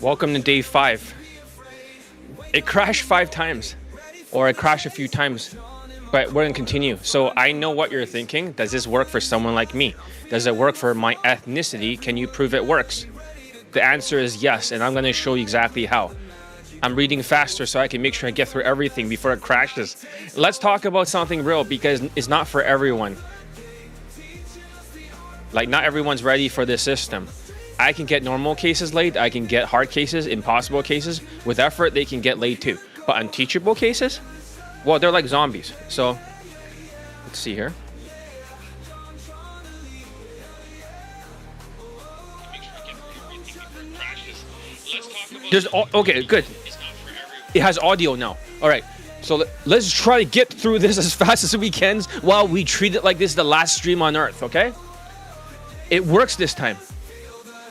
Welcome to day 5. It crashed 5 times, or it crashed a few times, but we're gonna continue. So I know what you're thinking. Does this work for someone like me? Does it work for my ethnicity? Can you prove it works? The answer is yes, and I'm gonna show you exactly how. I'm reading faster so I can make sure I get through everything before it crashes. Let's talk about something real, because it's not for everyone. Like, not everyone's ready for this system. I can get normal cases laid, I can get hard cases, impossible cases. With effort, they can get laid too. But unteachable cases? Well, they're like zombies. So, let's see here. Okay, good. It has audio now. All right. So let's try to get through this as fast as we can while we treat it like this is the last stream on Earth, okay? It works this time.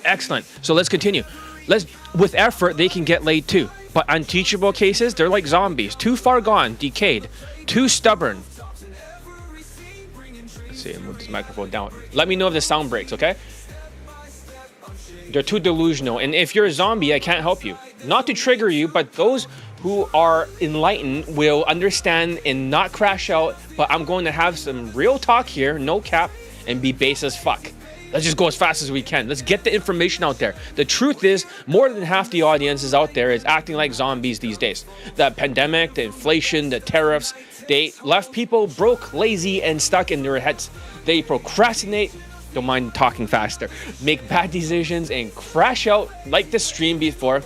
Excellent. So let's continue. With effort, they can get laid too. But unteachable cases, they're like zombies. Too far gone, decayed, too stubborn. Let's see, move this microphone down. Let me know if the sound breaks, okay? They're too delusional. And if you're a zombie, I can't help you. Not to trigger you, but those who are enlightened will understand and not crash out. But I'm going to have some real talk here, no cap, and be base as fuck. Let's just go as fast as we can. Let's get the information out there. The truth is, more than half the audience is out there is acting like zombies these days. The pandemic, the inflation, the tariffs, they left people broke, lazy, and stuck in their heads. They procrastinate, don't mind talking faster, make bad decisions, and crash out like the stream before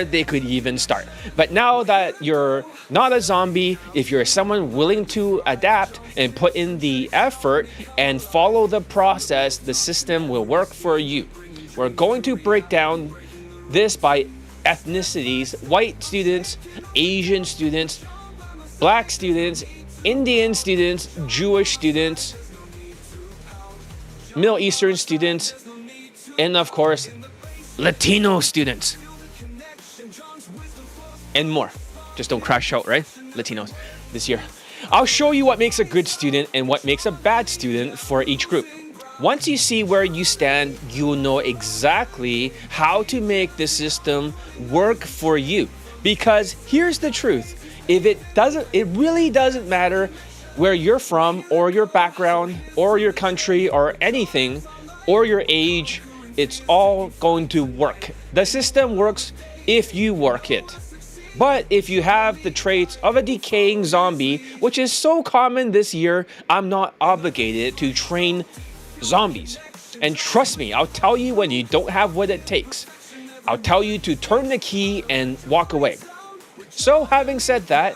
they could even start. But now that you're not a zombie, if you're someone willing to adapt and put in the effort and follow the process, the system will work for you. We're going to break down this by ethnicities: white students, Asian students, black students, Indian students, Jewish students, Middle Eastern students, and of course, Latino students. And more. Just don't crash out, right? Latinos this year. I'll show you what makes a good student and what makes a bad student for each group. Once you see where you stand, you'll know exactly how to make the system work for you. Because here's the truth. It really doesn't matter where you're from, or your background, or your country, or anything, or your age. It's all going to work. The system works if you work it. But if you have the traits of a decaying zombie, which is so common this year, I'm not obligated to train zombies. And trust me, I'll tell you when you don't have what it takes. I'll tell you to turn the key and walk away. So having said that,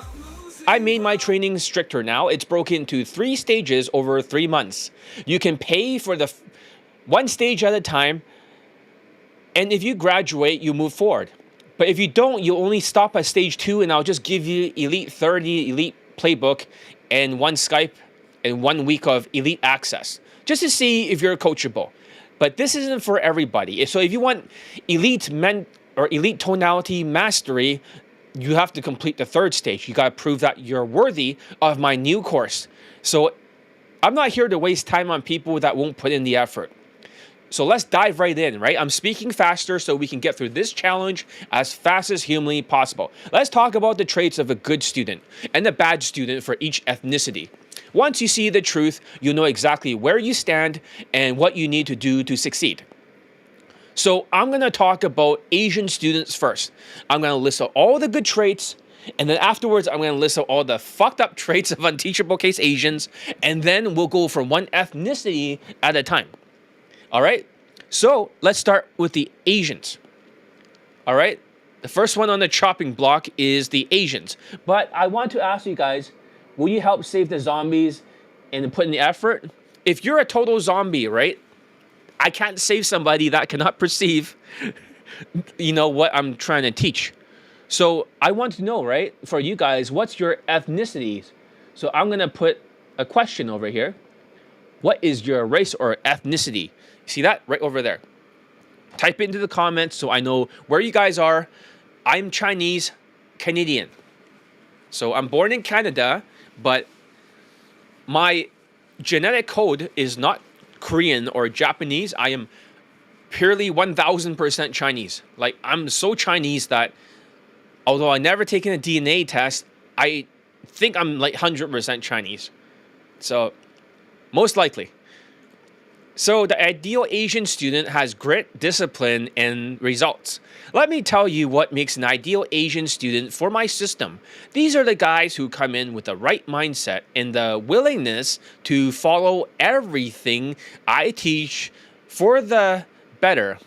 I made my training stricter now. It's broken into 3 stages over 3 months. You can pay for the 1 stage at a time, and if you graduate, you move forward. But if you don't, you'll only stop at stage 2, and I'll just give you Elite 30, Elite Playbook, and 1 Skype, and 1 week of Elite Access, just to see if you're coachable. But this isn't for everybody. So if you want Elite Tonality Mastery, you have to complete the 3rd stage. You got to prove that you're worthy of my new course. So I'm not here to waste time on people that won't put in the effort. So let's dive right in, right? I'm speaking faster so we can get through this challenge as fast as humanly possible. Let's talk about the traits of a good student and a bad student for each ethnicity. Once you see the truth, you'll know exactly where you stand and what you need to do to succeed. So I'm going to talk about Asian students first. I'm going to list out all the good traits, and then afterwards, I'm going to list out all the fucked up traits of unteachable case Asians, and then we'll go from one ethnicity at a time. All right, so let's start with the Asians. All right, the first one on the chopping block is the Asians. But I want to ask you guys, will you help save the zombies and put in the effort? If you're a total zombie, right, I can't save somebody that cannot perceive, what I'm trying to teach. So I want to know, right, for you guys, what's your ethnicities? So I'm going to put a question over here. What is your race or ethnicity? See that right over there? Type it into the comments so I know where you guys are. I'm Chinese Canadian. So I'm born in Canada, but my genetic code is not Korean or Japanese. I am purely 1000% Chinese. Like, I'm so Chinese that although I never taken a DNA test, I think I'm like 100% Chinese. So, most likely. So, the ideal Asian student has grit, discipline, and results. Let me tell you what makes an ideal Asian student for my system. These are the guys who come in with the right mindset and the willingness to follow everything I teach for the better.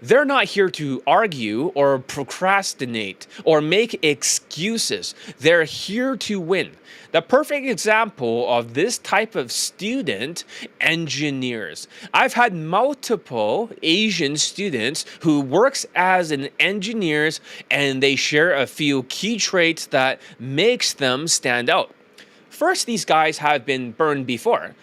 They're not here to argue or procrastinate or make excuses. They're here to win. The perfect example of this type of student, engineers. I've had multiple Asian students who works as an engineers, and they share a few key traits that makes them stand out. First, these guys have been burned before.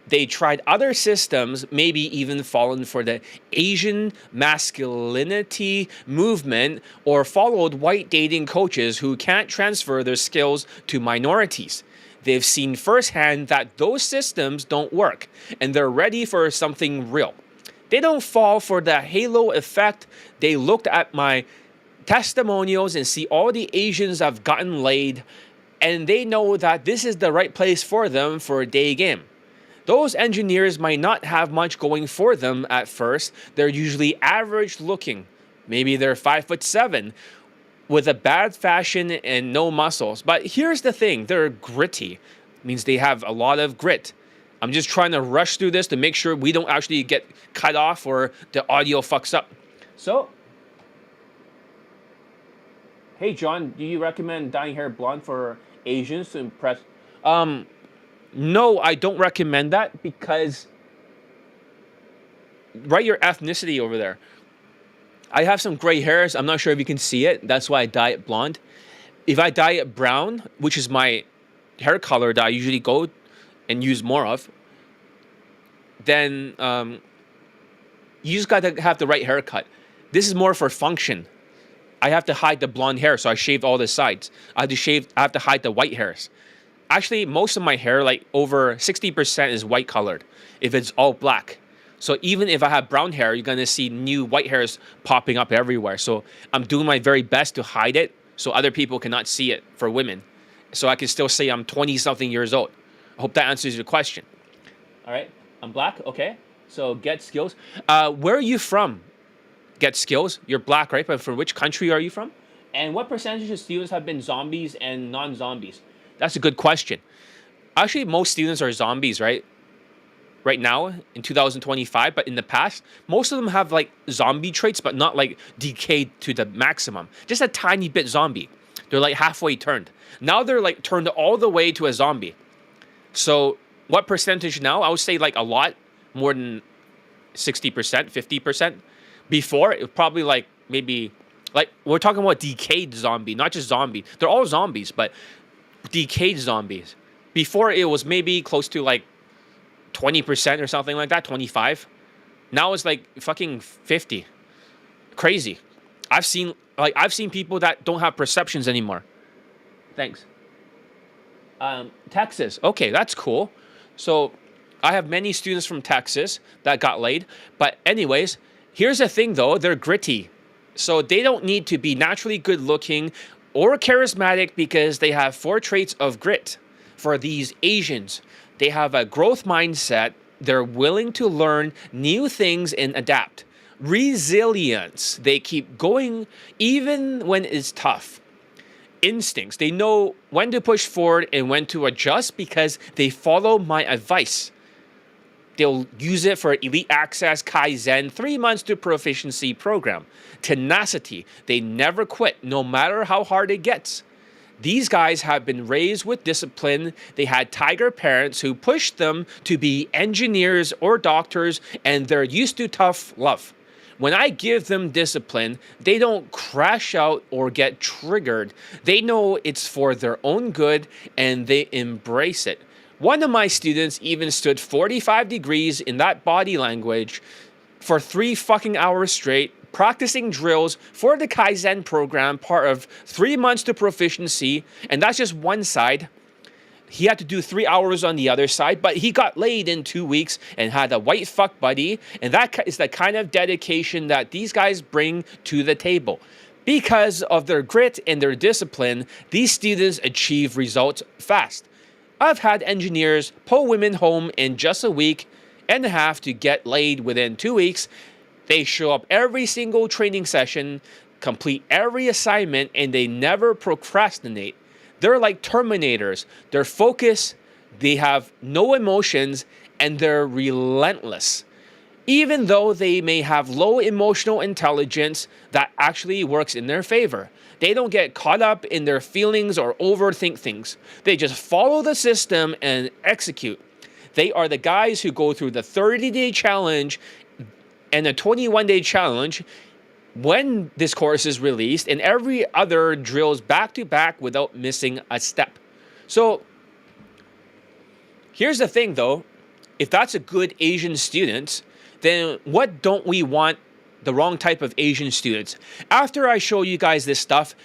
They tried other systems, maybe even fallen for the Asian masculinity movement, or followed white dating coaches who can't transfer their skills to minorities. They've seen firsthand that those systems don't work, and they're ready for something real. They don't fall for the halo effect. They looked at my testimonials and see all the Asians I've gotten laid, and they know that this is the right place for them for a day game. Those engineers might not have much going for them at first. They're usually average looking. Maybe they're 5'7" with a bad fashion and no muscles. But here's the thing, they're gritty. It means they have a lot of grit. I'm just trying to rush through this to make sure we don't actually get cut off or the audio fucks up. So, hey John, do you recommend dyeing hair blonde for Asians to impress? No, I don't recommend that because write your ethnicity over there. I have some gray hairs. I'm not sure if you can see it. That's why I dye it blonde. If I dye it brown, which is my hair color that I usually go and use more of, then you just got to have the right haircut. This is more for function. I have to hide the blonde hair, so I shaved all the sides. I have to hide the white hairs. Actually, most of my hair, like over 60% is white colored if it's all black. So even if I have brown hair, you're going to see new white hairs popping up everywhere. So I'm doing my very best to hide it so other people cannot see it for women. So I can still say I'm 20-something years old. I hope that answers your question. All right, I'm black, okay. So get skills. Where are you from? Get skills. You're black, right? But from which country are you from? And what percentage of students have been zombies and non-zombies? That's a good question. Actually, most students are zombies, right? Right now, in 2025, but in the past, most of them have like zombie traits, but not like decayed to the maximum. Just a tiny bit zombie. They're like halfway turned. Now they're like turned all the way to a zombie. So what percentage now? I would say like a lot, more than 60%, 50%. Before, it was probably like maybe, like we're talking about decayed zombie, not just zombie. They're all zombies, but decayed zombies. Before it was maybe close to like 20% or something like that, 25. Now it's like fucking 50. Crazy. I've seen people that don't have perceptions anymore. Thanks. Texas. Okay, that's cool. So I have many students from Texas that got laid. But anyways, here's the thing though, they're gritty. So they don't need to be naturally good looking or charismatic because they have 4 traits of grit. For these Asians, they have a growth mindset. They're willing to learn new things and adapt. Resilience. They keep going even when it's tough. Instincts. They know when to push forward and when to adjust because they follow my advice. They'll use it for Elite Access, Kaizen, 3 months to proficiency program. Tenacity. They never quit, no matter how hard it gets. These guys have been raised with discipline. They had tiger parents who pushed them to be engineers or doctors, and they're used to tough love. When I give them discipline, they don't crash out or get triggered. They know it's for their own good, and they embrace it. One of my students even stood 45 degrees in that body language for 3 fucking hours straight, practicing drills for the Kaizen program, part of 3 months to proficiency, and that's just one side. He had to do 3 hours on the other side, but he got laid in 2 weeks and had a white fuck buddy. And that is the kind of dedication that these guys bring to the table. Because of their grit and their discipline, these students achieve results fast. I've had engineers pull women home in just a week and a half to get laid within 2 weeks. They show up every single training session, complete every assignment, and they never procrastinate. They're like Terminators. They're focused, they have no emotions, and they're relentless. Even though they may have low emotional intelligence, that actually works in their favor. They don't get caught up in their feelings or overthink things. They just follow the system and execute. They are the guys who go through the 30-day challenge and the 21-day challenge when this course is released, and every other drills back to back without missing a step. So here's the thing though, if that's a good Asian student, then what don't we want the wrong type of Asian students? After I show you guys this stuff,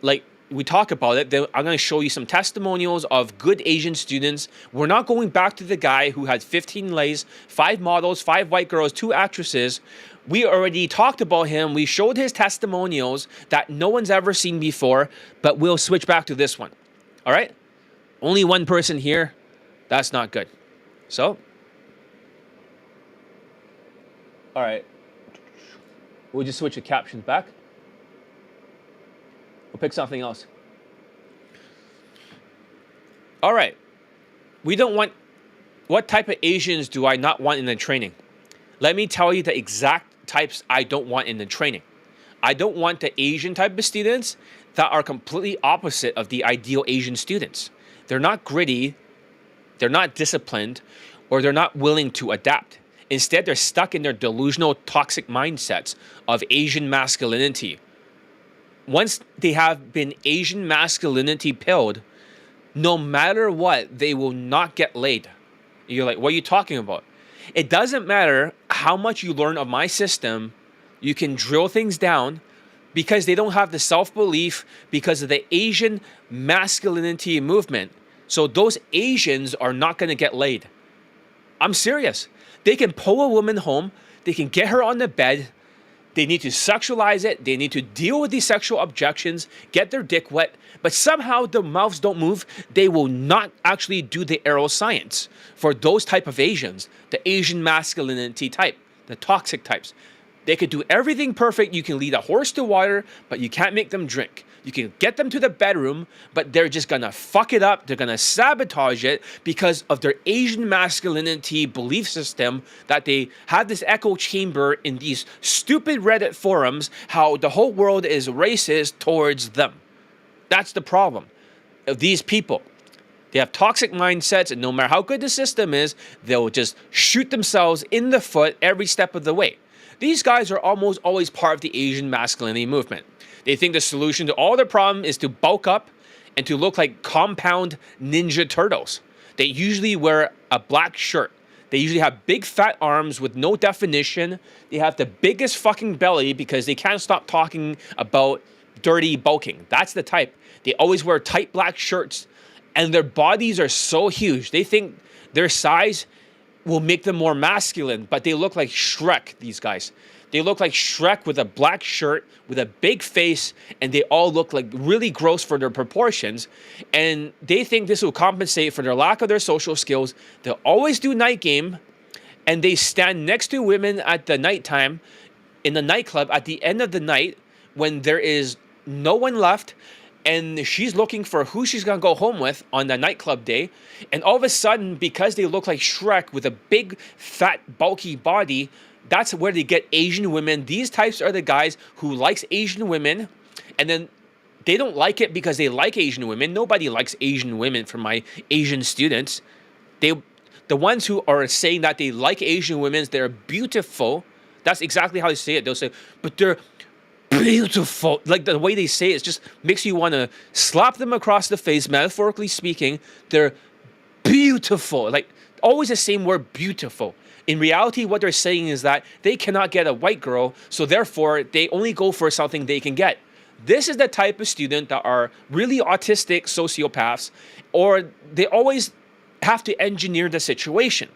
like we talk about it, then I'm going to show you some testimonials of good Asian students. We're not going back to the guy who had 15 lays, 5 models, 5 white girls, 2 actresses. We already talked about him. We showed his testimonials that no one's ever seen before, but we'll switch back to this one. All right? Only one person here. That's not good. So, all right. We'll just switch the captions back. We'll pick something else. All right. We don't want... What type of Asians do I not want in the training? Let me tell you the exact types I don't want in the training. I don't want the Asian type of students that are completely opposite of the ideal Asian students. They're not gritty, they're not disciplined, or they're not willing to adapt. Instead, they're stuck in their delusional, toxic mindsets of Asian masculinity. Once they have been Asian masculinity pilled, no matter what, they will not get laid. You're like, what are you talking about? It doesn't matter how much you learn of my system, you can drill things down because they don't have the self-belief because of the Asian masculinity movement. So those Asians are not going to get laid. I'm serious. They can pull a woman home, they can get her on the bed, they need to sexualize it, they need to deal with these sexual objections, get their dick wet, but somehow the mouths don't move. They will not actually do the arrow science for those type of Asians, the Asian masculinity type, the toxic types. They could do everything perfect. You can lead a horse to water, but you can't make them drink. You can get them to the bedroom, but they're just gonna fuck it up. They're gonna sabotage it because of their Asian masculinity belief system that they have this echo chamber in these stupid Reddit forums, how the whole world is racist towards them. That's the problem of these people. They have toxic mindsets, and no matter how good the system is, they'll just shoot themselves in the foot every step of the way. These guys are almost always part of the Asian masculinity movement. They think the solution to all their problem is to bulk up and to look like compound Ninja Turtles. They usually wear a black shirt. They usually have big fat arms with no definition. They have the biggest fucking belly because they can't stop talking about dirty bulking. That's the type. They always wear tight black shirts and their bodies are so huge. They think their size will make them more masculine, but they look like Shrek, these guys. They look like Shrek with a black shirt, with a big face, and they all look like really gross for their proportions. And they think this will compensate for their lack of their social skills. They'll always do night game, and they stand next to women at the nighttime in the nightclub at the end of the night when there is no one left, and she's looking for who she's gonna go home with on the nightclub day. And all of a sudden, because they look like Shrek with a big, fat, bulky body, that's where they get Asian women. These types are the guys who likes Asian women, and then they don't like it because they like Asian women. Nobody likes Asian women from my Asian students. The ones who are saying that they like Asian women, they're beautiful. That's exactly how they say it. They'll say, but they're beautiful. Like the way they say it just makes you want to slap them across the face, metaphorically speaking. They're beautiful. Like always the same word, beautiful. In reality, what they're saying is that they cannot get a white girl, so therefore they only go for something they can get. This is the type of student that are really autistic sociopaths, or they always have to engineer the situation.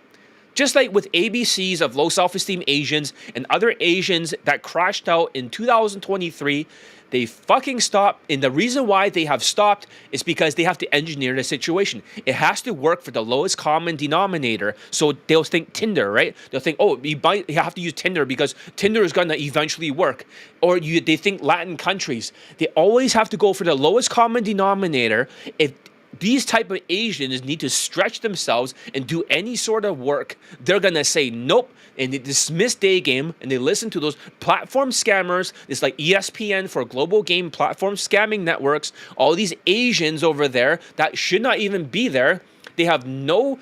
Just like with ABCs of low self-esteem Asians and other Asians that crashed out in 2023, they fucking stopped. And the reason why they have stopped is because they have to engineer the situation. It has to work for the lowest common denominator. So they'll think Tinder, right? They'll think, oh, you have to use Tinder because Tinder is going to eventually work. Or they think Latin countries. They always have to go for the lowest common denominator. If these type of Asians need to stretch themselves and do any sort of work, they're going to say nope, and they dismiss Daygame, and they listen to those platform scammers. It's like ESPN for global game platform scamming networks. All these Asians over there that should not even be there. They have no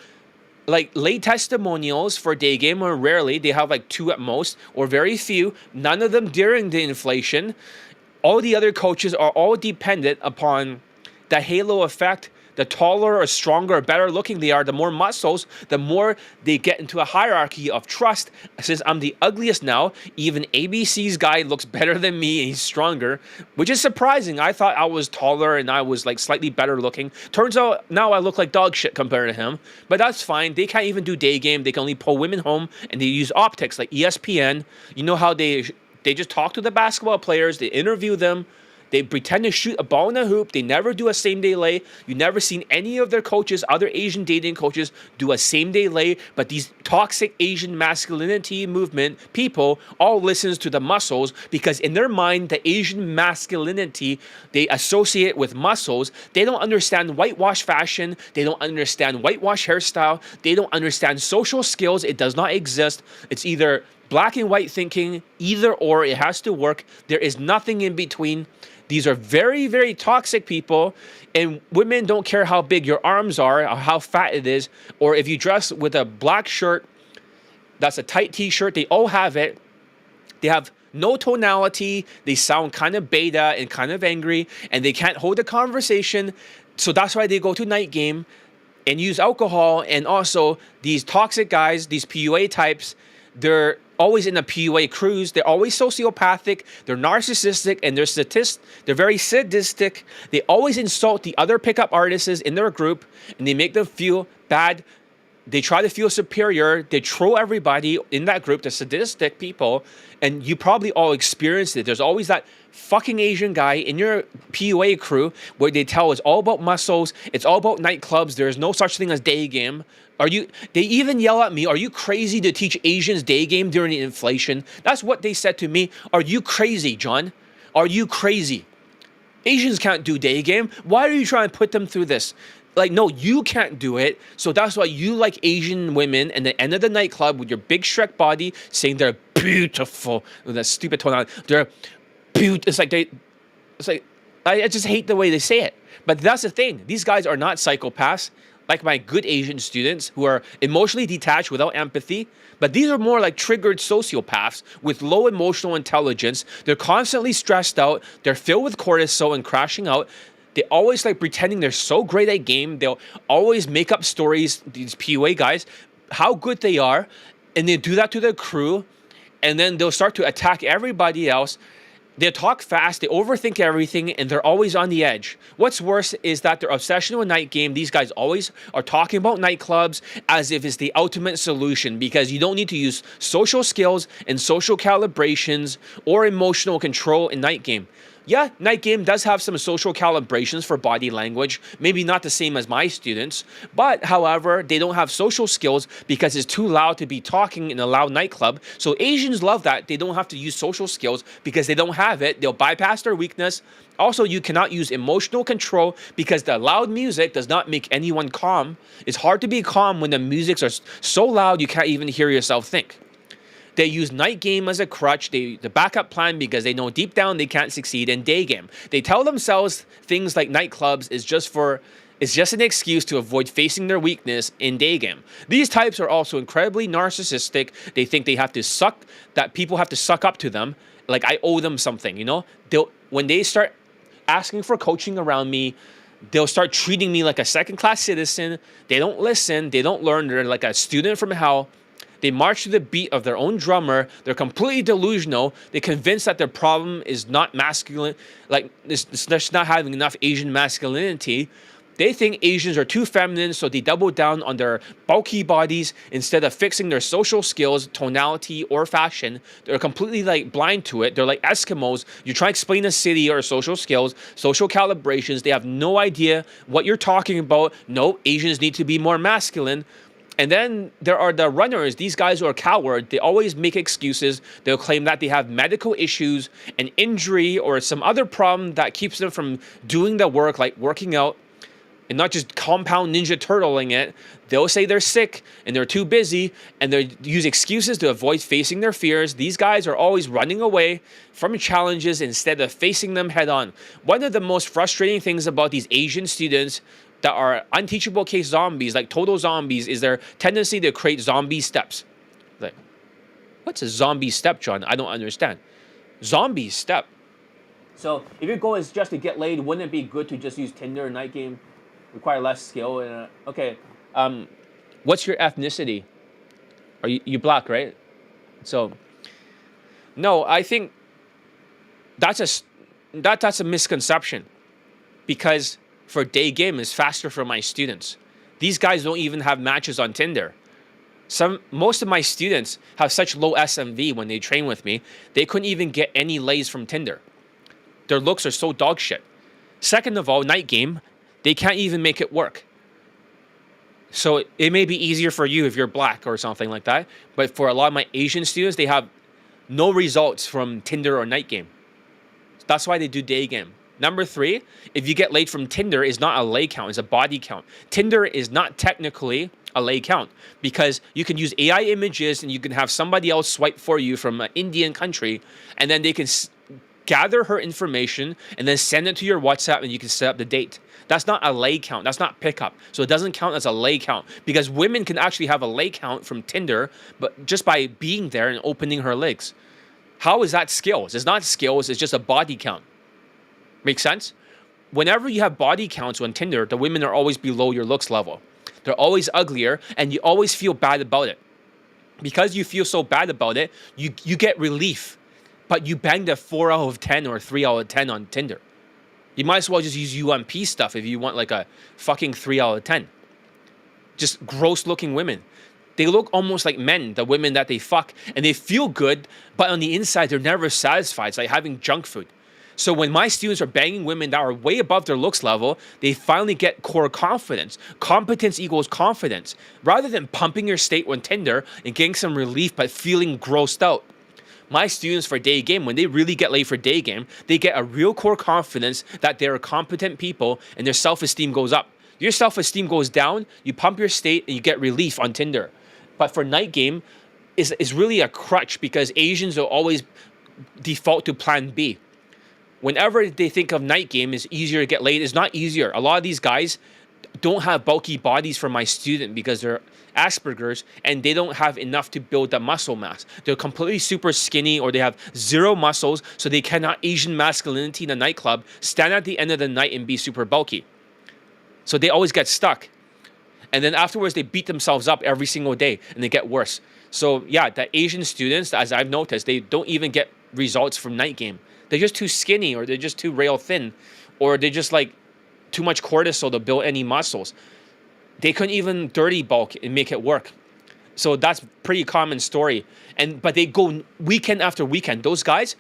late testimonials for Daygame, or rarely. They have like 2 at most, or very few. None of them during the inflation. All the other coaches are all dependent upon the halo effect. The taller or stronger or better looking they are, the more muscles, the more they get into a hierarchy of trust. Since I'm the ugliest now, even ABC's guy looks better than me and he's stronger, which is surprising. I thought I was taller and I was like slightly better looking. Turns out now I look like dog shit compared to him, but that's fine. They can't even do Daygame. They can only pull women home, and they use optics like ESPN. You know how they just talk to the basketball players, they interview them. They pretend to shoot a ball in a hoop. They never do a same-day lay. You never seen any of their coaches, other Asian dating coaches, do a same-day lay. But these toxic Asian masculinity movement people all listens to the muscles, because in their mind, the Asian masculinity, they associate with muscles. They don't understand whitewash fashion. They don't understand whitewash hairstyle. They don't understand social skills. It does not exist. It's either black and white thinking, either or. It has to work. There is nothing in between. These are very, very toxic people, and women don't care how big your arms are, or how fat it is, or if you dress with a black shirt, that's a tight t-shirt, they all have it. They have no tonality, they sound kind of beta and kind of angry, and they can't hold a conversation, so that's why they go to night game and use alcohol. And also, these toxic guys, these PUA types, they're always in a PUA cruise. They're always sociopathic. They're narcissistic, and they're very sadistic. They always insult the other pickup artists in their group, and they make them feel bad. They try to feel superior. They troll everybody in that group, the sadistic people, and you probably all experienced it. There's always that fucking Asian guy in your PUA crew where they tell it's all about muscles, it's all about nightclubs, there's no such thing as Daygame. They even yell at me, are you crazy to teach Asians Daygame during the inflation? That's what they said to me. Are you crazy, John? Are you crazy? Asians can't do Daygame. Why are you trying to put them through this? Like, no, you can't do it. So that's why you like Asian women and the end of the nightclub with your big Shrek body saying they're beautiful. With that stupid tone. They're beautiful. It's like, I just hate the way they say it. But that's the thing. These guys are not psychopaths like my good Asian students who are emotionally detached without empathy. But these are more like triggered sociopaths with low emotional intelligence. They're constantly stressed out. They're filled with cortisol and crashing out. They always like pretending they're so great at game. They'll always make up stories, these PUA guys, how good they are. And they do that to their crew. And then they'll start to attack everybody else. They talk fast, they overthink everything, and they're always on the edge. What's worse is that their obsession with night game, these guys always are talking about nightclubs as if it's the ultimate solution, because you don't need to use social skills and social calibrations or emotional control in night game. Yeah, night game does have some social calibrations for body language, maybe not the same as my students, but however, they don't have social skills because it's too loud to be talking in a loud nightclub. So Asians love that. They don't have to use social skills because they don't have it. They'll bypass their weakness. Also, you cannot use emotional control because the loud music does not make anyone calm. It's hard to be calm when the musics are so loud you can't even hear yourself think. They use night game as a crutch, the backup plan, because they know deep down they can't succeed in day game. They tell themselves things like nightclubs is just an excuse to avoid facing their weakness in day game. These types are also incredibly narcissistic. They think that people have to suck up to them, like I owe them something, you know? When they start asking for coaching around me, they'll start treating me like a second-class citizen. They don't listen, they don't learn, they're like a student from hell. They march to the beat of their own drummer. They're completely delusional. They're convinced that their problem is not masculine, like it's just not having enough Asian masculinity. They think Asians are too feminine, so they double down on their bulky bodies instead of fixing their social skills, tonality, or fashion. They're completely like blind to it. They're like Eskimos. You try to explain a city or social skills, social calibrations. They have no idea what you're talking about. No, Asians need to be more masculine. And then there are the runners. These guys are coward. They always make excuses. They'll claim that they have medical issues, an injury, or some other problem that keeps them from doing the work, like working out, and not just compound ninja turtling it. They'll say they're sick and they're too busy, and they use excuses to avoid facing their fears. These guys are always running away from challenges instead of facing them head on. One of the most frustrating things about these Asian students that are unteachable case zombies, like total zombies, is their tendency to create zombie steps. Like, what's a zombie step, John? I don't understand. Zombie step. So if your goal is just to get laid, wouldn't it be good to just use Tinder or Night Game? Require less skill. Okay. What's your ethnicity? Are you black, right? So, no, I think that's a misconception, because for Daygame is faster for my students. These guys don't even have matches on Tinder. Most of my students have such low SMV when they train with me, they couldn't even get any lays from Tinder. Their looks are so dog shit. Second of all, Night Game, they can't even make it work. So it may be easier for you if you're black or something like that, but for a lot of my Asian students, they have no results from Tinder or Night Game. That's why they do Daygame. Number 3, if you get laid from Tinder, is not a lay count, it's a body count. Tinder is not technically a lay count, because you can use AI images and you can have somebody else swipe for you from an Indian country, and then they can gather her information and then send it to your WhatsApp and you can set up the date. That's not a lay count. That's not pickup. So it doesn't count as a lay count, because women can actually have a lay count from Tinder, but just by being there and opening her legs. How is that skills? It's not skills, it's just a body count. Make sense? Whenever you have body counts on Tinder, the women are always below your looks level. They're always uglier, and you always feel bad about it. Because you feel so bad about it, you get relief. But you banged a 4 out of 10 or 3 out of 10 on Tinder. You might as well just use UMP stuff if you want like a fucking 3 out of 10. Just gross looking women. They look almost like men, the women that they fuck, and they feel good, but on the inside, they're never satisfied. It's like having junk food. So when my students are banging women that are way above their looks level, they finally get core confidence. Competence equals confidence. Rather than pumping your state on Tinder and getting some relief but feeling grossed out. My students for Daygame, when they really get laid for Daygame, they get a real core confidence that they're competent people and their self-esteem goes up. Your self-esteem goes down, you pump your state and you get relief on Tinder. But for Night Game, is really a crutch, because Asians will always default to plan B. Whenever they think of Night Game, it's easier to get laid. It's not easier. A lot of these guys don't have bulky bodies for my student because they're Asperger's and they don't have enough to build the muscle mass. They're completely super skinny, or they have zero muscles, so they cannot Asian masculinity in a nightclub, stand at the end of the night and be super bulky. So they always get stuck. And then afterwards, they beat themselves up every single day and they get worse. So yeah, the Asian students, as I've noticed, they don't even get results from Night Game. They're just too skinny, or they're just too rail thin, or they're just like too much cortisol to build any muscles. They couldn't even dirty bulk and make it work. So that's pretty common story. But they go weekend after weekend. Those guys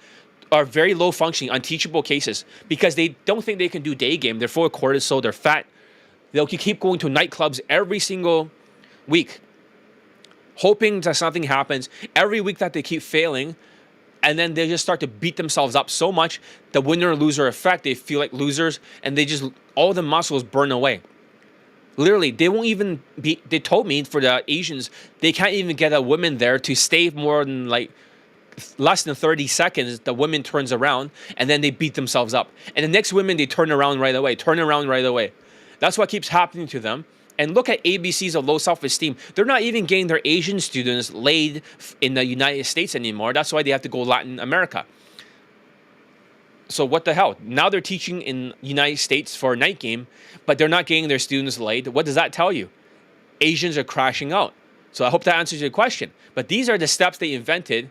are very low functioning, unteachable cases, because they don't think they can do Daygame. They're full of cortisol, they're fat. They'll keep going to nightclubs every single week, hoping that something happens. Every week that they keep failing, and then they just start to beat themselves up so much, the winner-loser effect, they feel like losers, and all the muscles burn away. Literally, they won't even be, they told me for the Asians, they can't even get a woman there to stay more than like less than 30 seconds. The woman turns around, and then they beat themselves up. And the next women, they turn around right away. That's what keeps happening to them. And look at ABCs of low self-esteem. They're not even getting their Asian students laid in the United States anymore. That's why they have to go Latin America. So what the hell? Now they're teaching in United States for Night Game, but they're not getting their students laid. What does that tell you? Asians are crashing out. So I hope that answers your question. But these are the steps they invented,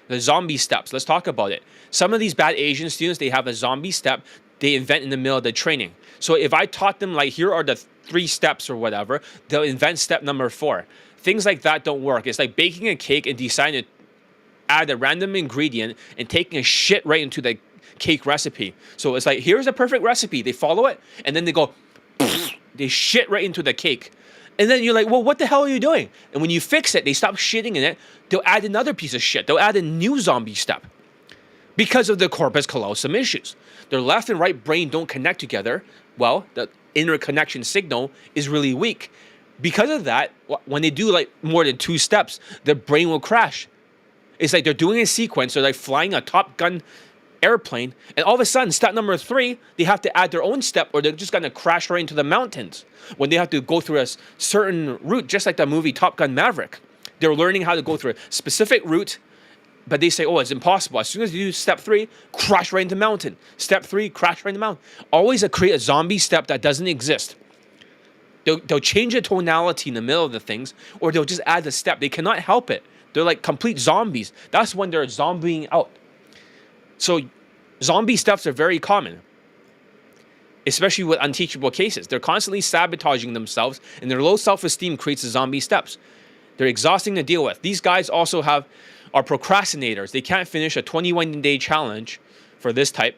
the zombie steps. Let's talk about it. Some of these bad Asian students, they have a zombie step they invent in the middle of the training. So if I taught them like, here are the 3 steps or whatever, they'll invent step number 4. Things like that don't work. It's like baking a cake and deciding to add a random ingredient and taking a shit right into the cake recipe. So it's like, here's a perfect recipe. They follow it and then they go, they shit right into the cake. And then you're like, well, what the hell are you doing? And when you fix it, they stop shitting in it. They'll add another piece of shit. They'll add a new zombie step because of the corpus callosum issues. Their left and right brain don't connect together. Well, the interconnection signal is really weak. Because of that, when they do like more than 2 steps, their brain will crash. It's like they're doing a sequence. They're like flying a Top Gun airplane. And all of a sudden, step number 3, they have to add their own step or they're just going to crash right into the mountains when they have to go through a certain route, just like the movie Top Gun Maverick. They're learning how to go through a specific route, but they say, oh, it's impossible. As soon as you do step 3, crash right into the mountain. Step 3, crash right into the mountain. Always create a zombie step that doesn't exist. They'll change the tonality in the middle of the things, or they'll just add a step. They cannot help it. They're like complete zombies. That's when they're zombieing out. So zombie steps are very common, especially with unteachable cases. They're constantly sabotaging themselves, and their low self-esteem creates the zombie steps. They're exhausting to deal with. These guys also are procrastinators. They can't finish a 21-day challenge for this type,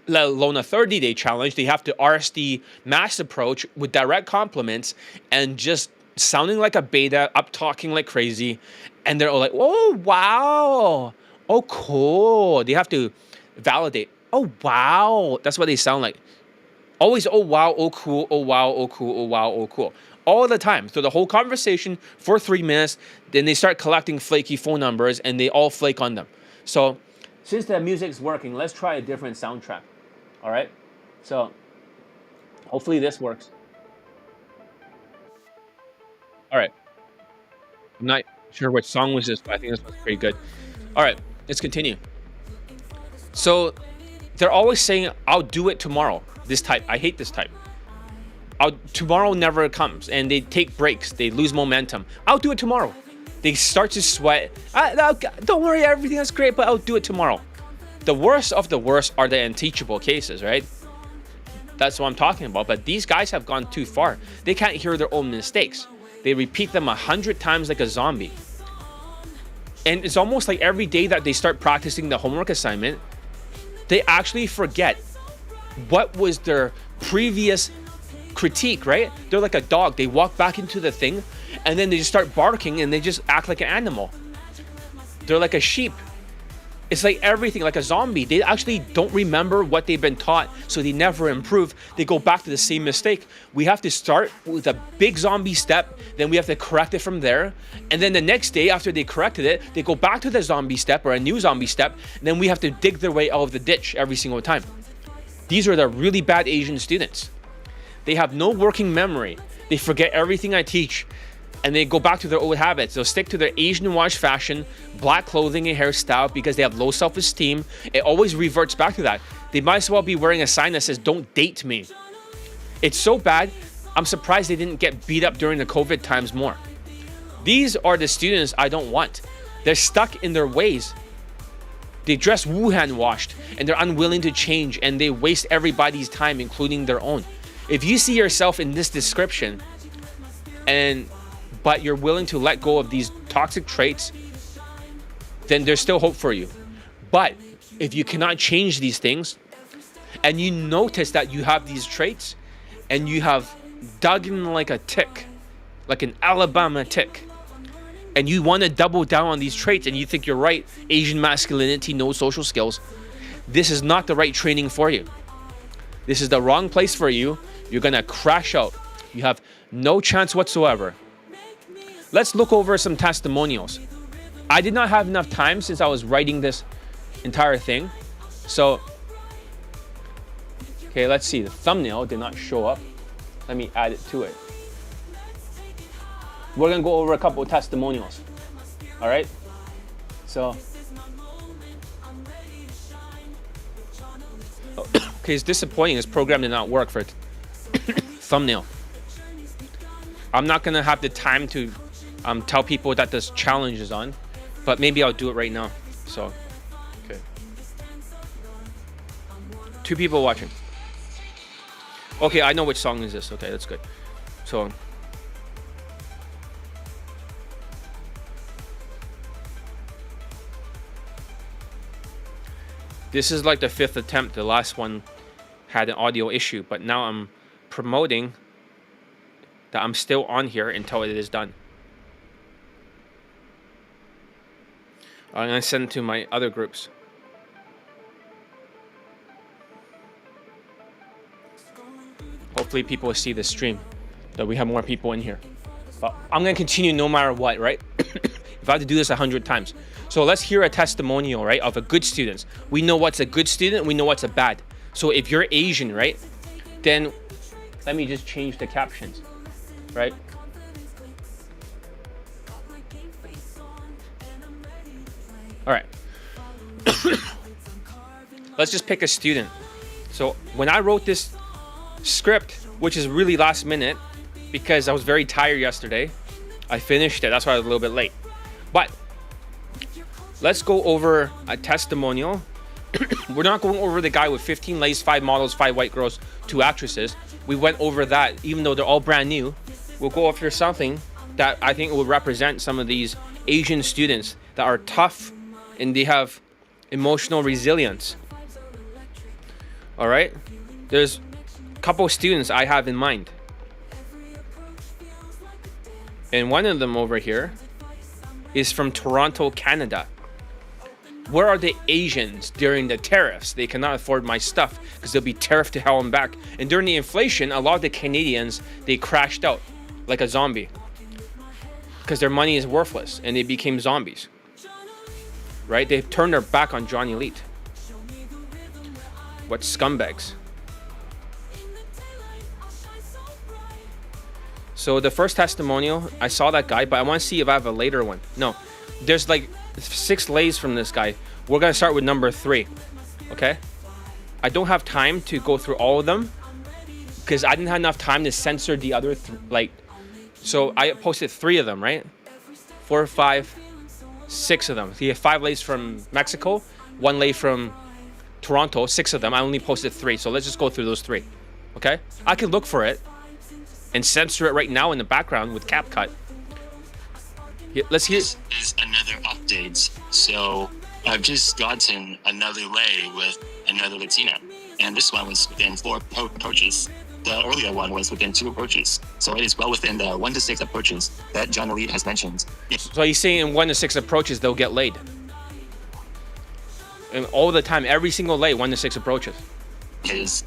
let alone a 30-day challenge. They have to RSD mass approach with direct compliments and just sounding like a beta, up talking like crazy. And they're all like, oh, wow. Oh, cool. They have to validate. Oh, wow. That's what they sound like. Always, oh, wow, oh, cool, oh, wow, oh, cool, oh, wow, oh, cool. All the time. So the whole conversation for 3 minutes, then they start collecting flaky phone numbers and they all flake on them. So since the music's working, let's try a different soundtrack. All right? So hopefully this works. All right. I'm not sure which song was this, but I think this was pretty good. All right, let's continue. So they're always saying, I'll do it tomorrow. This type. I hate this type. Tomorrow never comes, and they take breaks. They lose momentum. I'll do it tomorrow. They start to sweat. Don't worry, everything is great, but I'll do it tomorrow. The worst of the worst are the unteachable cases, right? That's what I'm talking about. But these guys have gone too far. They can't hear their own mistakes. They repeat them 100 times like a zombie. And it's almost like every day that they start practicing the homework assignment, they actually forget what was their previous critique, right? They're like a dog. They walk back into the thing and then they just start barking and they just act like an animal. They're like a sheep. It's like everything, like a zombie. They actually don't remember what they've been taught, so they never improve. They go back to the same mistake. We have to start with a big zombie step, then we have to correct it from there. And then the next day after they corrected it, they go back to the zombie step or a new zombie step, and then we have to dig their way out of the ditch every single time. These are the really bad Asian students. They have no working memory. They forget everything I teach. And they go back to their old habits. They'll stick to their Asian wash fashion, black clothing and hairstyle because they have low self-esteem. It always reverts back to that. They might as well be wearing a sign that says, don't date me. It's so bad, I'm surprised they didn't get beat up during the COVID times more. These are the students I don't want. They're stuck in their ways. They dress Wuhan washed and they're unwilling to change and they waste everybody's time, including their own. If you see yourself in this description but you're willing to let go of these toxic traits, then there's still hope for you. But if you cannot change these things and you notice that you have these traits and you have dug in like a tick, like an Alabama tick, and you want to double down on these traits and you think you're right, Asian masculinity, no social skills, this is not the right training for you. This is the wrong place for you. You're going to crash out. You have no chance whatsoever. Let's look over some testimonials. I did not have enough time since I was writing this entire thing. So, okay, let's see. The thumbnail did not show up. Let me add it to it. We're going to go over a couple of testimonials. All right? So, okay, it's disappointing. This program did not work for thumbnail. I'm not going to have the time to tell people that this challenge is on, but maybe I'll do it right now. So, okay. 2 people watching. Okay, I know which song is this. Okay, that's good. So, this is like the 5th attempt. The last one had an audio issue, but now I'm promoting that I'm still on here until it is done. I'm gonna send it to my other groups. Hopefully people will see the stream, that we have more people in here. But I'm gonna continue no matter what, right? If I have to do this 100 times. So let's hear a testimonial, right, of a good student. We know what's a good student, we know what's a bad. So if you're Asian, right, then let me just change the captions, right? All right. Let's just pick a student. So when I wrote this script, which is really last minute because I was very tired yesterday, I finished it. That's why I was a little bit late. But let's go over a testimonial. We're not going over the guy with 15 lays, 5 models, 5 white girls, 2 actresses. We went over that, even though they're all brand new. We'll go after something that I think will represent some of these Asian students that are tough and they have emotional resilience. All right, there's a couple of students I have in mind, and one of them over here is from Toronto, Canada. Where are the Asians during the tariffs? They cannot afford my stuff because they'll be tariffed to hell and back. And during the inflation, a lot of the Canadians, they crashed out like a zombie because their money is worthless and they became zombies. Right? They've turned their back on Johnny Elite. What scumbags. So the first testimonial, I saw that guy, but I want to see if I have a later one. No, there's like 6 lays from this guy. We're going to start with number 3. Okay? I don't have time to go through all of them because I didn't have enough time to censor the other so I posted 3 of them, right? 4, 5, 6 of them. He had 5 lays from Mexico, 1 lay from Toronto, 6 of them. I only posted 3, so let's just go through those 3. Okay? I can look for it and censor it right now in the background with CapCut. Let's hear. This is another update. So I've just gotten another lay with another Latina, and this one was within 4 approaches. The earlier one was within 2 approaches, so it is well within the 1 to 6 approaches that John Elite has mentioned. So he's saying in 1 to 6 approaches they'll get laid, and all the time, every single lay, 1 to 6 approaches. His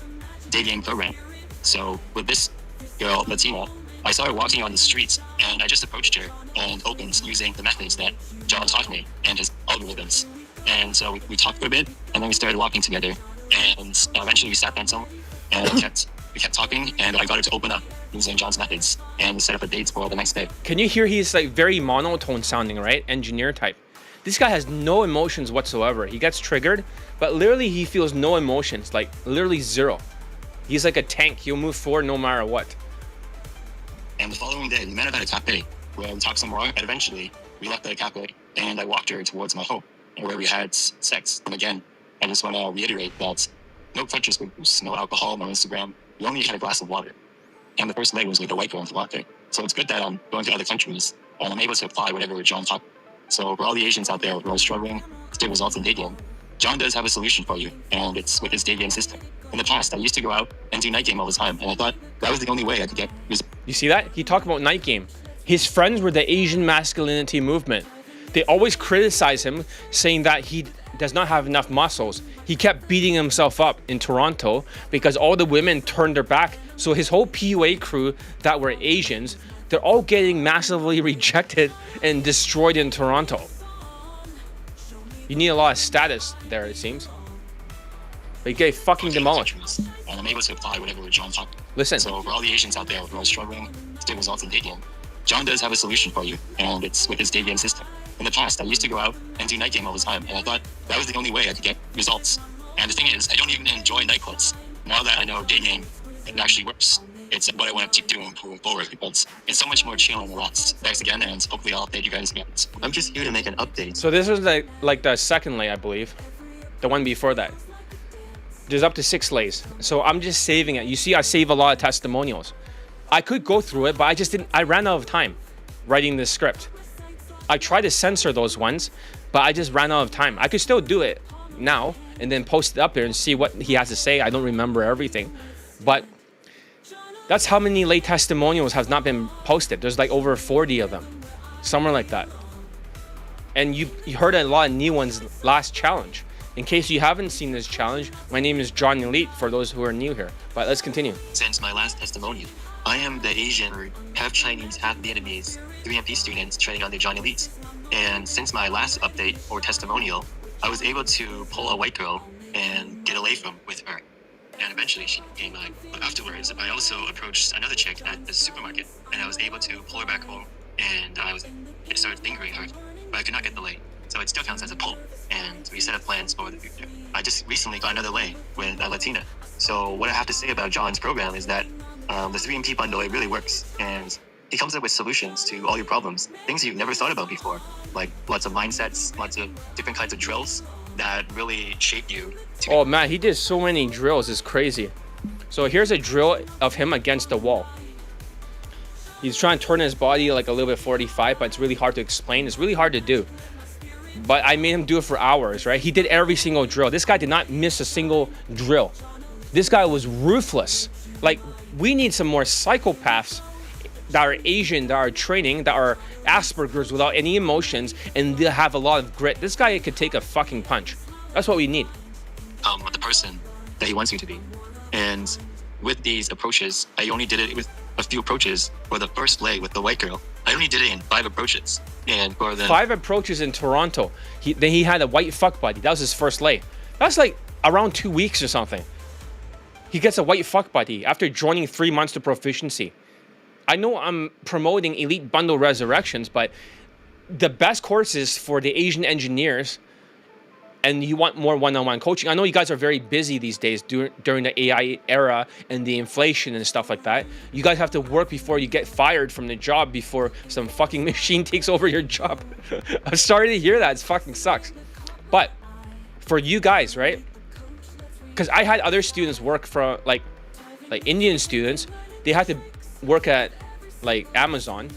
Daygame program. So with this girl, Latina, I saw her walking on the streets, and I just approached her and opened using the methods that John taught me and his algorithms. And so we talked for a bit, and then we started walking together, and eventually we sat down somewhere, and we kept talking, and I got her to open up using John's methods and set up a date for the next day. Can you hear he's like very monotone sounding, right? Engineer type. This guy has no emotions whatsoever. He gets triggered, but literally he feels no emotions, like literally 0. He's like a tank. He'll move forward no matter what. And the following day, we met up at a cafe where we talked some more, and eventually we left the cafe, and I walked her towards my home, where we had sex. And again, I just want to reiterate that no purchase groups, no alcohol, no Instagram. We only had a glass of water. And the first leg was with a white girl in Toronto. So it's good that I'm going to other countries, and I'm able to apply whatever John taught. So for all the Asians out there who are struggling to get results in Daygame, John does have a solution for you, and it's with his Daygame system. In the past, I used to go out and do night game all the time, and I thought that was the only way I could get results. You see that? He talked about night game. His friends were the Asian masculinity movement. They always criticize him, saying that he does not have enough muscles. He kept beating himself up in Toronto because all the women turned their back. So his whole PUA crew that were Asians, they're all getting massively rejected and destroyed in Toronto. You need a lot of status there, it seems. They get fucking demolished. And I'm able to apply whatever John taught. Listen. So for all the Asians out there who are struggling to get results in Daygame, John does have a solution for you, and it's with his Daygame system. In the past, I used to go out and do night game all the time, and I thought that was the only way I could get results. And the thing is, I don't even enjoy nightclubs. Now that I know Daygame, it actually works. it's what I want to keep doing moving forward because it's so much more chill and relaxed. Thanks again, and hopefully I'll update you guys again. I'm just here to make an update. So this is like the second lay, I believe. The one before that. There's up to 6 lays. So I'm just saving it. You see, I save a lot of testimonials. I could go through it, but I just didn't. I ran out of time writing this script. I tried to censor those ones, but I just ran out of time. I could still do it now and then post it up there and see what he has to say. I don't remember everything, but that's how many lay testimonials have not been posted. There's like over 40 of them, somewhere like that. And you heard a lot of new ones last challenge. In case you haven't seen this challenge, my name is John Elite for those who are new here. But let's continue. Since my last testimonial, I am the Asian, half Chinese, half Vietnamese 3MP student training under John Elite. And since my last update or testimonial, I was able to pull a white girl and get a lay from with her. And eventually she became mine. But afterwards, I also approached another chick at the supermarket and I was able to pull her back home and I started fingering her, but I could not get the lay. So it still counts as a pull. And we set up plans for the future. I just recently got another lay with a Latina. So what I have to say about John's program is that the 3MP bundle, it really works. And he comes up with solutions to all your problems. Things you've never thought about before. Like lots of mindsets, lots of different kinds of drills that really shape you. Oh man, he did so many drills, it's crazy. So here's a drill of him against the wall. He's trying to turn his body like a little bit 45, but it's really hard to explain. It's really hard to do. But I made him do it for hours, right? He did every single drill. This guy did not miss a single drill. This guy was ruthless. Like, we need some more psychopaths that are Asian, that are training, that are Asperger's without any emotions, and they have a lot of grit. This guy could take a fucking punch. That's what we need. The person that he wants you to be. And with these approaches, I only did it with a few approaches. For the first lay with the white girl, I only did it in 5 approaches. And for the 5 approaches in Toronto, then he had a white fuck buddy. That was his first lay. That's like around 2 weeks or something. He gets a white fuck buddy after joining 3 months to proficiency. I know I'm promoting Elite Bundle Resurrections, but the best courses for the Asian engineers, and you want more one-on-one coaching. I know you guys are very busy these days during the AI era and the inflation and stuff like that. You guys have to work before you get fired from the job before some fucking machine takes over your job. I'm sorry to hear that. It fucking sucks. But for you guys, right? Because I had other students work for like Indian students. They had to work at like Amazon.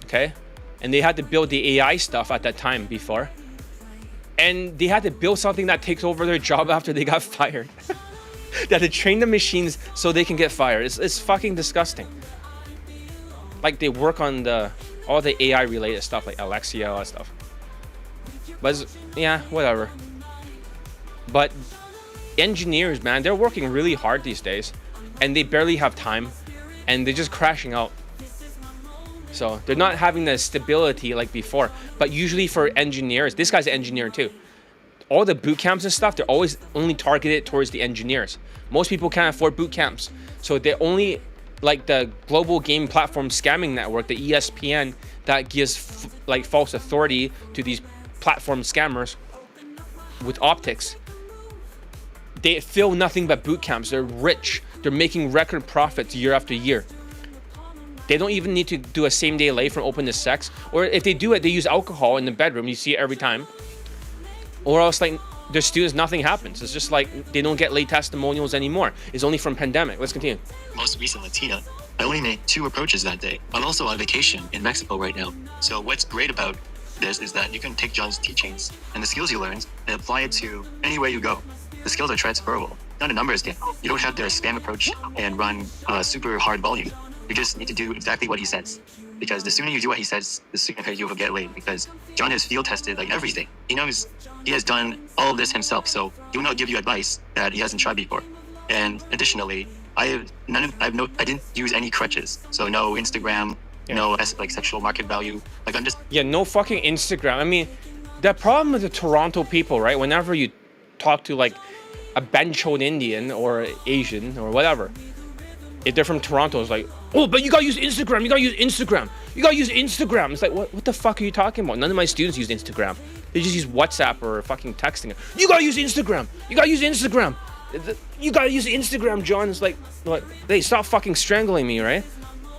Okay? And they had to build the AI stuff at that time before. And they had to build something that takes over their job after they got fired. They had to train the machines so they can get fired. It's fucking disgusting. Like they work on all the AI related stuff like Alexia, all that stuff. But yeah, whatever. But engineers, man, they're working really hard these days and they barely have time and they're just crashing out. So they're not having the stability like before. But usually for engineers, this guy's an engineer too. All the boot camps and stuff, they're always only targeted towards the engineers. Most people can't afford boot camps. So they're only like the global game platform scamming network, the ESPN, that gives like false authority to these platform scammers with optics. They fill nothing but boot camps. They're rich. They're making record profits year after year. They don't even need to do a same day lay from open to sex. Or if they do it, they use alcohol in the bedroom. You see it every time. Or else like their students, nothing happens. It's just like they don't get lay testimonials anymore. It's only from pandemic. Let's continue. Most recent Latina, I only made 2 approaches that day. I'm also on vacation in Mexico right now. So what's great about this is that you can take John's teachings and the skills you learned and apply it to anywhere you go. The skills are transferable. Not a numbers game. You don't have to spam approach and run super hard volume. You just need to do exactly what he says. Because the sooner you do what he says, the sooner you will get laid. Because John has field tested like everything. He knows he has done all of this himself. So he will not give you advice that he hasn't tried before. And additionally, I didn't use any crutches. So no Instagram, no like sexual market value. Like I'm just no fucking Instagram. I mean, the problem with the Toronto people, right? Whenever you talk to like a bench-old Indian or Asian or whatever, if they're from Toronto, it's like, oh, but you gotta use Instagram. You gotta use Instagram. You gotta use Instagram. It's like, what the fuck are you talking about? None of my students use Instagram. They just use WhatsApp or fucking texting. You gotta use Instagram. You gotta use Instagram. You gotta use Instagram, John. It's like, what? They stop fucking strangling me, right?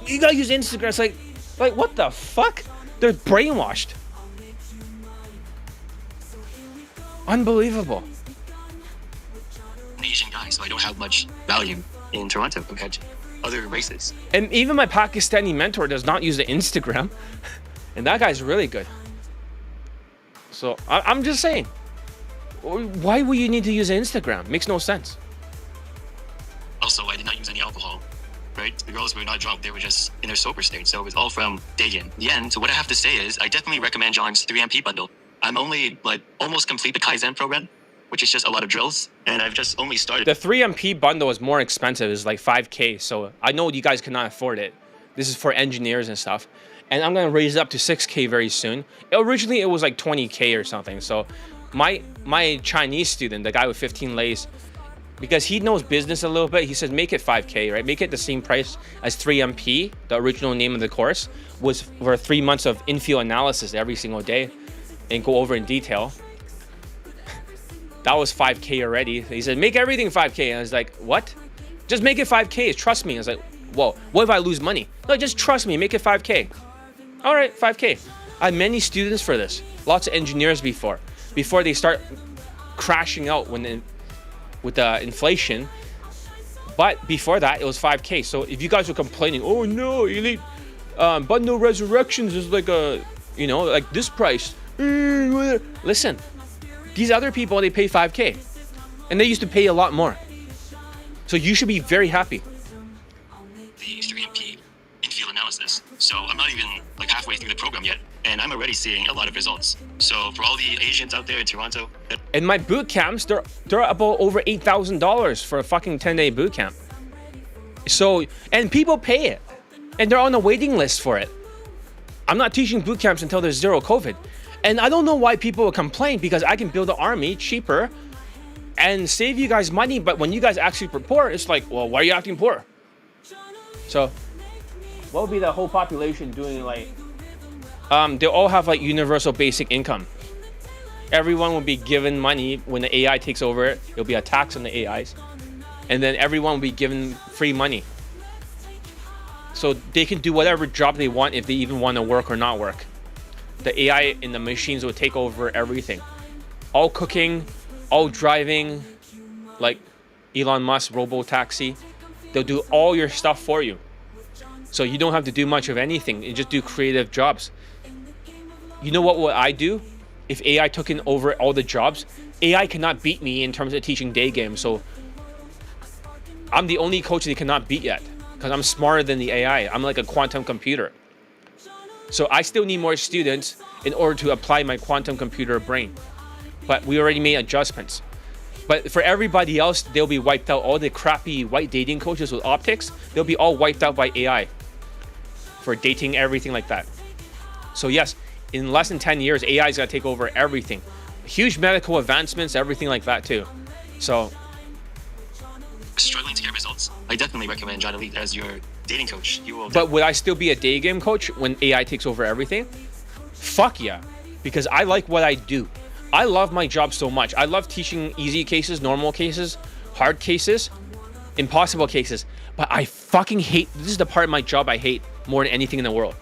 You gotta use Instagram. It's like what the fuck? They're brainwashed. Unbelievable. I'm an Asian guy, so I don't have much value in Toronto compared to other races. And even my Pakistani mentor does not use the Instagram. And that guy's really good. So I'm just saying, why would you need to use Instagram? Makes no sense. Also, I did not use any alcohol, right? The girls were not drunk. They were just in their sober state. So it was all from Daygame. In the end, so what I have to say is I definitely recommend John's 3MP bundle. I'm only almost complete the Kaizen program, which is just a lot of drills. And I've just only started. The 3MP bundle is more expensive. It's like 5K. So I know you guys cannot afford it. This is for engineers and stuff. And I'm going to raise it up to 6K very soon. Originally, it was like 20K or something. So my Chinese student, the guy with 15 lays, because he knows business a little bit, he says, make it 5K, right? Make it the same price as 3MP, the original name of the course, was for 3 months of in-field analysis every single day and go over in detail. That was 5K already. He said, make everything 5K. And I was like, what? Just make it 5K. Trust me. I was like, whoa, what if I lose money? No, just trust me. Make it 5K. All right, 5K. I had many students for this. Lots of engineers before they start crashing out with the inflation. But before that, it was 5K. So if you guys were complaining, oh no, Elite Bundle Resurrections is like like this price. Listen, these other people, they pay 5K. And they used to pay a lot more. So you should be very happy. The 3MP in-field analysis. So I'm not even halfway through the program yet. And I'm already seeing a lot of results. So for all the Asians out there in Toronto. And my boot camps, they're about over $8,000 for a fucking 10-day boot camp. So, and people pay it. And they're on a waiting list for it. I'm not teaching boot camps until there's zero COVID. And I don't know why people will complain, because I can build an army cheaper and save you guys money. But when you guys actually report, it's like, well, why are you acting poor? So what would be the whole population doing? They all have universal basic income. Everyone will be given money when the AI takes over it. It'll be a tax on the AIs. And then everyone will be given free money. So they can do whatever job they want if they even want to work or not work. The AI and the machines will take over everything. All cooking, all driving, like Elon Musk robo-taxi. They'll do all your stuff for you. So you don't have to do much of anything. You just do creative jobs. You know what I do? If AI took in over all the jobs, AI cannot beat me in terms of teaching day games. So I'm the only coach they cannot beat yet, because I'm smarter than the AI. I'm like a quantum computer. So I still need more students in order to apply my quantum computer brain. But we already made adjustments. But for everybody else, they'll be wiped out. All the crappy white dating coaches with optics, they'll be all wiped out by AI for dating, everything like that. So yes, in less than 10 years, AI is going to take over everything. Huge medical advancements, everything like that too. So struggling to get results, I definitely recommend John Elite as your dating coach. You will. But would I still be a day game coach when AI takes over everything? Fuck yeah, because I like what I do. I love my job so much. I love teaching easy cases, normal cases, hard cases, impossible cases. But I fucking hate, this is the part of my job I hate more than anything in the world.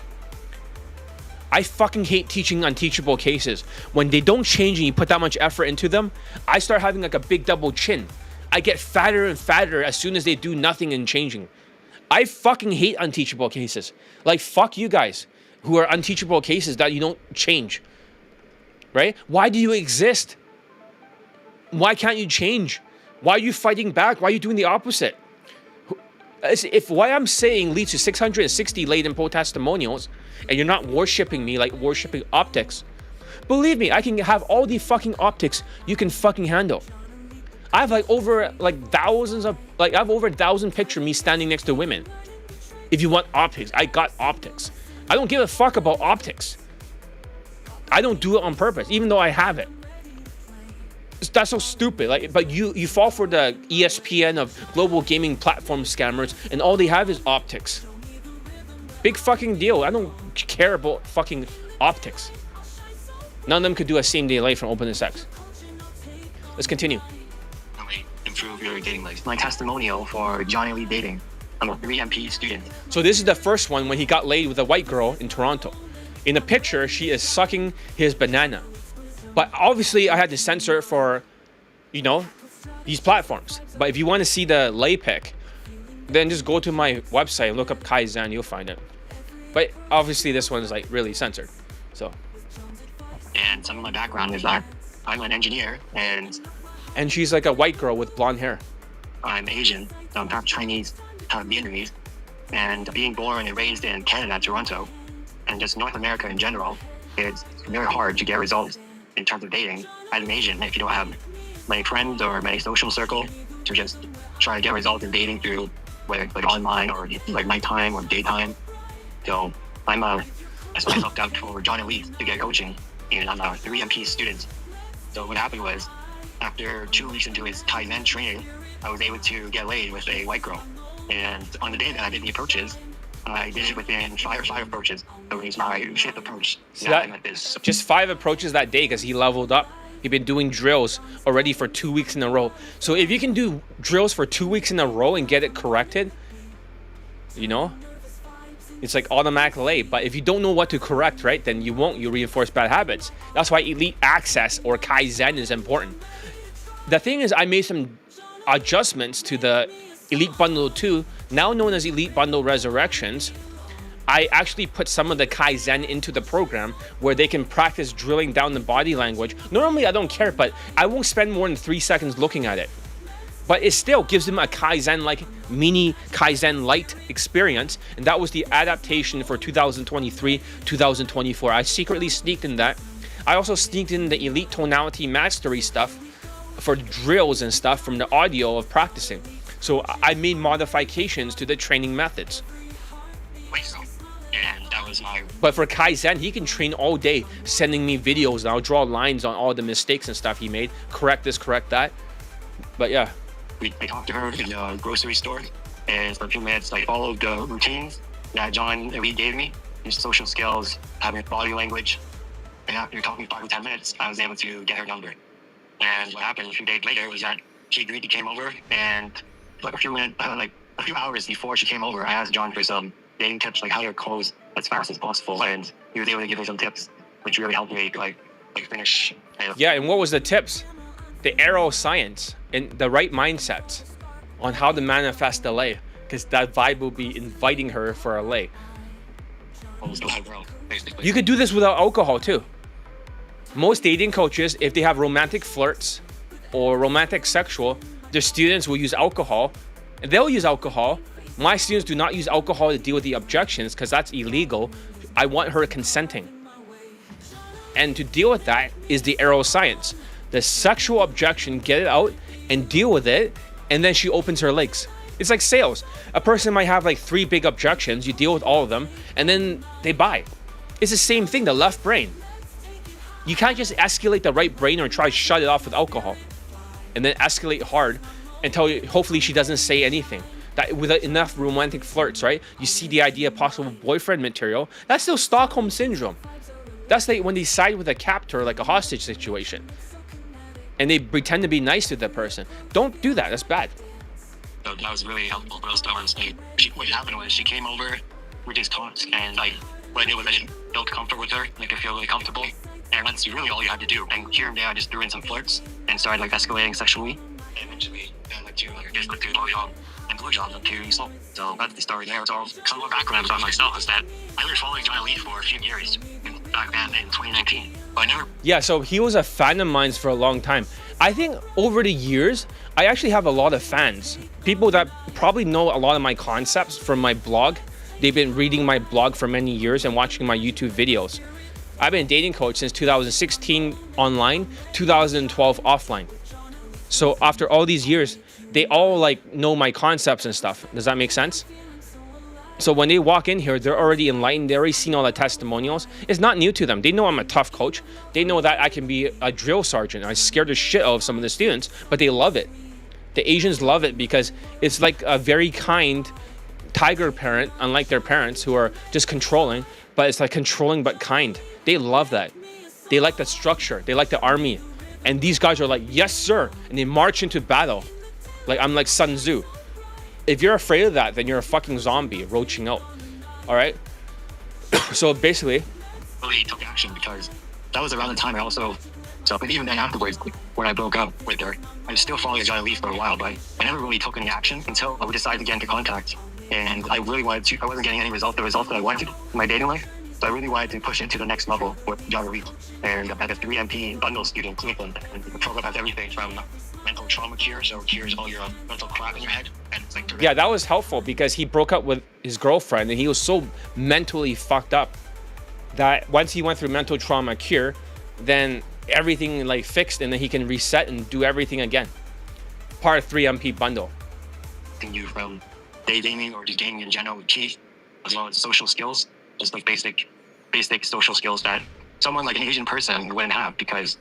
I fucking hate teaching unteachable cases. When they don't change and you put that much effort into them, I start having like a big double chin. I get fatter and fatter as soon as they do nothing and changing. I fucking hate unteachable cases. Like, fuck you guys who are unteachable cases that you don't change. Right? Why do you exist? Why can't you change? Why are you fighting back? Why are you doing the opposite? If what I'm saying leads to 660 laden poll testimonials and you're not worshipping me like worshipping optics, believe me, I can have all the fucking optics you can fucking handle. I have over 1,000 pictures of me standing next to women. If you want optics, I got optics. I don't give a fuck about optics. I don't do it on purpose, even though I have it. That's so stupid. But you fall for the ESPN of global gaming platform scammers, and all they have is optics. Big fucking deal. I don't care about fucking optics. None of them could do a same-day life from open to sex. Let's continue. improve your dating life. My testimonial for Johnny Lee dating. I'm a 3MP student. So this is the first one when he got laid with a white girl in Toronto. In the picture, she is sucking his banana. But obviously, I had to censor it for, you know, these platforms. But if you want to see the lay pic, then just go to my website and look up Kaizen, you'll find it. But obviously, this one is like really censored. So. And some of my background is that I'm an engineer and she's like a white girl with blonde hair. I'm Asian, so I'm half Chinese, half Vietnamese. And being born and raised in Canada, Toronto, and just North America in general, it's very hard to get results in terms of dating as an Asian if you don't have many friends or many social circle to just try to get results in dating through whether like online or like nighttime or daytime. So I looked out for Johnny Lee to get coaching, and I'm a 3MP student. So what happened was, after 2 weeks into his Kaizen training, I was able to get laid with a white girl. And on the day that I did the approaches, I did it within five approaches. So it was my 5th approach. So just 5 approaches that day because he leveled up. He'd been doing drills already for 2 weeks in a row. So if you can do drills for 2 weeks in a row and get it corrected, you know, it's like automatic lay. But if you don't know what to correct, right, then you reinforce bad habits. That's why elite access or Kaizen is important. The thing is, I made some adjustments to the Elite Bundle 2, now known as Elite Bundle Resurrections. I actually put some of the Kaizen into the program where they can practice drilling down the body language. Normally, I don't care, but I won't spend more than 3 seconds looking at it. But it still gives them a Kaizen-like, mini Kaizen light experience. And that was the adaptation for 2023, 2024. I secretly sneaked in that. I also sneaked in the Elite Tonality Mastery stuff for drills and stuff from the audio of practicing. So I made modifications to the training methods. And that was my... But for Kaizen, he can train all day, sending me videos, and I'll draw lines on all the mistakes and stuff he made. Correct this, correct that. But yeah. I talked to her in the grocery store, and for a few minutes, I followed the routines that John Elite gave me, his social skills, having body language. And after talking 5 to 10 minutes, I was able to get her number. And what happened a few days later was that she agreed to came over, and like a few hours before she came over, I asked John for some dating tips, like how to close as fast as possible, and he was able to give me some tips, which really helped me like finish. Yeah, and what was the tips? The arrow science and the right mindset on how to manifest the lay, because that vibe will be inviting her for a lay. You could do this without alcohol too. Most dating coaches, if they have romantic flirts or romantic sexual, their students will use alcohol. And they'll use alcohol. My students do not use alcohol to deal with the objections because that's illegal. I want her consenting. And to deal with that is the arrow science. The sexual objection, get it out and deal with it, and then she opens her legs. It's like sales. A person might have like 3 big objections, you deal with all of them, and then they buy. It's the same thing, the left brain. You can't just escalate the right brain or try to shut it off with alcohol and then escalate hard until hopefully she doesn't say anything. That with enough romantic flirts, right? You see the idea of possible boyfriend material. That's still Stockholm syndrome. That's like when they side with a captor, like a hostage situation, and they pretend to be nice to that person. Don't do that. That's bad. So that was really helpful. Real stubborn state. What happened was she came over, we just talked, and what I did was I didn't feel comfortable with her, make her feel really comfortable. And that's really all you had to do. And here and there, I just threw in some flirts and started escalating sexually. And eventually, just do blowjob and blowjob up to so that's the story there. So some more background about myself is that I was following John Lee for a few years back then in 2019. But I never... Yeah, so he was a fan of mine for a long time. I think over the years, I actually have a lot of fans. People that probably know a lot of my concepts from my blog. They've been reading my blog for many years and watching my YouTube videos. I've been a dating coach since 2016 online, 2012 offline. So after all these years, they all know my concepts and stuff. Does that make sense? So when they walk in here, they're already enlightened. They already seen all the testimonials. It's not new to them. They know I'm a tough coach. They know that I can be a drill sergeant. I scared the shit out of some of the students, but they love it. The Asians love it because it's like a very kind tiger parent, unlike their parents who are just controlling, but it's like controlling but kind. They love that. They like the structure. They like the army. And these guys are like, yes, sir. And they march into battle. Like I'm like Sun Tzu. If you're afraid of that, then you're a fucking zombie roaching out. All right. So basically, really took action because that was around the time I also. So, but even then afterwards, when I broke up with her, I was still following a giant leaf for a while, but I never really took any action until we decided to get into contact. And I really wanted to, I wasn't getting any the results that I wanted in my dating life. So I really wanted to push it to the next level with John Reed. And at the 3MP bundle student Cleveland, and the program has everything from mental trauma cure, so it cures all your mental crap in your head. And it's like, yeah, that was helpful because he broke up with his girlfriend and he was so mentally fucked up that once he went through mental trauma cure, then everything like fixed and then he can reset and do everything again. Part of 3MP bundle. You from daygaming or just gaming in general with Keith, as well as social skills, just like basic social skills that someone like an Asian person wouldn't have because,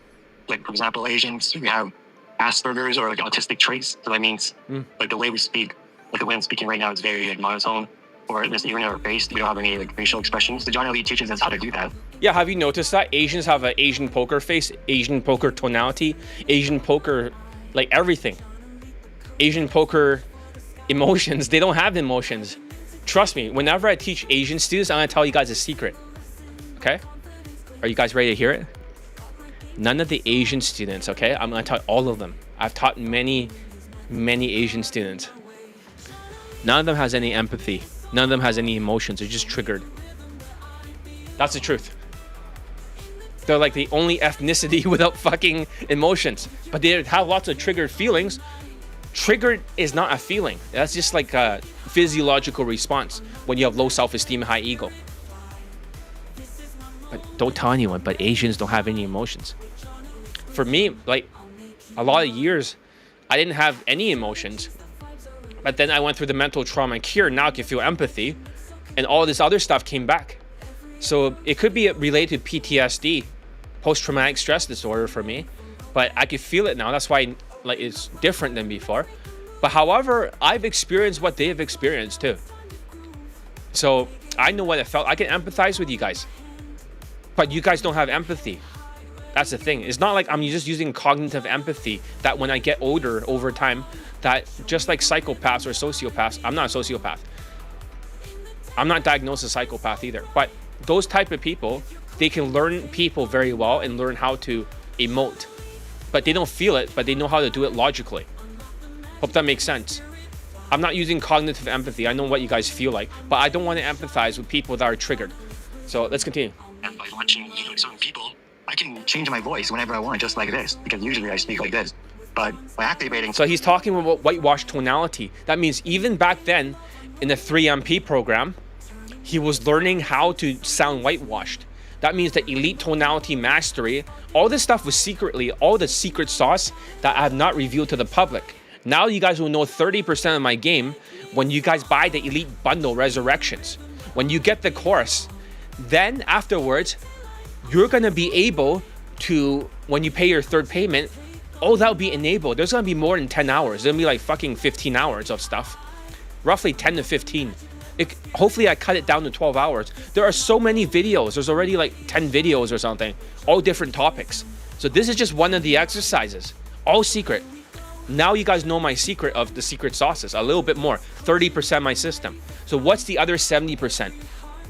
like for example, Asians, we have Asperger's or like autistic traits. So that means like the way we speak, like the way I'm speaking right now is very like monotone, or just even our face, we don't have any like facial expressions. So John Elite teaches us how to do that. Yeah, have you noticed that Asians have an Asian poker face, Asian poker tonality, Asian poker, like everything. Asian poker emotions, they don't have emotions. Trust me, whenever I teach Asian students, I'm gonna tell you guys a secret. Okay? Are you guys ready to hear it? None of the Asian students, okay? I'm gonna tell all of them. I've taught many Asian students. None of them has any empathy. None of them has any emotions. They're just triggered. That's the truth. They're like the only ethnicity without fucking emotions. But they have lots of triggered feelings. Triggered is not a feeling. That's just like a physiological response when you have low self-esteem and high ego. But don't tell anyone, but Asians don't have any emotions. For me, like a lot of years, I didn't have any emotions. But then I went through the mental trauma cure. Now I can feel empathy. And all this other stuff came back. So it could be related to PTSD, post-traumatic stress disorder for me. But I could feel it now. That's why like it's different than before. But however, I've experienced what they've experienced too. So I know what it felt. I can empathize with you guys. But you guys don't have empathy. That's the thing. It's not like I'm just using cognitive empathy that when I get older over time, that just like psychopaths or sociopaths, I'm not a sociopath. I'm not diagnosed as a psychopath either. But those type of people, they can learn people very well and learn how to emote. But they don't feel it, but they know how to do it logically. Hope that makes sense. I'm not using cognitive empathy. I know what you guys feel like, but I don't want to empathize with people that are triggered. So let's continue. And by watching certain people, I can change my voice whenever I want, just like this, because usually I speak like this. But by activating... So he's talking about whitewash tonality. That means even back then, in the 3MP program, he was learning how to sound whitewashed. That means that elite tonality mastery, all this stuff was secretly, all the secret sauce that I have not revealed to the public. Now you guys will know 30% of my game when you guys buy the elite bundle Resurrections. When you get the course, then afterwards, you're gonna be able to, when you pay your third payment, all that'll be enabled. There's gonna be more than 10 hours. There'll be like fucking 15 hours of stuff. Roughly 10 to 15. Hopefully I cut it down to 12 hours. There are so many videos. There's already like 10 videos or something, all different topics. So this is just one of the exercises, all secret. Now you guys know my secret of the secret sauces, a little bit more, 30% my system. So what's the other 70%?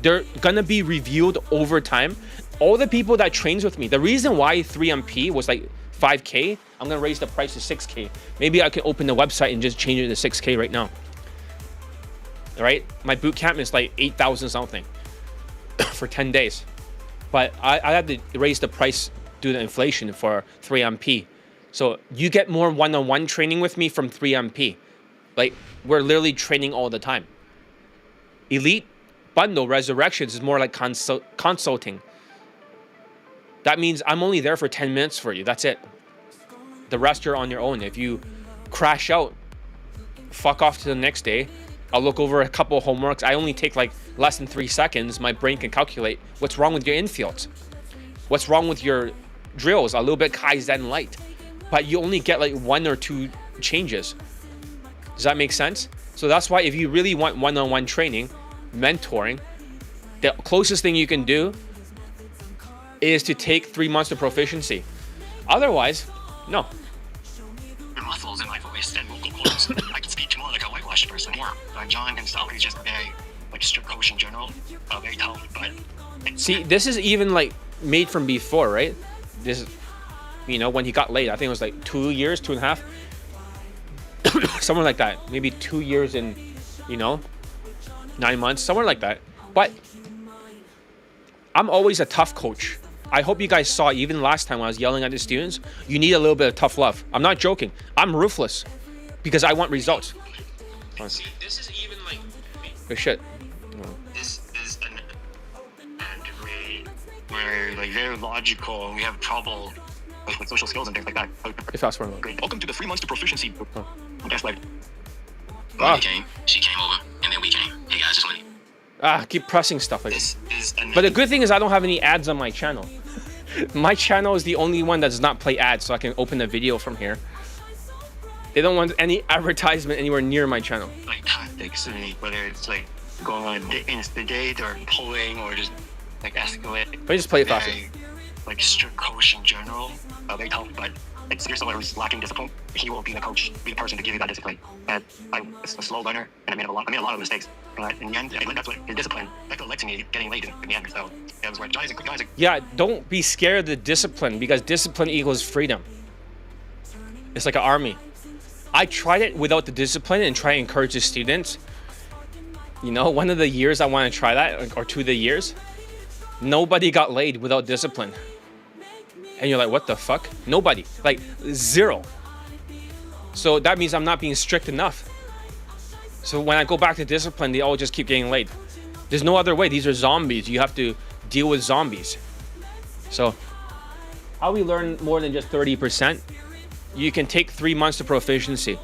They're gonna be reviewed over time. All the people that trains with me, the reason why 3MP was like 5K, I'm gonna raise the price to 6K. Maybe I can open the website and just change it to 6K right now. All right, my boot camp is like 8,000 something for 10 days. But I had to raise the price due to inflation for 3MP. So you get more one-on-one training with me from 3MP. Like we're literally training all the time. Elite bundle Resurrections is more like consulting. That means I'm only there for 10 minutes for you. That's it. The rest you're on your own. If you crash out, fuck off to the next day. I'll look over a couple of homeworks. I only take like less than 3 seconds. My brain can calculate what's wrong with your infields. What's wrong with your drills. A little bit Kaizen light. But you only get like 1 or 2 changes. Does that make sense? So that's why if you really want one-on-one training, mentoring, the closest thing you can do is to take 3 months to proficiency. Otherwise, no. The muscles in my voice and vocal cords general, very tough, but See, this is even like made from before, right? This, you know, when he got laid, I think it was like 2 years, 2.5, somewhere like that. Maybe 2 years and, you know, 9 months, somewhere like that. But I'm always a tough coach. I hope you guys saw, even last time when I was yelling at the students, you need a little bit of tough love. I'm not joking. I'm ruthless because I want results. see, this is even like Good shit. this is and we're like very logical and we have trouble like with social skills and things like that. If fast forward. Great. Welcome to the 3 months to proficiency. Oh. That's like Ah. she came over, and then we came. Hey guys, just waiting. Keep pressing stuff like This is But the good thing is I don't have any ads on my channel. My channel is the only one that does not play ads, so I can open the video from here. They don't want any advertisement anywhere near my channel. like tactics, and whether it's like going on instigate or pulling or just like escalate. Let me just play it faster. Very, like strict coach in general, very tough. But like, if you're someone who's lacking discipline, he will be the coach, be the person to give you that discipline. And I'm a slow learner, and I made a lot of mistakes. But in the end, that's what his discipline. That's what led to me getting laid in the end. So it was like guys. Yeah, don't be scared of the discipline, because discipline equals freedom. It's like an army. I tried it without the discipline and try to encourage the students. You know, one of the years I want to try that, or 2 of the years, nobody got laid without discipline. And you're like, what the fuck? Nobody. Like, 0. So that means I'm not being strict enough. So when I go back to discipline, they all just keep getting laid. There's no other way. These are zombies. You have to deal with zombies. So how we learn more than just 30%? You can take 3 months to proficiency.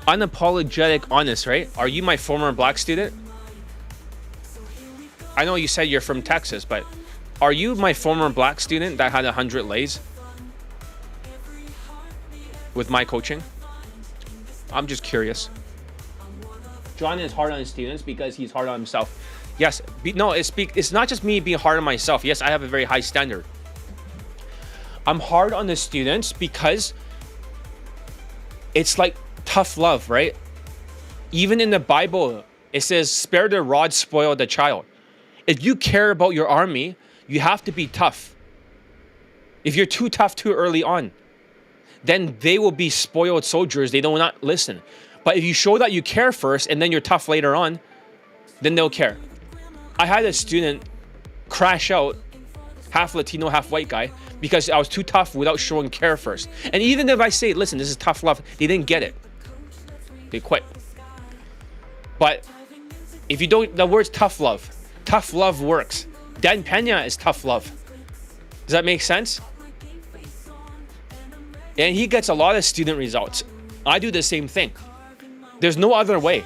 Unapologetic honest, right? Are you my former black student? I know you said you're from Texas, but are you my former black student that had 100 lays with my coaching? I'm just curious. John is hard on his students because he's hard on himself. Yes, it's not just me being hard on myself. Yes, I have a very high standard. I'm hard on the students because it's like tough love, right? Even in the Bible, it says, spare the rod, spoil the child. If you care about your army, you have to be tough. If you're too tough too early on, then they will be spoiled soldiers. They do not listen. But if you show that you care first and then you're tough later on, then they'll care. I had a student crash out, half Latino, half white guy, because I was too tough without showing care first. And even if I say, listen, this is tough love, they didn't get it. They quit. But if you don't, the word's tough love works. Dan Pena is tough love. Does that make sense? And he gets a lot of student results. I do the same thing. There's no other way.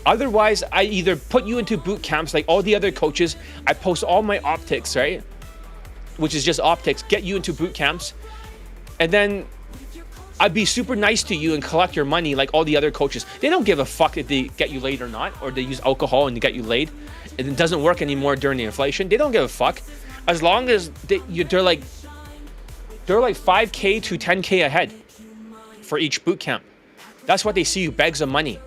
Otherwise, I either put you into boot camps like all the other coaches. I post all my optics, right? Which is just optics, get you into boot camps. And then I'd be super nice to you and collect your money like all the other coaches. They don't give a fuck if they get you laid or not, or they use alcohol and get you laid. And it doesn't work anymore during the inflation. They don't give a fuck. As long as they're like 5K to 10K ahead for each boot camp. That's what they see you, bags of money.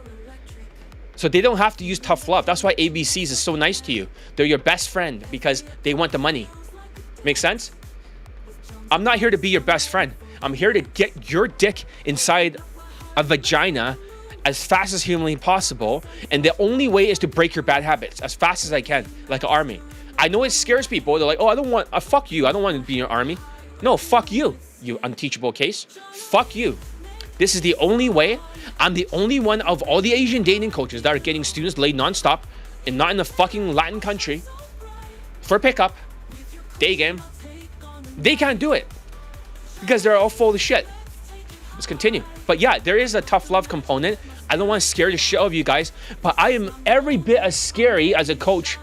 So they don't have to use tough love. That's why ABCs is so nice to you. They're your best friend because they want the money. Make sense? I'm not here to be your best friend. I'm here to get your dick inside a vagina as fast as humanly possible. And the only way is to break your bad habits as fast as I can, like an army. I know it scares people. They're like, oh, I don't want, fuck you. I don't want to be in your army. No, fuck you, you unteachable case. Fuck you. This is the only way. I'm the only one of all the Asian dating coaches that are getting students laid nonstop and not in the fucking Latin country for pickup. Daygame. They can't do it because they're all full of shit. Let's continue. But yeah, there is a tough love component. I don't want to scare the shit out of you guys, but I am every bit as scary as a coach,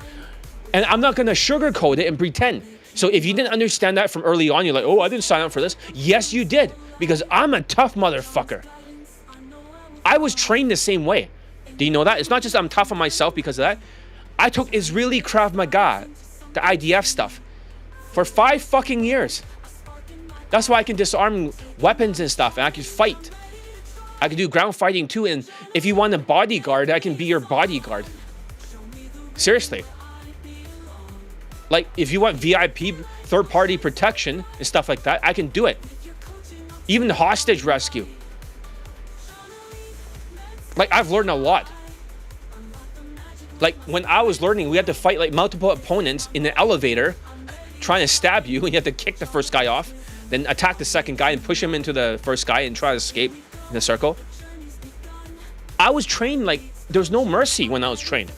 and I'm not going to sugarcoat it and pretend. So if you didn't understand that from early on, you're like, oh, I didn't sign up for this. Yes, you did, because I'm a tough motherfucker. I was trained the same way. Do you know that? It's not just I'm tough on myself because of that. I took Israeli Krav Maga, the IDF stuff, for 5 fucking years. That's why I can disarm weapons and stuff, and I can fight. I can do ground fighting too, and if you want a bodyguard, I can be your bodyguard. Seriously. Like, if you want VIP third-party protection and stuff like that, I can do it. Even the hostage rescue. Like, I've learned a lot. Like, when I was learning, we had to fight like multiple opponents in the elevator trying to stab you, and you have to kick the first guy off, then attack the second guy and push him into the first guy and try to escape in a circle. I was trained like there was no mercy when I was trained.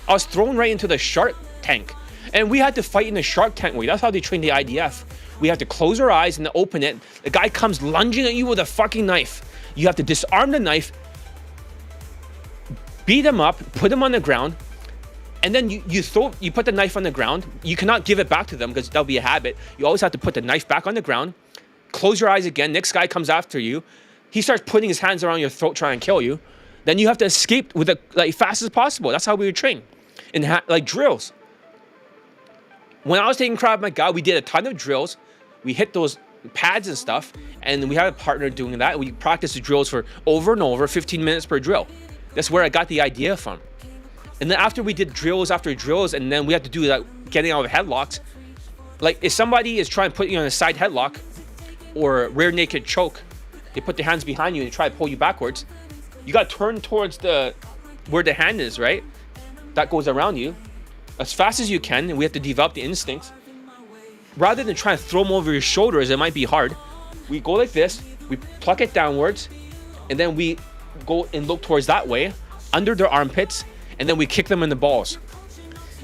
I was thrown right into the shark tank, and we had to fight in the shark tank way. That's how they train the IDF. We have to close our eyes and open it. The guy comes lunging at you with a fucking knife. You have to disarm the knife, beat him up, put him on the ground, and then you put the knife on the ground. You cannot give it back to them because that'll be a habit. You always have to put the knife back on the ground, close your eyes again. Next guy comes after you. He starts putting his hands around your throat trying to kill you. Then you have to escape with like fast as possible. That's how we were trained in like drills. When I was taking Krav Maga, we did a ton of drills. We hit those pads and stuff, and we had a partner doing that. We practiced the drills for over and over, 15 minutes per drill. That's where I got the idea from. And then after we did drills after drills, and then we had to do like getting out of headlocks. Like if somebody is trying to put you on a side headlock or rear naked choke, they put their hands behind you and try to pull you backwards. You got to turn towards where the hand is, right? That goes around you as fast as you can, and we have to develop the instincts. Rather than trying to throw them over your shoulders, it might be hard. We go like this, we pluck it downwards, and then we go and look towards that way, under their armpits, and then we kick them in the balls.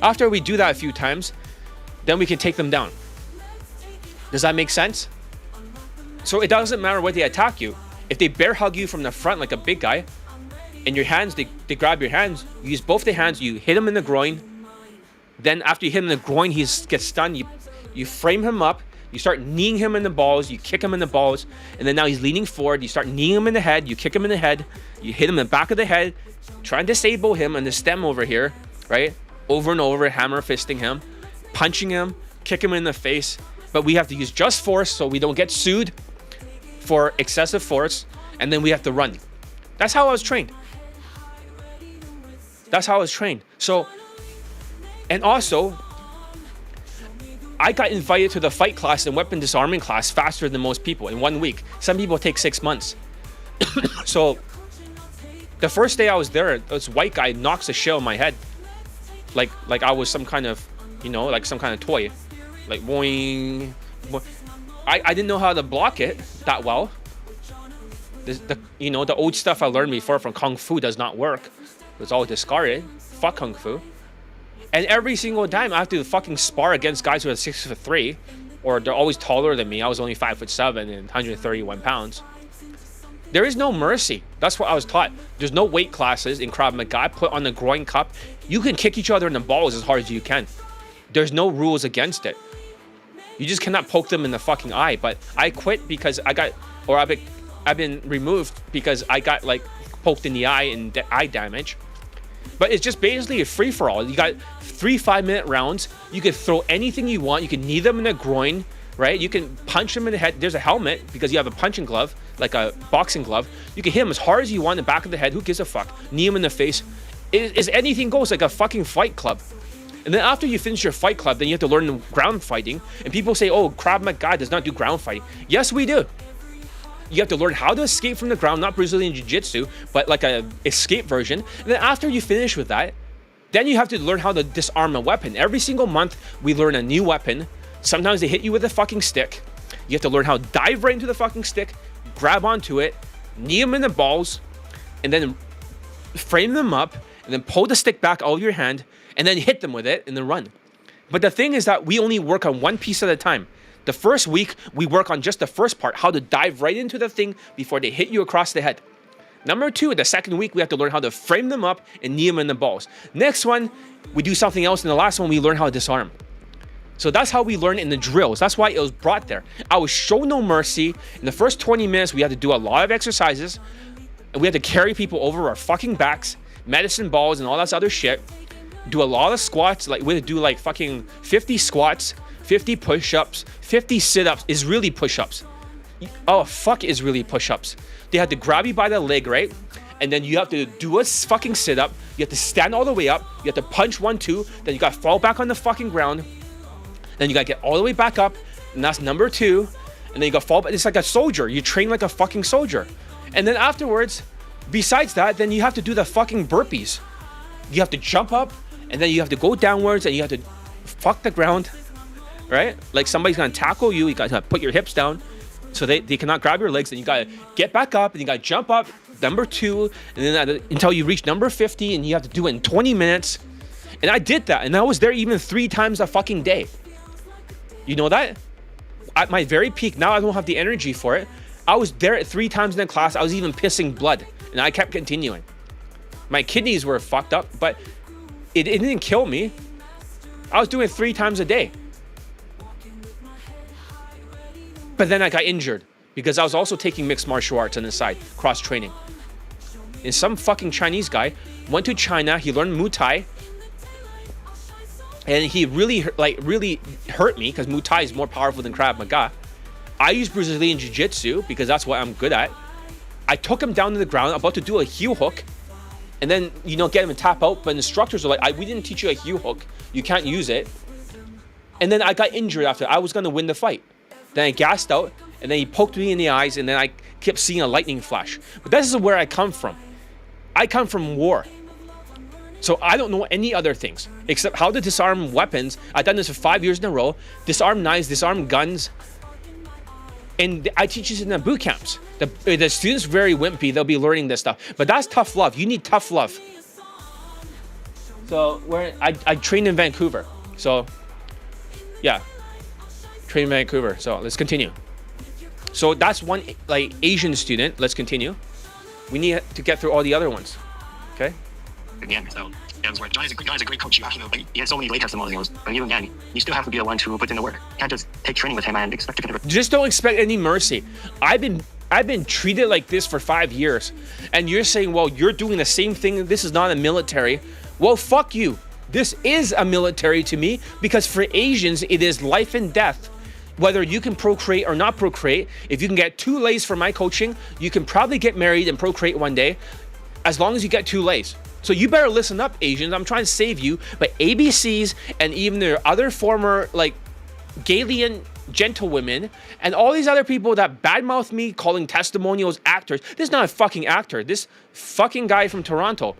After we do that a few times, then we can take them down. Does that make sense? So it doesn't matter where they attack you. If they bear hug you from the front like a big guy, and your hands, they grab your hands, you use both the hands, you hit him in the groin. Then after you hit him in the groin, he gets stunned. You frame him up, you start kneeing him in the balls, you kick him in the balls, and then now he's leaning forward, you start kneeing him in the head, you kick him in the head, you hit him in the back of the head, try and disable him on the stem over here, right? Over and over, hammer fisting him, punching him, kick him in the face, but we have to use just force so we don't get sued for excessive force, and then we have to run. That's how I was trained. That's how I was trained. So, and also, I got invited to the fight class and weapon disarming class faster than most people in 1 week. Some people take 6 months. So the first day I was there, this white guy knocks a shell in my head. Like I was some kind of, like some kind of toy. Like boing. I didn't know how to block it that well. The old stuff I learned before from Kung Fu does not work. It's all discarded. Fuck Kung Fu. And every single time I have to fucking spar against guys who are 6'3", or they're always taller than me. I was only 5'7" and 131 pounds. There is no mercy. That's what I was taught. There's no weight classes in Krav Maga. I put on the groin cup. You can kick each other in the balls as hard as you can. There's no rules against it. You just cannot poke them in the fucking eye. But I quit because I've been removed because I got like poked in the eye and eye damage. But it's just basically a free-for-all. You got 3 5-minute rounds. You can throw anything you want. You can knee them in the groin, right? You can punch them in the head. There's a helmet because you have a punching glove, like a boxing glove. You can hit them as hard as you want in the back of the head. Who gives a fuck? Knee them in the face. It's anything goes, like a fucking fight club. And then after you finish your fight club, then you have to learn ground fighting. And people say, oh, Krav Maga does not do ground fighting. Yes, we do. You have to learn how to escape from the ground, not Brazilian Jiu-Jitsu, but like a escape version. And then after you finish with that, then you have to learn how to disarm a weapon. Every single month, we learn a new weapon. Sometimes they hit you with a fucking stick. You have to learn how to dive right into the fucking stick, grab onto it, knee them in the balls, and then frame them up, and then pull the stick back out of your hand, and then hit them with it, and then run. But the thing is that we only work on one piece at a time. The first week, we work on just the first part, how to dive right into the thing before they hit you across the head. Number 2, the second week, we have to learn how to frame them up and knee them in the balls. Next one, we do something else. And the last one, we learn how to disarm. So that's how we learn in the drills. That's why it was brought there. I was shown no mercy. In the first 20 minutes, we had to do a lot of exercises. And we had to carry people over our fucking backs, medicine balls and all that other shit. Do a lot of squats. Like we had to do like fucking 50 squats, 50 push-ups, 50 sit-ups. Israeli push-ups. Oh, fuck Israeli push-ups. They had to grab you by the leg, right? and then you have to do a fucking sit-up. You have to stand all the way up. You have to punch 1, 2. Then you got to fall back on the fucking ground. Then you got to get all the way back up, and that's number 2. And then you got to fall back. It's like a soldier. You train like a fucking soldier. And then afterwards, besides that, then you have to do the fucking burpees. You have to jump up, and then you have to go downwards, and you have to fuck the ground, right? Like somebody's gonna tackle you. You gotta put your hips down so they cannot grab your legs, and you gotta get back up, and you gotta jump up, number 2, and then until you reach number 50, and you have to do it in 20 minutes. And I did that, and I was there even 3 times a fucking day. You know that? At my very peak, now I don't have the energy for it. I was there at 3 times in the class. I was even pissing blood, and I kept continuing. My kidneys were fucked up, but it didn't kill me. I was doing it 3 times a day. But then I got injured because I was also taking mixed martial arts on the side, cross training. And some fucking Chinese guy went to China. He learned Muay Thai, and he really hurt me because Muay Thai is more powerful than Krav Maga. I use Brazilian Jiu-Jitsu because that's what I'm good at. I took him down to the ground, about to do a heel hook, and then, get him to tap out. But instructors are like, we didn't teach you a heel hook. You can't use it. And then I got injured after. I was going to win the fight. Then I gassed out, and then he poked me in the eyes, and then I kept seeing a lightning flash. But this is where I come from. I come from war. So I don't know any other things except how to disarm weapons. I've done this for 5 years in a row. Disarm knives, disarm guns. And I teach this in the boot camps. The students are very wimpy. They'll be learning this stuff. But that's tough love. You need tough love. So I trained in Vancouver. So yeah, trained in Vancouver. So let's continue. So that's one Asian student. Let's continue. We need to get through all the other ones. Okay. Again, so John's a great coach. You have to, he has so many great testimonials. But even again, you still have to be the one who puts in the work. You can't just take training with him and expect to get. Just don't expect any mercy. I've been treated like this for 5 years, and you're saying, well, you're doing the same thing. This is not a military. Well, fuck you. This is a military to me, because for Asians, it is life and death. Whether you can procreate or not procreate, if you can get 2 lays from my coaching, you can probably get married and procreate one day, as long as you get 2 lays. So you better listen up, Asians. I'm trying to save you. But ABCs and even their other former Galilean gentlewomen and all these other people that badmouth me calling testimonials actors. This is not a fucking actor. This fucking guy from Toronto,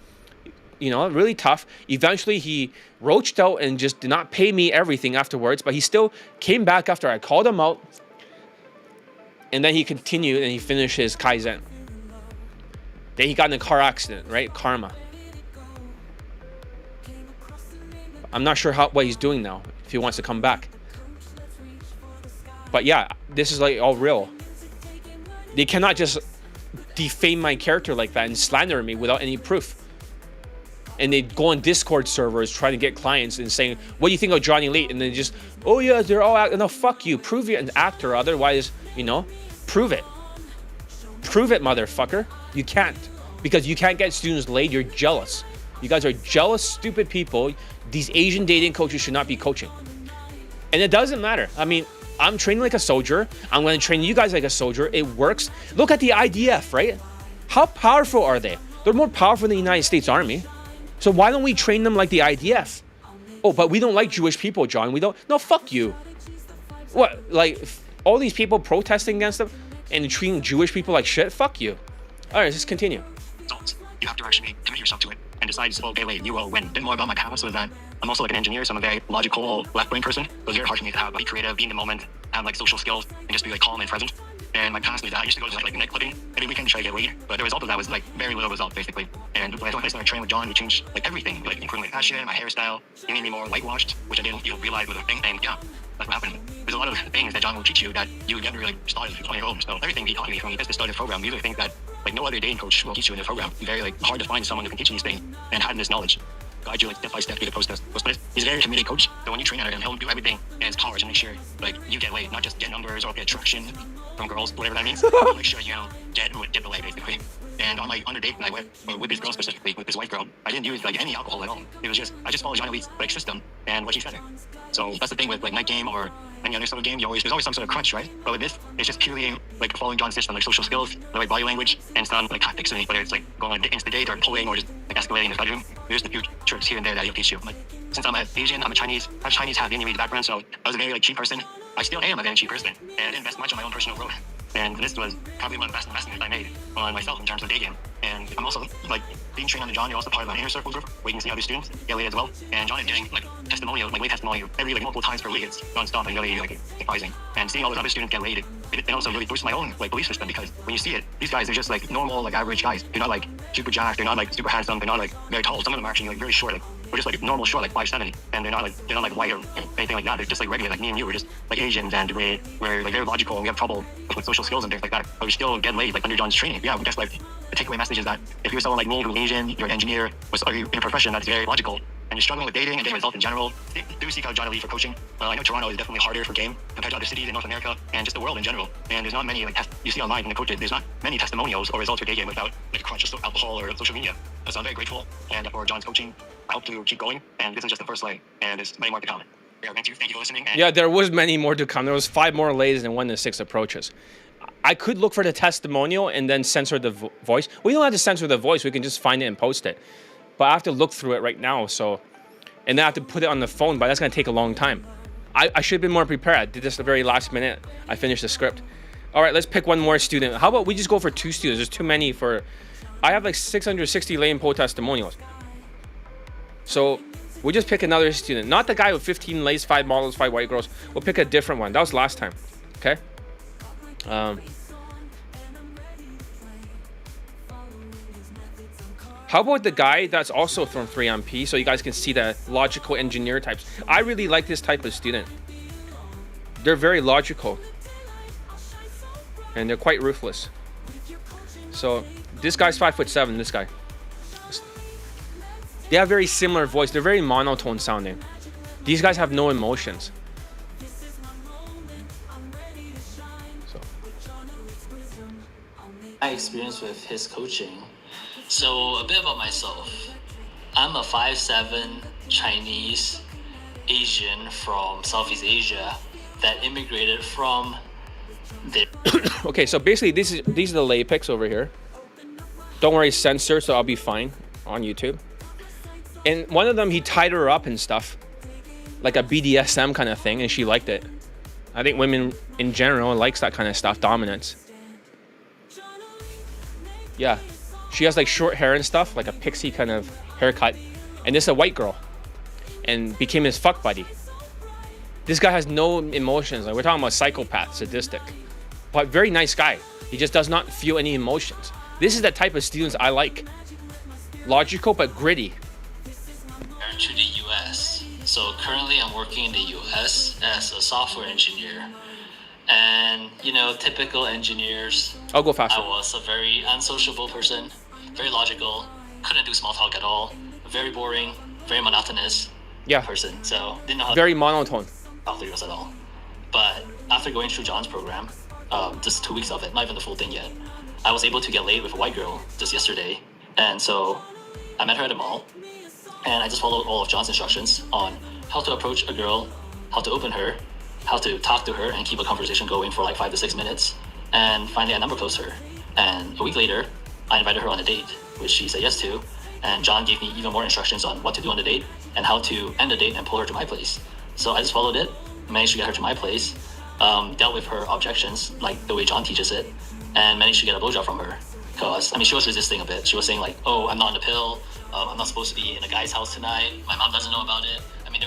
really tough. Eventually he roached out and just did not pay me everything afterwards, but he still came back after I called him out. And then he continued and he finished his Kaizen. Then he got in a car accident, right? Karma. I'm not sure what he's doing now, if he wants to come back. But yeah, this is all real. They cannot just defame my character like that and slander me without any proof. And they go on Discord servers trying to get clients and saying, what do you think of Johnny Late? And then just, oh yeah, they're all actors. No, fuck you. Prove you're an actor. Otherwise, prove it. Prove it, motherfucker. You can't. Because you can't get students laid. You're jealous. You guys are jealous, stupid people. These Asian dating coaches should not be coaching. And it doesn't matter. I mean, I'm training like a soldier. I'm going to train you guys like a soldier. It works. Look at the IDF, right? How powerful are they? They're more powerful than the United States Army. So why don't we train them like the IDF? Oh, but we don't like Jewish people, John. We don't. No, fuck you. What? All these people protesting against them and treating Jewish people like shit? Fuck you. All right, let's continue. You have to actually commit yourself to it and decide, okay, wait, you will win. A bit more about my past was that I'm also an engineer, so I'm a very logical, left-brain person. It was very hard for me to be creative, be in the moment, have social skills, and just be calm and present. And my past was that I used to go to night clubbing every weekend to try to get weed, but the result of that was very little result, basically. And when I started training with John, he changed everything, including my fashion, my hairstyle. He made me more whitewashed, which I didn't realize was a thing. And yeah, that's what happened. There's a lot of things that John will teach you that you never really started on your own. So everything he taught me from the start of the program, these are things that no other dating coach will teach you in the program. It's very hard to find someone who can teach you these things and have this knowledge. Guide you step by step through the process. He's a very committed coach. So when you train under him, he'll do everything in his power to make sure you get laid, not just get numbers or get traction from girls, whatever that means. To make sure you get the way basically. And on my date night with this girl specifically, with this white girl, I didn't use like any alcohol at all. It was just I just followed Johnny Lee's like system and what she said. So that's the thing with like night game or any other sort of game. There's always some sort of crunch, right? But with this, it's just purely like following John's system, like social skills, like body language, and some like tactics. Whether it's like going on against the date or pulling or just like escalating in the bedroom. There's a few tricks here and there that he'll teach you. Like since I'm Asian, I'm a Chinese, I have Chinese, half Vietnamese background, so I was a very like cheap person. I still am a very cheap person, and I didn't invest much on my own personal growth. And this was probably one of the best investments I made on myself in terms of day game. And I'm also like being trained under John. You're also part of an inner circle group where you can see other students get laid as well. And John is getting like testimonial, like late testimonial every like multiple times per week. It's non-stop and really like surprising. And seeing all those other students get laid, it also really boosts my own like belief system, because when you see it, these guys are just like normal, like average guys. They're not like super jacked. They're not like super handsome. They're not like very tall. Some of them are actually like very short. Like we're just like normal short, like 5'7", and they're not like white or anything like that. They're just like regular, like me and you. We're just like Asians, and we're like very logical, and we have trouble with social skills and things like that. But we still get laid like under John's training. Yeah, we just like the takeaway message is that if you're someone like me who's Asian, you're an engineer, or you're in a profession that's very logical, and you're struggling with dating and getting results in general, do seek out Johnny Lee for coaching. I know Toronto is definitely harder for game compared to other cities in North America and just the world in general. And there's not many like you see online in the coaches. There's not many testimonials or results for day game without like a crunch of alcohol or social media. So I'm very grateful, and for John's coaching, I hope to keep going. And this is just the first leg, and there's many more to come. Yeah, thank you for listening. Yeah, there was many more to come. There was 5 more lays and 1 to 6 approaches. I could look for the testimonial and then censor the voice. We don't have to censor the voice. We can just find it and post it. But I have to look through it right now. And then I have to put it on the phone, but that's going to take a long time. I should have been more prepared. I did this the very last minute. I finished the script. All right, let's pick one more student. How about we just go for 2 students? There's too many for... I have like 660 lay and pull testimonials. So we'll just pick another student. Not the guy with 15 lays, 5 models, 5 white girls. We'll pick a different one. That was last time. Okay? How about the guy that's also from 3MP, so you guys can see the logical engineer types. I really like this type of student. They're very logical. And they're quite ruthless. So this guy's 5'7", this guy. They have very similar voice. They're very monotone sounding. These guys have no emotions. My experience with his coaching. So a bit about myself. I'm a 5'7" Chinese Asian from Southeast Asia that immigrated from there. Okay, so basically these are the lay picks over here. Don't worry, censor, so I'll be fine on YouTube. And one of them, he tied her up and stuff, like a BDSM kind of thing, and she liked it. I think women in general likes that kind of stuff, dominance. Yeah, she has like short hair and stuff, like a pixie kind of haircut. And this is a white girl, and became his fuck buddy. This guy has no emotions. Like, we're talking about psychopath, sadistic, but very nice guy. He just does not feel any emotions. This is the type of students I like. Logical but gritty. To the US. So currently I'm working in the US as a software engineer. And, you know, typical engineers. I'll go faster. I was a very unsociable person, very logical, couldn't do small talk at all, very boring, very monotonous person. So didn't know how very monotone. Talk to us at all. But after going through John's program, just 2 weeks of it, not even the full thing yet, I was able to get laid with a white girl just yesterday. And so I met her at the mall, and I just followed all of John's instructions on how to approach a girl, how to open her, how to talk to her and keep a conversation going for like 5 to 6 minutes. And finally I number closed her. And a week later, I invited her on a date, which she said yes to. And John gave me even more instructions on what to do on the date and how to end the date and pull her to my place. So I just followed it, managed to get her to my place, dealt with her objections like the way John teaches it, and managed to get a blowjob from her. Because, I mean, she was resisting a bit. She was saying like, oh, I'm not on the pill, I'm not supposed to be in a guy's house tonight, my mom doesn't know about it. I mean,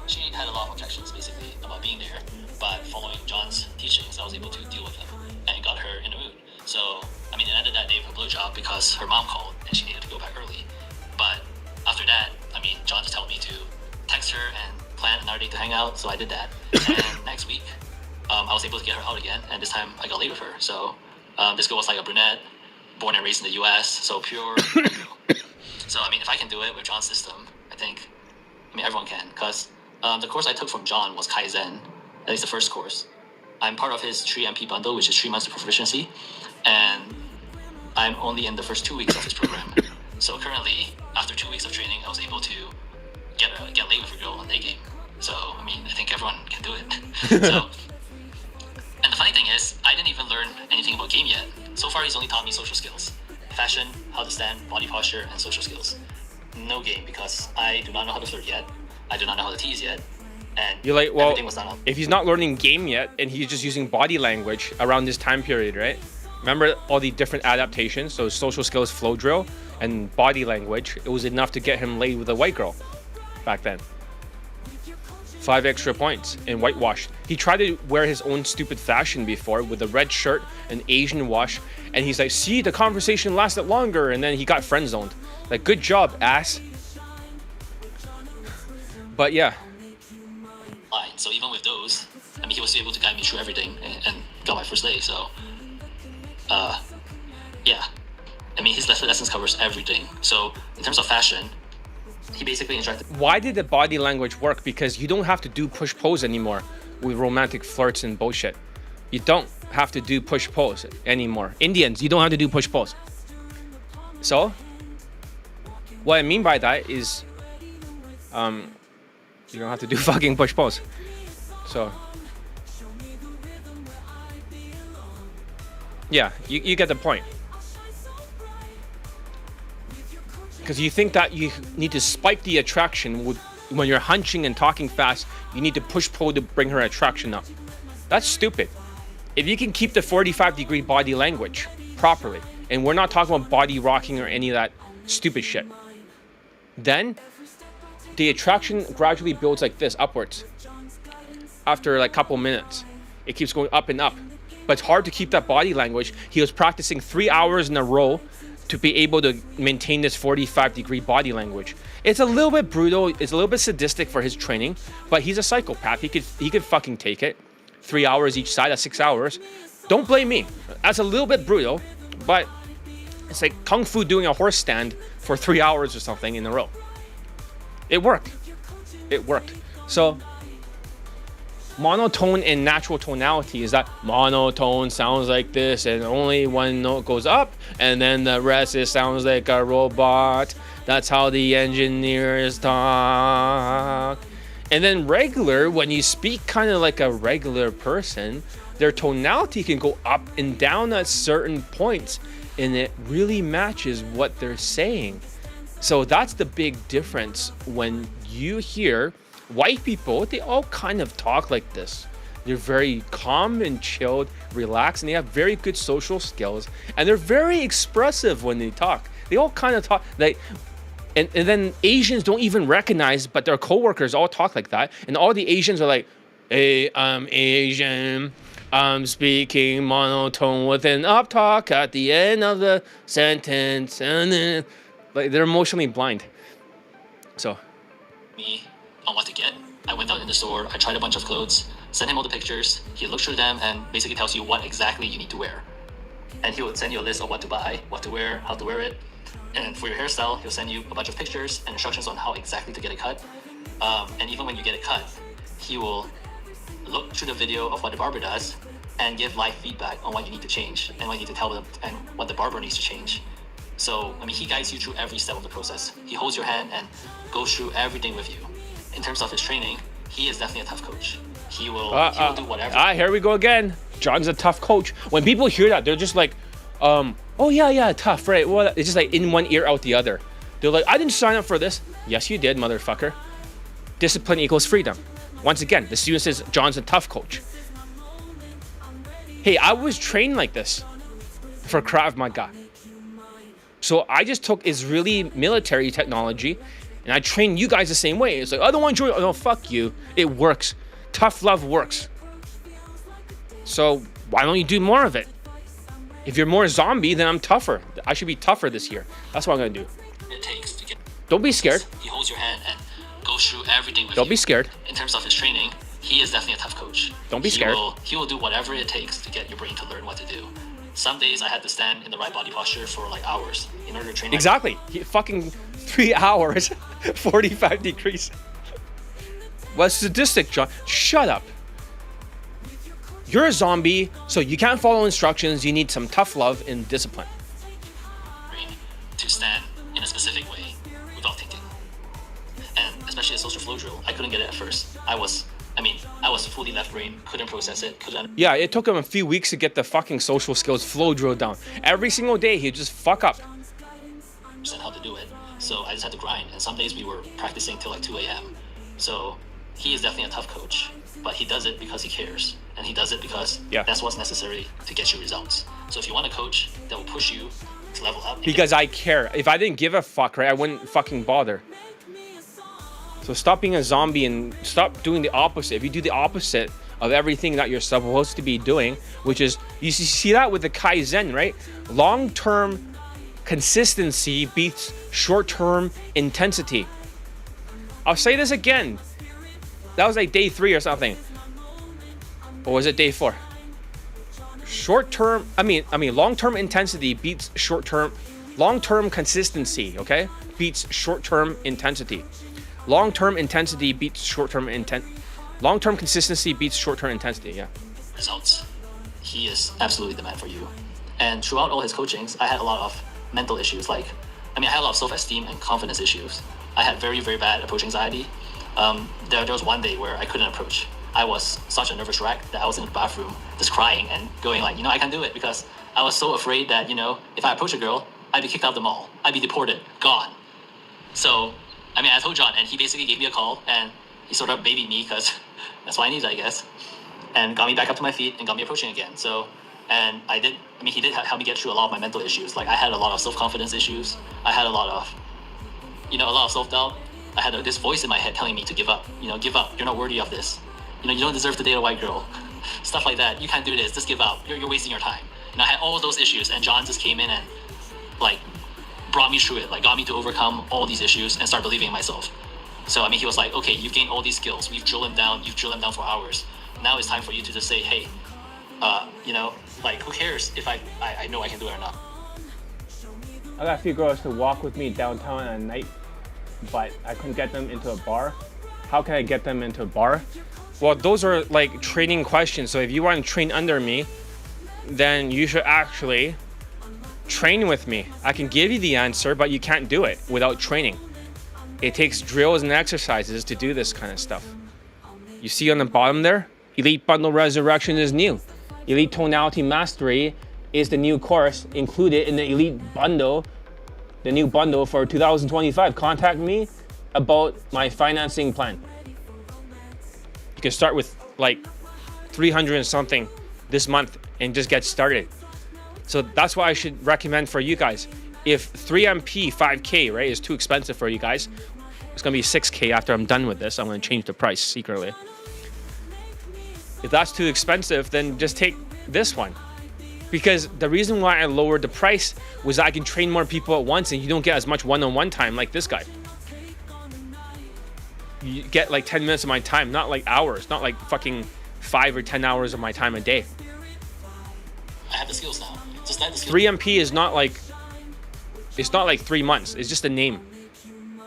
she had a lot of objections basically about being there, but following John's teachings, I was able to deal with them and got her in the mood. So, I mean, it ended that day with a blowjob because her mom called and she needed to go back early. But after that, I mean, John just told me to text her and plan another date to hang out, so I did that. And next week, I was able to get her out again, and this time I got laid with her. So this girl was like a brunette, born and raised in the US, so pure. So, I mean, if I can do it with John's system, I mean, everyone can, because the course I took from John was Kaizen, at least the first course. I'm part of his 3MP bundle, which is 3 months of proficiency, and I'm only in the first 2 weeks of his program. So currently, after 2 weeks of training, I was able to get laid with a girl on Daygame. So I mean, I think everyone can do it. So, and the funny thing is, I didn't even learn anything about game yet. So far, he's only taught me social skills, fashion, how to stand, body posture, and social skills. No game, because I do not know how to flirt yet. I do not know how to tease yet. And You're like, well, everything was done up. if he's not learning game yet and he's just using body language around this time period, right? Remember all the different adaptations, so social skills, flow drill, and body language. It was enough to get him laid with a white girl back then. 5 extra points in whitewash. He tried to wear his own stupid fashion before with a red shirt and Asian wash, and he's like, see, the conversation lasted longer, and then he got friend zoned. Like, good job, ass. But yeah. So even with those, I mean, he was able to guide me through everything and got my first day. So, yeah. I mean, his lessons covers everything. So in terms of fashion, he basically interacted. Why did the body language work? Because you don't have to do push pose anymore with romantic flirts and bullshit. You don't have to do push pose anymore. Indians, you don't have to do push pose. So, what I mean by that is, you don't have to do fucking push pose. So, yeah, you get the point. Because you think that you need to spike the attraction when you're hunching and talking fast, you need to push pull to bring her attraction up. That's stupid. If you can keep the 45-degree body language properly, and we're not talking about body rocking or any of that stupid shit, then the attraction gradually builds like this, upwards. After like a couple minutes, it keeps going up and up. But it's hard to keep that body language. He was practicing 3 hours in a row to be able to maintain this 45-degree body language. It's a little bit brutal. It's a little bit sadistic for his training, but he's a psychopath. He could fucking take it. 3 hours each side, that's 6 hours. Don't blame me. That's a little bit brutal, but it's like kung fu doing a horse stand for 3 hours or something in a row. It worked. It worked. So, monotone and natural tonality is that monotone sounds like this and only one note goes up and then the rest sounds like a robot. That's how the engineers talk. And then regular, when you speak kind of like a regular person, their tonality can go up and down at certain points and it really matches what they're saying. So that's the big difference when you hear white people, they all kind of talk like this. They're very calm and chilled, relaxed, and they have very good social skills. And they're very expressive when they talk. They all kind of talk like, and then Asians don't even recognize, but their coworkers all talk like that. And all the Asians are like, hey, I'm Asian. I'm speaking monotone with an up talk at the end of the sentence. And then, like, they're emotionally blind. So. Me on what to get. I went out in the store, I tried a bunch of clothes, sent him all the pictures, he looked through them and basically tells you what exactly you need to wear. And he would send you a list of what to buy, what to wear, how to wear it. And for your hairstyle, he'll send you a bunch of pictures and instructions on how exactly to get it cut. And even when you get it cut, he will look through the video of what the barber does and give live feedback on what you need to change and what you need to tell them and what the barber needs to change. So, I mean, he guides you through every step of the process. He holds your hand and goes through everything with you. In terms of his training, he is definitely a tough coach. He will do whatever. Here we go again. John's a tough coach. When people hear that, they're just like, oh yeah, tough, right? Well, it's just like in one ear, out the other. They're like, I didn't sign up for this. Yes, you did, motherfucker. Discipline equals freedom. Once again, the student says John's a tough coach. Hey, I was trained like this for Krav Maga. So I just took Israeli military technology and I train you guys the same way. It's like, I don't want to join. Oh, no, fuck you. It works. Tough love works. So why don't you do more of it? If you're more zombie, then I'm tougher. I should be tougher this year. That's what I'm going to do. It takes to get. Don't be scared. He holds your hand and goes through everything with you. Don't be scared. In terms of his training, he is definitely a tough coach. Don't be scared. He will do whatever it takes to get your brain to learn what to do. Some days I had to stand in the right body posture for like hours in order to train. Exactly. Fucking 3 hours, 45 degrees. What's sadistic, John? Shut up. You're a zombie, so you can't follow instructions. You need some tough love and discipline. To stand in a specific way without thinking. And especially a social flow drill, I couldn't get it at first. I was fully left brain, couldn't process it, Yeah, it took him a few weeks to get the fucking social skills flow drill down. Every single day, he'd just fuck up. understand how to do it. So I just had to grind. And some days we were practicing till like 2 a.m. So he is definitely a tough coach, but he does it because he cares. And he does it because that's what's necessary to get you results. So if you want a coach that will push you to level up. Because I care. If I didn't give a fuck, right, I wouldn't fucking bother. So stop being a zombie and stop doing the opposite. If you do the opposite of everything that you're supposed to be doing, which is, you see that with the Kaizen, right? Long-term consistency beats short-term intensity. I'll say this again. That was like day 3 or something. Or was it day 4? Long-term intensity beats short-term, long-term consistency, okay? Beats short-term intensity. Long-term intensity beats short-term long-term consistency beats short-term intensity, yeah. Results. He is absolutely the man for you. And throughout all his coachings, I had a lot of mental issues. I had a lot of self-esteem and confidence issues. I had very, very bad approach anxiety. There was one day where I couldn't approach. I was such a nervous wreck that I was in the bathroom just crying and going like, I can't do it, because I was so afraid that, if I approach a girl, I'd be kicked out of the mall. I'd be deported, gone. So, I told John, and he basically gave me a call, and he sort of babied me, because that's what I needed, I guess, and got me back up to my feet and got me approaching again. So, and he did help me get through a lot of my mental issues. I had a lot of self-confidence issues. I had a lot of self-doubt. I had this voice in my head telling me to give up. Give up. You're not worthy of this. You don't deserve to date a white girl. Stuff like that. You can't do this. Just give up. You're wasting your time. I had all of those issues, and John just came in and brought me through it, got me to overcome all these issues and start believing in myself. So he was like, okay, you've gained all these skills. You've drilled them down for hours. Now it's time for you to just say, hey, who cares if I know I can do it or not. I got a few girls to walk with me downtown at night, but I couldn't get them into a bar. How can I get them into a bar? Well, those are training questions. So if you want to train under me, then you should actually train with me. I can give you the answer, but you can't do it without training. It takes drills and exercises to do this kind of stuff. You see on the bottom there, Elite Bundle Resurrection is new. Elite Tonality Mastery is the new course included in the Elite Bundle, the new bundle for 2025. Contact me about my financing plan. You can start with 300 and something this month and just get started. So that's what I should recommend for you guys. If 3MP 5K, right, is too expensive for you guys, it's gonna be 6K after I'm done with this. I'm gonna change the price secretly. If that's too expensive, then just take this one. Because the reason why I lowered the price was I can train more people at once and you don't get as much one-on-one time like this guy. You get 10 minutes of my time, not hours, not fucking 5 or 10 hours of my time a day. I have the skills now. Just let the skills. 3MP is not it's not 3 months. It's just a name.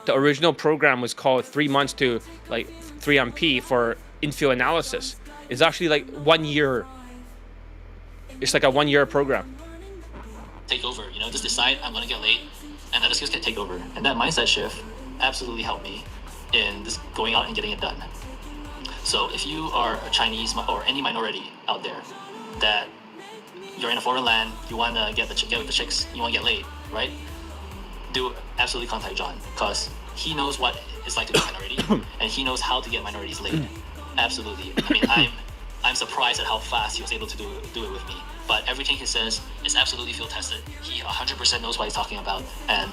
The original program was called 3 months to 3MP for infill analysis. It's actually 1 year. It's a 1 year program. Take over, just decide I'm gonna get late, and then the skills can take over. And that mindset shift absolutely helped me in just going out and getting it done. So if you are a Chinese or any minority out there that you're in a foreign land, you want to get with the chicks, you want to get laid, right? Do absolutely contact John, because he knows what it's like to be a minority, and he knows how to get minorities laid. Absolutely. I'm surprised at how fast he was able to do it with me. But everything he says is absolutely field tested. He 100% knows what he's talking about. And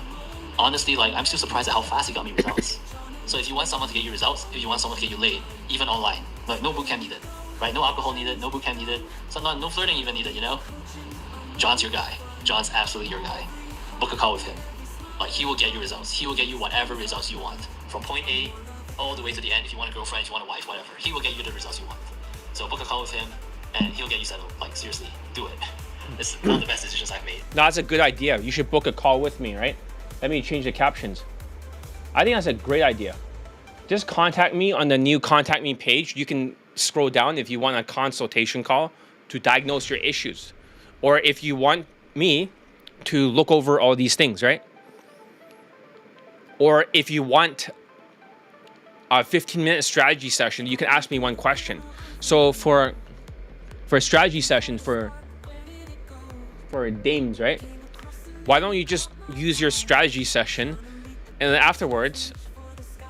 honestly, I'm still surprised at how fast he got me results. So if you want someone to get you results, if you want someone to get you laid, even online, no bootcamp needed, right? No alcohol needed, no bootcamp needed, no flirting even needed, John's your guy. John's absolutely your guy. Book a call with him. He will get you results. He will get you whatever results you want. From point A all the way to the end. If you want a girlfriend, if you want a wife, whatever, he will get you the results you want. So book a call with him, and he'll get you settled. Seriously, do it. It's one of the best decisions I've made. No, that's a good idea. You should book a call with me, right? Let me change the captions. I think that's a great idea. Just contact me on the new contact me page. You can scroll down if you want a consultation call to diagnose your issues, or if you want me to look over all these things, right? Or if you want a 15-minute strategy session, you can ask me one question. So for a strategy session for dames, right? Why don't you just use your strategy session, and then afterwards,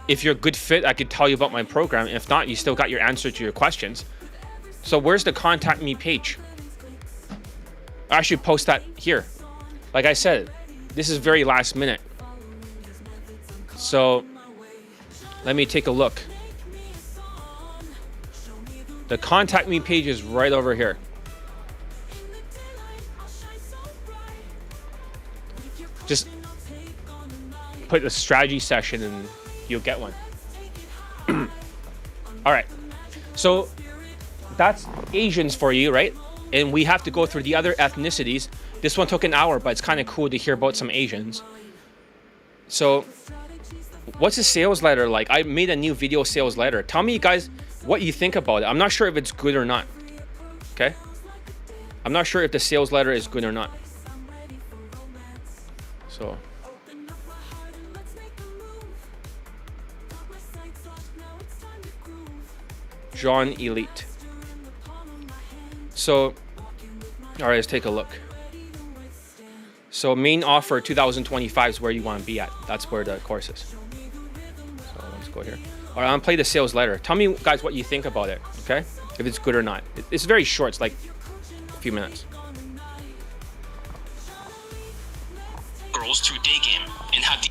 if you're a good fit, I could tell you about my program. If not, you still got your answer to your questions. So where's the contact me page? I should post that here. Like I said, this is very last minute. So let me take a look. The contact me page is right over here. Just put a strategy session and you'll get one. All right. So that's Asians for you, right? And we have to go through the other ethnicities. This one took an hour, but it's kind of cool to hear about some Asians. So what's a sales letter like? I made a new video sales letter. Tell me, guys, what you think about it. I'm not sure if it's good or not. Okay? I'm not sure if the sales letter is good or not. So John Elite. So, all right, let's take a look. So main offer 2025 is where you want to be at. That's where the course is. So let's go here. All right, I'm gonna play the sales letter. Tell me, guys, what you think about it, okay? If it's good or not. It's very short, it's like a few minutes. Girls through Daygame and have the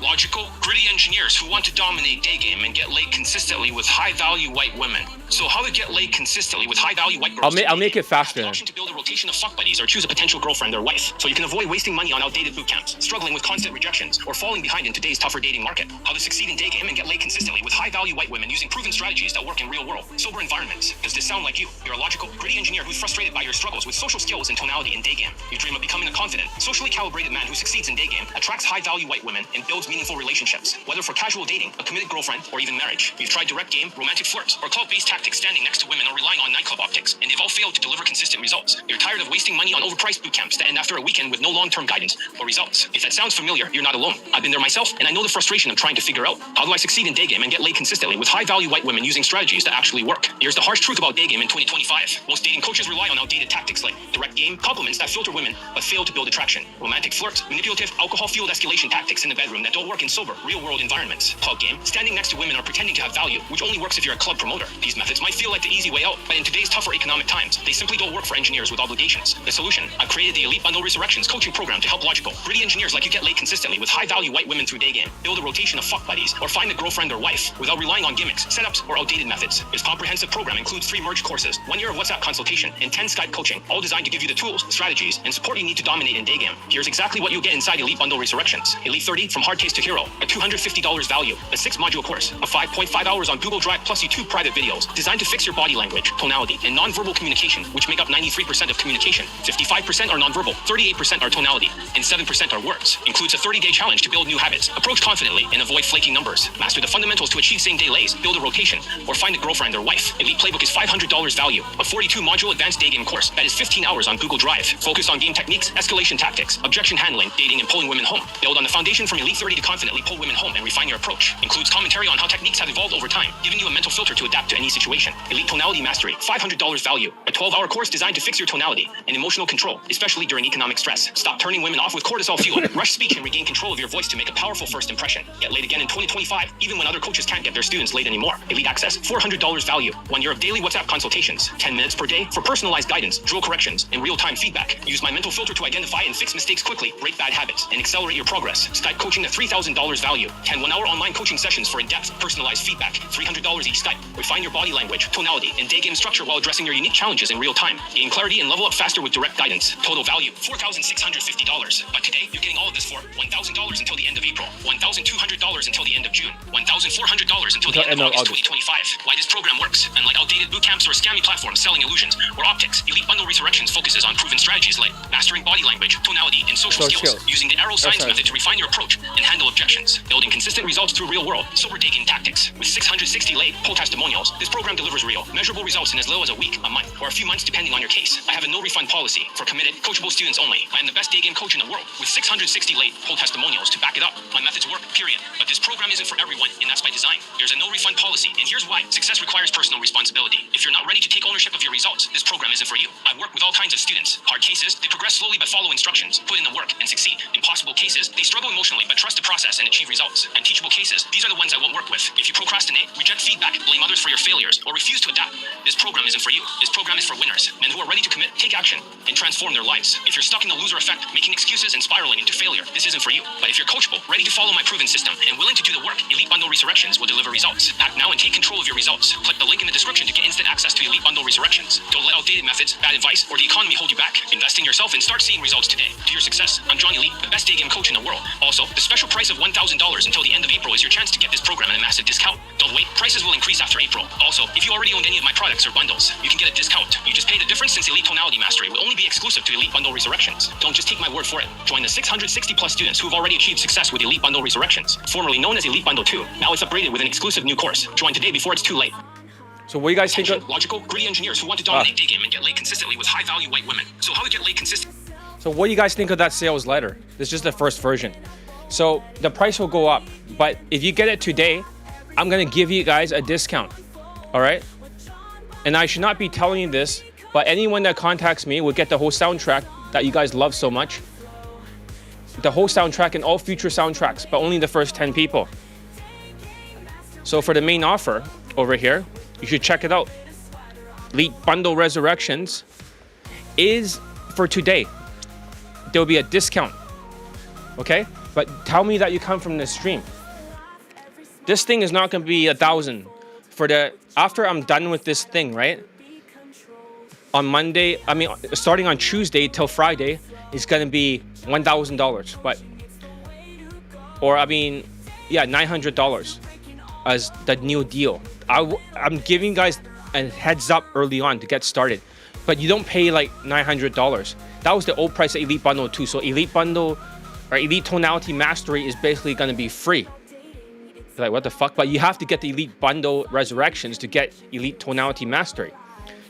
logical, gritty engineers who want to dominate Daygame and get laid consistently with high-value white women. So how to get laid consistently with high-value white girls? I'll make it faster. Have the option to build a rotation of fuck buddies or choose a potential girlfriend or wife, so you can avoid wasting money on outdated boot camps, struggling with constant rejections, or falling behind in today's tougher dating market. How to succeed in Daygame and get laid consistently with high-value white women using proven strategies that work in real-world, sober environments. Does this sound like you? You're a logical, gritty engineer who's frustrated by your struggles with social skills and tonality in Daygame. You dream of becoming a confident, socially calibrated man who succeeds in Daygame, attracts high-value white women, and builds meaningful relationships, whether for casual dating, a committed girlfriend, or even marriage. You've tried direct game, romantic flirt, or clout-based tactics standing next to women or relying on nightclub optics, and they've all failed to deliver consistent results. You're tired of wasting money on overpriced boot camps that end after a weekend with no long-term guidance or results. If that sounds familiar, you're not alone. I've been there myself, and I know the frustration of trying to figure out, how do I succeed in Daygame and get laid consistently with high-value white women using strategies that actually work? Here's the harsh truth about Daygame in 2025. Most dating coaches rely on outdated tactics like direct game, compliments that filter women, but fail to build attraction, romantic flirt, manipulative, alcohol-fueled escalation tactics in the bedroom that don't work in sober, real-world environments. Club game, standing next to women or pretending to have value, which only works if you're a club promoter. These methods might feel like the easy way out, but in today's tougher economic times, they simply don't work for engineers with obligations. The solution? I've created the Elite Bundle Resurrections coaching program to help logical, gritty engineers like you get laid consistently with high-value white women through Daygame, build a rotation of fuck buddies, or find a girlfriend or wife without relying on gimmicks, setups, or outdated methods. This comprehensive program includes 3 merged courses, 1 year of WhatsApp consultation, and 10 Skype coaching, all designed to give you the tools, strategies, and support you need to dominate in Daygame. Here's exactly what you'll get inside Elite Bundle Resurrections. Elite 30 from Hard Taste to Hero, a $250 value, a 6-module course, a 5.5 hours on Google Drive plus you 2 private videos designed to fix your body language, tonality, and nonverbal communication, which make up 93% of communication. 55% are nonverbal, 38% are tonality, and 7% are words. Includes a 30-day challenge to build new habits, approach confidently, and avoid flaking numbers. Master the fundamentals to achieve same-day lays, build a rotation, or find a girlfriend or wife. Elite Playbook is $500 value, a 42-module advanced Daygame course that is 15 hours on Google Drive, focused on game techniques, escalation tactics, objection handling, dating, and pulling women home. Build on the foundation from Elite 30 to confidently pull women home and refine your approach. Includes commentary on how techniques have evolved over time, giving you a mental filter to adapt to any situation. Elite Tonality Mastery, $500 value, a 12-hour course designed to fix your tonality and emotional control, especially during economic stress. Stop turning women off with cortisol fuel, rush speech, and regain control of your voice to make a powerful first impression. Get laid again in 2025, even when other coaches can't get their students laid anymore. Elite Access, $400 value, 1 year of daily WhatsApp consultations, 10 minutes per day for personalized guidance, drill corrections, and real-time feedback. Use my mental filter to identify and fix mistakes quickly, break bad habits, and accelerate your progress. Skype coaching at $3,000 value, 10 one-hour online coaching sessions for in-depth, personalized feedback, $300 each Skype. Refine your body language, tonality, and Daygame structure while addressing your unique challenges in real time. Gain clarity and level up faster with direct guidance. Total value, $4,650. But today, you're getting all of this for $1,000 until the end of April, $1,200 until the end of June, $1,400 until the end of August 2025. Why this program works, unlike outdated boot camps or scammy platforms selling illusions or optics, Elite Bundle Resurrections focuses on proven strategies like mastering body language, tonality, and social skills, using the arrow science best method to refine your approach and handle objections, building consistent results through real-world, sober dating tactics. With 660 laid poll testimonials, this program delivers real, measurable results in as little as a week, a month, or a few months depending on your case. I have a no-refund policy for committed, coachable students only. I am the best day game coach in the world with 660 laid poll testimonials to back it up. My methods work, period. But this program isn't for everyone, and that's by design. There's a no-refund policy, and here's why. Success requires personal responsibility. If you're not ready to take ownership of your results, this program isn't for you. I work with all kinds of students. Hard cases, they progress slowly but follow instructions, put in the work, and succeed. Impossible cases, they struggle emotionally but trust the process and achieve results. And teachable cases, these are the ones I won't work with. If you procrastinate, reject feedback, blame others for your failures, or refuse to adapt, this program isn't for you. This program is for winners, men who are ready to commit, take action, and transform their lives. If you're stuck in the loser effect, making excuses and spiraling into failure, this isn't for you. But if you're coachable, ready to follow my proven system, and willing to do the work, Elite Bundle Resurrections will deliver results. Act now and take control of your results. Click the link in the description to get instant access to Elite Bundle Resurrections. Don't let outdated methods, bad advice, or the economy hold you back. Invest in yourself and start seeing results today. To your success, I'm John Elite, the best day game coach in the world. Also, the special price of $1,000 until the end of April is your chance to get this program at a massive discount. Don't wait, prices will increase after April. Also, if you already owned any of my products or bundles, you can get a discount. You just pay the difference since Elite Tonality Mastery will only be exclusive to Elite Bundle Resurrections. Don't just take my word for it. Join the 660 plus students who have already achieved success with Elite Bundle Resurrections, formerly known as Elite Bundle 2. Now it's upgraded with an exclusive new course. Join today before it's too late. So what do you guys think of? Logical, gritty engineers who want to dominate day game and get laid consistently with high-value white women. So how to get laid consistently? So what do you guys think of that sales letter? This is just the first version. So the price will go up, but if you get it today, I'm gonna give you guys a discount, all right? And I should not be telling you this, but anyone that contacts me will get the whole soundtrack that you guys love so much. The whole soundtrack and all future soundtracks, but only the first 10 people. So for the main offer over here, you should check it out. Elite Bundle Resurrections is for today. There'll be a discount, okay? But tell me that you come from this stream. This thing is not gonna be 1,000 for the, after I'm done with this thing, right? On Monday, starting on Tuesday till Friday, it's gonna be $1,000, but, or $900 as the new deal. I'm giving you guys a heads up early on to get started, but you don't pay like $900. That was the old price of Elite Bundle 2. So Elite Bundle or Elite Tonality Mastery is basically gonna be free. You're like, what the fuck? But you have to get the Elite Bundle Resurrections to get Elite Tonality Mastery.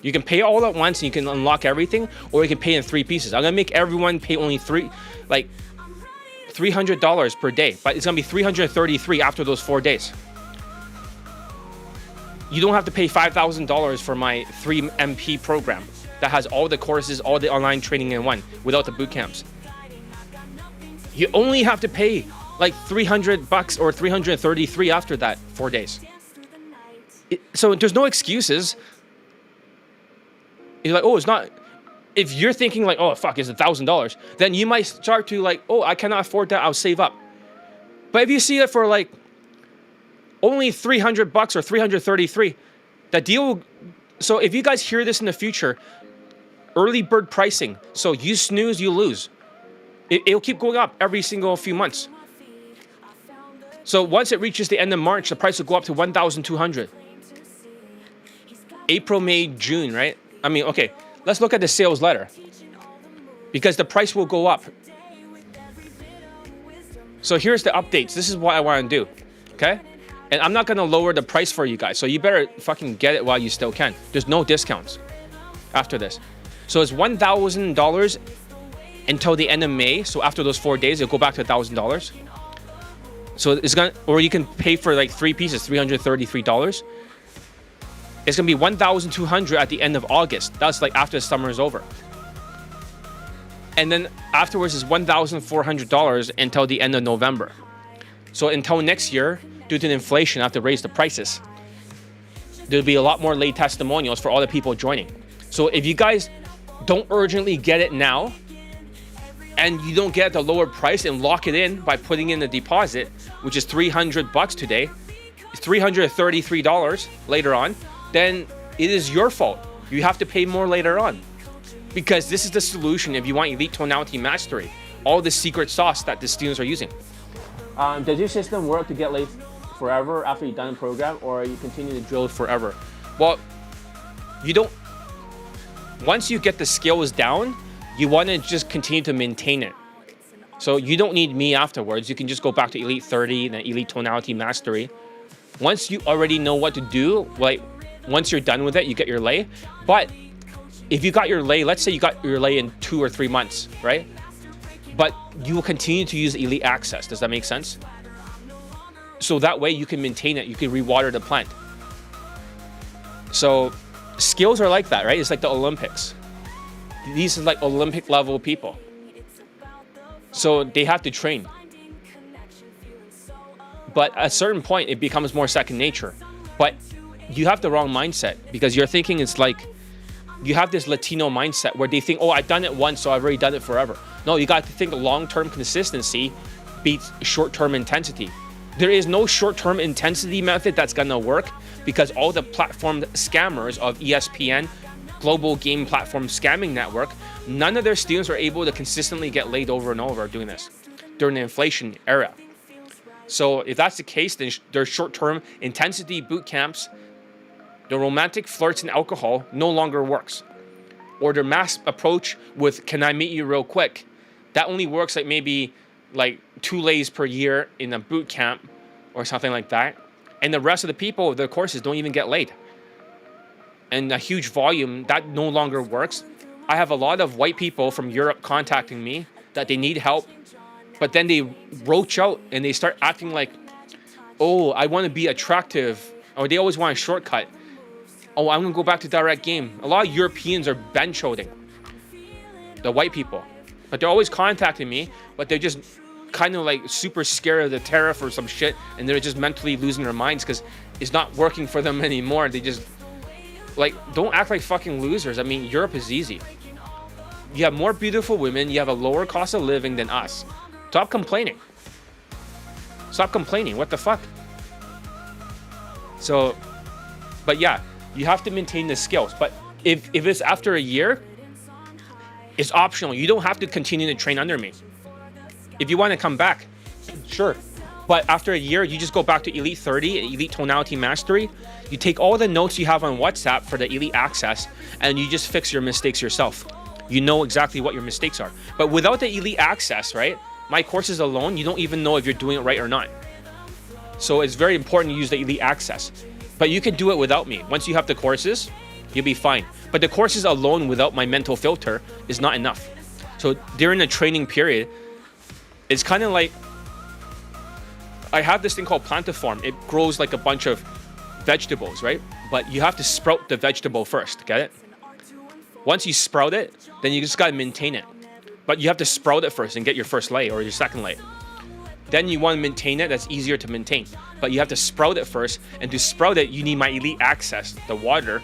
You can pay all at once and you can unlock everything, or you can pay in 3 pieces. I'm gonna make everyone pay only $300 per day, but it's gonna be $333 after those 4 days. You don't have to pay $5,000 for my 3MP program that has all the courses, all the online training in one, without the boot camps. You only have to pay like $300 or $333 after that 4 days. So there's no excuses. You're like, oh, it's not. If you're thinking like, oh, fuck, it's $1,000, then you might start to like, oh, I cannot afford that, I'll save up. But if you see it for like only $300 or $333, that deal. So if you guys hear this in the future, early bird pricing. So you snooze, you lose. It'll keep going up every single few months. So once it reaches the end of March, the price will go up to $1,200. April, May, June, right? Okay, let's look at the sales letter because the price will go up. So here's the updates. This is what I want to do, okay? And I'm not going to lower the price for you guys. So you better fucking get it while you still can. There's no discounts after this. So it's $1,000 until the end of May. So after those 4 days, it'll go back to $1,000. So it's gonna, or you can pay for like 3 pieces, $333. It's gonna be $1,200 at the end of August. That's like after the summer is over. And then afterwards is $1,400 until the end of November. So until next year, due to the inflation, I have to raise the prices. There'll be a lot more late testimonials for all the people joining. So if you guys don't urgently get it now, and you don't get the lower price and lock it in by putting in the deposit, which is $300 today, it's $333 later on, then it is your fault. You have to pay more later on. Because this is the solution if you want Elite Tonality Mastery. All the secret sauce that the students are using. Does your system work to get late forever after you've done a program, or you continue to drill forever? Well, you don't. Once you get the skills down, you want to just continue to maintain it. So you don't need me afterwards. You can just go back to Elite 30 and then Elite Tonality Mastery. Once you already know what to do, like once you're done with it, you get your lay. But if you got your lay, let's say you got your lay in 2 or 3 months, right? But you will continue to use Elite Access. Does that make sense? So that way you can maintain it. You can rewater the plant. So skills are like that, right? It's like the Olympics. These are like Olympic level people. So they have to train. But at a certain point, it becomes more second nature. But you have the wrong mindset because you're thinking it's like, you have this Latino mindset where they think, oh, I've done it once, so I've already done it forever. No, you got to think long-term consistency beats short-term intensity. There is no short-term intensity method that's gonna work because all the platform scammers of ESPN, Global Game Platform Scamming Network, none of their students are able to consistently get laid over and over doing this during the inflation era. So if that's the case, then their short-term intensity boot camps, the romantic flirts and alcohol no longer works. Or their mass approach with, can I meet you real quick? That only works like maybe like 2 lays per year in a boot camp or something like that. And the rest of the people, the courses don't even get laid. And a huge volume, that no longer works. I have a lot of white people from Europe contacting me that they need help, but then they roach out and they start acting like, oh, I want to be attractive, or they always want a shortcut. Oh, I'm gonna go back to direct game. A lot of Europeans are bench holding, the white people, but they're always contacting me, but they're just kind of like super scared of the tariff or some shit, and they're just mentally losing their minds because it's not working for them anymore. They just, like, don't act like fucking losers. I mean, Europe is easy. You have more beautiful women, you have a lower cost of living than us. Stop complaining. Stop complaining, what the fuck? So, but yeah, you have to maintain the skills. But if it's after a year, it's optional. You don't have to continue to train under me. If you want to come back, sure. But after a year, you just go back to Elite 30, Elite Tonality Mastery. You take all the notes you have on WhatsApp for the Elite Access, and you just fix your mistakes yourself. You know exactly what your mistakes are. But without the Elite Access, right, my courses alone, you don't even know if you're doing it right or not. So it's very important to use the Elite Access. But you can do it without me. Once you have the courses, you'll be fine. But the courses alone without my mental filter is not enough. So during the training period, it's kind of like, I have this thing called plantiform. It grows like a bunch of vegetables, right? But you have to sprout the vegetable first, get it? Once you sprout it, then you just gotta maintain it. But you have to sprout it first and get your first lay or your second lay. Then you want to maintain it, that's easier to maintain. But you have to sprout it first, and to sprout it, you need my Elite Access, the water,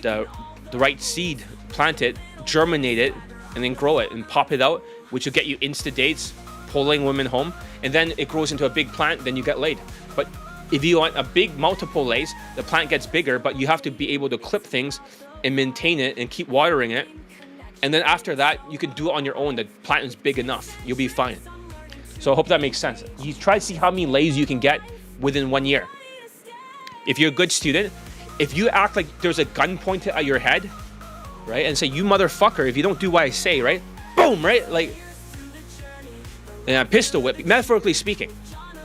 the right seed, plant it, germinate it, and then grow it and pop it out, which will get you Insta dates, pulling women home, and then it grows into a big plant, then you get laid. But if you want a big multiple lays, the plant gets bigger, but you have to be able to clip things and maintain it and keep watering it. And then after that, you can do it on your own. The plant is big enough. You'll be fine. So I hope that makes sense. You try to see how many lays you can get within 1 year. If you're a good student, if you act like there's a gun pointed at your head, right, and say, you motherfucker, if you don't do what I say, right, boom, right, like, and a pistol whip, metaphorically speaking,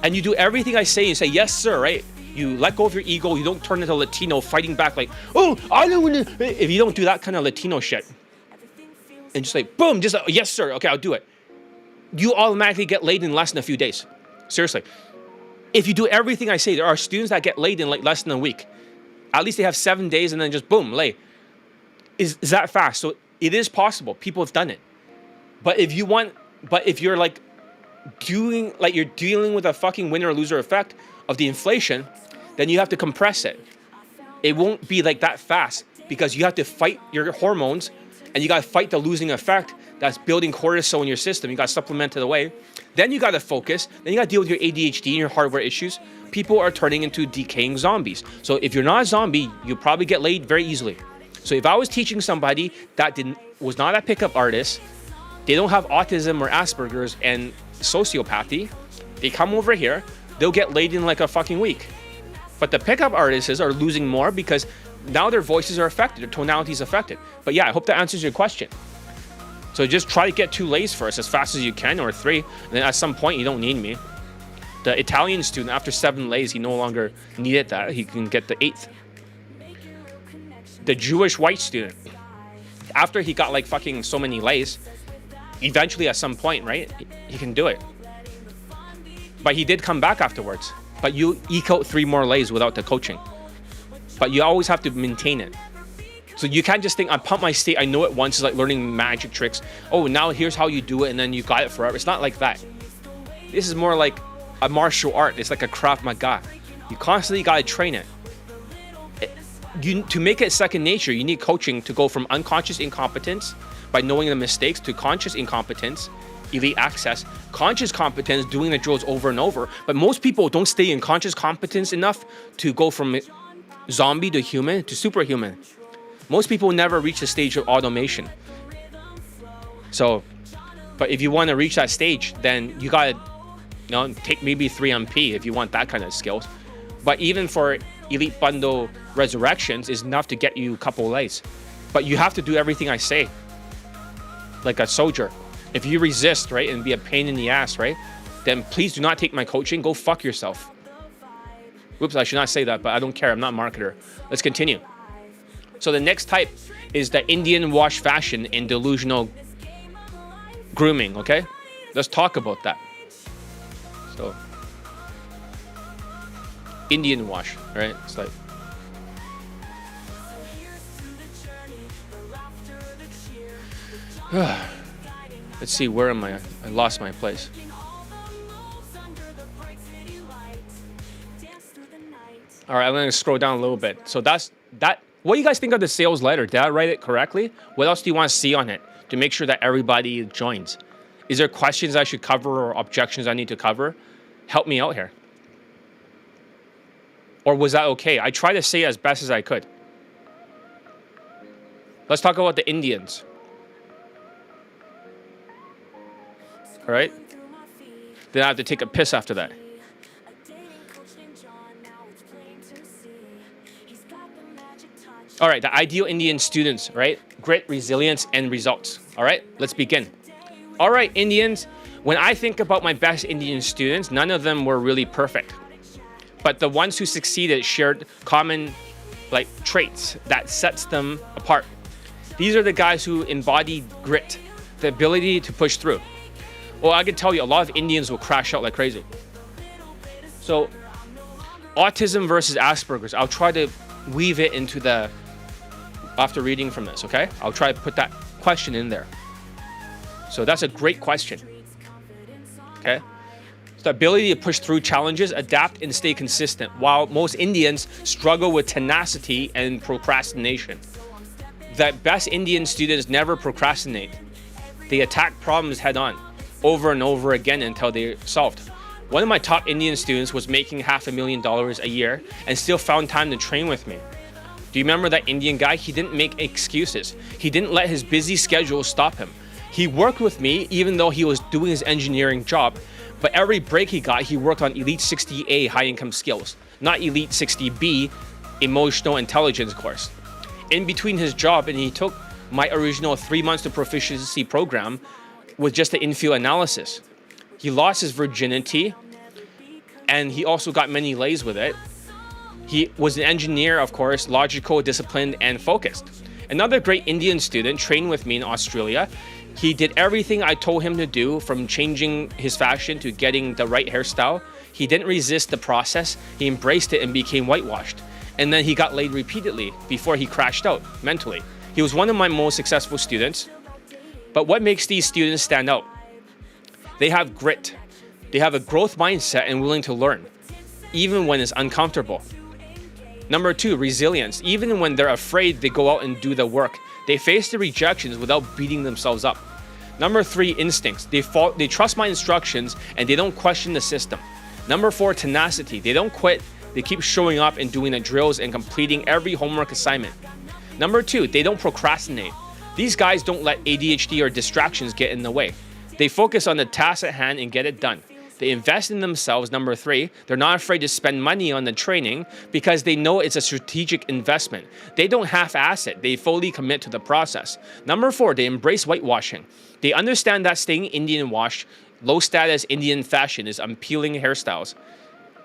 and you do everything I say and say, yes, sir, right, you let go of your ego, you don't turn into Latino fighting back like, oh, I don't want to, if you don't do that kind of Latino shit, and just like, boom, just, yes, sir, okay, I'll do it. You automatically get laid in less than a few days. Seriously. If you do everything I say, there are students that get laid in like less than a week. At least they have 7 days and then just boom, lay. Is that fast? So it is possible. People have done it. But if you're like doing, like you're dealing with a fucking winner or loser effect of the inflation, then you have to compress it. It won't be like that fast because you have to fight your hormones and you got to fight the losing effect that's building cortisol in your system. You got to supplement it away. Then you got to focus. Then you got to deal with your ADHD and your hardware issues. People are turning into decaying zombies. So if you're not a zombie, you'll probably get laid very easily. So if I was teaching somebody that was not a pickup artist, they don't have autism or Asperger's and sociopathy, they come over here, they'll get laid in like a fucking week. But the pickup artists are losing more because now their voices are affected, their tonality is affected. But yeah, I hope that answers your question. So just try to get 2 lays first as fast as you can, or 3. And then at some point, you don't need me. The Italian student, after 7 lays, he no longer needed that. He can get the 8th. The Jewish white student, after he got like fucking so many lays, eventually at some point, right, he can do it. But he did come back afterwards. But you eke out 3 more lays without the coaching. But you always have to maintain it. So you can't just think, I pump my state, I know it once, it's like learning magic tricks. Oh, now here's how you do it, and then you got it forever. It's not like that. This is more like a martial art. It's like a Krav Maga. You constantly gotta train it. To make it second nature, you need coaching to go from unconscious incompetence by knowing the mistakes to conscious incompetence, elite access, conscious competence, doing the drills over and over. But most people don't stay in conscious competence enough to go from zombie to human to superhuman. Most people never reach the stage of automation. So, but if you want to reach that stage, then you gotta, take maybe 3 MP if you want that kind of skills. But even for elite bundle resurrections, is enough to get you a couple lays. But you have to do everything I say, like a soldier. If you resist, right, and be a pain in the ass, right, then please do not take my coaching. Go fuck yourself. Whoops, I should not say that, but I don't care. I'm not a marketer. Let's continue. So the next type is the Indian wash fashion and delusional grooming, okay? Let's talk about that. So, Indian wash, right? It's like, let's see, where am I? I lost my place. All right, I'm gonna scroll down a little bit. So that's that. What do you guys think of the sales letter? Did I write it correctly? What else do you want to see on it to make sure that everybody joins? Is there questions I should cover or objections I need to cover? Help me out here. Or was that okay? I tried to say it as best as I could. Let's talk about the Indians. All right? Then I have to take a piss after that. All right, the ideal Indian students, right? Grit, resilience, and results. All right, let's begin. All right, Indians, when I think about my best Indian students, none of them were really perfect. But the ones who succeeded shared common traits that sets them apart. These are the guys who embody grit, the ability to push through. Well, I can tell you, a lot of Indians will crash out like crazy. So, autism versus Asperger's, I'll try to weave it into the, after reading from this, okay? I'll try to put that question in there. So that's a great question, okay? The ability to push through challenges, adapt, and stay consistent, while most Indians struggle with tenacity and procrastination. The best Indian students never procrastinate. They attack problems head on, over and over again until they're solved. One of my top Indian students was making $500,000 a year and still found time to train with me. Do you remember that Indian guy? He didn't make excuses. He didn't let his busy schedule stop him. He worked with me even though he was doing his engineering job, but every break he got, he worked on Elite 60A high-income skills, not Elite 60B emotional intelligence course. In between his job, and he took my original 3 months to proficiency program with just the infield analysis. He lost his virginity, and he also got many lays with it. He was an engineer, of course, logical, disciplined, and focused. Another great Indian student trained with me in Australia. He did everything I told him to do, from changing his fashion to getting the right hairstyle. He didn't resist the process. He embraced it and became whitewashed. And then he got laid repeatedly before he crashed out mentally. He was one of my most successful students. But what makes these students stand out? They have grit. They have a growth mindset and willing to learn, even when it's uncomfortable. Number 2, resilience. Even when they're afraid, they go out and do the work. They face the rejections without beating themselves up. Number 3, instincts. They trust my instructions and they don't question the system. Number 4, tenacity. They don't quit. They keep showing up and doing the drills and completing every homework assignment. Number 2, they don't procrastinate. These guys don't let ADHD or distractions get in the way. They focus on the task at hand and get it done. They invest in themselves. Number 3, they're not afraid to spend money on the training because they know it's a strategic investment. They don't half-ass it. They fully commit to the process. Number 4, they embrace whitewashing. They understand that staying Indian washed, low-status Indian fashion is appealing hairstyles.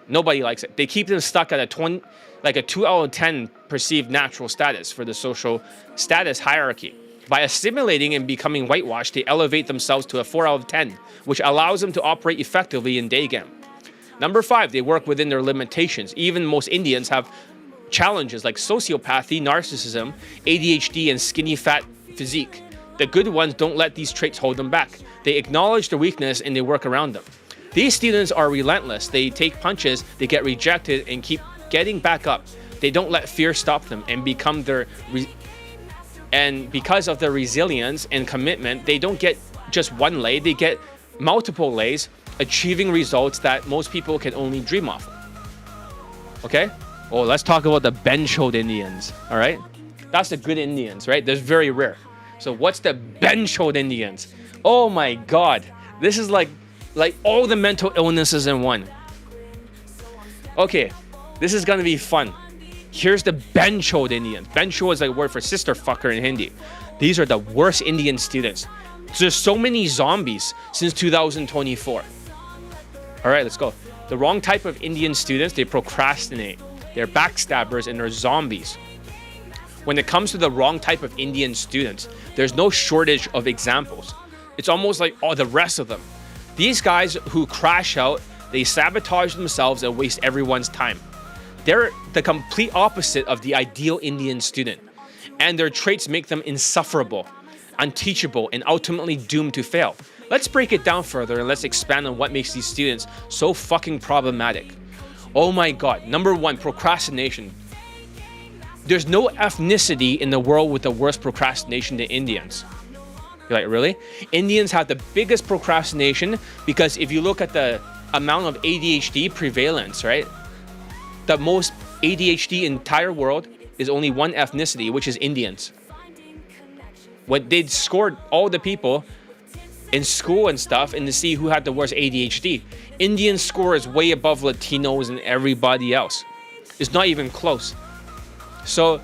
Nobody likes it. They keep them stuck at a 2 out of 10 perceived natural status for the social status hierarchy. By assimilating and becoming whitewashed, they elevate themselves to a 4 out of 10, which allows them to operate effectively in Daygame. Number 5, they work within their limitations. Even most Indians have challenges like sociopathy, narcissism, ADHD, and skinny fat physique. The good ones don't let these traits hold them back. They acknowledge their weakness and they work around them. These students are relentless. They take punches, they get rejected, and keep getting back up. They don't let fear stop them and become and because of their resilience and commitment, they don't get just one lay, they get multiple lays, achieving results that most people can only dream of. Okay? Oh, let's talk about the bench-hold Indians, all right? That's the good Indians, right? They're very rare. So what's the bench-hold Indians? Oh my God. This is like all the mental illnesses in one. Okay, this is gonna be fun. Here's the bench-hold Indians. Bench-hold is like a word for sister fucker in Hindi. These are the worst Indian students. There's so many zombies since 2024. All right, let's go. The wrong type of Indian students, they procrastinate. They're backstabbers and they're zombies. When it comes to the wrong type of Indian students, there's no shortage of examples. It's almost like all the rest of them. These guys who crash out, they sabotage themselves and waste everyone's time. They're the complete opposite of the ideal Indian student, and their traits make them insufferable, unteachable, and ultimately doomed to fail. Let's break it down further and let's expand on what makes these students so fucking problematic. Oh my God. Number 1, procrastination. There's no ethnicity in the world with the worst procrastination than Indians. You're like, really? Indians have the biggest procrastination because if you look at the amount of ADHD prevalence, right? The most ADHD in the entire world is only one ethnicity, which is Indians. When they scored all the people in school and stuff and to see who had the worst ADHD, Indian score is way above Latinos and everybody else. It's not even close. So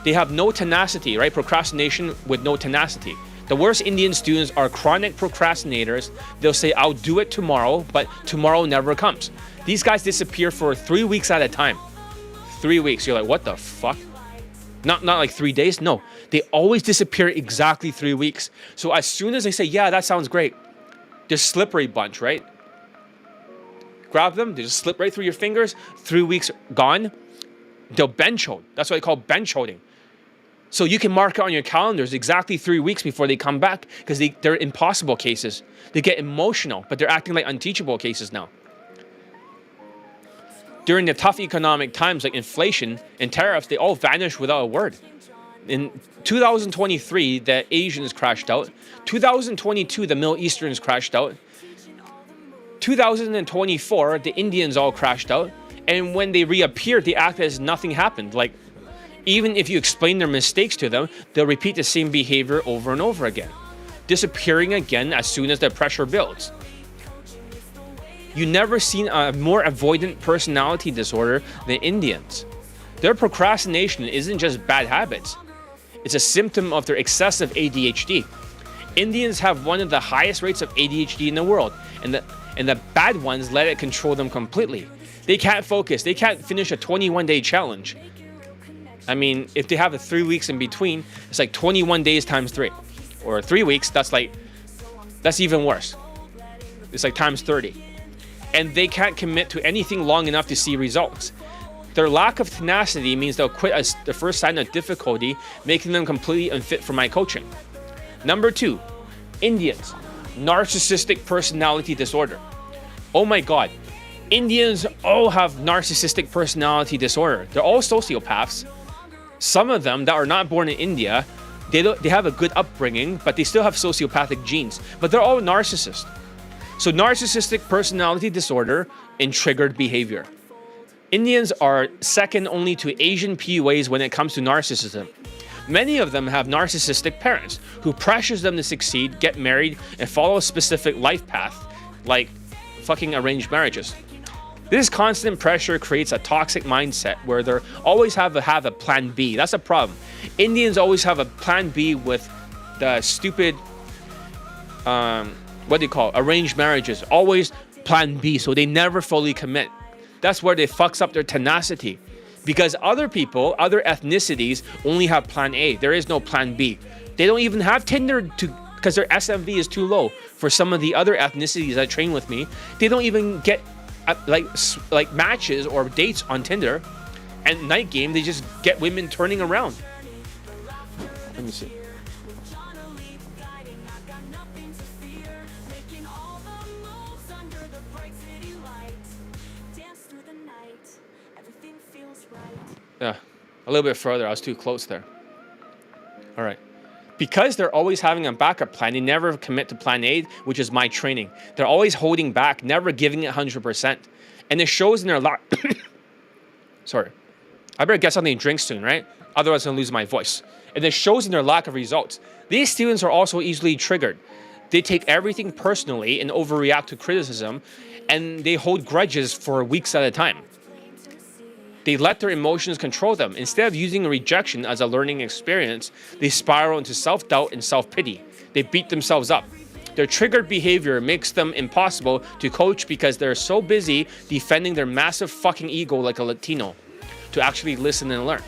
they have no tenacity, right? Procrastination with no tenacity. The worst Indian students are chronic procrastinators. They'll say, I'll do it tomorrow, but tomorrow never comes. These guys disappear for 3 weeks at a time. 3 weeks. You're like, what the fuck? Not like 3 days. No, they always disappear exactly 3 weeks. So as soon as they say, yeah, that sounds great, they're slippery bunch, right? Grab them, they just slip right through your fingers. 3 weeks gone. They'll bench hold. That's what I call bench holding. So you can mark it on your calendars exactly 3 weeks before they come back because they're impossible cases. They get emotional, but they're acting like unteachable cases now. During the tough economic times like inflation and tariffs, they all vanish without a word. In 2023, the Asians crashed out. 2022, the Middle Easterns crashed out. 2024, the Indians all crashed out. And when they reappeared, they act as nothing happened. Like, even if you explain their mistakes to them, they'll repeat the same behavior over and over again, disappearing again as soon as the pressure builds. You never seen a more avoidant personality disorder than Indians. Their procrastination isn't just bad habits. It's a symptom of their excessive ADHD. Indians have one of the highest rates of ADHD in the world, and the bad ones let it control them completely. They can't focus. They can't finish a 21-day challenge. I mean, if they have a 3 weeks in between, it's like 21 days times 3. Or 3 weeks, that's even worse. It's like times 30. And they can't commit to anything long enough to see results. Their lack of tenacity means they'll quit as the first sign of difficulty, making them completely unfit for my coaching. Number 2, Indians, narcissistic personality disorder. Oh my God. Indians all have narcissistic personality disorder. They're all sociopaths. Some of them that are not born in India, they have a good upbringing, but they still have sociopathic genes. But they're all narcissists. So narcissistic personality disorder and triggered behavior. Indians are second only to Asian PUAs when it comes to narcissism. Many of them have narcissistic parents who pressures them to succeed, get married, and follow a specific life path, like fucking arranged marriages. This constant pressure creates a toxic mindset where they always have a plan B. That's a problem. Indians always have a plan B with the stupid, what do you call it? Arranged marriages. Always plan B, so they never fully commit. That's where they fucks up their tenacity. Because other people, other ethnicities only have plan A. There is no plan B. They don't even have Tinder because their SMV is too low. For some of the other ethnicities that train with me, they don't even get like matches or dates on Tinder. And night game, they just get women turning around. Let me see. Yeah, a little bit further. I was too close there. All right. Because they're always having a backup plan, they never commit to plan A, which is my training. They're always holding back, never giving it 100%. And it shows in their Sorry. I better get something to drink soon, right? Otherwise, I'm going to lose my voice. And it shows in their lack of results. These students are also easily triggered. They take everything personally and overreact to criticism, and they hold grudges for weeks at a time. They let their emotions control them. Instead of using rejection as a learning experience, they spiral into self-doubt and self-pity. They beat themselves up. Their triggered behavior makes them impossible to coach because they're so busy defending their massive fucking ego like a Latino to actually listen and learn.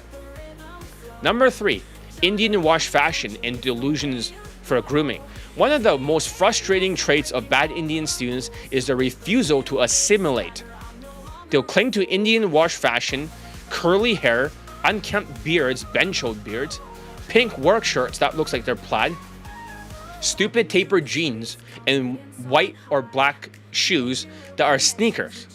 Number 3, Indian wash fashion and delusions for grooming. One of the most frustrating traits of bad Indian students is their refusal to assimilate. They'll cling to Indian wash fashion, curly hair, unkempt beards, benchode beards, pink work shirts that looks like they're plaid, stupid tapered jeans, and white or black shoes that are sneakers.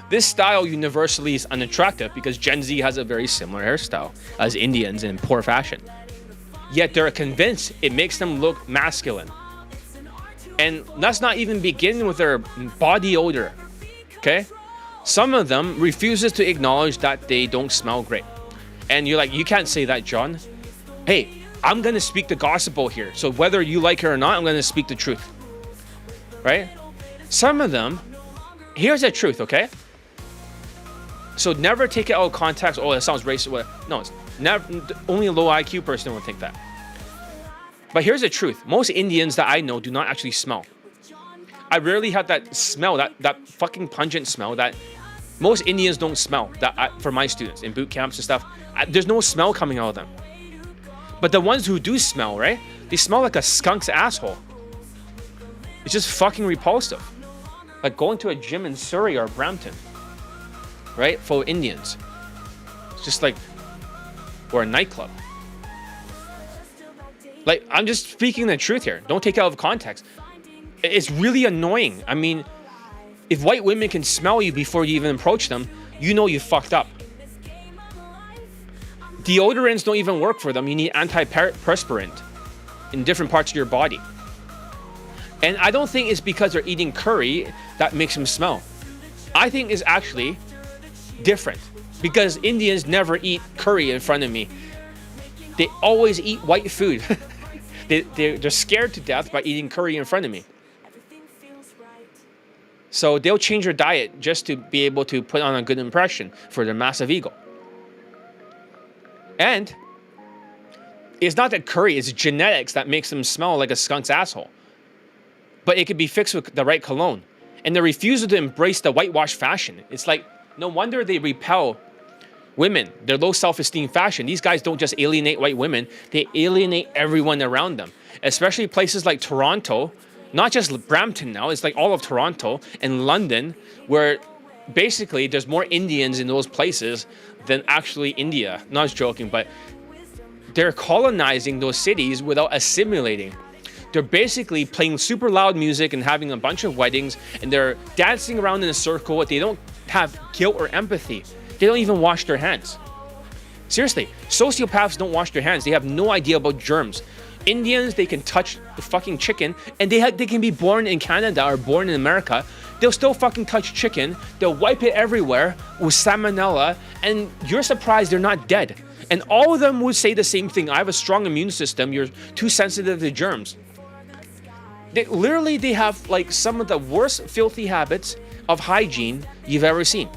This style universally is unattractive because Gen Z has a very similar hairstyle as Indians in poor fashion. Yet they're convinced it makes them look masculine. And let's not even begin with their body odor, okay? Some of them refuses to acknowledge that they don't smell great. And you're like, you can't say that, John. Hey, I'm going to speak the gospel here. So whether you like it or not, I'm going to speak the truth. Right? Some of them, here's the truth, okay? So never take it out of context. Oh, that sounds racist. No, it's never, only a low IQ person would think that. But here's the truth. Most Indians that I know do not actually smell. I rarely have that smell, that fucking pungent smell that most Indians don't smell. For my students in boot camps and stuff, there's no smell coming out of them. But the ones who do smell, right? They smell like a skunk's asshole. It's just fucking repulsive. Like going to a gym in Surrey or Brampton, right? Full of Indians. It's just like, or a nightclub. Like, I'm just speaking the truth here. Don't take it out of context. It's really annoying. I mean, if white women can smell you before you even approach them, you know you fucked up. Deodorants don't even work for them. You need antiperspirant in different parts of your body. And I don't think it's because they're eating curry that makes them smell. I think it's actually different because Indians never eat curry in front of me. They always eat white food. They're scared to death by eating curry in front of me. So they'll change their diet just to be able to put on a good impression for their massive ego. And it's not that curry, it's genetics that makes them smell like a skunk's asshole. But it could be fixed with the right cologne. And the refusal to embrace the whitewash fashion. It's like, no wonder they repel women, their low self-esteem fashion. These guys don't just alienate white women, they alienate everyone around them. Especially places like Toronto, not just Brampton now, it's like all of Toronto and London, where basically there's more Indians in those places than actually India. Not joking, but they're colonizing those cities without assimilating. They're basically playing super loud music and having a bunch of weddings, and they're dancing around in a circle. They don't have guilt or empathy. They don't even wash their hands. Seriously, sociopaths don't wash their hands. They have no idea about germs. Indians, they can touch the fucking chicken, and they can be born in Canada or born in America. They'll still fucking touch chicken. They'll wipe it everywhere with salmonella, and you're surprised they're not dead. And all of them would say the same thing. I have a strong immune system. You're too sensitive to germs. They have like some of the worst filthy habits of hygiene you've ever seen.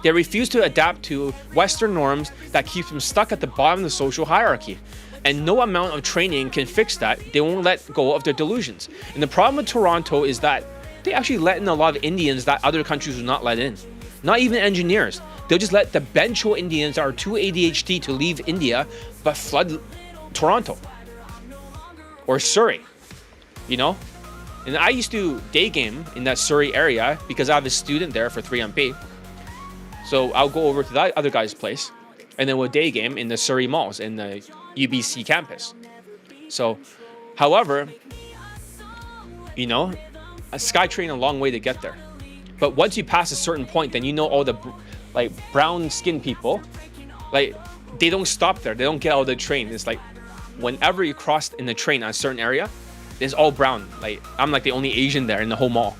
They refuse to adapt to Western norms that keep them stuck at the bottom of the social hierarchy. And no amount of training can fix that. They won't let go of their delusions. And the problem with Toronto is that they actually let in a lot of Indians that other countries will not let in. Not even engineers. They'll just let the Bencho Indians that are too ADHD to leave India, but flood Toronto. Or Surrey, you know? And I used to day game in that Surrey area because I have a student there for 3MP. So I'll go over to that other guy's place and then we'll day game in the Surrey malls in the UBC campus. So, however, you know, a SkyTrain a long way to get there. But once you pass a certain point, then you know all the like brown skinned people, like they don't stop there. They don't get out of the train. It's like whenever you cross in the train at a certain area, it's all brown. Like I'm like the only Asian there in the whole mall.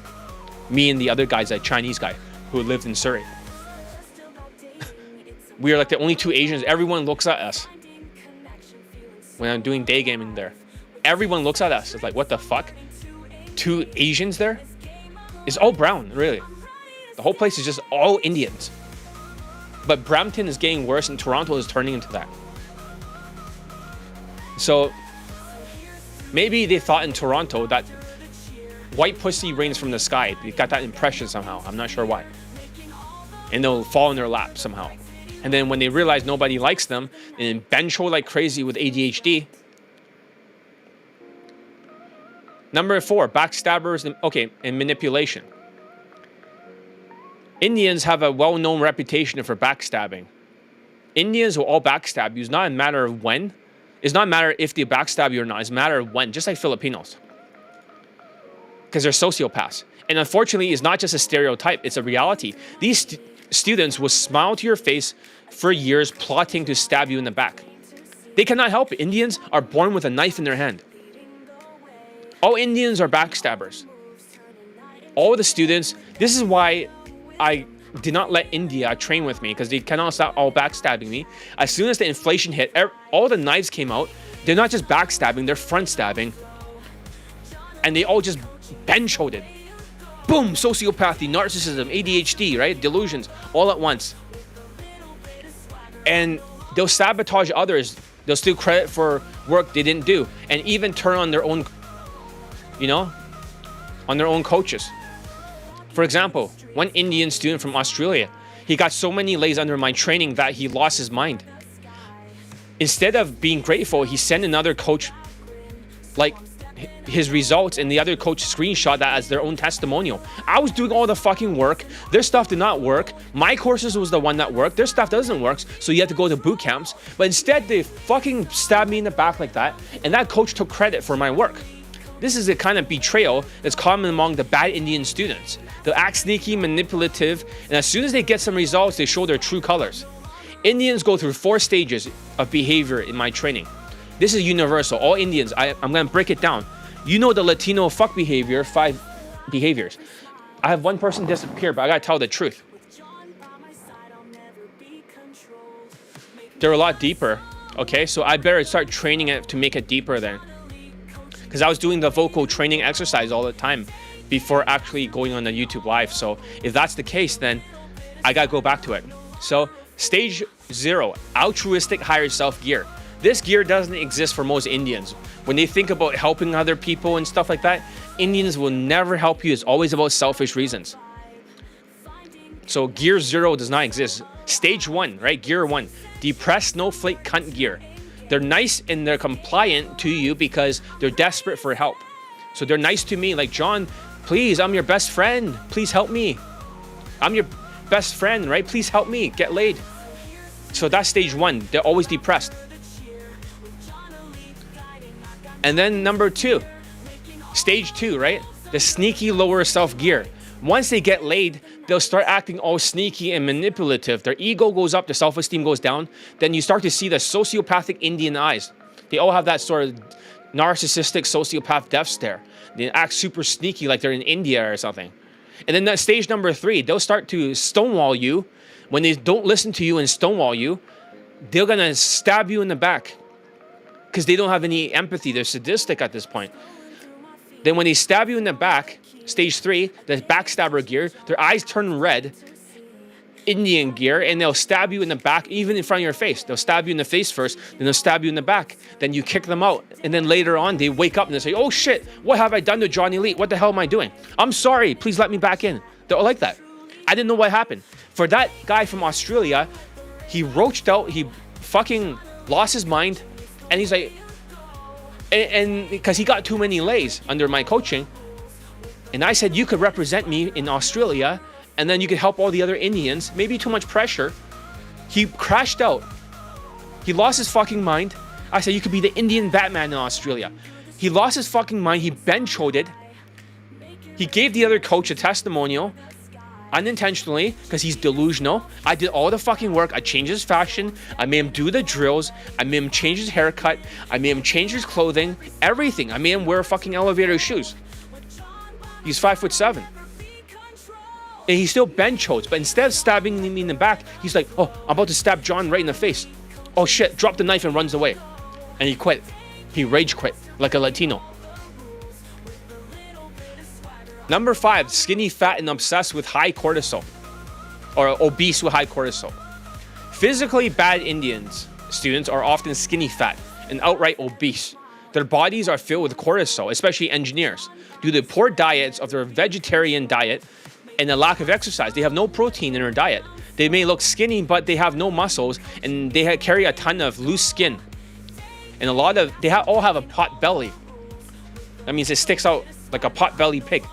Me and the other guy's a Chinese guy who lived in Surrey. We are like the only two Asians. Everyone looks at us when I'm doing day gaming there. Everyone looks at us. It's like, what the fuck? Two Asians there? It's all brown, really. The whole place is just all Indians. But Brampton is getting worse and Toronto is turning into that. So maybe they thought in Toronto that white pussy rains from the sky. They got that impression somehow. I'm not sure why. And they'll fall in their lap somehow. And then when they realize nobody likes them and bencho like crazy with ADHD. Number 4, backstabbers and manipulation. Indians have a well-known reputation for backstabbing. Indians will all backstab you. It's not a matter of when. It's not a matter if they backstab you or not. It's a matter of when, just like Filipinos. Because they're sociopaths. And unfortunately, it's not just a stereotype. It's a reality. These students will smile to your face for years, plotting to stab you in the back. They cannot help it. Indians are born with a knife in their hand. All Indians are backstabbers. All the students, this is why I did not let India train with me, because they cannot stop all backstabbing me. As soon as the inflation hit, all the knives came out. They're not just backstabbing, they're front stabbing. And they all just benchoed it. Boom, sociopathy, narcissism, ADHD, right? Delusions, all at once. And they'll sabotage others. They'll steal credit for work they didn't do. And even turn on their own, you know, on their own coaches. For example, one Indian student from Australia, he got so many lays under my training that he lost his mind. Instead of being grateful, he sent another coach, like, his results, and the other coach screenshot that as their own testimonial. I was doing all the fucking work. Their stuff did not work. My courses was the one that worked. Their stuff doesn't work, so you have to go to boot camps. But instead, they fucking stabbed me in the back like that, and that coach took credit for my work. This is a kind of betrayal that's common among the bad Indian students. They'll act sneaky, manipulative, and as soon as they get some results, they show their true colors. Indians go through 4 stages of behavior in my training. This is universal. All Indians, I'm going to break it down. You know the Latino fuck behavior, 5 behaviors. I have one person disappear, but I got to tell the truth. They're a lot deeper. Okay, so I better start training it to make it deeper then. Because I was doing the vocal training exercise all the time before actually going on the YouTube live. So if that's the case, then I got to go back to it. So stage 0, altruistic higher self gear. This gear doesn't exist for most Indians. When they think about helping other people and stuff like that, Indians will never help you. It's always about selfish reasons. So gear 0 does not exist. Stage 1, right? Gear 1, depressed snowflake cunt gear. They're nice and they're compliant to you because they're desperate for help. So they're nice to me, like, John, please, I'm your best friend. Please help me. I'm your best friend, right? Please help me get laid. So that's stage 1. They're always depressed. And then number 2, stage 2, right? The sneaky lower self gear. Once they get laid, they'll start acting all sneaky and manipulative. Their ego goes up, their self-esteem goes down. Then you start to see the sociopathic Indian eyes. They all have that sort of narcissistic sociopath death stare. They act super sneaky like they're in India or something. And then that stage number 3, they'll start to stonewall you. When they don't listen to you and stonewall you, they're gonna stab you in the back. Because they don't have any empathy. They're sadistic at this point. Then when they stab you in the back, stage 3, the backstabber gear, their eyes turn red, Indian gear, and they'll stab you in the back, even in front of your face. They'll stab you in the face first, then they'll stab you in the back. Then you kick them out. And then later on, they wake up and they say, oh shit, what have I done to Johnny Lee? What the hell am I doing? I'm sorry, please let me back in. They're like that. I didn't know what happened. For that guy from Australia, he roached out, he fucking lost his mind, and he's like, and because he got too many lays under my coaching, and I said, you could represent me in Australia, and then you could help all the other Indians. Maybe too much pressure. He crashed out. He lost his fucking mind. I said, you could be the Indian Batman in Australia. He lost his fucking mind. He bench-choded. He gave the other coach a testimonial unintentionally because he's delusional. I did all the fucking work. I changed his fashion. I made him do the drills. I made him change his haircut. I made him change his clothing. Everything. I made him wear fucking elevator shoes. He's 5'7". And he still bench-chodes, but instead of stabbing me in the back, he's like, oh, I'm about to stab John right in the face. Oh shit, drop the knife and runs away. And he quit. He rage quit, like a Latino. Number 5, skinny, fat, and obsessed with high cortisol. Or obese with high cortisol. Physically bad Indians students are often skinny fat and outright obese. Their bodies are filled with cortisol, especially engineers, due to poor diets of their vegetarian diet and the lack of exercise. They have no protein in their diet. They may look skinny, but they have no muscles, and they carry a ton of loose skin. And all have a pot belly. That means it sticks out like a pot belly pig.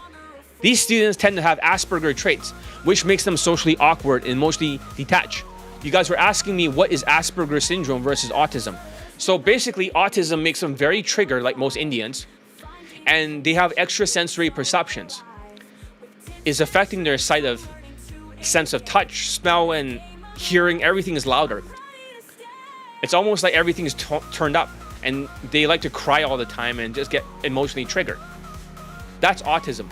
These students tend to have Asperger traits, which makes them socially awkward and mostly detached. You guys were asking me what is Asperger syndrome versus autism. So basically, autism makes them very triggered, like most Indians, and they have extrasensory perceptions. Is affecting their sense of touch, smell, and hearing. Everything is louder. It's almost like everything is turned up, and they like to cry all the time and just get emotionally triggered. That's autism.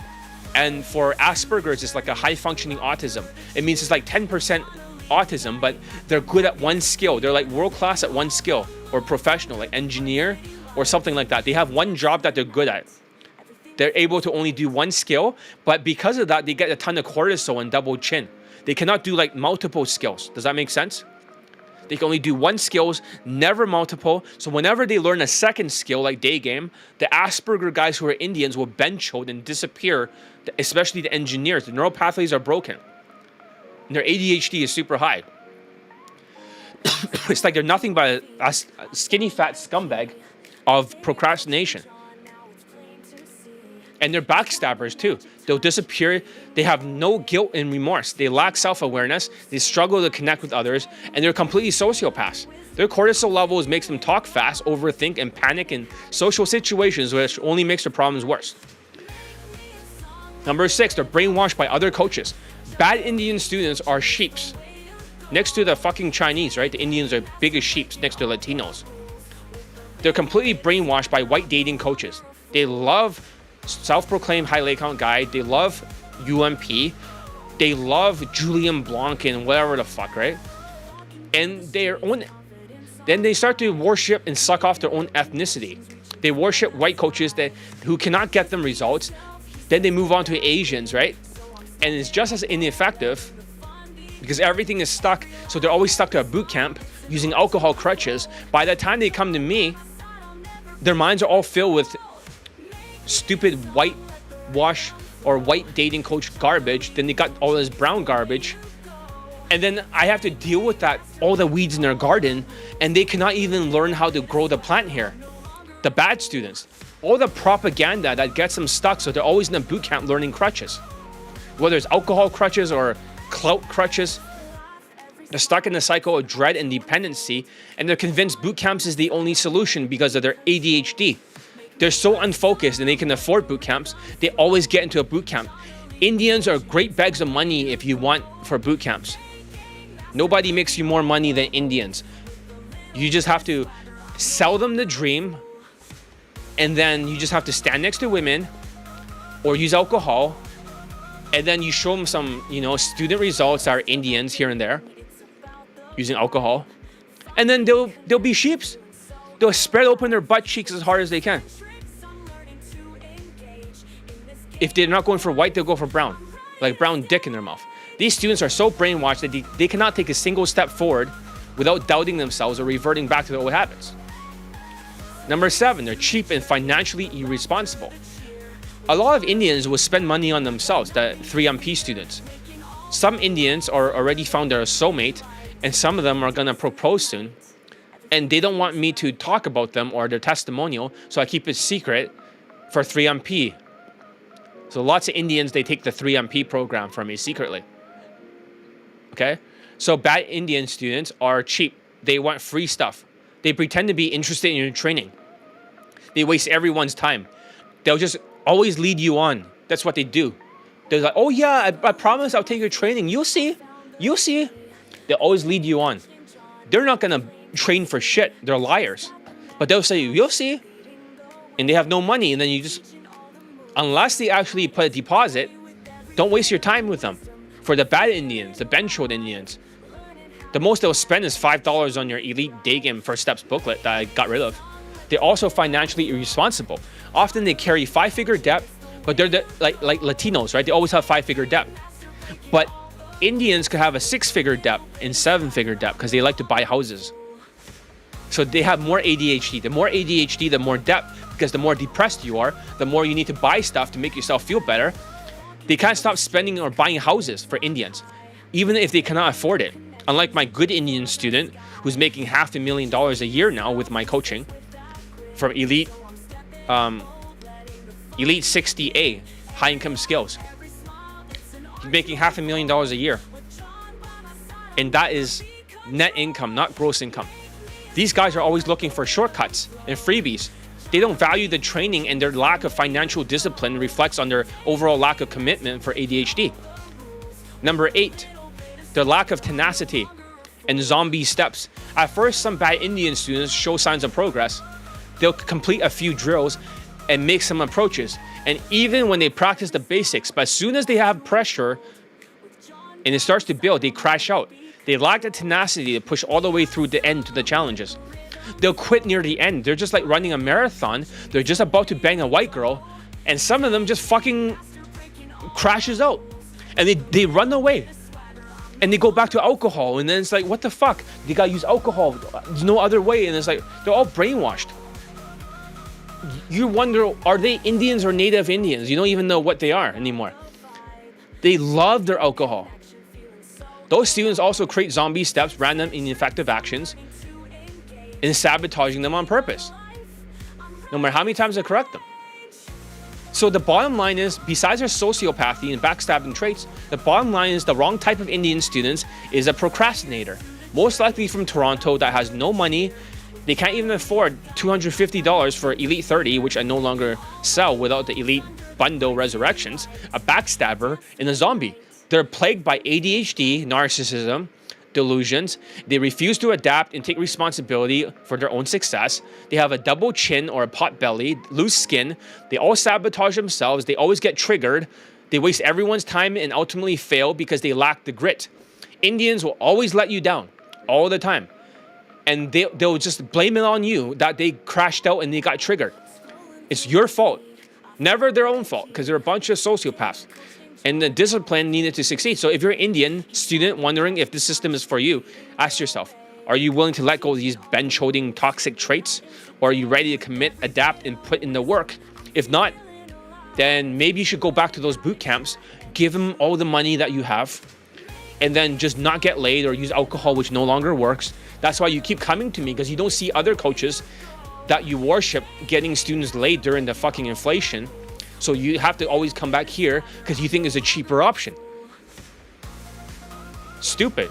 And for Asperger's, it's like a high-functioning autism. It means it's like 10% autism, but they're good at one skill. They're like world-class at one skill, or professional, like engineer or something like that. They have one job that they're good at. They're able to only do one skill, but because of that, they get a ton of cortisol and double chin. They cannot do like multiple skills. Does that make sense? They can only do one skills, never multiple. So whenever they learn a second skill, like Daygame, the Asperger guys who are Indians will bench-chode and disappear, especially the engineers. The neural pathways are broken. And their ADHD is super high. It's like they're nothing but a skinny fat scumbag of procrastination. And they're backstabbers too. They'll disappear. They have no guilt and remorse. They lack self-awareness. They struggle to connect with others. And they're completely sociopaths. Their cortisol levels makes them talk fast, overthink, and panic in social situations, which only makes their problems worse. Number 6, they're brainwashed by other coaches. Bad Indian students are sheeps. Next to the fucking Chinese, right? The Indians are biggest sheeps next to Latinos. They're completely brainwashed by white dating coaches. They love self-proclaimed high leg count guy. They love UMP. They love Julian Blanc and whatever the fuck, right? And then they start to worship and suck off their own ethnicity. They worship white coaches who cannot get them results. Then they move on to Asians, right? And it's just as ineffective because everything is stuck. So they're always stuck to a boot camp using alcohol crutches. By the time they come to me, their minds are all filled with stupid whitewash or white dating coach garbage. Then they got all this brown garbage. And then I have to deal with that, all the weeds in their garden, and they cannot even learn how to grow the plant here. The bad students. All the propaganda that gets them stuck, so they're always in a boot camp learning crutches. Whether it's alcohol crutches or clout crutches, they're stuck in the cycle of dread and dependency, and they're convinced boot camps is the only solution because of their ADHD. They're so unfocused and they can afford boot camps, they always get into a boot camp. Indians are great bags of money if you want for boot camps. Nobody makes you more money than Indians. You just have to sell them the dream, and then you just have to stand next to women or use alcohol, and then you show them some, student results that are Indians here and there using alcohol, and then they'll be sheeps. They'll spread open their butt cheeks as hard as they can. If they're not going for white, they'll go for brown, like brown dick in their mouth. These students are so brainwashed that they cannot take a single step forward without doubting themselves or reverting back to their old habits. Number 7, they're cheap and financially irresponsible. A lot of Indians will spend money on themselves, the 3MP students. Some Indians are already found their soulmate, and some of them are gonna propose soon, and they don't want me to talk about them or their testimonial, so I keep it secret for 3MP. So lots of Indians, they take the 3MP program from me secretly. Okay? So bad Indian students are cheap. They want free stuff. They pretend to be interested in your training. They waste everyone's time. They'll just always lead you on. That's what they do. They're like, oh yeah, I promise I'll take your training. You'll see. You'll see. They always lead you on. They're not going to train for shit. They're liars. But they'll say, you'll see. And they have no money. And then you just, unless they actually put a deposit, don't waste your time with them. For the bad Indians, the bench-road Indians, the most they'll spend is $5 on your Elite Daygame First Steps booklet that I got rid of. They're also financially irresponsible. Often they carry 5-figure debt, but they're like Latinos, right? They always have 5-figure debt. But Indians could have a 6-figure debt and 7-figure debt because they like to buy houses. So they have more ADHD. The more ADHD, the more debt, because the more depressed you are, the more you need to buy stuff to make yourself feel better. They can't stop spending or buying houses for Indians, even if they cannot afford it. Unlike my good Indian student who's making $500,000 a year now with my coaching from Elite 60A, high income skills. He's making $500,000 a year. And that is net income, not gross income. These guys are always looking for shortcuts and freebies. They don't value the training, and their lack of financial discipline reflects on their overall lack of commitment for ADHD. Number 8, their lack of tenacity and zombie steps. At first, some bad Indian students show signs of progress. They'll complete a few drills and make some approaches. And even when they practice the basics, but as soon as they have pressure and it starts to build, they crash out. They lack the tenacity to push all the way through the end to the challenges. They'll quit near the end. They're just like running a marathon. They're just about to bang a white girl, and some of them just fucking crashes out. And they run away. And they go back to alcohol, and then it's like, what the fuck? They gotta use alcohol. There's no other way. And it's like, they're all brainwashed. You wonder, are they Indians or native Indians? You don't even know what they are anymore. They love their alcohol. Those students also create zombie steps, random ineffective actions, and sabotaging them on purpose, no matter how many times I correct them. So the bottom line is, besides their sociopathy and backstabbing traits, the bottom line is the wrong type of Indian students is a procrastinator, most likely from Toronto, that has no money. They can't even afford $250 for Elite 30, which I no longer sell without the Elite Bundle Resurrections, a backstabber, and a zombie. They're plagued by ADHD, narcissism, delusions. They refuse to adapt and take responsibility for their own success. They have a double chin or a pot belly, loose skin. They all sabotage themselves. They always get triggered. They waste everyone's time and ultimately fail because they lack the grit. Indians will always let you down all the time. And they'll just blame it on you that they crashed out and they got triggered. It's your fault. Never their own fault, because they're a bunch of sociopaths. And the discipline needed to succeed. So if you're an Indian student wondering if this system is for you, ask yourself, are you willing to let go of these bench-holding toxic traits? Or are you ready to commit, adapt, and put in the work? If not, then maybe you should go back to those boot camps, give them all the money that you have, and then just not get laid or use alcohol, which no longer works. That's why you keep coming to me, because you don't see other coaches that you worship getting students laid during the fucking inflation. So you have to always come back here because you think it's a cheaper option. Stupid.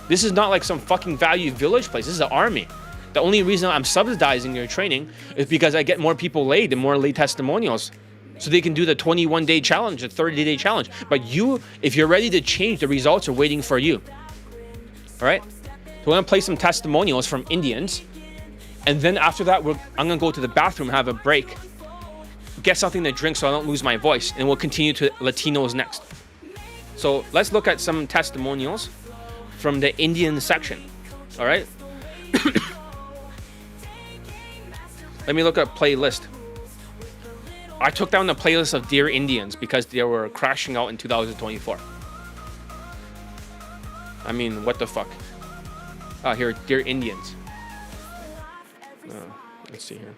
This is not like some fucking value village place. This is an army. The only reason I'm subsidizing your training is because I get more people laid and more laid testimonials. So they can do the 21-day challenge, the 30-day challenge. But you, if you're ready to change, the results are waiting for you. All right? So we're gonna play some testimonials from Indians. And then after that, I'm gonna go to the bathroom, have a break, get something to drink so I don't lose my voice, and we'll continue to Latinos next. So let's look at some testimonials from the Indian section. All right? Let me look at playlist. I took down the playlist of Dear Indians because they were crashing out in 2024. I mean, what the fuck? Here, Dear Indians. Let's see here.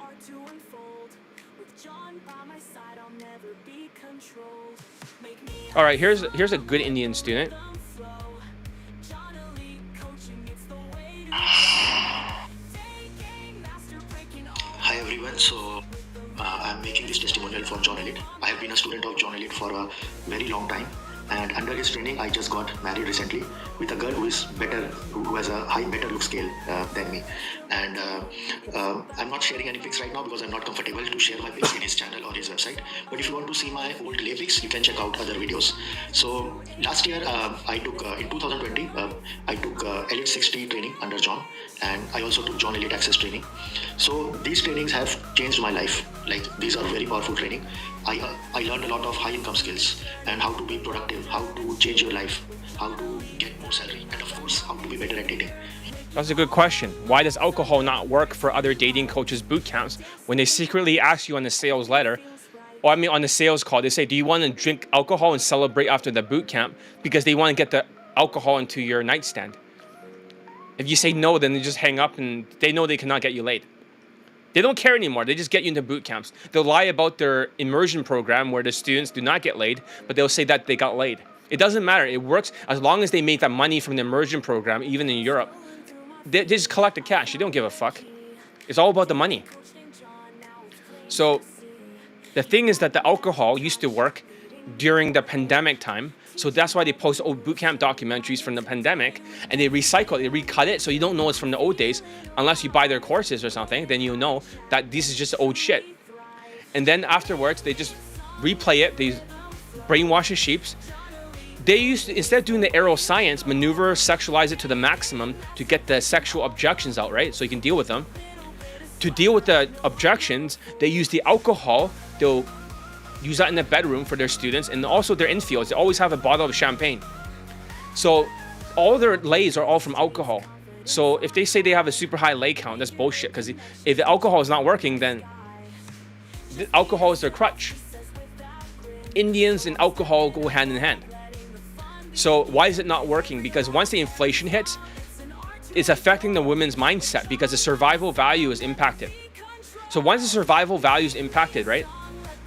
All right, here's a good Indian student. Hi everyone, so I'm making this testimonial for John Elliott. I have been a student of John Elliott for a very long time, and under his training I just got married recently with a girl who is better, who has a better look scale than me. And I'm not sharing any pics right now because I'm not comfortable to share my pics in his channel or his website, but if you want to see my old lay pics, you can check out other videos. So last year I took in 2020 I took Elliott 60 training under John, and I also took John Elliott Access training. So these trainings have changed my life. Like, these are very powerful training. I learned a lot of high income skills and how to be productive, how to change your life, how to get more salary, and of course how to be better at dating. That's a good question. Why does alcohol not work for other dating coaches boot camps when they secretly ask you on the sales letter, or I mean on the sales call, they say, do you want to drink alcohol and celebrate after the boot camp, because they want to get the alcohol into your nightstand? If you say no, then they just hang up and they know they cannot get you laid. They don't care anymore. They just get you into boot camps. They'll lie about their immersion program where the students do not get laid, but they'll say that they got laid. It doesn't matter. It works as long as they make that money from the immersion program, even in Europe. They just collect the cash. They don't give a fuck. It's all about the money. So the thing is that the alcohol used to work during the pandemic time. So that's why they post old bootcamp documentaries from the pandemic, and they recycle it, they recut it, so you don't know it's from the old days unless you buy their courses or something. Then you know that this is just old shit. And then afterwards, they just replay it. They brainwash the sheeps. They used to, instead of doing the arrow science, maneuver, sexualize it to the maximum to get the sexual objections out, right? So you can deal with them. To deal with the objections, they use the alcohol. They'll use that in the bedroom for their students, and also their infields. They always have a bottle of champagne. So all their lays are all from alcohol. So if they say they have a super high lay count, that's bullshit, because if the alcohol is not working, then the alcohol is their crutch. Indians and alcohol go hand in hand. So why is it not working? Because once the inflation hits, it's affecting the women's mindset because the survival value is impacted. So once the survival value is impacted, right,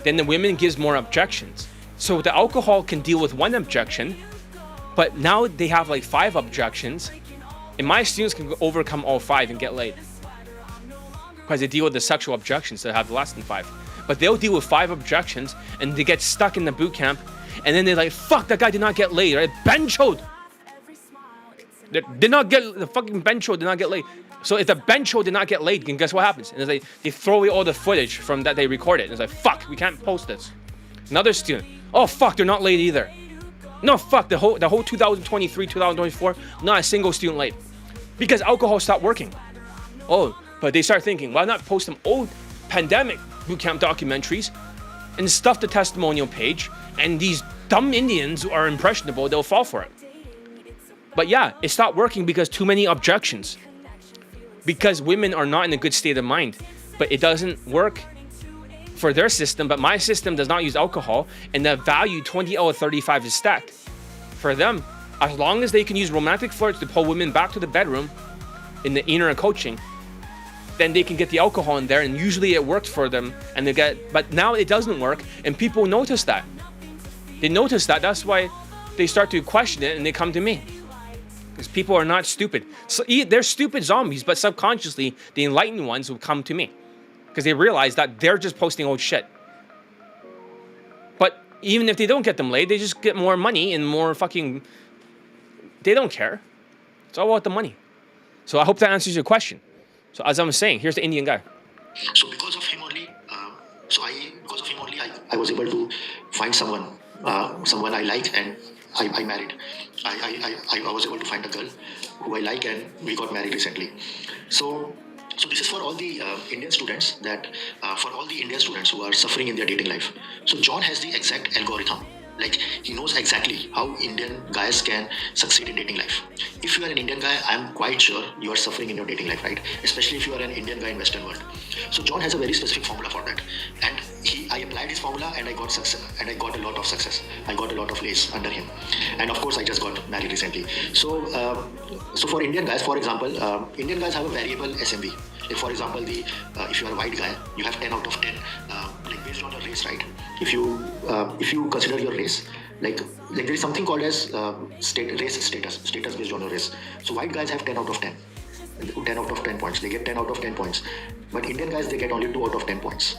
then the women gives more objections. So the alcohol can deal with one objection, but now they have like 5 objections, and my students can overcome all 5 and get laid because they deal with the sexual objections that have less than 5. But they'll deal with 5 objections, and they get stuck in the boot camp, and then they're like, fuck, that guy did not get laid, right? Benchoed. Did not get, the fucking bencho did not get laid. So if the bencho did not get laid, then guess what happens? And it's like, they throw away all the footage from that they recorded. And it's like, fuck, we can't post this. Another student, oh fuck, they're not laid either. No, fuck, the whole 2023, 2024, not a single student laid. Because alcohol stopped working. Oh, but they start thinking, why not post some old pandemic bootcamp documentaries and stuff the testimonial page, and these dumb Indians who are impressionable, they'll fall for it. But yeah, it stopped working because too many objections. Because women are not in a good state of mind. But it doesn't work for their system, but my system does not use alcohol, and the value 20 out of 35 is stacked. For them, as long as they can use romantic flirts to pull women back to the bedroom in the inner coaching, then they can get the alcohol in there, and usually it works for them, and they get, but now it doesn't work, and people notice that. They notice that, that's why they start to question it, and they come to me. Because people are not stupid. So they're stupid zombies, but subconsciously, the enlightened ones will come to me. Because they realize that they're just posting old shit. But even if they don't get them laid, they just get more money and more fucking... They don't care. It's all about the money. So I hope that answers your question. So as I'm saying, here's the Indian guy. So because of him only, I was able to find someone I like, and I married. I was able to find a girl who I like, and we got married recently. So this is for all the Indian students who are suffering in their dating life. So John has the exact algorithm. Like, he knows exactly how Indian guys can succeed in dating life. If you are an Indian guy, I'm quite sure you are suffering in your dating life, right? Especially if you are an Indian guy in Western world. So John has a very specific formula for that. And I applied his formula and I got success, and I got a lot of success. I got a lot of lace under him, and of course I just got married recently. So for Indian guys, for example, Indian guys have a variable SMV. Like for example, if you are a white guy, you have 10 out of 10, like based on your race, right? If you consider your race, like there is something called as race status based on your race. So white guys have 10 out of 10. 10 out of 10 points. They get 10 out of 10 points. But Indian guys, they get only 2 out of 10 points.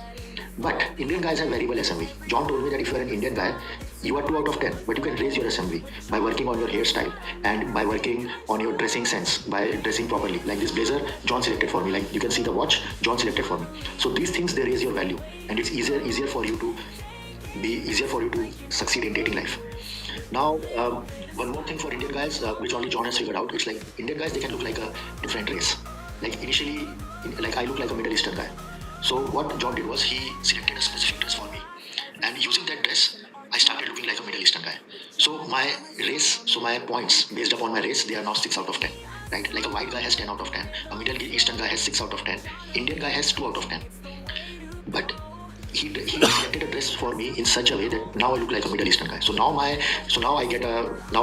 But Indian guys have variable SMV. John told me that if you are an Indian guy, you are 2 out of 10, but you can raise your SMV by working on your hairstyle and by working on your dressing sense, by dressing properly. Like this blazer, John selected for me. Like you can see the watch, John selected for me. So these things, they raise your value, and it's easier for you to succeed in dating life. Now, one more thing for Indian guys, which only John has figured out, it's like Indian guys, they can look like a different race. Like initially, like I look like a Middle Eastern guy. So what John did was he selected a specific dress for me, and using that dress, I started looking like a Middle Eastern guy. So my points based upon my race, they are now 6 out of 10. Right? Like a white guy has 10 out of 10, a Middle Eastern guy has 6 out of 10, Indian guy has 2 out of 10. But he selected a dress for me in such a way that now I look like a Middle Eastern guy. So now I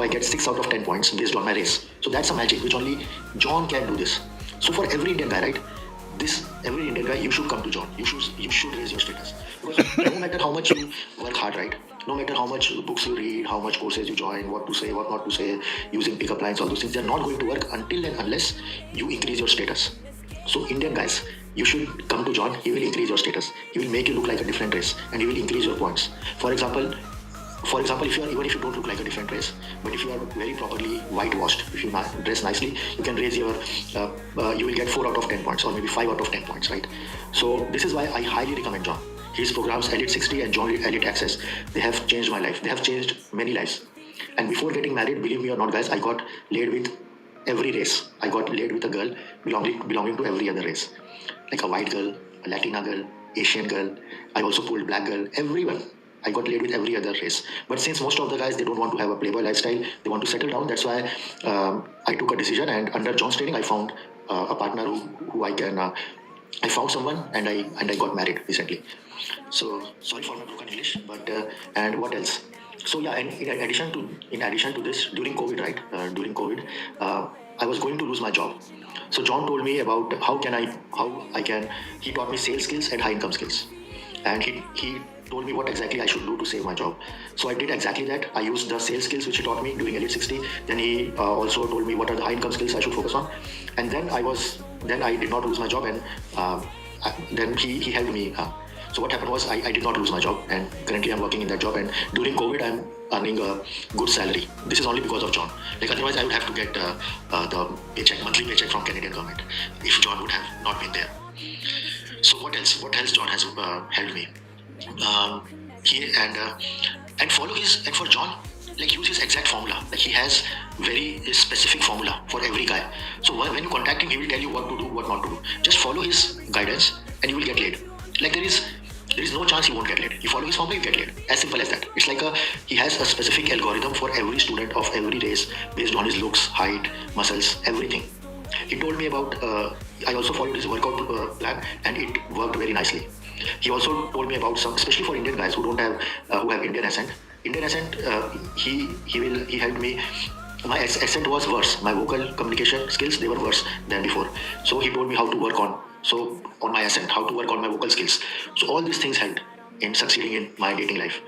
get 6 out of 10 points based on my race. So that's a magic which only John can do this. So for every Indian guy, right? Every Indian guy, you should come to John. You should raise your status. Because no matter how much you work hard, right? No matter how much books you read, how much courses you join, what to say, what not to say, using pickup lines, all those things, they're not going to work until and unless you increase your status. So Indian guys, you should come to John. He will increase your status. He will make you look like a different race, and he will increase your points. For example, if you don't look like a different race, but if you are very properly whitewashed, if you dress nicely, you can raise you will get 4 out of 10 points, or maybe 5 out of 10 points, right? So this is why I highly recommend John. His programs, Elite 60 and John Elite Access, they have changed my life. They have changed many lives. And before getting married, believe me or not, guys, I got laid with every race. I got laid with a girl belonging to every other race, like a white girl, a Latina girl, Asian girl. I also pulled black girl. Everyone. I got laid with every other race. But since most of the guys, they don't want to have a playboy lifestyle, they want to settle down. That's why I took a decision, and under John's training, I found a partner who I can. I found someone, and I got married recently. So sorry for my broken English, but and what else? So yeah, and in addition to this, during COVID, right? I was going to lose my job. So John told me about how I can. He taught me sales skills and high income skills, and he told me what exactly I should do to save my job. So I did exactly that. I used the sales skills which he taught me during Elite 60. Then he also told me what are the high income skills I should focus on. And then I did not lose my job, and then he helped me. So what happened was I did not lose my job, and currently I'm working in that job. And during COVID, I'm earning a good salary. This is only because of John. Like otherwise, I would have to get the monthly paycheck from Canadian government if John would have not been there. So what else? What else John has helped me? And follow and for John, like use his exact formula. Like he has very specific formula for every guy. So when you contact him, he will tell you what to do, what not to do. Just follow his guidance, and you will get laid. Like there is no chance you won't get laid. You follow his formula, you get laid. As simple as that. It's like he has a specific algorithm for every student of every race based on his looks, height, muscles, everything. He told me about. I also followed his workout plan, and it worked very nicely. He also told me about some, especially for Indian guys who have Indian accent. He helped me. My accent was worse. My vocal communication skills, they were worse than before. So he told me how to work on my accent, how to work on my vocal skills. So all these things helped in succeeding in my dating life.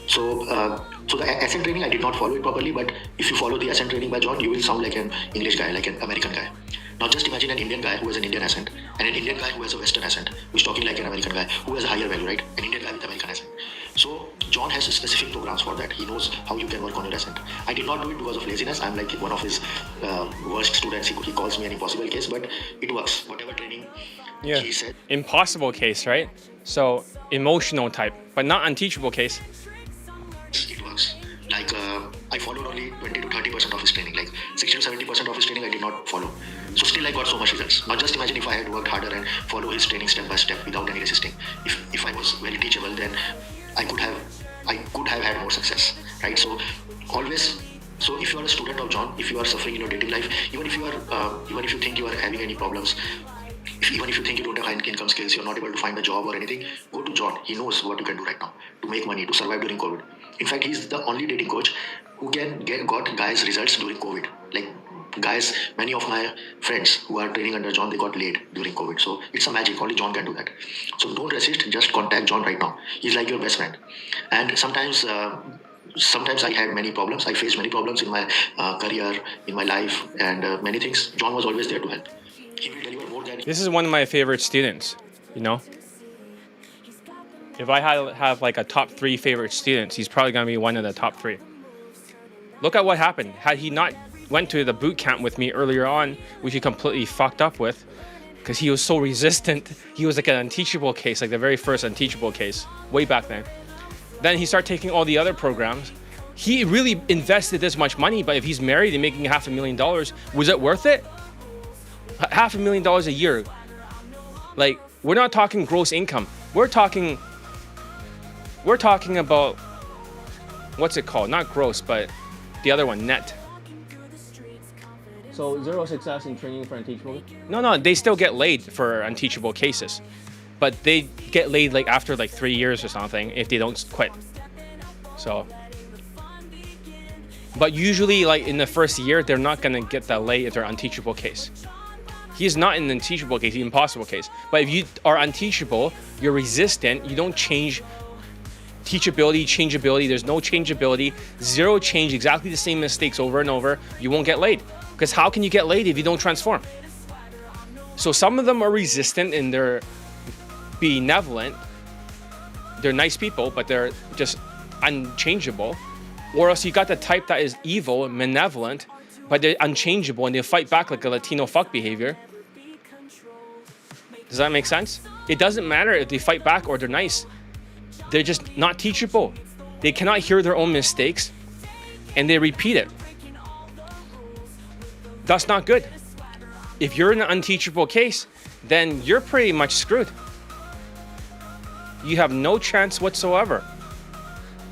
So the accent training, I did not follow it properly, but if you follow the accent training by John, you will sound like an English guy, like an American guy. Now just imagine an Indian guy who has an Indian accent, and an Indian guy who has a Western accent, who's talking like an American guy, who has a higher value, right? An Indian guy with American accent. So John has specific programs for that. He knows how you can work on your accent. I did not do it because of laziness. I'm like one of his worst students. He calls me an impossible case, but it works. Whatever training he said. Impossible case, right? So emotional type, but not unteachable case. It works. Like I followed only 20 to 30% of his training. Like 60 to 70% of his training I did not follow. So still I got so much results. Now just imagine if I had worked harder and follow his training step by step without any resisting. If I was very teachable, then I could have had more success, right? So if you are a student of John, if you are suffering in your dating life, even if you think you are having any problems, Even if you think you don't have high income skills, you're not able to find a job or anything, go to John. He knows what you can do right now to make money, to survive during COVID. In fact, he's the only dating coach who got guys results during COVID. Like guys, many of my friends who are training under John, they got laid during COVID. So it's a magic. Only John can do that. So don't resist. Just contact John right now. He's like your best friend. And sometimes I had many problems. I faced many problems in my career, in my life, and many things. John was always there to help. He will deliver more than. This is one of my favorite students, you know? If I have like a top 3 favorite students, he's probably going to be one of the top 3. Look at what happened. Had he not went to the boot camp with me earlier on, which he completely fucked up with, because he was so resistant. He was like an unteachable case, like the very first unteachable case, way back then. Then he started taking all the other programs. He really invested this much money, but if he's married and making $500,000, was it worth it? $500,000 a year. Like, we're not talking gross income. We're talking about, what's it called? Not gross, but the other one, net. So 0 success in training for unteachable? No, they still get laid for unteachable cases. But they get laid like after like 3 years or something if they don't quit. So, but usually like in the first year, they're not gonna get that lay if they're unteachable case. He's not an unteachable case, he's an impossible case. But if you are unteachable, you're resistant, you don't change teachability, changeability, there's no changeability, 0 change, exactly the same mistakes over and over, you won't get laid. Because how can you get laid if you don't transform? So some of them are resistant and they're benevolent. They're nice people, but they're just unchangeable. Or else you got the type that is evil and malevolent, but they're unchangeable and they fight back like a Latino fuck behavior. Does that make sense? It doesn't matter if they fight back or they're nice. They're just not teachable. They cannot hear their own mistakes and they repeat it. That's not good. If you're in an unteachable case, then you're pretty much screwed. You have no chance whatsoever.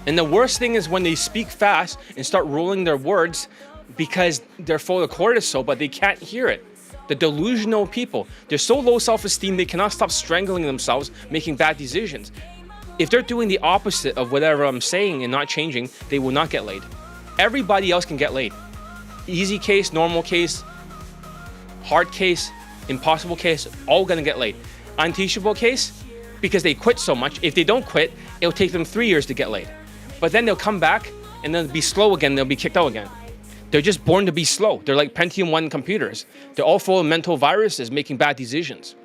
And the worst thing is when they speak fast and start rolling their words because they're full of cortisol, but they can't hear it. The delusional people, they're so low self-esteem, they cannot stop strangling themselves, making bad decisions. If they're doing the opposite of whatever I'm saying and not changing, they will not get laid. Everybody else can get laid. Easy case, normal case, hard case, impossible case, all gonna get laid. Unteachable case, because they quit so much, if they don't quit, it'll take them 3 years to get laid. But then they'll come back and they'll be slow again, they'll be kicked out again. They're just born to be slow. They're like Pentium 1 computers. They're all full of mental viruses making bad decisions.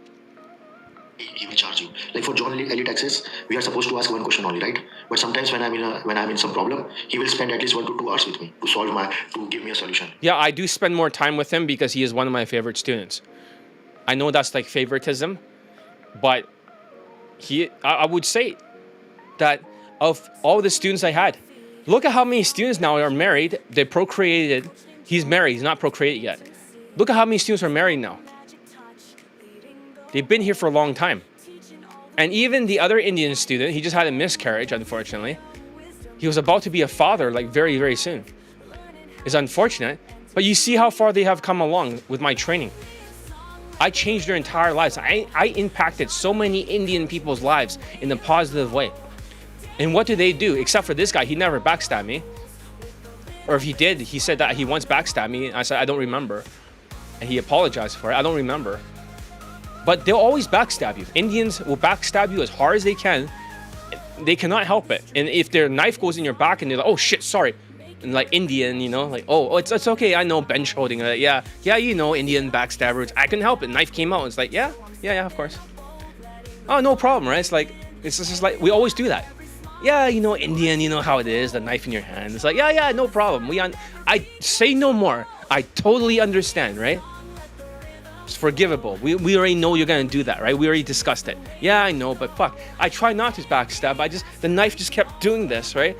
He will charge you. Like for John Elite Access, we are supposed to ask one question only, right? But sometimes when I'm in some problem, he will spend at least 1 to 2 hours with me to give me a solution. Yeah, I do spend more time with him because he is one of my favorite students. I know that's like favoritism, but I would say that of all the students I had, look at how many students now are married. They procreated. He's married. He's not procreated yet. Look at how many students are married now. They've been here for a long time. And even the other Indian student, he just had a miscarriage, unfortunately. He was about to be a father like very, very soon. It's unfortunate, but you see how far they have come along with my training. I changed their entire lives. I impacted so many Indian people's lives in a positive way. And what do they do? Except for this guy, he never backstabbed me. Or if he did, he said that he once backstabbed me. I said, I don't remember. And he apologized for it. I don't remember. But they'll always backstab you. Indians will backstab you as hard as they can. They cannot help it. And if their knife goes in your back and they're like, oh shit, sorry. And like Indian, you know, like, oh, it's okay. I know, bench holding. Yeah, you know, Indian backstabbers. I couldn't help it. Knife came out. It's like, yeah, of course. Oh, no problem, right? It's just like, we always do that. Yeah, you know, Indian, you know how it is, the knife in your hand. It's like, yeah, no problem. I say no more. I totally understand, right? It's forgivable. We already know you're gonna do that, right? We already discussed it. Yeah, I know, but fuck. I try not to backstab. The knife just kept doing this, right?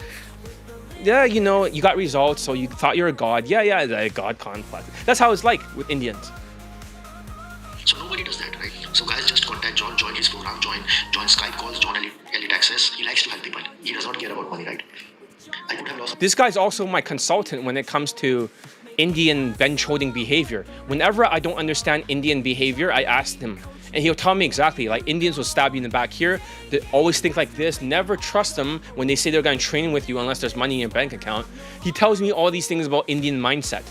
Yeah, you know, you got results, so you thought you're a god. Yeah, the god conflict. That's how it's like with Indians. So nobody does that, right? So guys, just contact John, join his program, join Skype calls, John Elite Access. He likes to help people. He does not care about money, right? I could have lost. This guy's also my consultant when it comes to Indian bench holding behavior. Whenever I don't understand Indian behavior, I ask him. And he'll tell me exactly, like Indians will stab you in the back here. They always think like this. Never trust them when they say they're going to train with you unless there's money in your bank account. He tells me all these things about Indian mindset.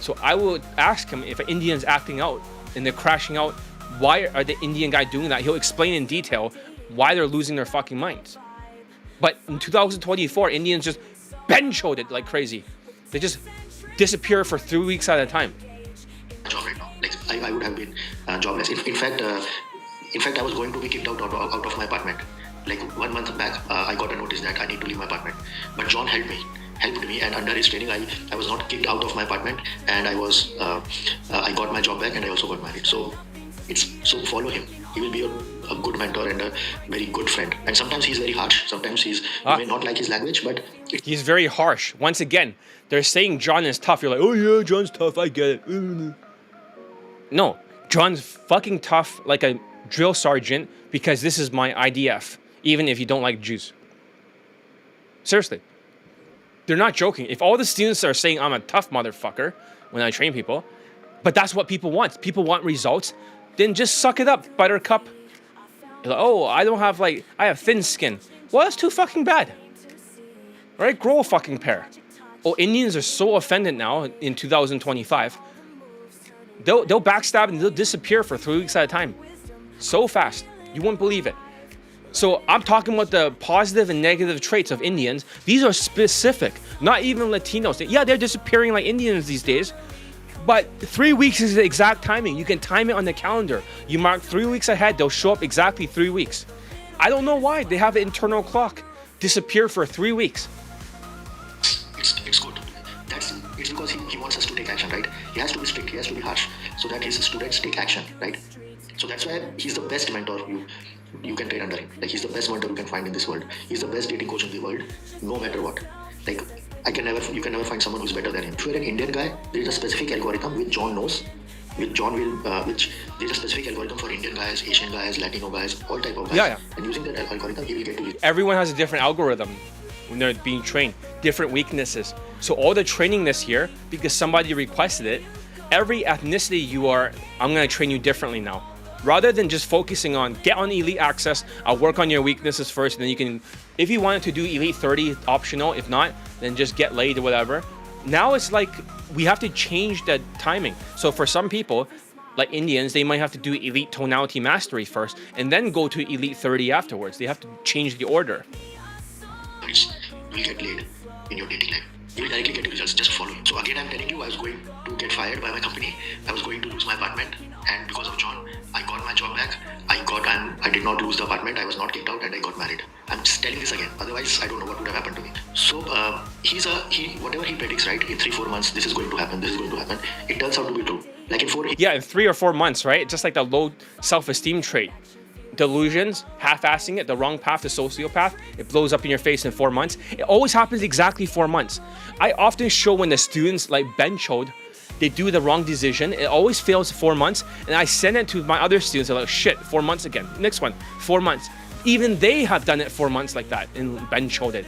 So I will ask him if an Indian's acting out and they're crashing out, why are the Indian guy doing that? He'll explain in detail why they're losing their fucking minds. But in 2024, Indians just bench hold it like crazy. They just disappear for 3 weeks at a time. Job right now. Like I would have been jobless. In fact, I was going to be kicked out of my apartment. Like 1 month back, I got a notice that I need to leave my apartment. But John helped me, and under his training, I was not kicked out of my apartment, and I got my job back, and I also got married. So follow him. He will be a good mentor and a very good friend. And sometimes he's very harsh. Sometimes you may not like his language, but he's very harsh. Once again, they're saying John is tough. You're like, oh yeah, John's tough. I get it. No, John's fucking tough like a drill sergeant because this is my IDF, even if you don't like Jews. Seriously. They're not joking. If all the students are saying I'm a tough motherfucker when I train people, but that's what people want. People want results. Then just suck it up, buttercup. You're like, oh, I have thin skin. Well, that's too fucking bad. All right, grow a fucking pair. Oh, Indians are so offended now in 2025. They'll backstab and they'll disappear for 3 weeks at a time. So fast. You wouldn't believe it. So I'm talking about the positive and negative traits of Indians. These are specific, not even Latinos. Yeah, they're disappearing like Indians these days. But 3 weeks is the exact timing. You can time it on the calendar. You mark 3 weeks ahead, they'll show up exactly 3 weeks. I don't know why. They have an internal clock. Disappear for 3 weeks. It's good. It's because he wants us to take action, right? He has to be strict, he has to be harsh, so that his students take action, right? So that's why he's the best mentor you can train under him. Like he's the best mentor you can find in this world. He's the best dating coach in the world, no matter what. Like you can never find someone who's better than him. If you're an Indian guy, there is a specific algorithm which John knows. There's a specific algorithm for Indian guys, Asian guys, Latino guys, all type of guys. Yeah. And using that algorithm, he will get to you. Everyone has a different algorithm when they're being trained, different weaknesses. So all the training this year, because somebody requested it, every ethnicity I'm going to train you differently now. Rather than just focusing on get on elite access, I'll work on your weaknesses first, and then you can, if you wanted to do elite 30 optional, if not, then just get laid or whatever. Now it's like we have to change the timing. So for some people, like Indians, they might have to do elite tonality mastery first and then go to elite 30 afterwards. They have to change the order. You will get laid in your dating life. You will directly get the results, just follow him. So again, I'm telling you, I was going to get fired by my company. I was going to lose my apartment, and because of John, I got my job back. I did not lose the apartment. I was not kicked out, and I got married. I'm just telling this again. Otherwise, I don't know what would have happened to me. So whatever he predicts, right? In 3-4 months, this is going to happen. This is going to happen. It turns out to be true. Like in 3 or 4 months, right? Just like the low self-esteem trait. Delusions, half-assing it, the wrong path, the sociopath, it blows up in your face in 4 months. It always happens exactly 4 months. I often show when the students like bench hold, they do the wrong decision. It always fails 4 months, and I send it to my other students. They're like, shit, 4 months again. Next one, 4 months. Even they have done it 4 months like that and bench hold it.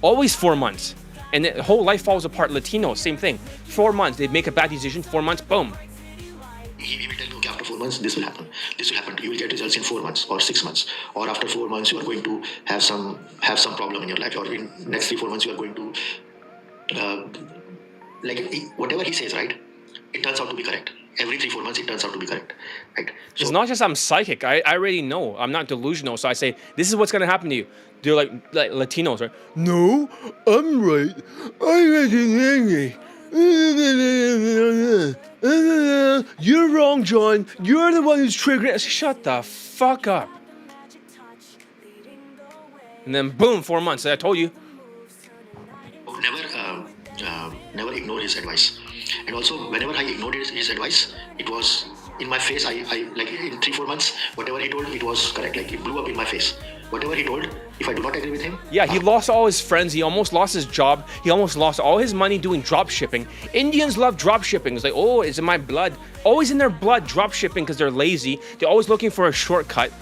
Always 4 months. And the whole life falls apart. Latinos, same thing. 4 months, they make a bad decision, 4 months, boom. He will tell you, okay, after 4 months, this will happen. This will happen. You will get results in 4 months or 6 months. Or after 4 months, you are going to have some problem in your life. Or in next 3-4 months, you are going to, whatever he says, right? It turns out to be correct. Every 3-4 months, it turns out to be correct, right? So, it's not just I'm psychic. I already know. I'm not delusional. So I say, this is what's going to happen to you. They're like Latinos, right? No, I'm right. I'm angry. You're wrong, John. You're the one who's triggering. Shut the fuck up. And then boom, 4 months. I told you. Never ignore his advice. And also, whenever I ignored his advice, it was in my face. I like in 3-4 months, whatever he told, it was correct. Like it blew up in my face. Whatever he told, if I do not agree with him. Yeah, he lost all his friends. He almost lost his job. He almost lost all his money doing drop shipping. Indians love drop shipping. It's like, oh, it's in my blood. Always in their blood, drop shipping, because they're lazy. They're always looking for a shortcut.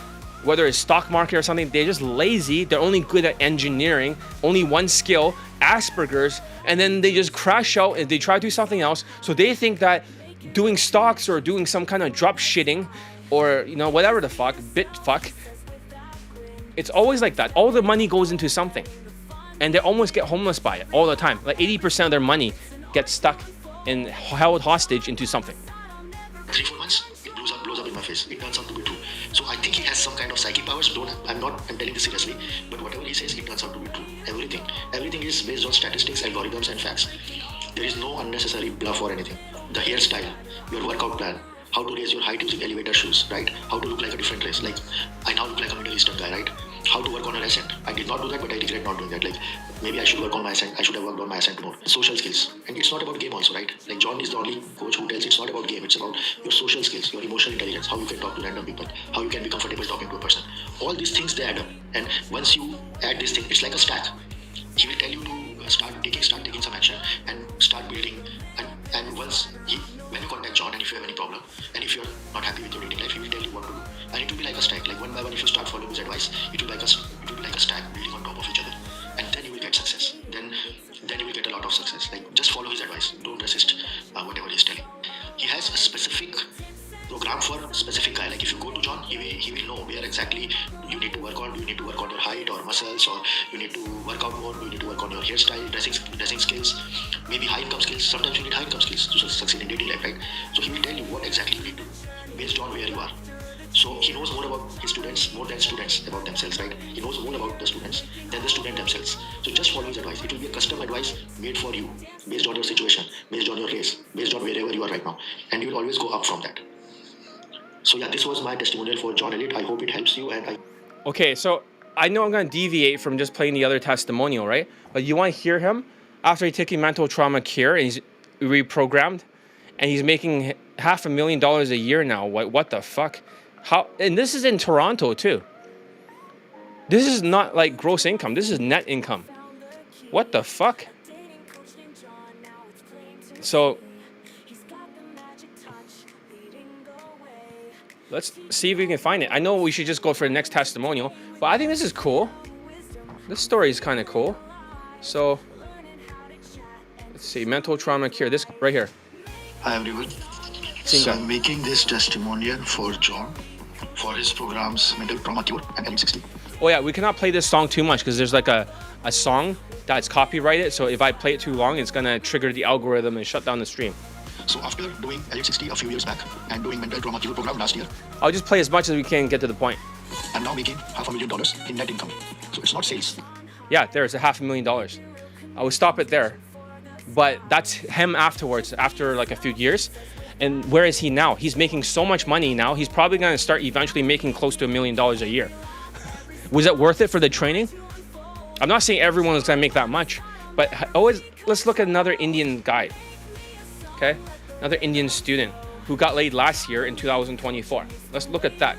whether it's stock market or something, they're just lazy. They're only good at engineering, only one skill, Asperger's, and then they just crash out and they try to do something else. So they think that doing stocks or doing some kind of drop shitting or, you know, whatever the fuck, bit fuck, it's always like that. All the money goes into something. And they almost get homeless by it all the time. Like 80% of their money gets stuck and held hostage into something. 3-4 months, it blows up in my face. It turns out to be true. So I think he has some kind of psychic powers. I'm telling this seriously, but whatever he says, it turns out to be true. Everything is based on statistics, algorithms, and facts. There is no unnecessary bluff or anything. The hairstyle, your workout plan, how to raise your height using elevator shoes, right? How to look like a different race. Like, I now look like a Middle Eastern guy, right? How to work on an accent. I did not do that, but I regret not doing that. Like, maybe I should work on my accent. I should have worked on my accent more. Social skills. And it's not about game also, right? Like, John is the only coach who tells it's not about game. It's about your social skills, your emotional intelligence, how you can talk to random people, how you can be comfortable talking to a person. All these things, they add up. And once you add this thing, it's like a stack. He will tell you to start taking some action and start building. And when you contact John, and if you have any problem, and if you're not happy with your dating life, he will tell you what to do. And it will be like a stack. Like one by one, if you start following his advice, it will be like a stack building on top of each other. And then you will get success. Then you will get a lot of success. Like, just follow his advice. Don't resist whatever he's telling. He has a specific program for a specific guy. Like, if you go to John, he will know where exactly you need to work on. You need to work on your height or muscles, or you need to work out more. You need to work on your hairstyle, dressing skills, maybe high income skills. Sometimes you need high income skills to succeed in dating life, right? So he will tell you what exactly you need to do based on where you are. So he knows more about his students, more than students about themselves, right? He knows more about the students than the student themselves. So just follow his advice. It will be a custom advice made for you, based on your situation, based on your race, based on wherever you are right now. And you will always go up from that. So yeah, this was my testimonial for John Elliott. I hope it helps you. Okay, so I know I'm going to deviate from just playing the other testimonial, right? But you want to hear him after he's taking mental trauma cure and he's reprogrammed and he's making $500,000 a year now. What the fuck? How? And this is in Toronto too. This is not like gross income. This is net income. What the fuck? So let's see if we can find it. I know we should just go for the next testimonial, but I think this is cool. This story is kind of cool. So let's see, mental trauma cure. This right here. Hi everyone. Same So guy. I'm making this testimonial for John for his programs Mental Trauma Cure and Elite 60. Oh yeah, we cannot play this song too much because there's like a song that's copyrighted. So if I play it too long, it's gonna trigger the algorithm and shut down the stream. So after doing Elite 60 a few years back and doing Mental Trauma Cure program last year, I'll just play as much as we can, get to the point. I'm now making $500,000 in net income. So it's not sales. Yeah, there's $500,000. I would stop it there. But that's him afterwards, after like a few years. And where is he now? He's making so much money now. He's probably going to start eventually making close to $1 million a year. Was it worth it for the training? I'm not saying everyone is going to make that much, but always let's look at another Indian guy. Okay? Another Indian student who got laid last year in 2024. Let's look at that.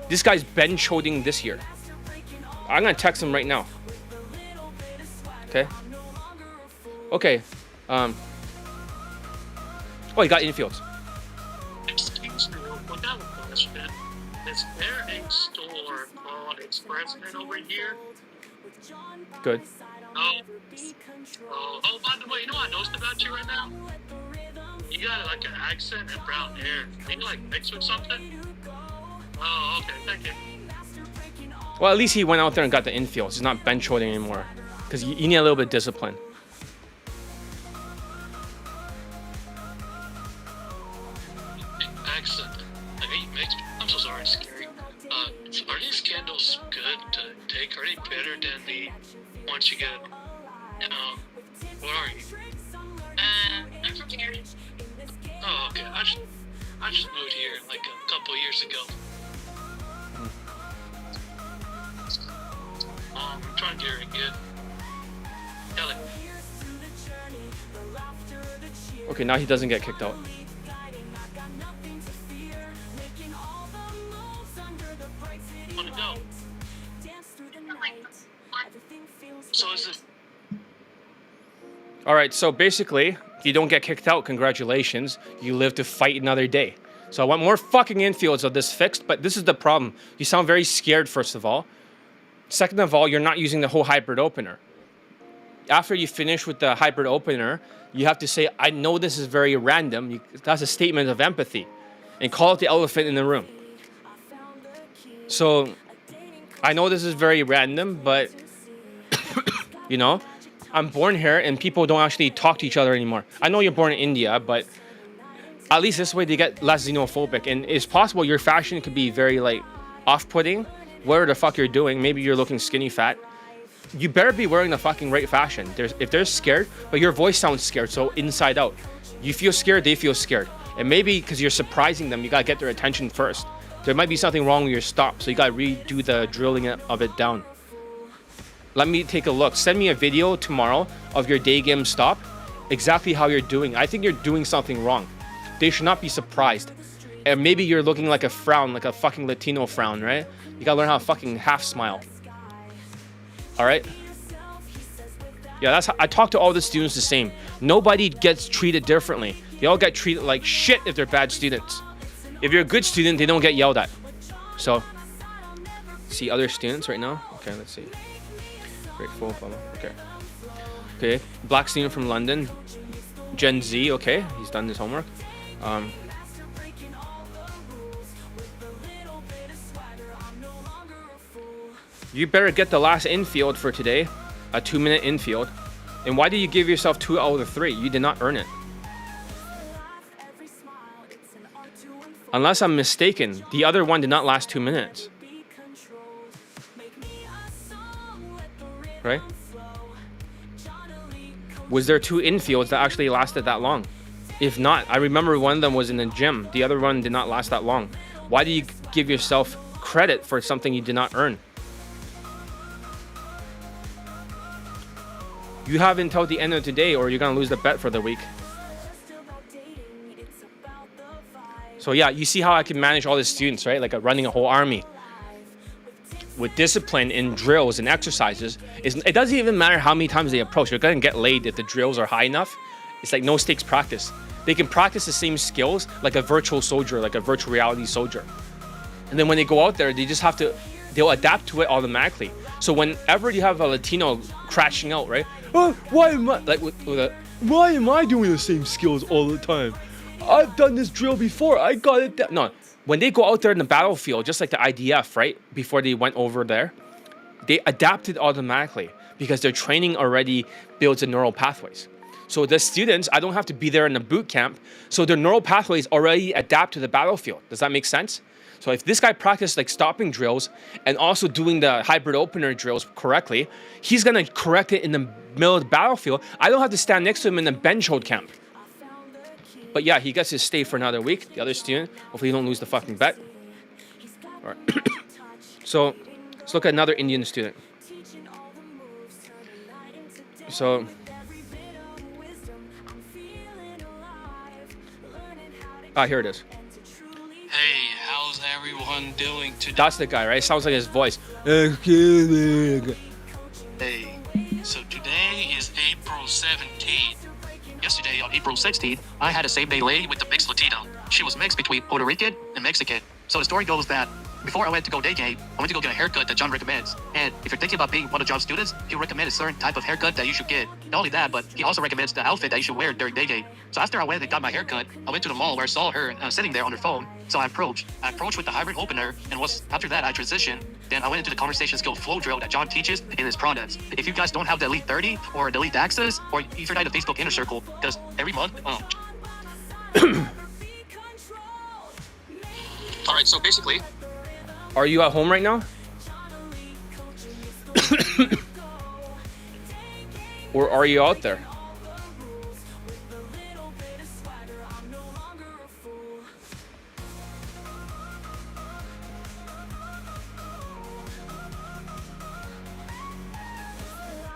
This guy's bench holding this year. I'm going to text him right now. Okay? Okay. Oh, he got infields. Excuse me, one other question. Is there a store called Expressman over here? Good. Oh, by the way, you know what I noticed about you right now? You got like an accent and brown hair. Are you like mixed with something? Oh, okay, thank you. Well, at least he went out there and got the infields. He's not bench holding anymore. Because you need a little bit of discipline. Accent. I mean, I'm so sorry, it's scary. Are these candles good to take? Are they better than the ones you get? Where are you? I'm from here. Oh, okay. I just moved here like a couple years ago. I'm trying to get her good. Yeah, like, Okay, now he doesn't get kicked out. want to go. So is it? All right, so basically, you don't get kicked out. Congratulations. You live to fight another day. So I want more fucking infields of this fixed, but this is the problem. You sound very scared, first of all. Second of all, you're not using the whole hybrid opener. After you finish with the hybrid opener, you have to say, I know this is very random. That's a statement of empathy. And call out the elephant in the room. So, I know this is very random, but, you know, I'm born here and people don't actually talk to each other anymore. I know you're born in India, but at least this way they get less xenophobic. And it's possible your fashion could be very, like, off-putting. Whatever the fuck you're doing, maybe you're looking skinny fat. You better be wearing the fucking right fashion. If they're scared, but your voice sounds scared, so inside out. You feel scared, they feel scared. And maybe because you're surprising them, you gotta get their attention first. There might be something wrong with your stop, so you gotta redo the drilling of it down. Let me take a look. Send me a video tomorrow of your day game stop, exactly how you're doing. I think you're doing something wrong. They should not be surprised. And maybe you're looking like a frown, like a fucking Latino frown, right? You gotta learn how to fucking half smile. All right? Yeah, that's how I talk to all the students the same. Nobody gets treated differently. They all get treated like shit if they're bad students. If you're a good student, they don't get yelled at. So, see other students right now? Okay, let's see. Grateful, blah, blah. Okay. Okay, black student from London. Gen Z, okay. He's done his homework. You better get the last infield for today. A 2-minute infield. And why did you give yourself 2 out of the 3? You did not earn it. Unless I'm mistaken, the other one did not last 2 minutes. Right? Was there 2 infields that actually lasted that long? If not, I remember one of them was in the gym. The other one did not last that long. Why do you give yourself credit for something you did not earn? You have until the end of today or you're going to lose the bet for the week. So yeah, you see how I can manage all the students, right? Like running a whole army. With discipline in drills and exercises, it doesn't even matter how many times they approach. They're going to get laid if the drills are high enough. It's like no stakes practice. They can practice the same skills like a virtual soldier, like a virtual reality soldier. And then when they go out there, they just have to, they'll adapt to it automatically. So whenever you have a Latino crashing out, right? Oh, why am I, like, why am I doing the same skills all the time? I've done this drill before. I got it down. No, when they go out there in the battlefield, just like the IDF, right? Before they went over there, they adapted automatically because their training already builds the neural pathways. So the students, I don't have to be there in the boot camp. So their neural pathways already adapt to the battlefield. Does that make sense? So if this guy practiced like stopping drills and also doing the hybrid opener drills correctly, he's gonna correct it in the middle of the battlefield. I don't have to stand next to him in the bench hold camp. But yeah, he gets to stay for another week. The other student, hopefully he don't lose the fucking bet. All right. So let's look at another Indian student. So here it is. Hey, how's everyone doing today? That's the guy, right? Sounds like his voice. Hey, so today is April 17th. Yesterday, on April 16th, I had a same-day lady with a mixed Latino. She was mixed between Puerto Rican and Mexican. So the story goes that before I went to go Daygame, I went to go get a haircut that John recommends. And if you're thinking about being one of John's students, he'll recommend a certain type of haircut that you should get. Not only that, but he also recommends the outfit that you should wear during Daygame. So after I went and got my haircut, I went to the mall where I saw her sitting there on her phone. So I approached with the hybrid opener, and after that I transitioned. Then I went into the conversation skill flow drill that John teaches in his products. If you guys don't have the Elite 30 or the Elite Access, or if you're not in the Facebook Inner Circle, because every month, all right, so basically, are you at home right now? Or are you out there?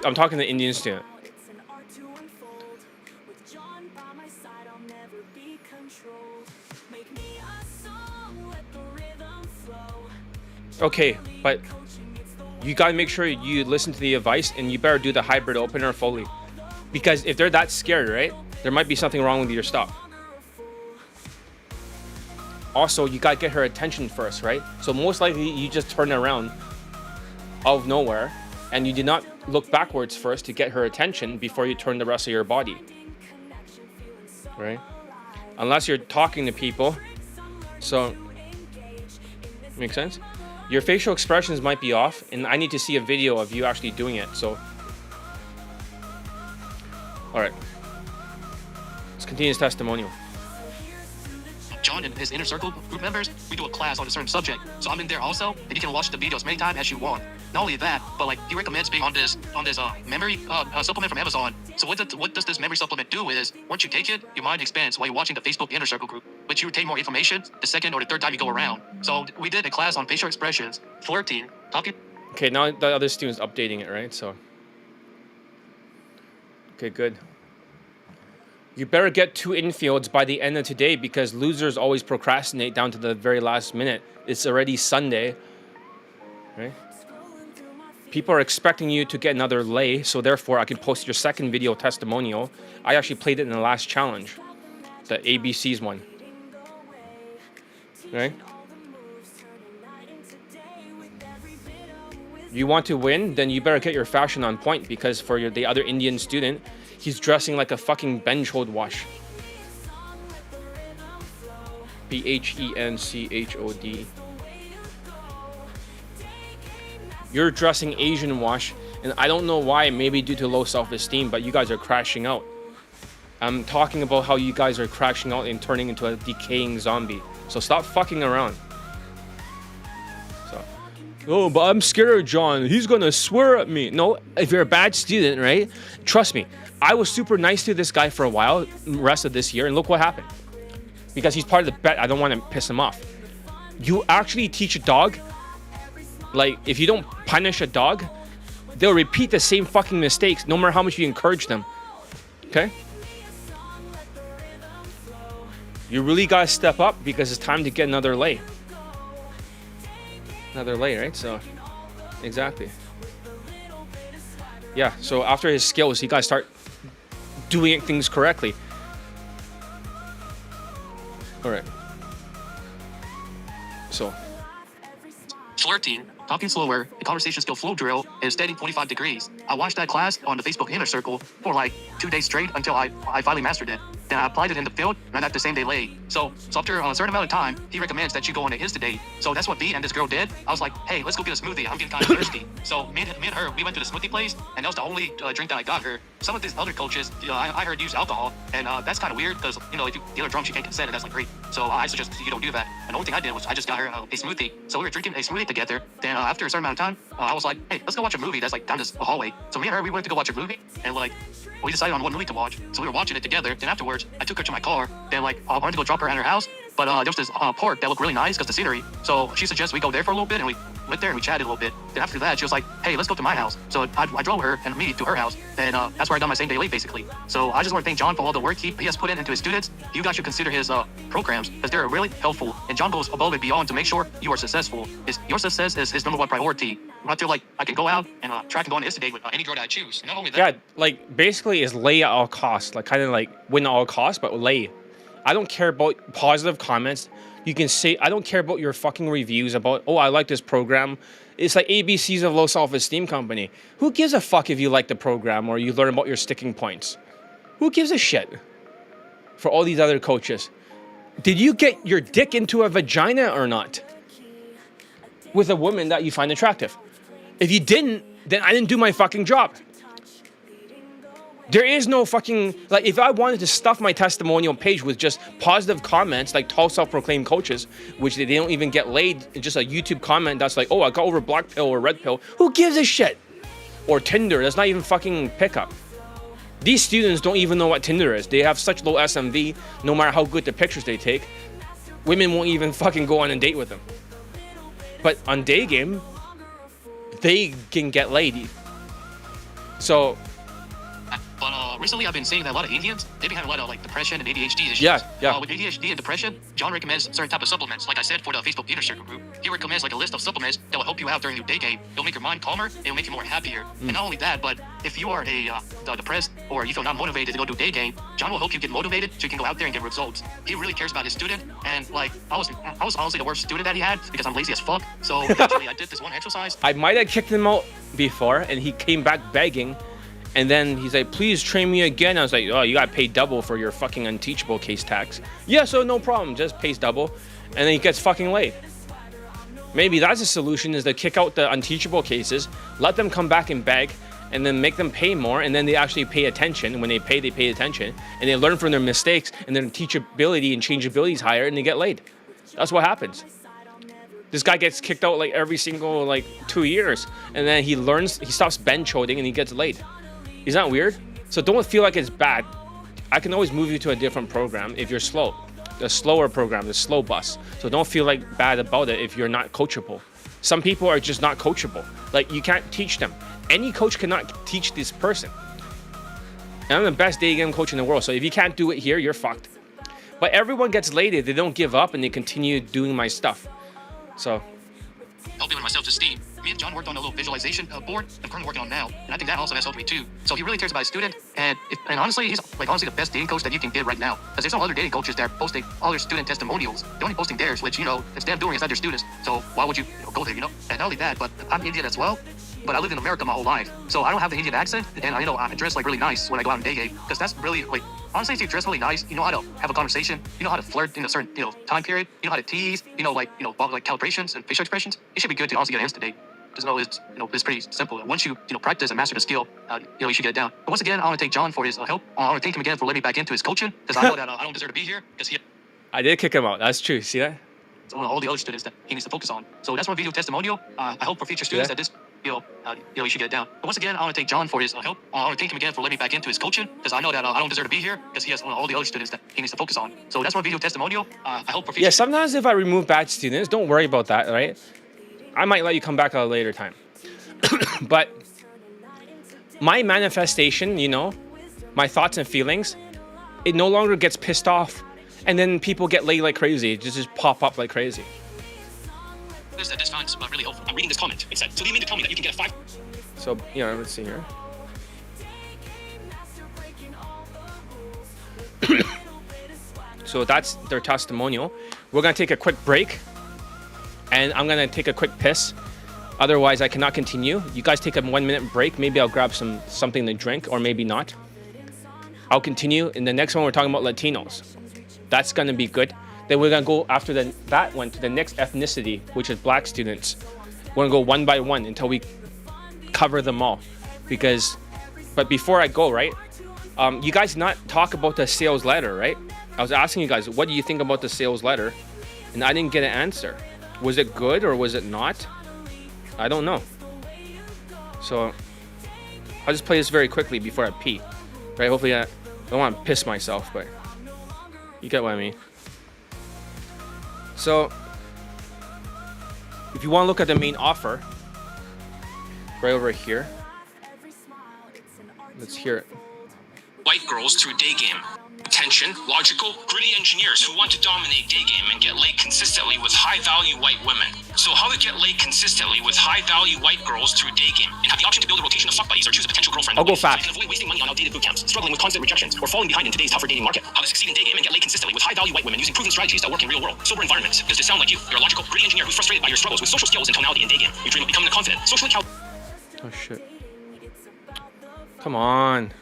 I'm talking to Indian student. Okay, but you gotta make sure you listen to the advice and you better do the hybrid opener fully. Because if they're that scared, right, there might be something wrong with your stop. Also, you gotta get her attention first, right? So most likely you just turn around out of nowhere and you did not look backwards first to get her attention before you turn the rest of your body, right? Unless you're talking to people. So, make sense? Your facial expressions might be off, and I need to see a video of you actually doing it. So, all right, let's continue this testimonial. John and his inner circle group members, we do a class on a certain subject. So I'm in there also, and you can watch the videos many times as you want. Not only that, but like he recommends being on this memory supplement from Amazon. So what does this memory supplement do is once you take it, your mind expands while you're watching the Facebook inner circle group, which you retain more information the second or the third time you go around. So we did a class on facial expressions, flirting, talking. Okay, now the other student's updating it, right? So, okay, good. You better get 2 infields by the end of today because losers always procrastinate down to the very last minute. It's already Sunday, right? People are expecting you to get another lay, so therefore I can post your second video testimonial. I actually played it in the last challenge, the ABCs one, right? You want to win, then you better get your fashion on point because for the other Indian student, he's dressing like a fucking benchode wash. BHENCHOD. You're dressing Asian wash, and I don't know why, maybe due to low self-esteem, but you guys are crashing out. I'm talking about how you guys are crashing out and turning into a decaying zombie. So stop fucking around. So, oh, but I'm scared, John. He's gonna swear at me. No, if you're a bad student, right? Trust me. I was super nice to this guy for a while, the rest of this year, and look what happened. Because he's part of the bet, I don't want to piss him off. You actually teach a dog, like, if you don't punish a dog, they'll repeat the same fucking mistakes no matter how much you encourage them. Okay? You really gotta step up because it's time to get another lay. Another lay, right? So, exactly. Yeah, so after his skills, he gotta start doing things correctly. All right. So. Flirting, talking slower, the conversation skill flow drill is steady 45 degrees. I watched that class on the Facebook inner circle for like 2 days straight until I finally mastered it. Then I applied it in the field right after the same day late. So after a certain amount of time, he recommends that you go on a his today. So that's what B and this girl did. I was like, hey, let's go get a smoothie. I'm getting kind of thirsty. So me and her, we went to the smoothie place, and that was the only drink that I got her. Some of these other coaches, I heard use alcohol, and that's kind of weird because if you deal drunk, you can't consent, and that's like great. So I suggest you don't do that. And the only thing I did was I just got her a smoothie. So we were drinking a smoothie together. Then after a certain amount of time, I was like, hey, let's go watch a movie that's like down this hallway. So me and her, we went to go watch a movie, and like we decided on what movie to watch. So we were watching it together. Then afterwards, I took her to my car. Then like I wanted to go drop her at her house, but there was this park that looked really nice because the scenery. So she suggested we go there for a little bit, and we went there and we chatted a little bit. Then after that, she was like, hey, let's go to my house. So I drove her and me to her house, and that's where I done my same day late basically. So I just want to thank John for all the work he has put into his students. You guys should consider his programs because they're really helpful, and John goes above and beyond to make sure you are successful. Your success is his #1 priority. I feel like I can go out and track and go on this today with any girl that I choose. And not only that, yeah, like basically is lay at all costs, like kind of like win at all costs, but lay. I don't care about positive comments. You can say, I don't care about your fucking reviews about, oh, I like this program. It's like ABCs of low self-esteem company. Who gives a fuck if you like the program or you learn about your sticking points? Who gives a shit? For all these other coaches. Did you get your dick into a vagina or not? With a woman that you find attractive. If you didn't, then I didn't do my fucking job. There is no fucking, like, if I wanted to stuff my testimonial page with just positive comments, like tall self-proclaimed coaches, which they don't even get laid, just a YouTube comment that's like, oh, I got over black pill or red pill. Who gives a shit? Or Tinder, that's not even fucking pickup. These students don't even know what Tinder is. They have such low SMV, no matter how good the pictures they take. Women won't even fucking go on a date with them. But on Daygame, they can get laid. So, but recently I've been seeing that a lot of Indians, they've been having a lot of like depression and ADHD issues. Yeah. With ADHD and depression, John recommends certain type of supplements. Like I said, for the Facebook Inner Circle group, he recommends like a list of supplements that will help you out during your day game. It'll make your mind calmer, and it'll make you more happier. And not only that, but if you are depressed or you feel not motivated to go do day game, John will help you get motivated so you can go out there and get results. He really cares about his student, and like I was honestly the worst student that he had because I'm lazy as fuck. So eventually I did this one exercise. I might have kicked him out before, and he came back begging. And then he's like, please train me again. I was like, oh, you got to pay double for your fucking unteachable case tax. Yeah, so no problem. Just pays double. And then he gets fucking laid. Maybe that's a solution, is to kick out the unteachable cases, let them come back and beg, and then make them pay more. And then they actually pay attention. When they pay attention. And they learn from their mistakes. And their teachability and changeability is higher, and they get laid. That's what happens. This guy gets kicked out like every single like 2 years. And then he learns, he stops bench holding, and he gets laid. Isn't that weird? So don't feel like it's bad. I can always move you to a different program if you're slow. The slower program, the slow bus. So don't feel like bad about it if you're not coachable. Some people are just not coachable. Like, you can't teach them. Any coach cannot teach this person. And I'm the best day game coach in the world. So if you can't do it here, you're fucked. But everyone gets laid if they don't give up and they continue doing my stuff. So Helping with my self-esteem. Me and John worked on a little visualization board I'm currently working on now, and I think that also has helped me too. So he really cares about his student, and honestly, he's like honestly the best dating coach that you can get right now. Because there's some other dating coaches that are posting all their student testimonials. They're only posting theirs, which it's them doing it's not their students. So why would you go there? And not only that, but I'm Indian as well. But I lived in America my whole life, so I don't have the Indian accent, and I dress like really nice when I go out in day game, because that's really like honestly, if you dress really nice, you know how to have a conversation, you know how to flirt in a certain time period, you know how to tease, like calibrations and facial expressions. It should be good to honestly get an insta date. Because it's pretty simple. Once you practice and master the skill, you should get it down. But once again, I want to thank John for his help. I want to thank him again for letting me back into his coaching, because I know that I don't deserve to be here, because I did kick him out. That's true. See that? All the other students that he needs to focus on. So that's one video testimonial. I hope for future students that this you should get it down. But once again, I want to thank John for his help. I want to thank him again for letting me back into his coaching, because I know that I don't deserve to be here, because he has all the other students that he needs to focus on. So that's one video testimonial. I hope for future. Yeah, sometimes if I remove bad students, don't worry about that, right? I might let you come back at a later time. But my manifestation, my thoughts and feelings, it no longer gets pissed off. And then people get laid like crazy. It just pop up like crazy. This sounds really helpful. I'm reading this comment. It said, so do you mean to tell me that you can get a 5? So, let's see here. So that's their testimonial. We're going to take a quick break. And I'm going to take a quick piss. Otherwise, I cannot continue. You guys take a 1 minute break. Maybe I'll grab something to drink, or maybe not. I'll continue. In the next one, we're talking about Latinos. That's going to be good. Then we're going to go after that one to the next ethnicity, which is black students. We're going to go one by one until we cover them all. But before I go, right? You guys did not talk about the sales letter, right? I was asking you guys, what do you think about the sales letter? And I didn't get an answer. Was it good or was it not? I don't know. So I'll just play this very quickly before I pee. Right? Hopefully I don't want to piss myself, but you get what I mean. So if you want to look at the main offer, right over here. Let's hear it. White girls through day game. Attention, logical, gritty engineers who want to dominate day game and get laid consistently with high-value white women. So how to get laid consistently with high-value white girls through day game and have the option to build a rotation of fuck buddies or choose a potential girlfriend. I'll go fast. So you can avoid wasting money on outdated boot camps, struggling with constant rejections, or falling behind in today's tougher dating market. How to succeed in day game and get laid consistently with high-value white women using proven strategies that work in real-world, sober environments. Does this sound like you? You're a logical, gritty engineer who's frustrated by your struggles with social skills and tonality in day game. You dream of becoming a confident, socially Oh shit. Come on.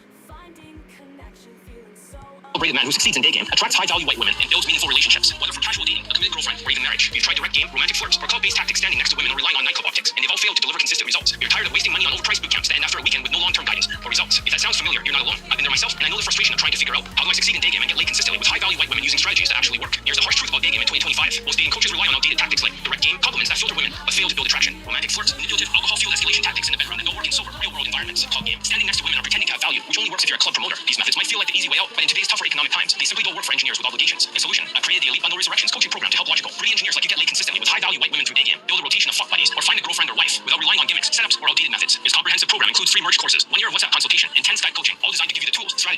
celebrated man who succeeds in day game, attracts high-value white women, and builds meaningful relationships, whether for casual dating, a committed girlfriend, or even marriage. You've tried direct game, romantic flirts, or club-based tactics standing next to women or relying on nightclub optics, and they've all failed to deliver consistent results. You're tired of wasting money on overpriced boot camps that end after a weekend with no long-term guidance or results. If that sounds familiar, you're not alone. I've been there myself, and I know the frustration of trying to figure out how do I succeed in day game and get laid consistently with high-value white women using strategies that actually work. Here's the harsh truth about day game in 2025. Most dating coaches rely on outdated tactics like direct game, compliments that filter women, but fail to build attraction, romantic flirts, manipulative, alcohol-fueled escalation tactics in the bedroom that don't work in sober, real-world environments. Club game, standing next to women or pretending to have value, which only works if you're a club promoter. These methods might feel like the easy way out, but in today's tougher economic times, they simply don't work for engineers with obligations. In solution, I've created the Elite Bundle Resurrections coaching program to help logical, gritty engineers like you get laid consistently with high-value white women through day game, build a rotation of fuck buddies, or find a girlfriend or wife without relying on gimmicks, setups, or outdated methods. This comprehensive program includes free merge courses, 1 year of WhatsApp consultation, and 10 Skype coaching, all designed to give you the tools, strategies,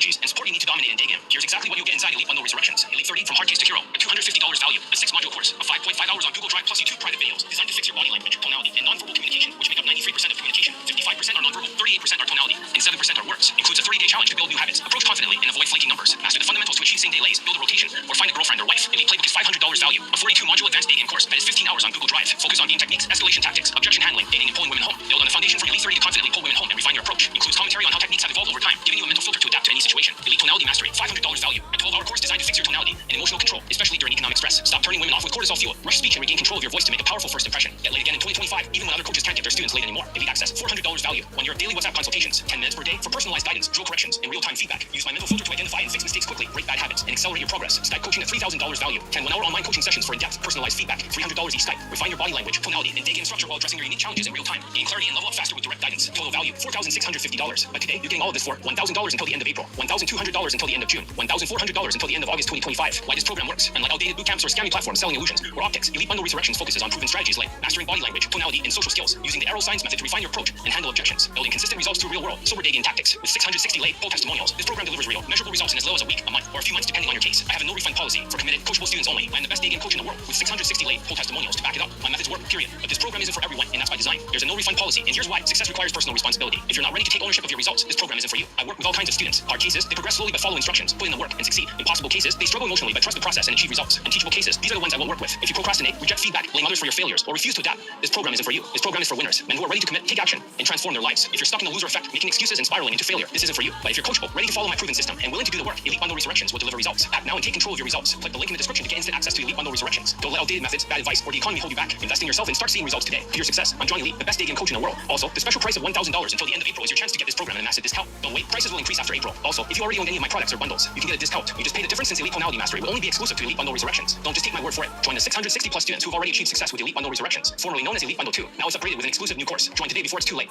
hours of 5.5 hours on Google Drive plus YouTube private videos designed to fix your body language, tonality, and nonverbal communication, which make up 93% of communication. 55% are nonverbal, 38% are tonality, and 7% are words. Includes a 30-day challenge to build new habits. Approach confidently and avoid flaky numbers. Master the fundamentals to achieve same-day lays, build a rotation, or find a girlfriend or wife. Elite Playbook is $500 value. A 42-module advanced dating course that is 15 hours on Google Drive. Focus on game techniques, escalation tactics, objection handling, dating and pulling women home. Build on the foundation for Elite 30 to confidently pull women home and refine your approach. Includes commentary on how techniques have evolved over time, giving you a mental filter to adapt to any situation. Elite Tonality Mastery, $500 value. A 12-hour course designed to fix your tonality and emotional control, especially during economic stress. Stop turning women off with cortisol fuel. Rush speech and regain control of your voice to make a powerful first impression. Get laid again in 2025, even when other coaches can't get their students laid anymore. Elite Access, $400 value. 1 year of daily WhatsApp consultations, 10 minutes per day for personalized guidance, drill corrections, and real-time feedback. Use my mental filter to identify and fix mistakes quickly, break bad habits, and accelerate your progress. Skype coaching at $3,000 value. 10 1-hour online coaching sessions for in-depth, personalized feedback. $300 each Skype. Refine your body language, tonality, and day-game structure while addressing your unique challenges in real time. Gain clarity and level up faster with direct guidance. Total value, $4,650. But today, you're getting all of this for $1,000 until the end of April, $1,200 until the end of June, $1,400 until the end of August 2025. Why this program works. Unlike outdated boot camps or scammy platforms selling illusions or optics, Elite Bundle Resurrections focuses on proven strategies like mastering body language, tonality, and social skills, using the arrow science method to refine your approach and handle objections, building consistent results through real-world, sober day game tactics. With 660 laid full testimonials, this program delivers real, measurable results in as low as a week, a month, or a few months depending on your case. I have a no-refund policy for committed, coachable students only. I'm the best day game coach in the world with 660 laid full testimonials to back it up. My methods work, period. But this program isn't for everyone, and that's by design. There's a no-refund policy, and here's why. Success requires personal responsibility. If you're not ready to take ownership of your results, this program isn't for you. I work with all kinds of students. Hard cases, they progress slowly but follow instructions, put in the work, and succeed. Impossible cases, they struggle emotionally but trust the process and achieve results. And teachable cases, these are the ones I will work with. If you procrastinate, reject feedback, blame others for your failures, or refuse to adapt, this program isn't for you. This program is for winners, men who are ready to commit, take action, and transform their lives. If you're stuck in the loser effect, making excuses and spiraling into failure, this isn't for you. But if you're coachable, ready to follow my proven system, and willing to do the work, Elite Bundle Resurrections will deliver results. Act now and take control of your results. Click the link in the description to get instant access to Elite Bundle Resurrections. Don't let outdated methods, bad advice, or the economy hold you back. Invest in yourself and start seeing results today. To your success, I'm John Elite, the best day game coach in the world. Also, the special price of $1,000 until the end of April is your chance to get this program at a massive discount. Don't wait, prices will increase after April. Also, if you already own any of my products or bundles, you can get a discount. You just pay the difference since Elite Tonality Mastery will only be exclusive to Elite Bundle Resurrections. Don't just take my word for it. Join the 660 plus students who have already achieved success with Elite Bundle Resurrections, formerly known as Elite Bundle 2. Now it's upgraded with an exclusive new course. Join today before it's too late.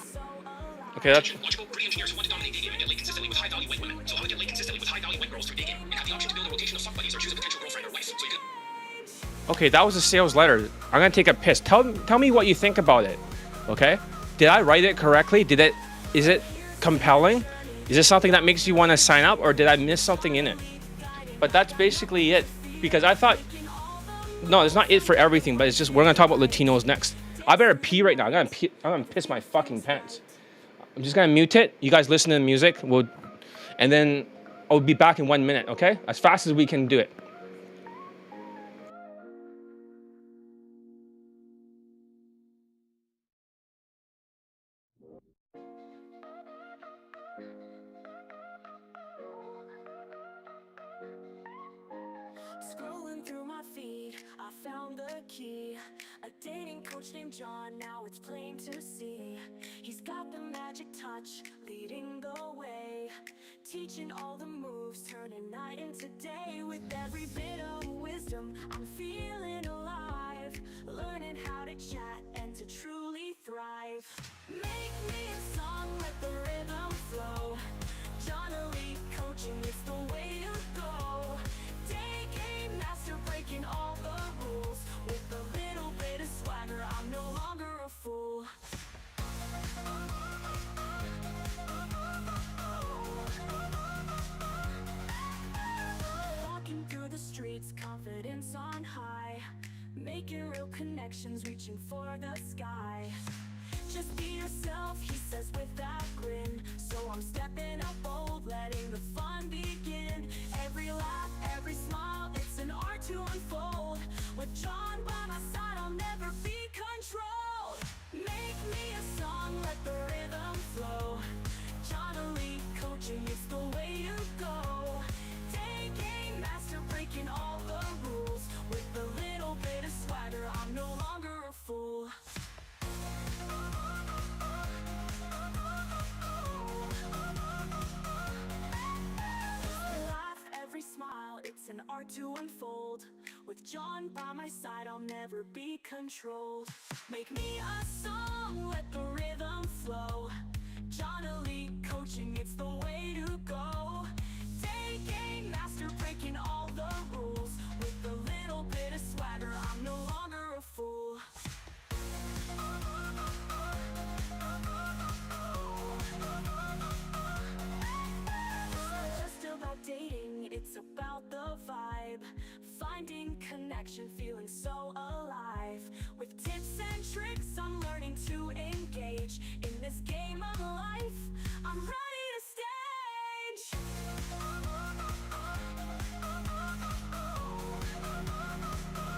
Okay, that's Logical, pretty engineers who want to dominate Daygame and get laid consistently with high-value white women. So how to get laid consistently with high-value white girls through Daygame and have the option to build a rotation of fuck buddies or choose a potential girlfriend or wife. So you can... okay. That was a sales letter. I'm gonna take a piss. Tell me what you think about it. Okay, did I write it correctly? Is it compelling? Is this something that makes you want to sign up, or did I miss something in it? But that's basically it, because I thought, no, it's not it for everything, but it's just, we're gonna talk about Latinos next. I better pee right now. I'm gonna piss my fucking pants. I'm just gonna mute it. You guys listen to the music, and then I'll be back in 1 minute, okay? As fast as we can do it. Scrolling through my feed, I found the key. A dating coach named John, now it's plain to see. He's got the magic touch, leading the way, teaching all the moves, turning night into day. With every bit of wisdom, I'm feeling alive, learning how to chat and to truly thrive. Make me a song, let the rhythm flow. John Elite coaching, it's the way to go. Daygame master, breaking all the rules. With a little bit of swagger, I'm no longer a fool. Walking through the streets, confidence on high, making real connections, reaching for the sky. Just be yourself, he says with that grin. So I'm stepping up bold, letting the fun begin. Every laugh, every smile, it's an art to unfold. With John by my side, I'll never be controlled. Make me a song, let the rhythm flow. John Elite coaching, it's the way you go. Daygame master, breaking all the rules. With a little bit of swagger, I'm no longer a fool. Every smile, it's an art to unfold. With John by my side, I'll never be controlled. Make me a song, let the rhythm flow. John Elite coaching, it's the way to go. Daygame master, breaking all the rules. With a little bit of swagger, I'm no longer a fool. It's not just about dating, it's about the vibe. finding connection, feeling so alive. With tips and tricks, I'm learning to engage in this game of life. I'm ready to stage.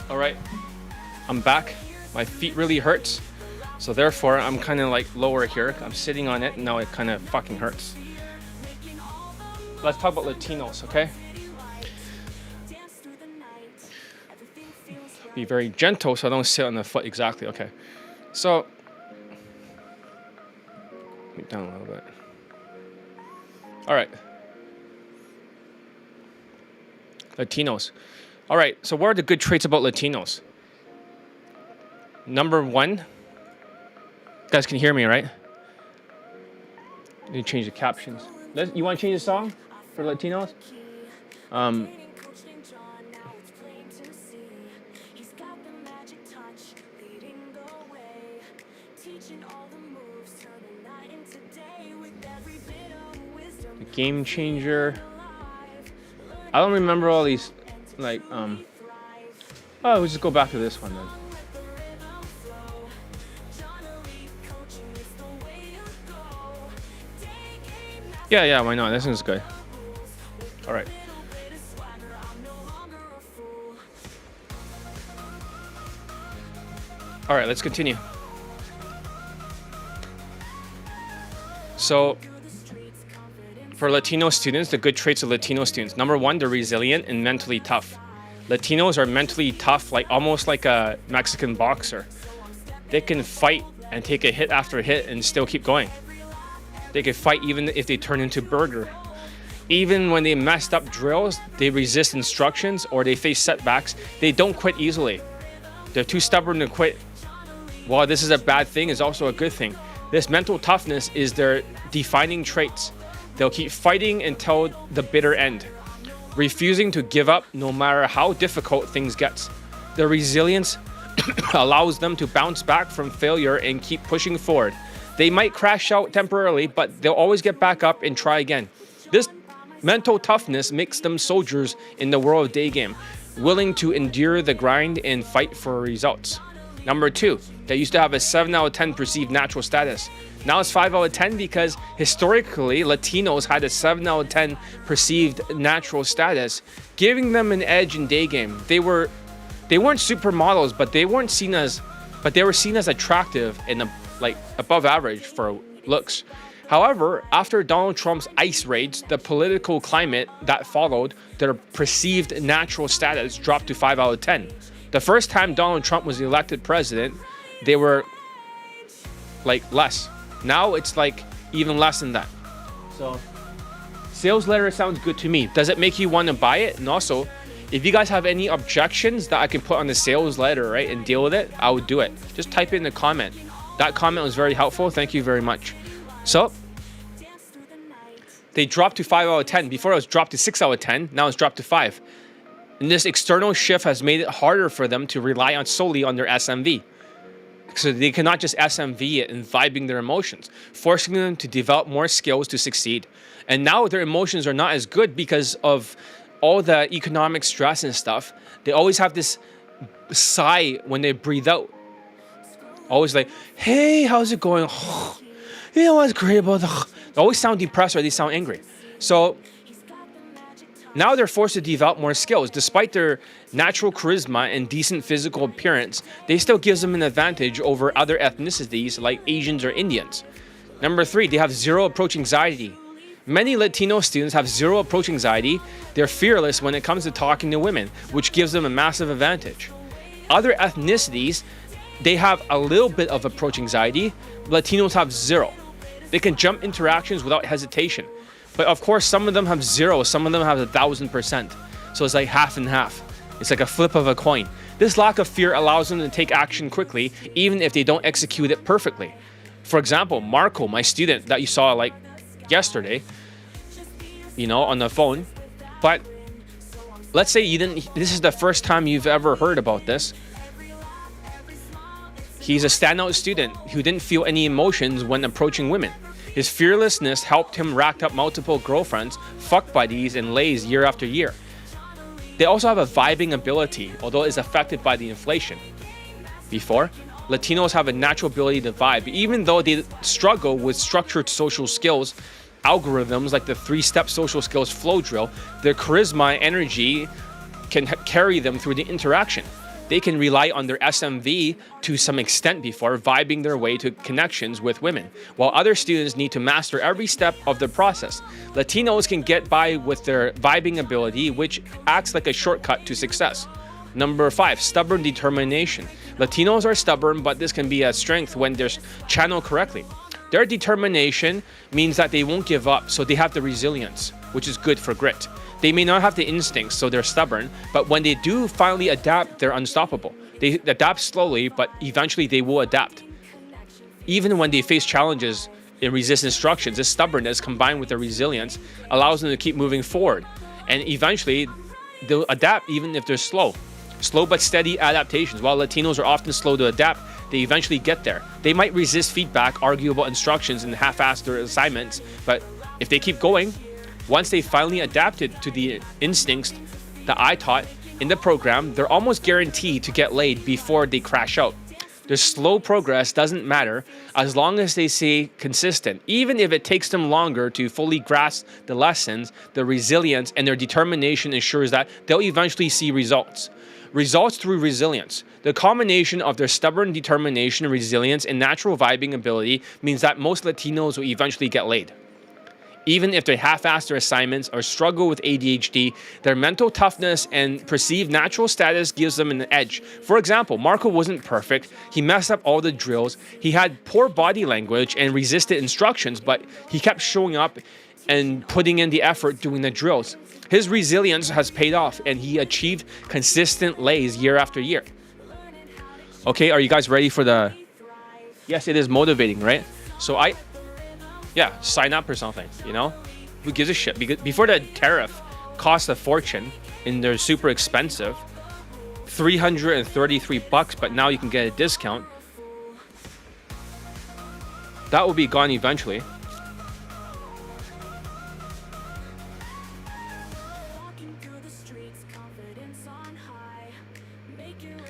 All right, I'm back. My feet really hurts. So therefore, I'm kind of like lower here. I'm sitting on it, and now it kind of fucking hurts. Let's talk about Latinos, okay? Be very gentle so I don't sit on the foot exactly, okay? So, move down a little bit. All right. Latinos. All right, so what are the good traits about Latinos? Number one, you guys can hear me, right? Let me change the captions. You want to change the song for Latinos? The game changer. I don't remember all these, like, oh, we'll just go back to this one then. Yeah, why not? This one's good. All right. All right, let's continue. So, for Latino students, the good traits of Latino students. Number one, they're resilient and mentally tough. Latinos are mentally tough, like almost like a Mexican boxer. They can fight and take a hit after hit and still keep going. They can fight even if they turn into burger. Even when they messed up drills, they resist instructions or they face setbacks. They don't quit easily. They're too stubborn to quit. While this is a bad thing, it's also a good thing. This mental toughness is their defining traits. They'll keep fighting until the bitter end, refusing to give up no matter how difficult things get. Their resilience allows them to bounce back from failure and keep pushing forward. They might crash out temporarily, but they'll always get back up and try again. This mental toughness makes them soldiers in the world of day game, willing to endure the grind and fight for results. Number two, they used to have a 7 out of 10 perceived natural status. Now it's 5 out of 10 because historically Latinos had a 7 out of 10 perceived natural status, giving them an edge in day game. They weren't supermodels, but they were seen as attractive and above average for looks. However, after Donald Trump's ICE raids, the political climate that followed, their perceived natural status dropped to 5 out of 10. The first time Donald Trump was elected president, they were less. Now it's even less than that. So, sales letter sounds good to me. Does it make you want to buy it? And also, if you guys have any objections that I can put on the sales letter, right, and deal with it, I would do it. Just type it in the comment. That comment was very helpful. Thank you very much. So, they dropped to 5 out of 10. Before it was dropped to 6 out of 10. Now it's dropped to 5. And this external shift has made it harder for them to rely solely on their SMV. So they cannot just SMV it and vibing their emotions, forcing them to develop more skills to succeed. And now their emotions are not as good because of all the economic stress and stuff. They always have this sigh when they breathe out. Always like, hey, how's it going? You know what's great about the... They always sound depressed or they sound angry. So now they're forced to develop more skills. Despite their natural charisma and decent physical appearance, they still gives them an advantage over other ethnicities like Asians or Indians. Number 3, they have zero approach anxiety. Many Latino students have zero approach anxiety. They're fearless when it comes to talking to women, which gives them a massive advantage. Other ethnicities, they have a little bit of approach anxiety. Latinos have zero. They can jump interactions without hesitation. But of course, some of them have zero, some of them have 1,000%. So it's like half and half. It's like a flip of a coin. This lack of fear allows them to take action quickly, even if they don't execute it perfectly. For example, Marco, my student that you saw yesterday, on the phone. But let's say this is the first time you've ever heard about this. He's a standout student who didn't feel any emotions when approaching women. His fearlessness helped him rack up multiple girlfriends, fuck buddies, and lays year after year. They also have a vibing ability, although it's affected by the inflation. Before, Latinos have a natural ability to vibe, even though they struggle with structured social skills, algorithms like the 3-step social skills flow drill. Their charisma and energy can carry them through the interaction. They can rely on their SMV to some extent before vibing their way to connections with women, while other students need to master every step of the process. Latinos can get by with their vibing ability, which acts like a shortcut to success. Number 5, stubborn determination. Latinos are stubborn, but this can be a strength when they're channeled correctly. Their determination means that they won't give up, so they have the resilience, which is good for grit. They may not have the instincts, so they're stubborn, but when they do finally adapt, they're unstoppable. They adapt slowly, but eventually they will adapt. Even when they face challenges and resist instructions, this stubbornness combined with their resilience allows them to keep moving forward. And eventually, they'll adapt even if they're slow. Slow but steady adaptations. While Latinos are often slow to adapt, they eventually get there. They might resist feedback, arguable instructions, and half-ass their assignments, but if they keep going, once they finally adapted to the instincts that I taught in the program, they're almost guaranteed to get laid before they crash out. Their slow progress doesn't matter as long as they stay consistent. Even if it takes them longer to fully grasp the lessons, their resilience and their determination ensures that they'll eventually see results. Results through resilience. The combination of their stubborn determination, resilience, and natural vibing ability means that most Latinos will eventually get laid. Even if they half-ass their assignments or struggle with ADHD, their mental toughness and perceived natural status gives them an edge. For example, Marco wasn't perfect. He messed up all the drills. He had poor body language and resisted instructions, but he kept showing up and putting in the effort doing the drills. His resilience has paid off, and he achieved consistent lays year after year. Okay, are you guys ready for the... Yes, it is motivating, right? So sign up or something, you know? Who gives a shit? Because before the tariff cost a fortune and they're super expensive, $333, but now you can get a discount. That will be gone eventually.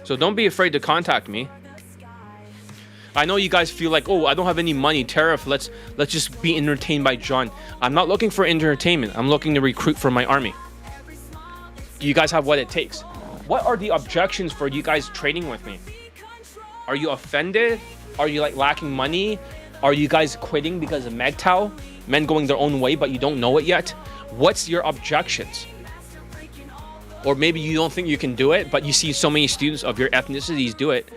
So don't be afraid to contact me. I know you guys feel like, oh, I don't have any money, tariff, let's just be entertained by John. I'm not looking for entertainment. I'm looking to recruit for my army. You guys have what it takes. What are the objections for you guys trading with me? Are you offended? Are you like lacking money? Are you guys quitting because of MGTOW? Men going their own way, but you don't know it yet? What's your objections? Or maybe you don't think you can do it, but you see so many students of your ethnicities do it.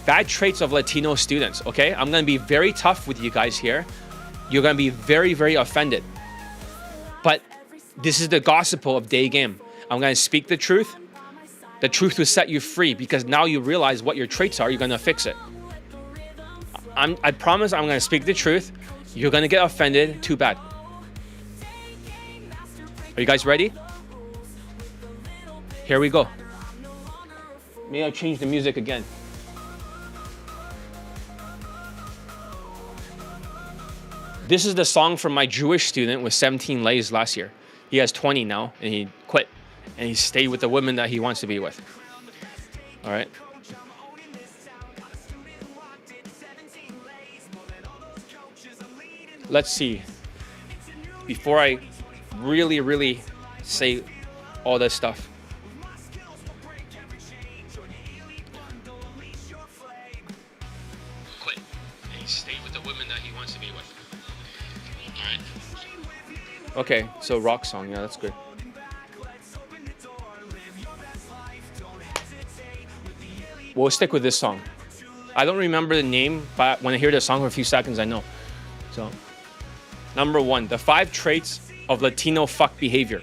Bad traits of Latino students, okay? I'm gonna be very tough with you guys here. You're gonna be very, very offended. But this is the gospel of Daygame. I'm gonna speak the truth. The truth will set you free because now you realize what your traits are, you're gonna fix it. I promise I'm gonna speak the truth. You're gonna get offended, too bad. Are you guys ready? Here we go. May I change the music again? This is the song from my Jewish student with 17 lays last year. He has 20 now, and he quit. And he stayed with the women that he wants to be with. All right. Let's see. Before I really say all this stuff. Quit. And he stayed with the women that he wants to be with. Okay, so rock song, yeah, that's good. We'll stick with this song. I don't remember the name, but when I hear the song for a few seconds, I know. So, number 1, the 5 traits of Latino fuck behavior.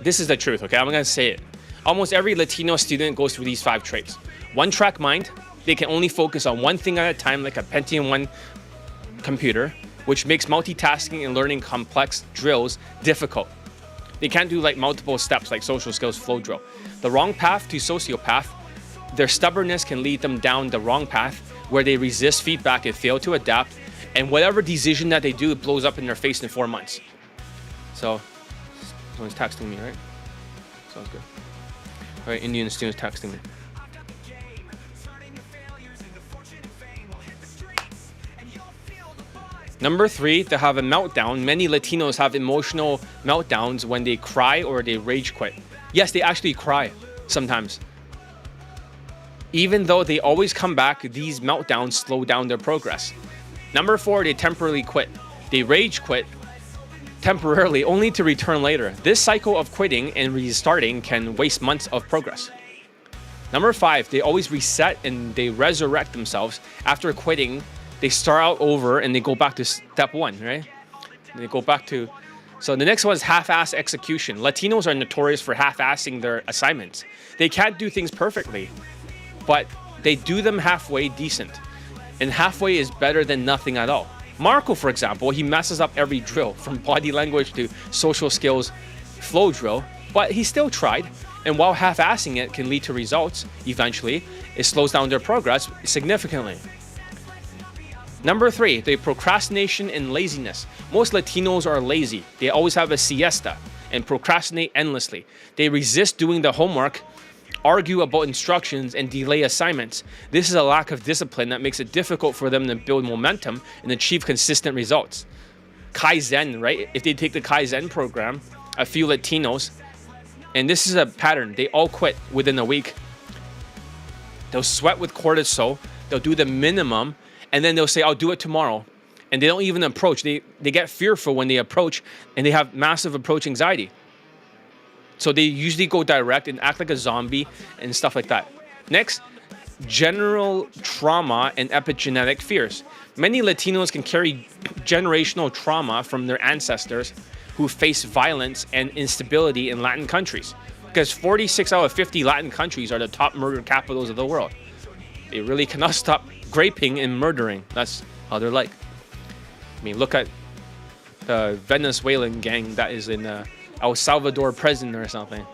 This is the truth, okay? I'm gonna say it. Almost every Latino student goes through these 5 traits. One-track mind. They can only focus on one thing at a time, like a Pentium 1 computer, which makes multitasking and learning complex drills difficult. They can't do like multiple steps like social skills flow drill. The wrong path to sociopath. Their stubbornness can lead them down the wrong path where they resist feedback and fail to adapt. And whatever decision that they do, it blows up in their face in 4 months. So, someone's texting me, right? Sounds good. All right, Indian students texting me. Number 3, to have a meltdown. Many Latinos have emotional meltdowns when they cry or they rage quit. Yes, they actually cry sometimes. Even though they always come back, these meltdowns slow down their progress. Number 4, they temporarily quit. They rage quit temporarily only to return later. This cycle of quitting and restarting can waste months of progress. Number 5, they always reset and they resurrect themselves. After quitting, they start out over and they go back to step 1, right? And they go back to... So the next one is half-ass execution. Latinos are notorious for half-assing their assignments. They can't do things perfectly, but they do them halfway decent. And halfway is better than nothing at all. Marco, for example, he messes up every drill, from body language to social skills flow drill, but he still tried. And while half-assing it can lead to results, eventually, it slows down their progress significantly. Number 3, the procrastination and laziness. Most Latinos are lazy. They always have a siesta and procrastinate endlessly. They resist doing the homework, argue about instructions, and delay assignments. This is a lack of discipline that makes it difficult for them to build momentum and achieve consistent results. Kaizen, right? If they take the Kaizen program, a few Latinos, and this is a pattern, they all quit within a week. They'll sweat with cortisol, they'll do the minimum, and then they'll say, I'll do it tomorrow. And they don't even approach. They get fearful when they approach, and they have massive approach anxiety. So they usually go direct and act like a zombie and stuff like that. Next, general trauma and epigenetic fears. Many Latinos can carry generational trauma from their ancestors who face violence and instability in Latin countries. Because 46 out of 50 Latin countries are the top murder capitals of the world. They really cannot stop raping and murdering. That's how they're like. I mean, look at the Venezuelan gang that is in El Salvador prison or something.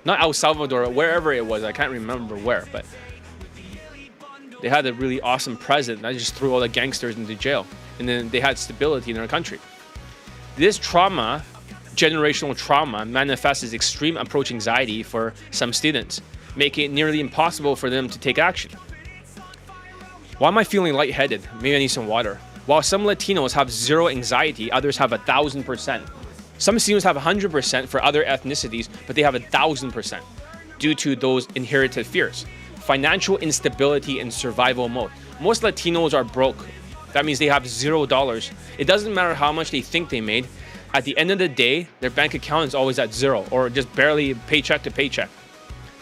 Not El Salvador, wherever it was. I can't remember where, but they had a really awesome president that just threw all the gangsters into jail. And then they had stability in their country. This trauma, generational trauma, manifests as extreme approach anxiety for some students, making it nearly impossible for them to take action. Why am I feeling lightheaded? Maybe I need some water. While some Latinos have zero anxiety, others have 1,000%. Some students have 100% for other ethnicities, but they have 1,000% due to those inherited fears. Financial instability and survival mode. Most Latinos are broke. That means they have $0. It doesn't matter how much they think they made. At the end of the day, their bank account is always at zero or just barely paycheck to paycheck.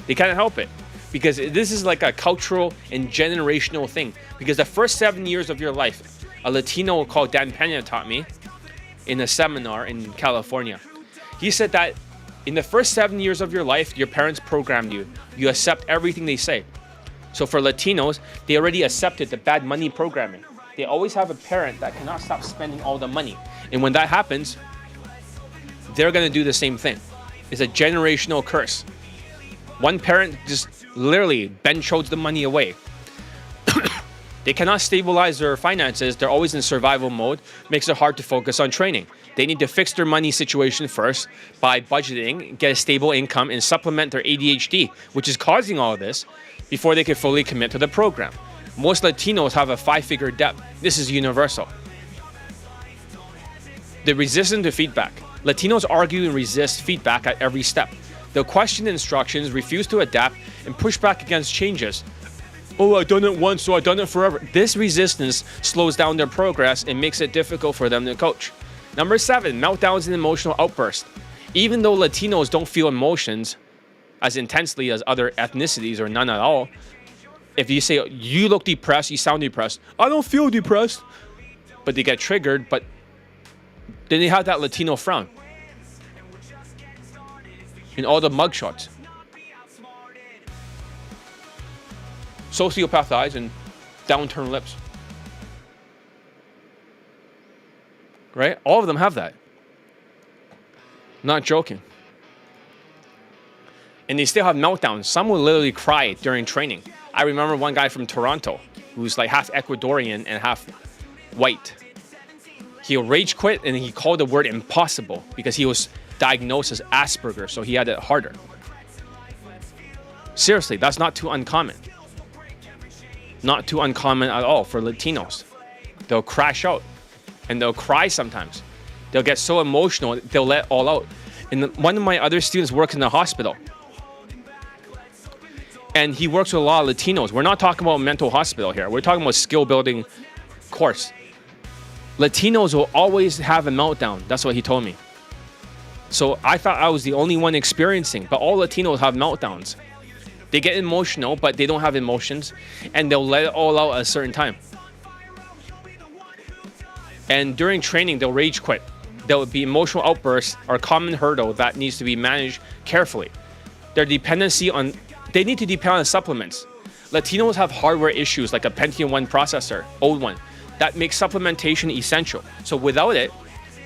They can't help it because this is like a cultural and generational thing. Because the first 7 years of your life, a Latino called Dan Pena taught me in a seminar in California. He said that in the first 7 years of your life, your parents programmed you. You accept everything they say. So for Latinos, they already accepted the bad money programming. They always have a parent that cannot stop spending all the money. And when that happens, they're going to do the same thing. It's a generational curse. One parent just literally benchodes the money away. They cannot stabilize their finances. They're always in survival mode. Makes it hard to focus on training. They need to fix their money situation first by budgeting, get a stable income, and supplement their ADHD, which is causing all of this, before they can fully commit to the program. Most Latinos have a 5-figure debt. This is universal. The resistance to feedback. Latinos argue and resist feedback at every step. They'll question instructions, refuse to adapt, and push back against changes. Oh, I've done it once, so I've done it forever. This resistance slows down their progress and makes it difficult for them to coach. Number 7, meltdowns and emotional outbursts. Even though Latinos don't feel emotions as intensely as other ethnicities or none at all, if you say, you look depressed, you sound depressed. I don't feel depressed. But they get triggered, but then they have that Latino frown in all the mugshots. Sociopath eyes and downturned lips. Right? All of them have that. Not joking. And they still have meltdowns. Some will literally cry during training. I remember one guy from Toronto who's like half Ecuadorian and half white. He'll rage quit and he called the word impossible because he was diagnosed as Asperger's, so he had it harder. Seriously, that's not too uncommon. Not too uncommon at all for Latinos. They'll crash out and they'll cry sometimes. They'll get so emotional, they'll let all out. And one of my other students works in the hospital. And he works with a lot of Latinos. We're not talking about mental hospital here. We're talking about skill building course. Latinos will always have a meltdown. That's what he told me. So I thought I was the only one experiencing, but all Latinos have meltdowns. They get emotional, but they don't have emotions, and they'll let it all out at a certain time. And during training, they'll rage quit. There will be emotional outbursts are a common hurdle that needs to be managed carefully. Their dependency on, they need to depend on supplements. Latinos have hardware issues like a Pentium 1 processor, old one, that makes supplementation essential. So without it,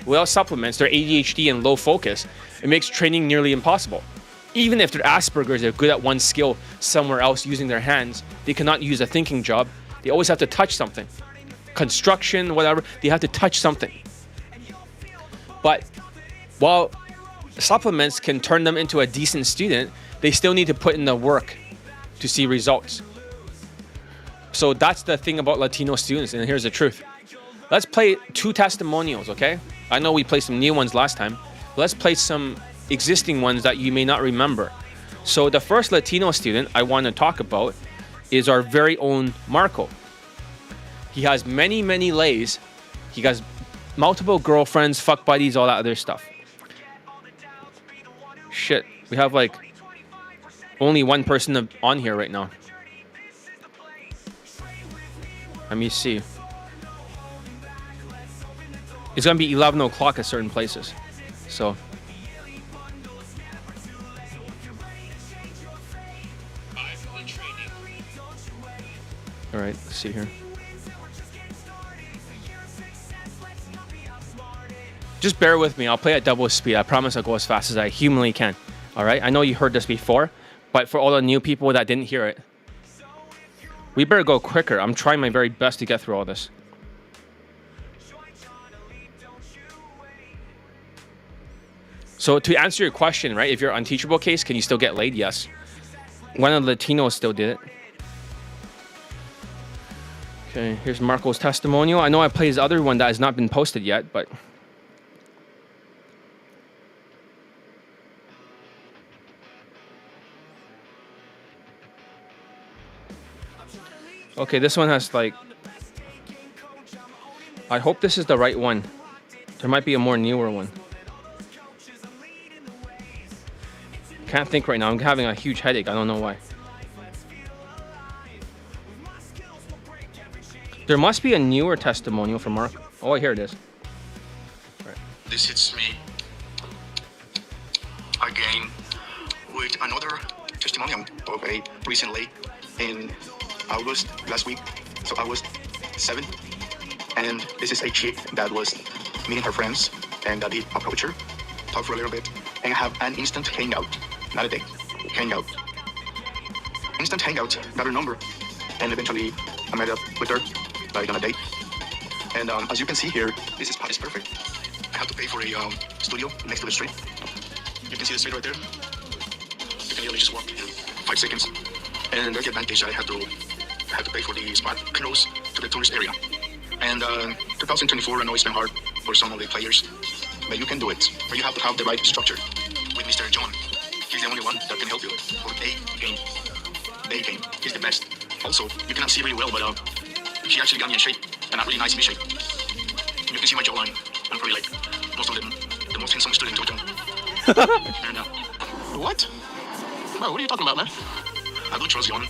without supplements, their ADHD and low focus, it makes training nearly impossible. Even if they're Asperger's, they're good at one skill somewhere else using their hands, they cannot use a thinking job. They always have to touch something. Construction, whatever, they have to touch something. But while supplements can turn them into a decent student, they still need to put in the work to see results. So that's the thing about Latino students, and here's the truth. Let's play 2 testimonials, okay? I know we played some new ones last time. Let's play some existing ones that you may not remember. So the first Latino student I want to talk about is our very own Marco. He has many, many lays. He has multiple girlfriends, fuck buddies, all that other stuff. Shit, we have like only one person on here right now. Let me see. It's gonna be 11 o'clock at certain places. So. All right, let's see here. Just bear with me. I'll play at double speed. I promise I'll go as fast as I humanly can. All right. I know you heard this before, but for all the new people that didn't hear it, we better go quicker. I'm trying my very best to get through all this. So to answer your question, right? If you're unteachable case, can you still get laid? Yes. One of the Latinos still did it. Okay, here's Marco's testimonial. I know I played his other one that has not been posted yet, but... Okay, this one has like... I hope this is the right one. There might be a more newer one. Can't think right now. I'm having a huge headache. I don't know why. There must be a newer testimonial from Mark. Oh, here it is. Right. This hits me again with another testimonial of a recently in August last week. So August 7th. And this is a chick that was meeting her friends and that did approach her, talk for a little bit, and have an instant hangout. Not a date, hangout. Instant hangout, got her number, and eventually I met up with her, like on a date. And as you can see here, this spot is perfect. I had to pay for a studio next to the street. You can see the street right there. You can literally just walk in 5 seconds. And there's the advantage, I had to pay for the spot close to the tourist area. And 2024, I know it's been hard for some of the players, but you can do it. But you have to have the right structure. With Mr. John, he's the only one that can help you for Daygame. Daygame, he's the best. Also, you cannot see really well, but he actually got me in shape, and a really nice shape. You can see my jawline. I'm probably like most of them, the most handsome student in Total. And what? Bro, what are you talking about, man? I do trust John.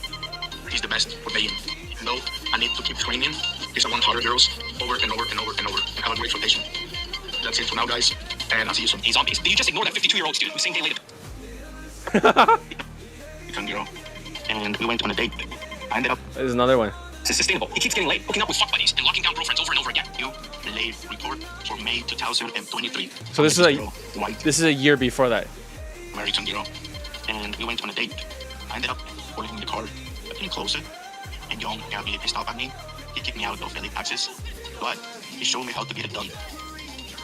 He's the best for Daygame. No, I need to keep training. He's one harder girls over and over and over and over, and have a great rotation. That's it for now, guys, and I'll see you soon. Hey, zombies, did you just ignore that 52-year-old student who's saying day later? Young girl, and we went on a date. I ended up. There's another one. This is sustainable. He keeps getting laid, hooking up with fuck buddies, and locking down girlfriends over and over again. You late report for May 2023. So this is a year before that. Married young girl, and we went on a date. I ended up pulling in the car, getting closer, and Young got really pissed off at me. He kicked me out of LA taxes, but he showed me how to get it done.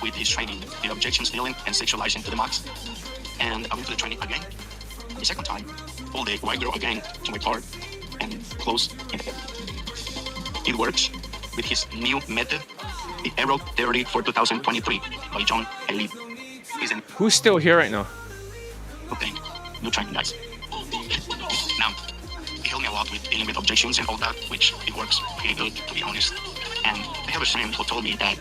with his training, the rejection, stealing, and sexualizing to the max. And I went to the training again. The second time, pulled the white girl again to my car and close in the head. It works with his new method, the Arrow Theory for 2023 by John Elite. Who's still here right now? Okay, new training, guys. Now, he helped me a lot with dealing with objections and all that, which it works pretty good, to be honest. And I have a friend who told me that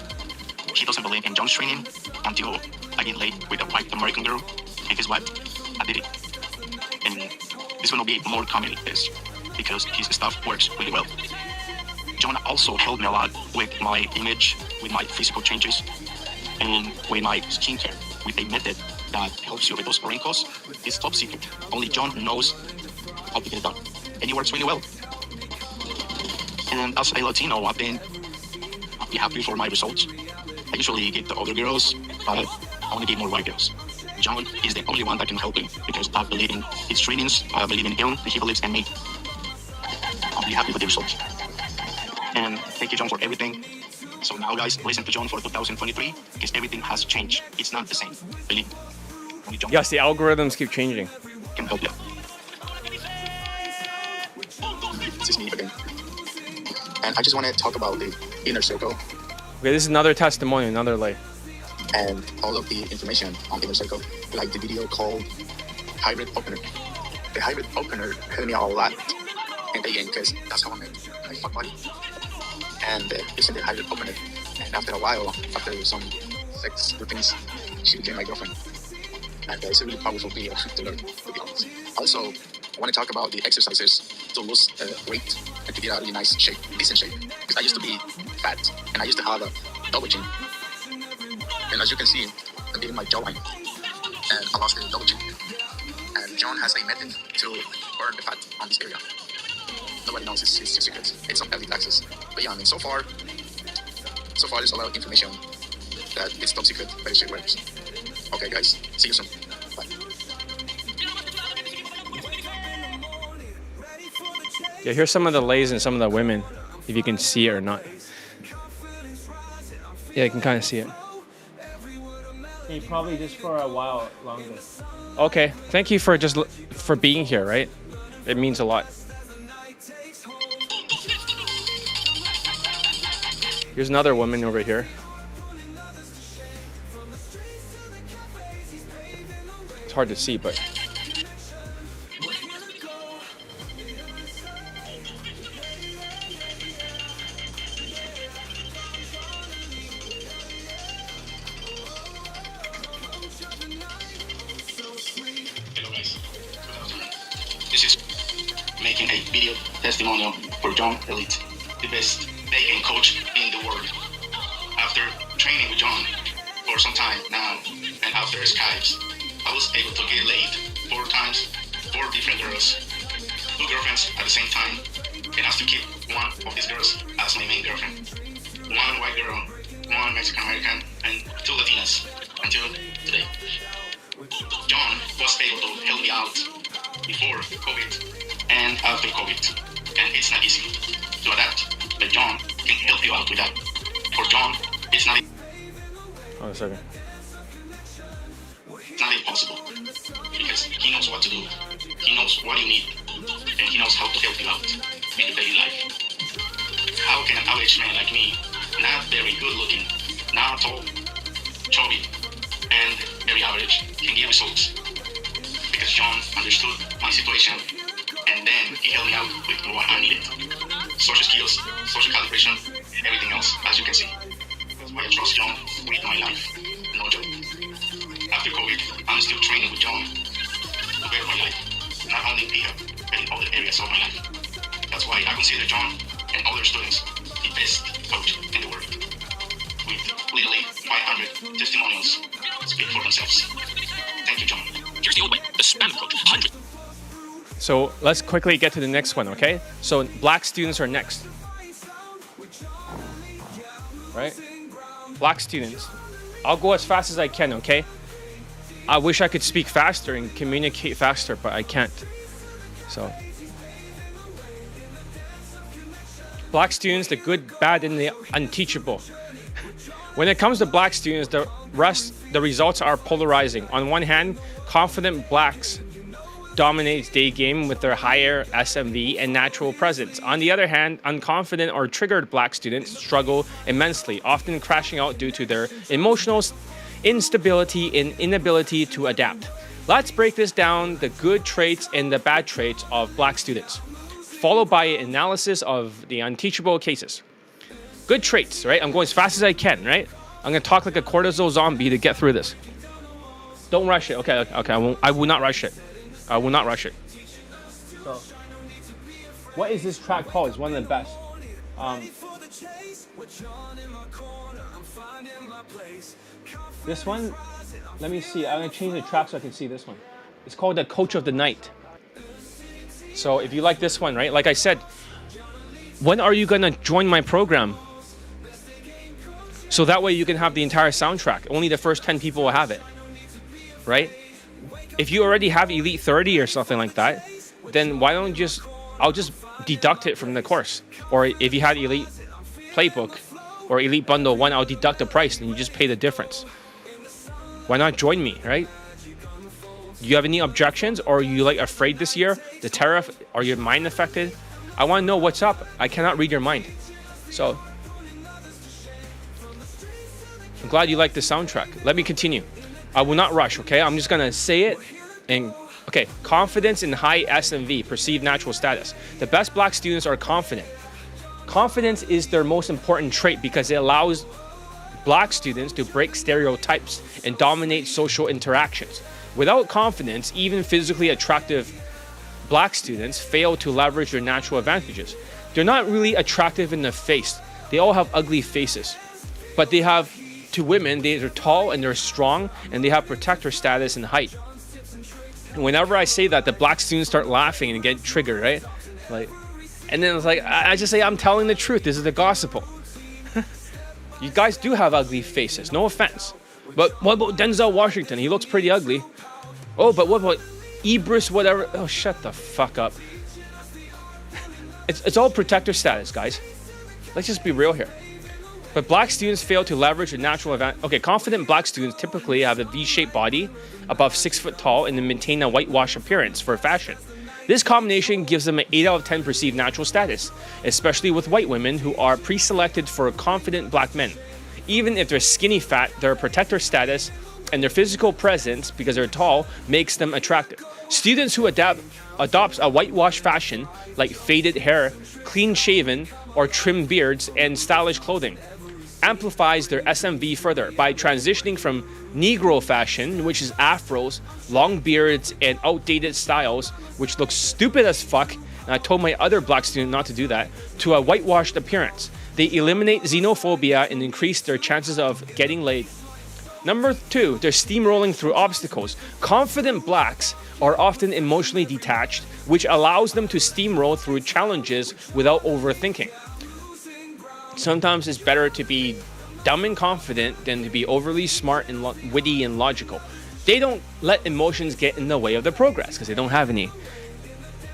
he doesn't believe in John's training until I get laid with a white American girl, and his wife, I did it. And this will be more common this because his stuff works really well. John also helped me a lot with my image, with my physical changes, and with my skincare, with a method that helps you with those wrinkles. It's top secret. Only John knows how to get it done. And it works really well. And as a Latino, I've been happy for my results. I usually get the other girls, but I want to get more white girls. John is the only one that can help me because I believe in his trainings, I believe in him, he believes in me. I'll be happy with the results. And thank you, John, for everything. So now, guys, listen to John for 2023 because everything has changed. It's not the same. Believe me. Only John Yes, the algorithms keep changing. can help you. This is me again. And I just want to talk about the inner circle Okay, this is another testimony, another lay. and all of the information on inner circle, like the video called Hybrid Opener. The Hybrid Opener helped me a lot in the game because that's how I met my fuck buddy. And using the Hybrid Opener. And after a while, after some sex routines, she became my girlfriend. And it's a really powerful video to learn, to be honest. Also, I want to talk about the exercises to lose weight and to get a really nice shape, decent shape. Because I used to be fat and I used to have a double chin. And as you can see, I'm getting my jawline and I lost the double chin. And John has a method to burn the fat on this area. Nobody knows it's a secret. It's on public access. But yeah, I mean, so far there's a lot of information that it's top secret, but it works. Okay, guys, see you soon. Bye. Yeah, here's some of the lays and some of the women, if you can see it or not. Yeah, you can kind of see it. Hey, probably just for a while longer. Okay, thank you for for being here, right? It means a lot. Here's another woman over here. It's hard to see, but Hello guys, this is making a video testimonial for John Elite, the best Daygame coach in the world. After training with John for some time now, and after Skypes, I was able to get laid 4 times, 4 different girls, 2 girlfriends at the same time, and I have to keep one of these girls as my main girlfriend. 1 white girl, 1 Mexican American, and 2 Latinas until today. John was able to help me out before COVID and after COVID, and it's not easy to adapt, but John can help you out with that. For John, it's not oh, a second. It's not impossible because he knows what to do, he knows what you need, and he knows how to help you out in your daily life. How can an average man like me, not very good looking, not tall, chubby, and very average, can get results? Because John understood my situation and then he helped me out with what I needed. Social skills, social calibration, everything else, as you can see. That's why I trust John with my life. No joke. After COVID, I'm still training with John to better my life, not only here, but in other areas of my life. That's why I consider John and other students the best coach in the world. With literally 500 testimonials speak for themselves. Thank you, John. Here's the old way, the spam approach. 100. So let's quickly get to the next one, okay? So black students are next. Right? Black students. I'll go as fast as I can, okay? I wish I could speak faster and communicate faster, but I can't. So. Black students, the good, bad, and the unteachable. When it comes to black students, the results are polarizing. On one hand, confident blacks dominates day game with their higher SMV and natural presence. On the other hand, unconfident or triggered black students struggle immensely, often crashing out due to their emotional instability and inability to adapt. Let's break this down, the good traits and the bad traits of black students, followed by an analysis of the unteachable cases. Good traits, right? I'm going as fast as I can, right? I'm gonna talk like a cortisol zombie to get through this. Don't rush it. Okay. I will not rush it. I will not rush it. So, what is this track called? It's one of the best. This one, let me see. I'm gonna change the track so I can see this one. It's called The Coach of the Night. So if you like this one, right? Like I said, when are you gonna join my program? So that way you can have the entire soundtrack. Only the first 10 people will have it, right? If you already have Elite 30 or something like that, then why don't I'll just deduct it from the course. Or if you had Elite Playbook or Elite Bundle 1, I'll deduct the price and you just pay the difference. Why not join me, right? Do you have any objections, or are you like afraid this year? The tariff, are your mind affected? I want to know what's up. I cannot read your mind. So I'm glad you like the soundtrack. Let me continue. I will not rush, okay? I'm just gonna say it. And okay, confidence in high SMV, perceived natural status. The best black students are confident. Confidence is their most important trait because it allows black students to break stereotypes and dominate social interactions. Without confidence, even physically attractive black students fail to leverage their natural advantages. They're not really attractive in the face. They all have ugly faces. But they have, to women, they're tall and they're strong and they have protector status and height. And whenever I say that, the black students start laughing and get triggered, right? Like, and then it's like, I just say, I'm telling the truth. This is the gospel. You guys do have ugly faces, no offense. But what about Denzel Washington? He looks pretty ugly. Oh, but what about Ibris, whatever? Oh, shut the fuck up. It's all protector status, guys. Let's just be real here. But black students fail to leverage a natural advantage. Okay, confident black students typically have a V-shaped body, above 6 foot tall, and then maintain a whitewash appearance for fashion. This combination gives them an 8 out of 10 perceived natural status, especially with white women who are pre-selected for confident black men. Even if they're skinny fat, their protector status and their physical presence, because they're tall, makes them attractive. Students who adopts a whitewash fashion, like faded hair, clean shaven, or trimmed beards, and stylish clothing, amplifies their SMV further by transitioning from Negro fashion, which is afros, long beards, and outdated styles, which looks stupid as fuck, and I told my other black student not to do that, to a whitewashed appearance. They eliminate xenophobia and increase their chances of getting laid. Number 2, they're steamrolling through obstacles. Confident blacks are often emotionally detached, which allows them to steamroll through challenges without overthinking. Sometimes it's better to be dumb and confident than to be overly smart and witty and logical. They don't let emotions get in the way of the progress because they don't have any.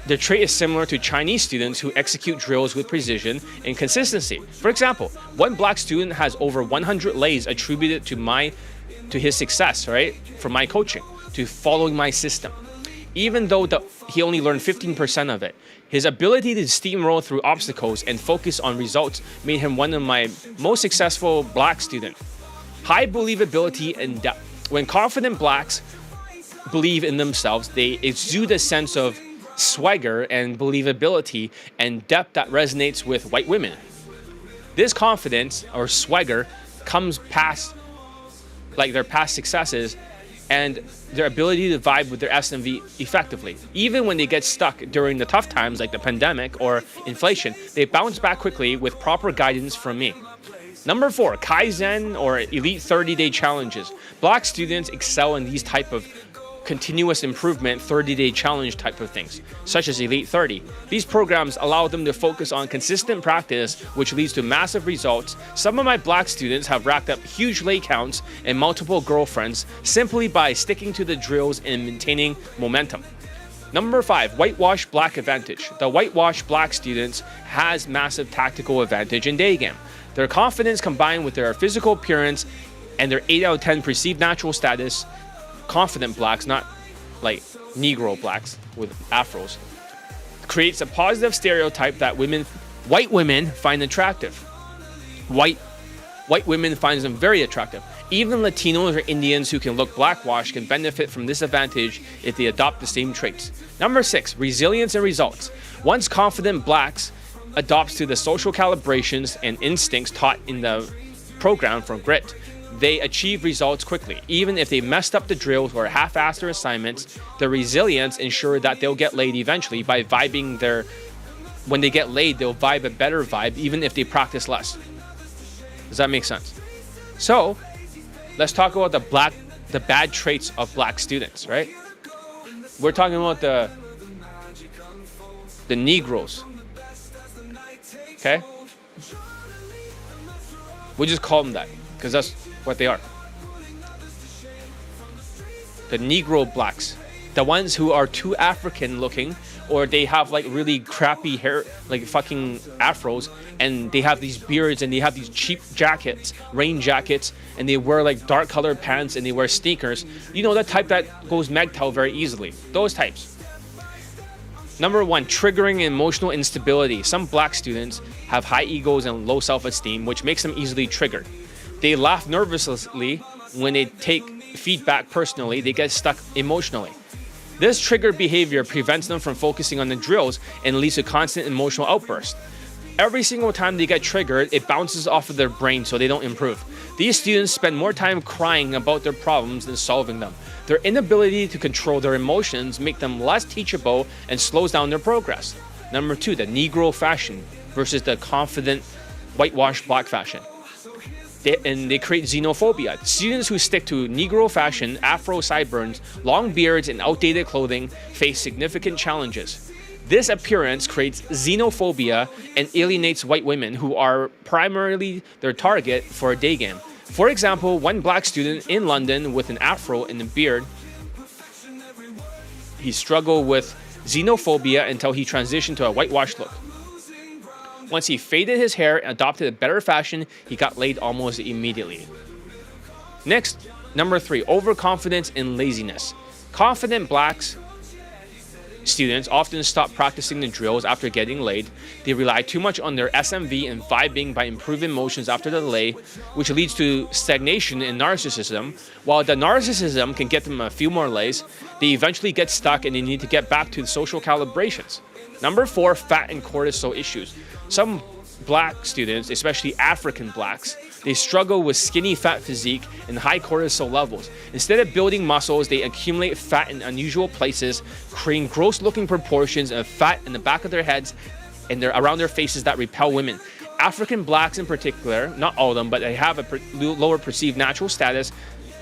Their trait is similar to Chinese students who execute drills with precision and consistency. For example, one black student has over 100 lays attributed to his success, right? From my coaching, to following my system. Even though he only learned 15% of it, his ability to steamroll through obstacles and focus on results made him one of my most successful black students. High believability and depth. When confident blacks believe in themselves, they exude a sense of swagger and believability and depth that resonates with white women. This confidence or swagger comes past like their past successes and their ability to vibe with their SMV effectively. Even when they get stuck during the tough times like the pandemic or inflation, they bounce back quickly with proper guidance from me. Number 4, Kaizen or Elite 30-day challenges. Black students excel in these type of continuous improvement 30-day challenge type of things, such as Elite 30. These programs allow them to focus on consistent practice, which leads to massive results. Some of my black students have racked up huge lay counts and multiple girlfriends simply by sticking to the drills and maintaining momentum. Number 5, whitewash black advantage. The whitewash black students has massive tactical advantage in day game. Their confidence combined with their physical appearance and their 8 out of 10 perceived natural status, confident blacks, not like Negro blacks with afros, creates a positive stereotype that white women find attractive. White women find them very attractive. Even Latinos or Indians who can look blackwashed can benefit from this advantage if they adopt the same traits. Number 6, resilience and results. Once confident blacks adopts to the social calibrations and instincts taught in the program from grit, they achieve results quickly. Even if they messed up the drills or half-assed their assignments, their resilience ensure that they'll get laid eventually by vibing when they get laid, they'll vibe a better vibe even if they practice less. Does that make sense? So, let's talk about the bad traits of black students, right? We're talking about the Negroes. Okay? We'll just call them that because that's what they are. The Negro blacks. The ones who are too African looking, or they have like really crappy hair, like fucking afros, and they have these beards and they have these cheap jackets, rain jackets, and they wear like dark colored pants and they wear sneakers. You know, the type that goes MGTOW very easily. Those types. Number 1, triggering emotional instability. Some black students have high egos and low self-esteem, which makes them easily triggered. They laugh nervously when they take feedback personally. They get stuck emotionally. This triggered behavior prevents them from focusing on the drills and leads to constant emotional outbursts. Every single time they get triggered, it bounces off of their brain so they don't improve. These students spend more time crying about their problems than solving them. Their inability to control their emotions make them less teachable and slows down their progress. Number 2, the Negro fashion versus the confident whitewashed black fashion. They create xenophobia. Students who stick to Negro fashion, afro sideburns, long beards, and outdated clothing face significant challenges. This appearance creates xenophobia and alienates white women who are primarily their target for a day game. For example, one black student in London with an afro and a beard, he struggled with xenophobia until he transitioned to a whitewashed look. Once he faded his hair and adopted a better fashion, he got laid almost immediately. Next, number 3, overconfidence and laziness. Confident blacks students often stop practicing the drills after getting laid. They rely too much on their SMV and vibing by improving motions after the lay, which leads to stagnation and narcissism. While the narcissism can get them a few more lays, they eventually get stuck and they need to get back to the social calibrations. Number 4, fat and cortisol issues. Some black students, especially African blacks, they struggle with skinny fat physique and high cortisol levels. Instead of building muscles, they accumulate fat in unusual places, creating gross looking proportions of fat in the back of their heads and around their faces that repel women. African blacks in particular, not all of them, but they have a lower perceived natural status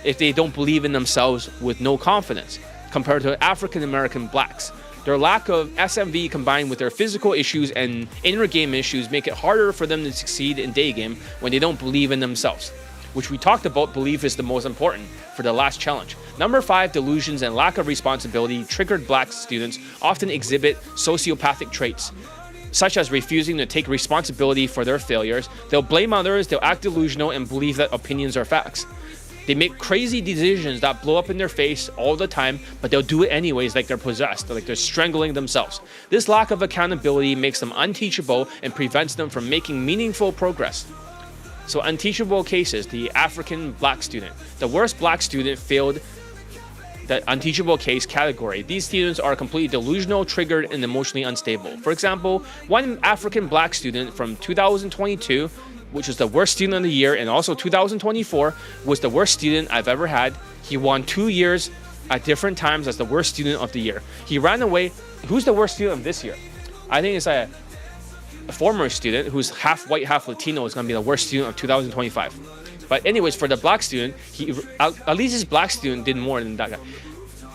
if they don't believe in themselves with no confidence compared to African American blacks. Their lack of SMV combined with their physical issues and inner game issues make it harder for them to succeed in day game when they don't believe in themselves, which we talked about. Belief is the most important for the last challenge. Number 5, delusions and lack of responsibility. Triggered black students often exhibit sociopathic traits, such as refusing to take responsibility for their failures. They'll blame others, they'll act delusional, and believe that opinions are facts. They make crazy decisions that blow up in their face all the time, but they'll do it anyways like they're possessed, like they're strangling themselves. This lack of accountability makes them unteachable and prevents them from making meaningful progress. So unteachable cases, the African black student. The worst black student failed the unteachable case category. These students are completely delusional, triggered, and emotionally unstable. For example, one African black student from 2022, which was the worst student of the year, and also 2024 was the worst student I've ever had. He won 2 years at different times as the worst student of the year. He ran away. Who's the worst student of this year? I think it's a former student who's half white, half Latino is going to be the worst student of 2025. But anyways, for the black student, at least his black student did more than that guy.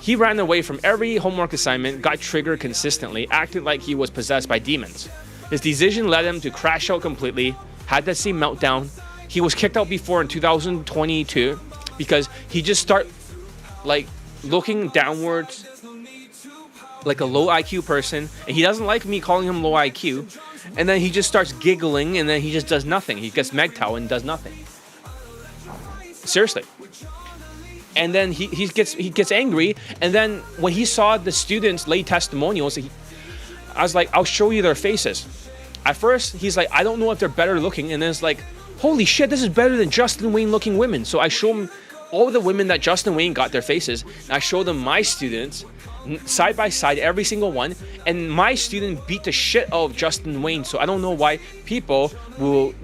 He ran away from every homework assignment, got triggered consistently, acted like he was possessed by demons. His decision led him to crash out completely, had that same meltdown. He was kicked out before in 2022 because he just started like looking downwards like a low IQ person, and he doesn't like me calling him low IQ, and then he just starts giggling, and then he just does nothing. He gets MGTOW and does nothing. Seriously. And then he gets angry, and then when he saw the students lay testimonials, I was like, I'll show you their faces. At first, he's like, I don't know if they're better looking, and then it's like, holy shit, this is better than Justin Wayne looking women. So I show him all the women that Justin Wayne got their faces, and I show them my students side by side, every single one, and my student beat the shit out of Justin Wayne. So I don't know why people will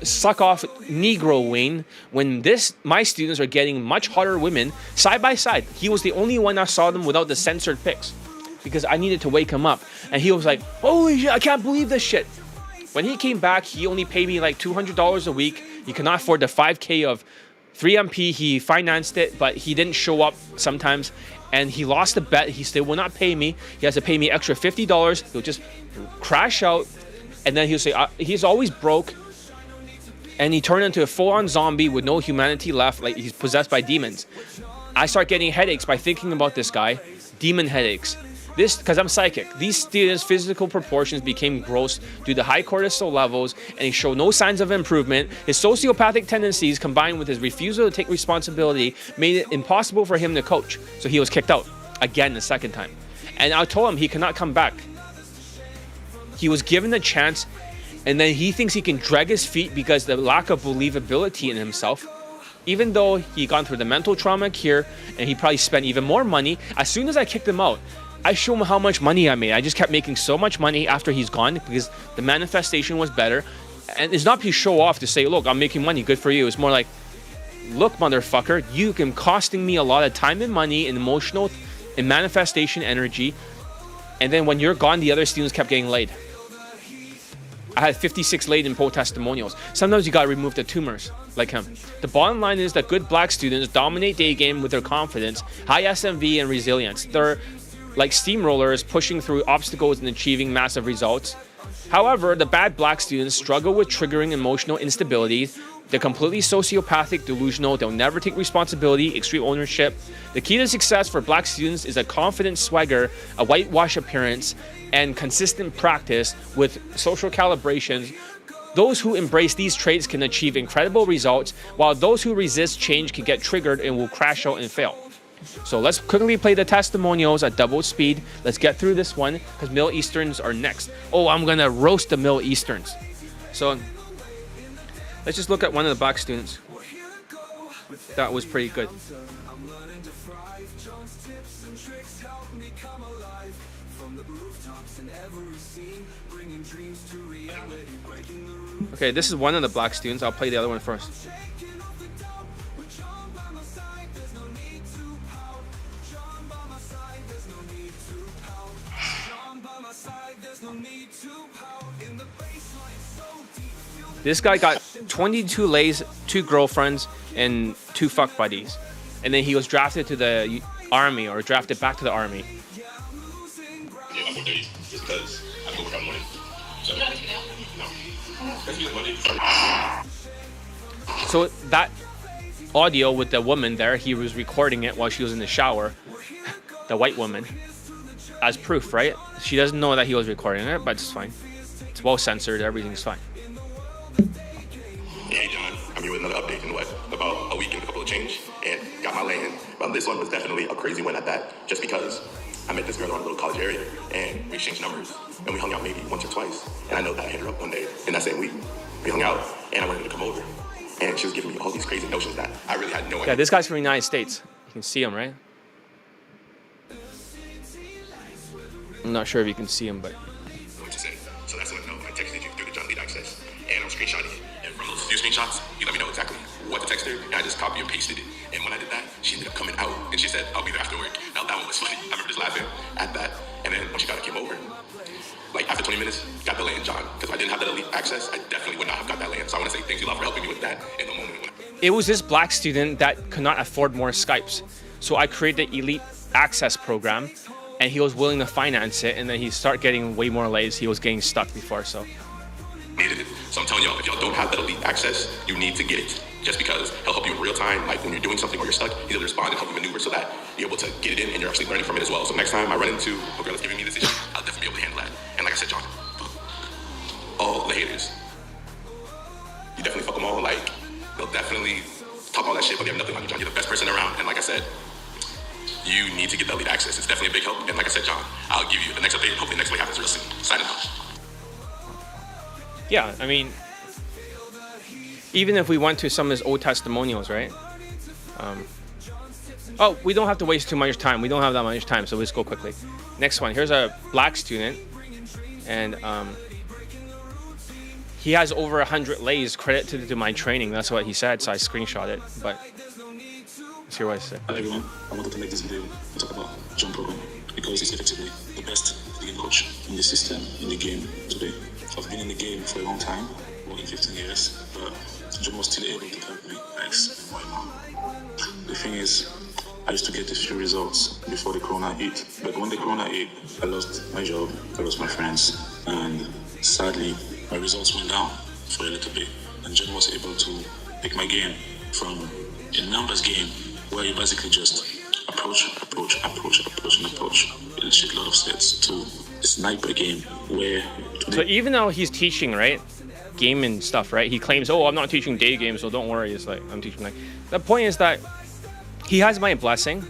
suck off Negro Wayne when my students are getting much hotter women side by side. He was the only one I saw them without the censored pics because I needed to wake him up, and he was like, holy shit, I can't believe this shit. When he came back, he only paid me like $200 a week. He cannot afford the 5K of 3MP. He financed it, but he didn't show up sometimes, and he lost the bet. He still will not pay me. He has to pay me extra $50. He'll just crash out, and then he'll say, he's always broke, and he turned into a full-on zombie with no humanity left, like he's possessed by demons. I start getting headaches by thinking about this guy, demon headaches. This, because I'm psychic. These students' physical proportions became gross due to high cortisol levels, and he showed no signs of improvement. His sociopathic tendencies combined with his refusal to take responsibility made it impossible for him to coach. So he was kicked out again the second time. And I told him he cannot come back. He was given the chance, and then he thinks he can drag his feet because the lack of believability in himself. Even though he gone through the mental trauma here, and he probably spent even more money, as soon as I kicked him out, I show him how much money I made. I just kept making so much money after he's gone because the manifestation was better. And it's not to show off to say, look, I'm making money, good for you. It's more like, look, motherfucker, you can costing me a lot of time and money and emotional and manifestation energy. And then when you're gone, the other students kept getting laid. I had 56 laid in testimonials. Sometimes you gotta remove the tumors, like him. The bottom line is that good black students dominate day game with their confidence, high SMV, and resilience. They're like steamrollers pushing through obstacles and achieving massive results. However, the bad black students struggle with triggering emotional instability. They're completely sociopathic, delusional, they'll never take responsibility, extreme ownership. The key to success for black students is a confident swagger, a whitewash appearance, and consistent practice with social calibrations. Those who embrace these traits can achieve incredible results, while those who resist change can get triggered and will crash out and fail. So let's quickly play the testimonials at double speed. Let's get through this one because Middle Easterns are next. Oh, I'm gonna roast the Middle Easterns. So let's just look at one of the black students. That was pretty good. Okay, this is one of the black students. I'll play the other one first. This guy got 22 lays, 2 girlfriends, and 2 fuck buddies. And then he was drafted to the army, or drafted back to the army. Yeah, I'm 30 just because I go work out morning. So, no. So that audio with the woman there, he was recording it while she was in the shower, the white woman, as proof, right? She doesn't know that he was recording it, but it's fine. It's well censored, everything's fine. Hey John, I'm here with another update in about a week and a couple of change, and got my land. But this one was definitely a crazy one at that, just because I met this girl around a little college area, and we exchanged numbers, and we hung out maybe once or twice. And I know that I hit her up one day in that same week. We hung out, and I wanted her to come over, and she was giving me all these crazy notions that I really had no idea. Yeah, this guy's from the United States. You can see him, right? I'm not sure if you can see him, but... What you say? So that's when I texted you through the John Lead access, and I'm screenshotting it. And from those few screenshots, you let me know exactly what to text her, and I just copy and pasted it. And when I did that, she ended up coming out, and she said, I'll be there after work. Now that one was funny. I remember just laughing at that. And then when she came over, like after 20 minutes, got the land, John. Because if I didn't have that elite access, I definitely would not have got that land. So I want to say thanks a lot for helping me with that in the moment. It was this black student that could not afford more Skypes. So I created the elite access program, and he was willing to finance it, and then he started getting way more lays. He was getting stuck before, so. Needed it. So I'm telling y'all, if y'all don't have that elite access, you need to get it. just because he'll help you in real time, like when you're doing something or you're stuck, he's able to respond and help you maneuver so that you're able to get it in and you're actually learning from it as well. So next time I run into a girl that's giving me this issue, I'll definitely be able to handle that. And like I said, John, all the haters, you definitely fuck them all. Like, they'll definitely talk all that shit, but they have nothing on you, John. You're the best person around. And like I said, you need to get the elite access. It's definitely a big help. And like I said, John, I'll give you the next update. Hopefully next week happens real soon. Signing out. Yeah, I mean, even if we went to some of his old testimonials, right? Oh, we don't have to waste too much time. We don't have that much time, so let's go quickly. Next one. Here's a black student, and he has over 100 lays credited to my training. That's what he said, so I screenshot it. But let's hear what I said. Hello everyone, I wanted to make this video and talk about John program because it's effectively the best game coach in the system, in the game today. I've been in the game for a long time, more than 15 years, but John was still able to help me X and Y now. The thing is, I used to get a few results before the corona hit, but when the corona hit, I lost my job, I lost my friends, and sadly, my results went down for a little bit, and John was able to pick my game from a numbers game where you basically just approach, a shitload of sets to a sniper game where... So even though he's teaching, right, game and stuff, right, he claims, oh, I'm not teaching day games, so don't worry, it's like, I'm teaching like... The point is that he has my blessing.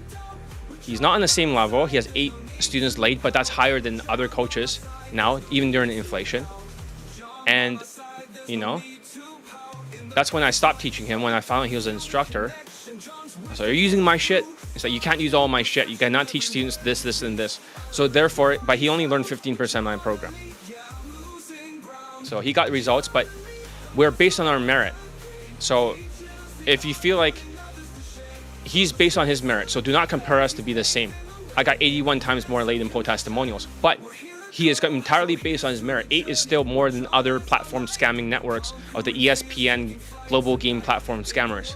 He's not on the same level. He has 8 students late, but that's higher than other coaches now, even during inflation. And, you know, that's when I stopped teaching him, when I found out he was an instructor. So you're using my shit. It's like, you can't use all my shit. You cannot teach students this, and this. So therefore, but he only learned 15% of my program. So he got results, but we're based on our merit. So if you feel like he's based on his merit, so do not compare us to be the same. I got 81 times more late in po testimonials, but he is entirely based on his merit. 8 is still more than other platform scamming networks of the ESPN global game platform scammers.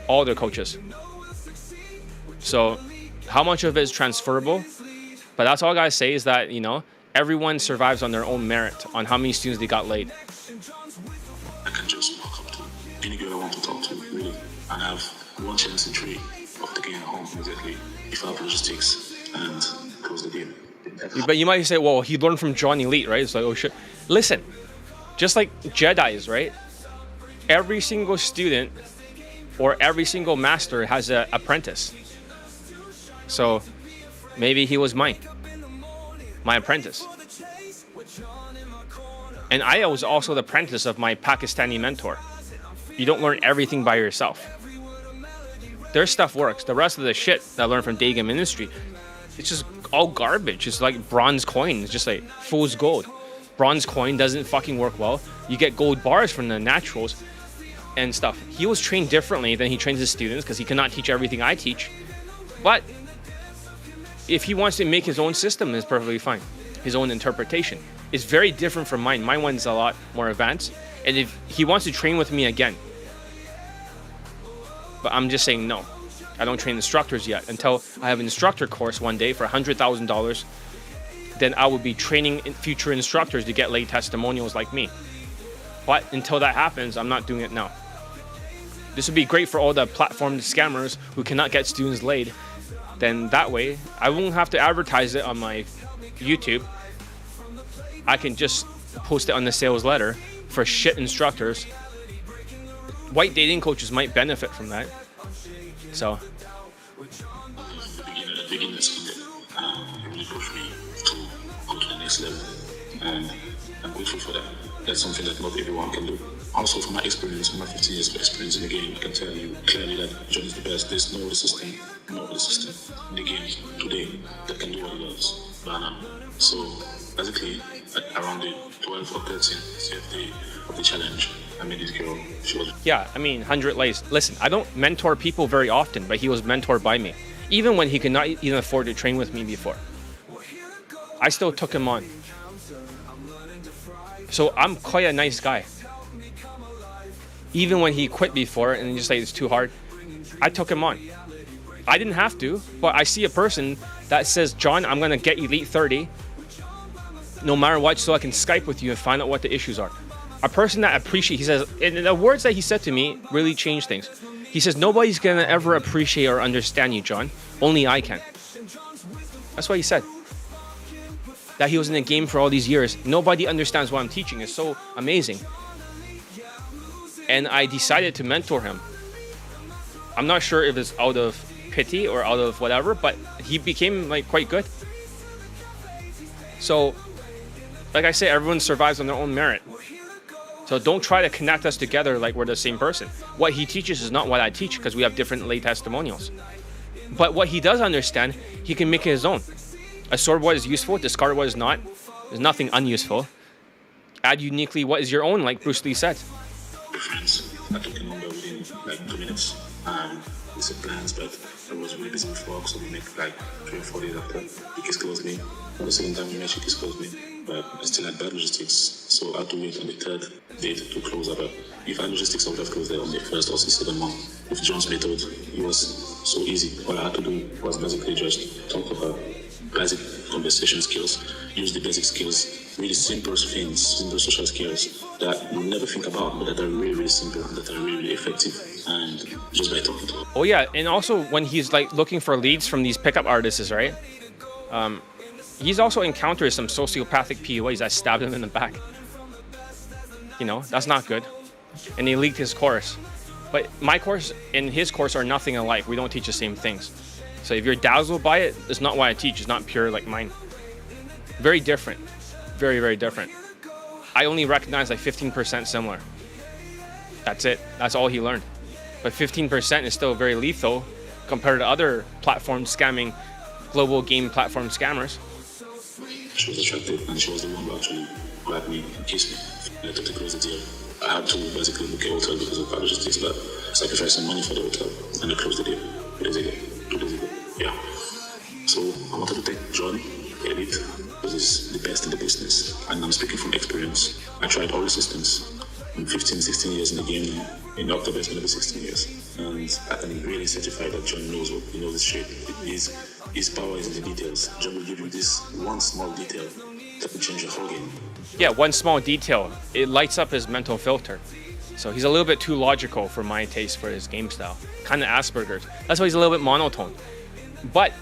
All their coaches. So how much of it is transferable? But that's all I gotta say is that, you know, everyone survives on their own merit, on how many students they got laid. I can just walk up to any girl I want to talk to, really, and have one chance in 3 of taking her home immediately if I have logistics and close the game. But you might say, well, he learned from John Elite, right? It's like, oh shit. Listen, just like Jedis, right? Every single student or every single master has an apprentice. So maybe he was my apprentice. And I was also the apprentice of my Pakistani mentor. You don't learn everything by yourself. Their stuff works. The rest of the shit that I learned from Daygame Industry, it's just all garbage. It's like bronze coin. It's just like fool's gold. Bronze coin doesn't fucking work well. You get gold bars from the naturals and stuff. He was trained differently than he trains his students because he cannot teach everything I teach. But if he wants to make his own system, it's perfectly fine. His own interpretation. It's very different from mine. My one's a lot more advanced. And if he wants to train with me again, but I'm just saying no. I don't train instructors yet. Until I have an instructor course one day for $100,000, then I will be training future instructors to get late testimonials like me. But until that happens, I'm not doing it now. This would be great for all the platform scammers who cannot get students laid. Then that way, I won't have to advertise it on my YouTube. I can just post it on the sales letter for shit instructors. White dating coaches might benefit from that. So. Beginners really push me to go to the next level. And I'm grateful for that. That's something that not everyone can do. Also, from my experience, my 15 years of experience in the game, I can tell you clearly that John is the best. There's no other system in the game today that can do what he does. So, basically, around the 12th or 13th day of the challenge, I met this girl. She was... Yeah, I mean, 100 lays. Listen, I don't mentor people very often, but he was mentored by me. Even when he could not even afford to train with me before. I still took him on. So I'm quite a nice guy. Even when he quit before and just like it's too hard, I took him on. I didn't have to, but I see a person that says, John, I'm gonna get Elite 30 no matter what, so I can Skype with you and find out what the issues are. A person that appreciates, he says, and the words that he said to me really changed things. He says, nobody's gonna ever appreciate or understand you, John. Only I can. That's what he said. That he was in the game for all these years. Nobody understands what I'm teaching. It's so amazing. And I decided to mentor him. I'm not sure if it's out of pity or out of whatever, but he became like quite good. So, like I say, everyone survives on their own merit. So don't try to connect us together like we're the same person. What he teaches is not what I teach because we have different lay testimonials. But what he does understand, he can make it his own. A scoreboard is useful, discard what is not. There's nothing unuseful. Add uniquely what is your own, like Bruce Lee said. Friends, I took him under within like 2 minutes. We set plans, but I was really busy with work, so we met like 3 or 4 days after. He closed me. The second time we met, he closed me. But I still had bad logistics, so I had to wait on the third date to close up. If I had logistics, I would have closed there on the first or second month. With John's method, it was so easy. All I had to do was basically just talk about basic conversation skills, use the basic skills, really simple things, simple social skills that you never think about, but that are really, really simple, that are really, really effective, and just by talking to them. Oh yeah, and also when he's like looking for leads from these pickup artists, right? He's also encountered some sociopathic PUAs that stabbed him in the back. You know, that's not good. And they leaked his course. But my course and his course are nothing alike. We don't teach the same things. So if you're dazzled by it, it's not what I teach. It's not pure like mine. Very different. Very, very different. I only recognize like 15% similar. That's it. That's all he learned. But 15% is still very lethal compared to other platform scamming, global game platform scammers. She was attractive, and she was the one who actually grabbed me and kissed me. I took to close the deal. I had to basically book a hotel because of bad logistics, but sacrificed some money for the hotel, and I closed the deal 2 days ago. 2 days ago. Yeah. So I wanted to thank John Elite, because he's the best in the business, and I'm speaking from experience. I tried all the systems. I'm 15, 16 years in the game now. In October, it's going to be 16 years. And I can really certify that John knows what he knows his shit. His power is in the details. John will give you this one small detail that will change your whole game. Yeah, one small detail. It lights up his mental filter. So he's a little bit too logical for my taste for his game style. Kind of Asperger's. That's why he's a little bit monotone. But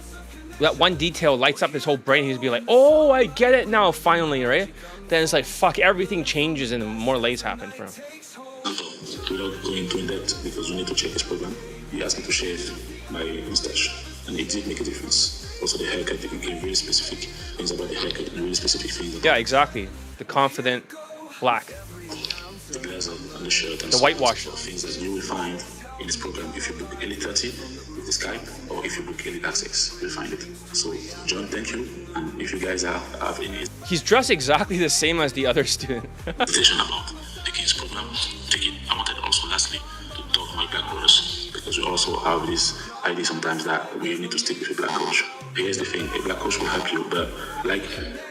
that one detail lights up his whole brain. He's be like, oh, I get it now, finally, right? Then it's like, fuck, everything changes and more lays happen for him. Without going too in depth, because we need to check his program, he asked me to shave my mustache, and it did make a difference. Also, the haircut, he gave really specific things about the haircut, and really specific things about... Yeah, exactly. The confident black. The blazer and the shirt and the whitewash. Things that you will find in this program if you book Elite 30 with the Skype, or if you book Elite Access, you'll find it. So, John, thank you, and if you guys have any... He's dressed exactly the same as the other student. Vision about taking his program, take it. I wanted also lastly to talk my black brothers, because we also have this idea sometimes that we need to stick with a black coach. Here's the thing, a black coach will help you, but like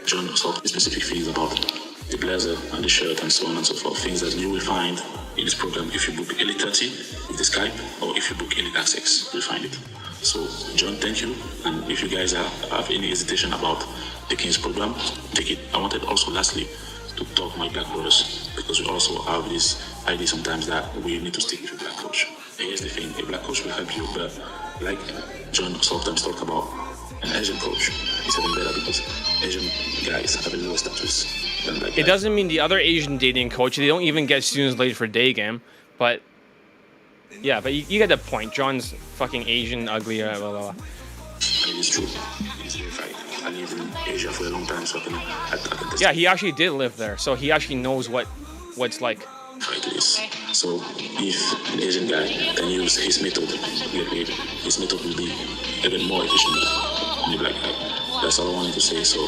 John talked specific things about the blazer and the shirt and so on and so forth, things that you will find in this program if you book Elite 30 with the Skype, or if you book Elite Access, you'll find it. So John, thank you, and if you guys have any hesitation about taking his program, take it. I wanted also lastly to talk my black brothers, because we also have this idea sometimes that we need to stick with a black coach. Here's the thing, a black coach will help you, but like John sometimes talk about an Asian coach, it's even better because Asian guys have a lower status than black guys. It doesn't mean the other Asian dating coach, they don't even get students laid for Daygame, but yeah, but you get the point. John's fucking Asian, ugly, blah, blah, blah. And it is true, it's verified. I lived in Asia for a long time, so I can yeah, he actually did live there, so he actually knows what it's like. Try to this. So if an Asian guy can use his method to get paid, his method will be even more efficient than the black guy. That's all I wanted to say. So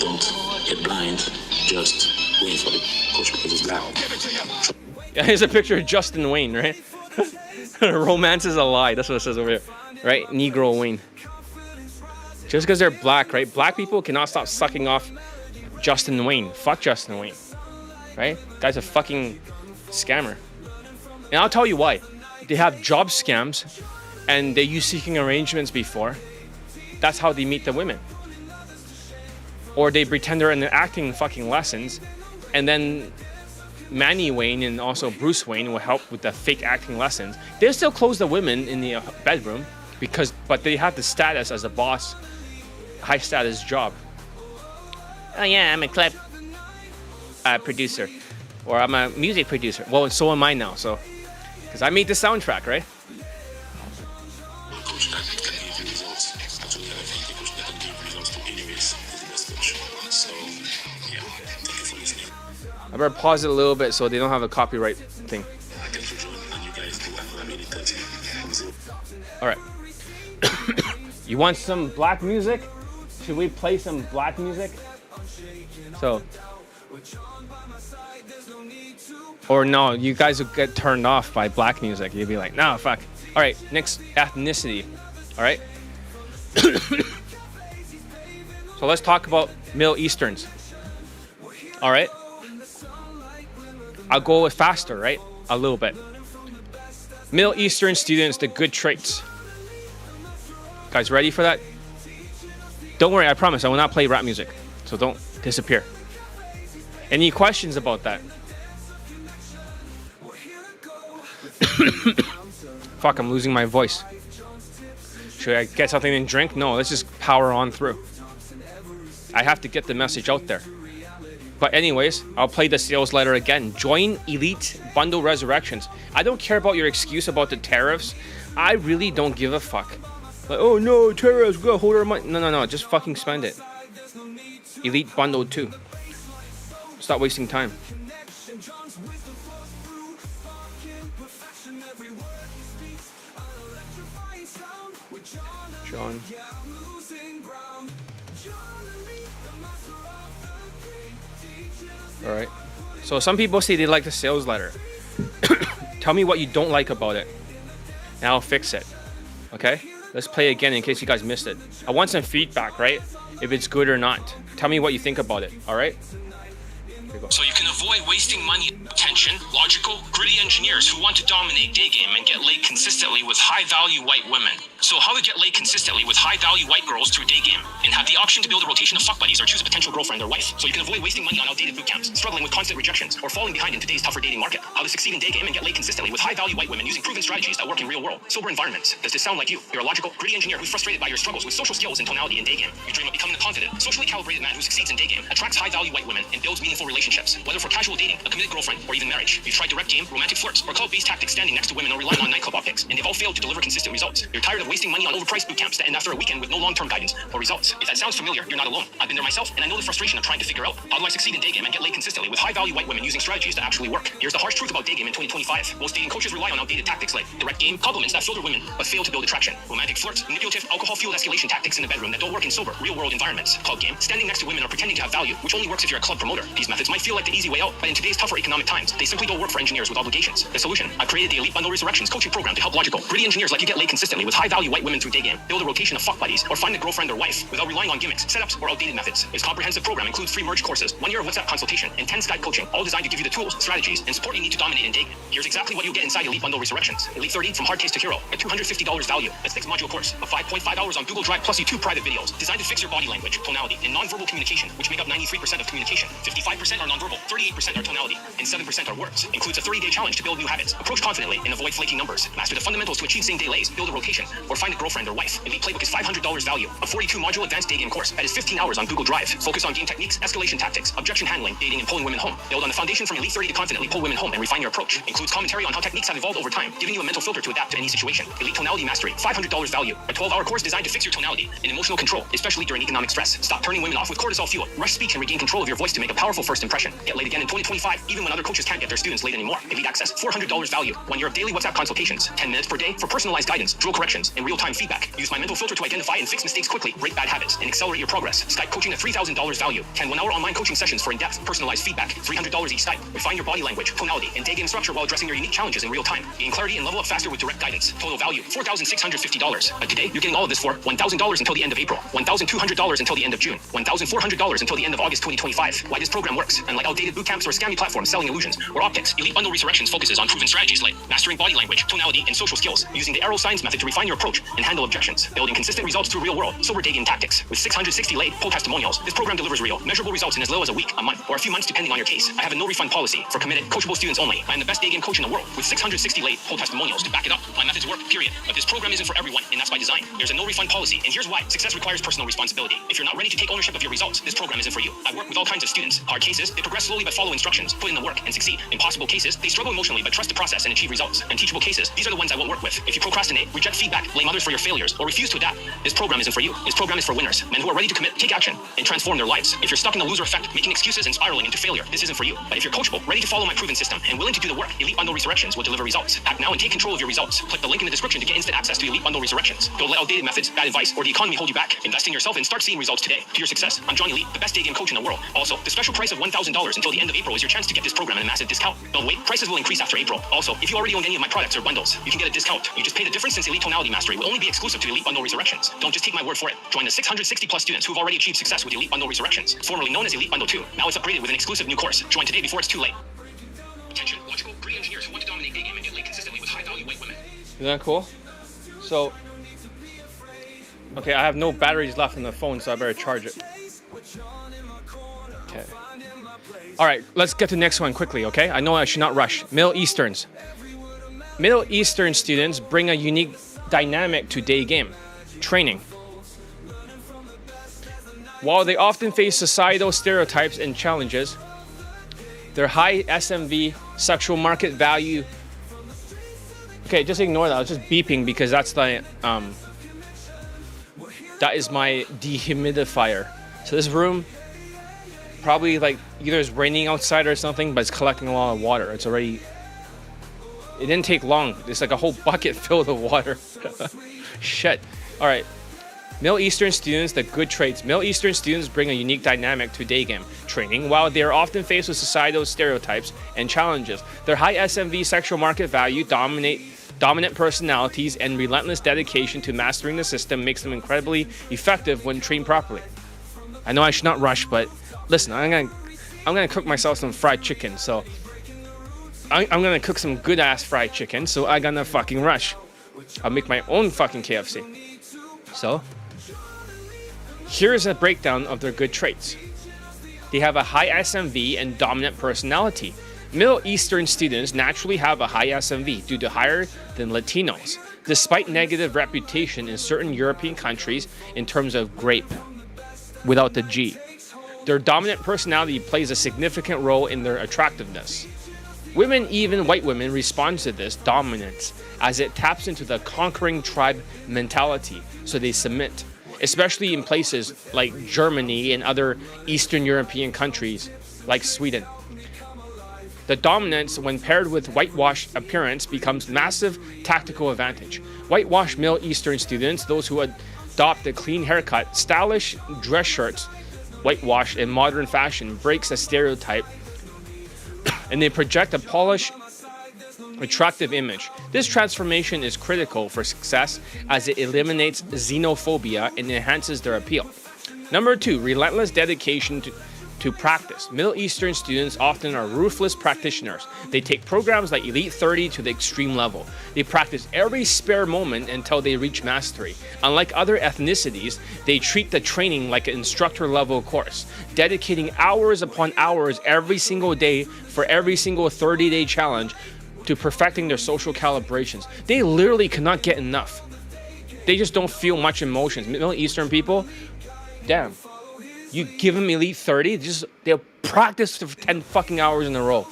don't get blind, just wait for the coach because he's black. Yeah, here's a picture of Justin Wayne, right? Romance is a lie. That's what it says over here, right? Negro Wayne. Just because they're black, right? Black people cannot stop sucking off Justin Wayne. Fuck Justin Wayne, right? Guy's a fucking scammer. And I'll tell you why. They have job scams and they use seeking arrangements before. That's how they meet the women. Or they pretend they're in the acting fucking lessons and then Manny Wayne and also Bruce Wayne will help with the fake acting lessons. They still close the women in the bedroom but they have the status as a boss, high status job. Oh yeah, I'm a clip producer, or I'm a music producer. Well, so am I now. So, because I made the soundtrack, right? Coach that can give you results. Actually, I think the coach that can give results to anyways is the best coach. So, yeah, thank you for listening. I better pause it a little bit so they don't have a copyright thing. I can rejoin and you guys do another minute 30 from 0. All right. You want some black music? Should we play some black music? So, or no, you guys will get turned off by black music. You'll be like, no, fuck. All right, next, ethnicity. All right. So let's talk about Middle Easterns. All right. I'll go with faster, right? A little bit. Middle Eastern students, the good traits. Guys, ready for that? Don't worry, I promise I will not play rap music. So don't disappear. Any questions about that? Fuck, I'm losing my voice. Should I get something and drink? No, let's just power on through. I have to get the message out there. But anyways, I'll play the sales letter again. Join Elite Bundle Resurrections. I don't care about your excuse about the tariffs. I really don't give a fuck. Like, oh no, tariffs, we gotta hold our money. No, just fucking spend it. Elite Bundle 2. Stop wasting time. John. All right. So some people say they like the sales letter. Tell me what you don't like about it, and I'll fix it. Okay? Let's play again in case you guys missed it. I want some feedback, right? If it's good or not. Tell me what you think about it. All right? So you can avoid wasting money, attention, logical, gritty engineers who want to dominate Daygame and get laid consistently with high-value white women. So how to get laid consistently with high-value white girls through Daygame and have the option to build a rotation of fuck buddies or choose a potential girlfriend or wife. So you can avoid wasting money on outdated boot camps, struggling with constant rejections, or falling behind in today's tougher dating market. How to succeed in Daygame and get laid consistently with high-value white women using proven strategies that work in real-world, sober environments. Does this sound like you? You're a logical, gritty engineer who's frustrated by your struggles with social skills and tonality in Daygame. You dream of becoming a confident, socially calibrated man who succeeds in Daygame, attracts high-value white women, and builds meaningful relationships. Whether for casual dating, a committed girlfriend, or even marriage. You've tried direct game, romantic flirts, or club-based tactics standing next to women or relying on nightclub optics, and they've all failed to deliver consistent results. You're tired of wasting money on overpriced boot camps that end after a weekend with no long-term guidance or results. If that sounds familiar, you're not alone. I've been there myself, and I know the frustration of trying to figure out how do I succeed in Daygame and get laid consistently with high-value white women using strategies that actually work. Here's the harsh truth about Daygame in 2025. Most dating coaches rely on outdated tactics like direct game, compliments that fill their women, but fail to build attraction. Romantic flirts, manipulative, alcohol-fueled escalation tactics in the bedroom that don't work in sober, real-world environments. Club game, standing next to women or pretending to have value, which only works if you're a club promoter. These methods might feel like the easy way out, but in today's tougher economic times, they simply don't work for engineers with obligations. The solution: I created the Elite Bundle Resurrections coaching program to help logical, gritty engineers like you get laid consistently with high-value white women through Daygame, build a rotation of fuck buddies, or find a girlfriend or wife without relying on gimmicks, setups, or outdated methods. This comprehensive program includes free merge courses, 1 year of WhatsApp consultation, and 10 Skype coaching, all designed to give you the tools, strategies, and support you need to dominate in Daygame. Here's exactly what you'll get inside Elite Bundle Resurrections. Elite 30 from hard case to hero, a $250 value, a 6-module course, a 5.5 hours on Google Drive plus 2 private videos designed to fix your body language, tonality, and nonverbal communication, which make up 93% of communication. 55% are nonverbal, 38% are tonality, and 7% are words. Includes a 30-day challenge to build new habits, approach confidently, and avoid flaking numbers. Master the fundamentals to achieve same-day lays, build a rotation, or find a girlfriend or wife. Elite Playbook is $500 value, a 42-module advanced Daygame course that is 15 hours on Google Drive. Focus on game techniques, escalation tactics, objection handling, dating, and pulling women home. Build on the foundation from Elite 30 to confidently pull women home and refine your approach. Includes commentary on how techniques have evolved over time, giving you a mental filter to adapt to any situation. Elite Tonality Mastery, $500 value, a 12-hour course designed to fix your tonality and emotional control, especially during economic stress. Stop turning women off with cortisol fuel. Rush speech and regain control of your voice to make a powerful first impression. Get laid again in 2025, even when other coaches can't get their students laid anymore. Elite Access, $400 value, 1 year of daily WhatsApp consultations, 10 minutes per day for personalized guidance, drill corrections, and real-time feedback. Use my mental filter to identify and fix mistakes quickly, break bad habits, and accelerate your progress. Skype coaching at $3,000 value, 10 1-hour online coaching sessions for in-depth, personalized feedback, $300 each Skype. Refine your body language, tonality, and Daygame structure while addressing your unique challenges in real time. Gain clarity and level up faster with direct guidance. Total value, $4,650. But today, you're getting all of this for $1,000 until the end of April, $1,200 until the end of June, $1,400 until the end of August 2025. Why this program works, unlike outdated boot camps or scammy platforms selling illusions or optics, Elite Bundle Resurrections focuses on proven strategies like mastering body language, tonality, and social skills, using the arrow signs method to refine your approach coach and handle objections, building consistent results through real-world, sober day game tactics. With 660 laid poll testimonials, this program delivers real, measurable results in as little as a week, a month, or a few months depending on your case. I have a no-refund policy for committed, coachable students only. I am the best day game coach in the world with 660 laid poll testimonials to back it up. My methods work, period. But this program isn't for everyone, and that's by design. There's a no-refund policy, and here's why. Success requires personal responsibility. If you're not ready to take ownership of your results, this program isn't for you. I work with all kinds of students. Hard cases, they progress slowly but follow instructions, put in the work, and succeed. Impossible cases, they struggle emotionally but trust the process and achieve results. Unteachable cases, these are the ones I won't work with. If you procrastinate, reject feedback, blame others for your failures, or refuse to adapt, this program isn't for you. This program is for winners, men who are ready to commit, take action, and transform their lives. If you're stuck in the loser effect, making excuses and spiraling into failure, this isn't for you. But if you're coachable, ready to follow my proven system, and willing to do the work, Elite Bundle Resurrections will deliver results. Act now and take control of your results. Click the link in the description to get instant access to Elite Bundle Resurrections. Don't let outdated methods, bad advice, or the economy hold you back. Invest in yourself and start seeing results today. To your success, I'm John Elite, the best day game coach in the world. Also, the special price of $1,000 until the end of April is your chance to get this program at a massive discount. Don't wait, prices will increase after April. Also, if you already own any of my products or bundles, you can get a discount. You just pay the difference since Elite Tonality Mastery will only be exclusive to Elite Bundle Resurrections. Don't just take my word for it. Join the 660 plus students who have already achieved success with Elite Bundle Resurrections, formerly known as Elite Bundle 2. Now it's upgraded with an exclusive new course. Join today before it's too late. Attention, logical, brilliant engineers who want to dominate day game and get laid consistently with high-value white women. Isn't that cool? So, okay, I have no batteries left in the phone, so I better charge it. Okay. All right, let's get to the next one quickly, okay? I know I should not rush. Middle Easterns. Middle Eastern students bring a unique dynamic to day game training. While they often face societal stereotypes and challenges, their high SMV, sexual market value. Okay, just ignore that. I was just beeping because that's the that is my dehumidifier. So this room probably like either it's raining outside or something, but it's collecting a lot of water. It's already. It didn't take long. It's like a whole bucket filled of water. Shit. All right. Middle Eastern students, the good traits. Middle Eastern students bring a unique dynamic to day game training. While they are often faced with societal stereotypes and challenges, their high SMV sexual market value, dominant personalities, and relentless dedication to mastering the system makes them incredibly effective when trained properly. I know I should not rush, but listen, I'm gonna cook myself some fried chicken. So I'm gonna cook some good ass fried chicken. So I'm gonna fucking rush. I'll make my own fucking KFC. So here's a breakdown of their good traits. They have a high SMV and dominant personality. Middle Eastern students naturally have a high SMV due to higher than Latinos, despite negative reputation in certain European countries in terms of grape, without the G. Their dominant personality plays a significant role in their attractiveness. Women, even white women, respond to this dominance as it taps into the conquering tribe mentality, so they submit, especially in places like Germany and other Eastern European countries like Sweden. The dominance, when paired with whitewashed appearance, becomes massive tactical advantage. Whitewashed Middle Eastern students, those who adopt a clean haircut, stylish dress shirts, whitewashed in modern fashion, breaks a stereotype, and they project a polished, attractive image. This transformation is critical for success as it eliminates xenophobia and enhances their appeal. Number 2, relentless dedication to practice. Middle Eastern students often are ruthless practitioners. They take programs like Elite 30 to the extreme level. They practice every spare moment until they reach mastery. Unlike other ethnicities, they treat the training like an instructor level course, dedicating hours upon hours every single day for every single 30-day challenge to perfecting their social calibrations. They literally cannot get enough. They just don't feel much emotions. Middle Eastern people, damn. You give them Elite 30, they'll practice for 10 fucking hours in a row.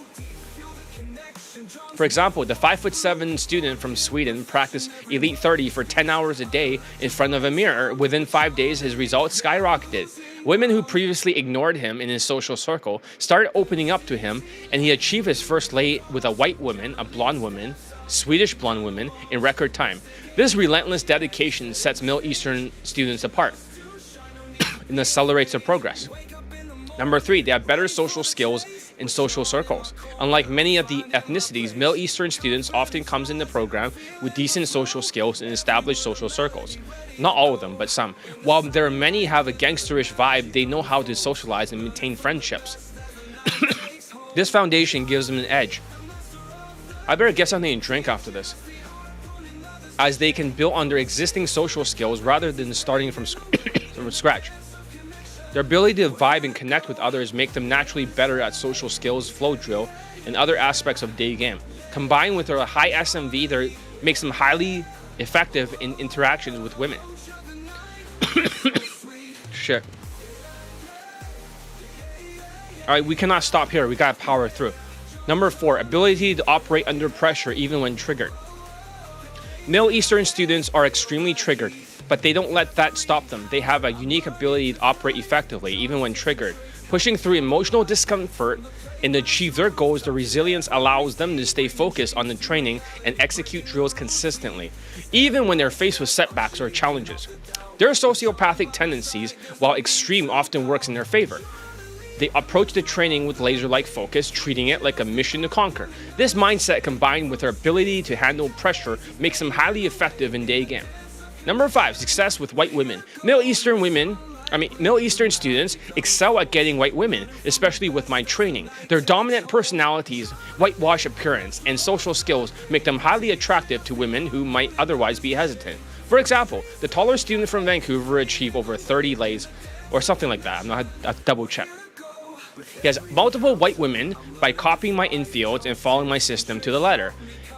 For example, the 5'7" student from Sweden practiced Elite 30 for 10 hours a day in front of a mirror. Within 5 days, his results skyrocketed. Women who previously ignored him in his social circle started opening up to him, and he achieved his first lay with a white woman, a blonde woman, Swedish blonde woman, in record time. This relentless dedication sets Middle Eastern students apart and accelerates their progress. Number 3, they have better social skills in social circles. Unlike many of the ethnicities, Middle Eastern students often comes in the program with decent social skills in established social circles. Not all of them, but some. While there are many have a gangsterish vibe, they know how to socialize and maintain friendships. This foundation gives them an edge. I better get something to drink after this. as they can build on their existing social skills rather than starting from scratch. Their ability to vibe and connect with others make them naturally better at social skills, flow drill, and other aspects of day game. Combined with their high SMV, that makes them highly effective in interactions with women. Shit. Alright, we cannot stop here. We gotta power through. Number 4, ability to operate under pressure even when triggered. Middle Eastern students are extremely triggered, but they don't let that stop them. They have a unique ability to operate effectively even when triggered. Pushing through emotional discomfort and to achieve their goals, their resilience allows them to stay focused on the training and execute drills consistently, even when they're faced with setbacks or challenges. Their sociopathic tendencies, while extreme, often works in their favor. They approach the training with laser-like focus, treating it like a mission to conquer. This mindset, combined with their ability to handle pressure, makes them highly effective in day game. Number 5, success with white women. Middle Eastern students excel at getting white women, especially with my training. Their dominant personalities, whitewash appearance, and social skills make them highly attractive to women who might otherwise be hesitant. For example, the taller student from Vancouver achieved over 30 lays, or something like that. I'm not a double check. He has multiple white women by copying my infields and following my system to the letter.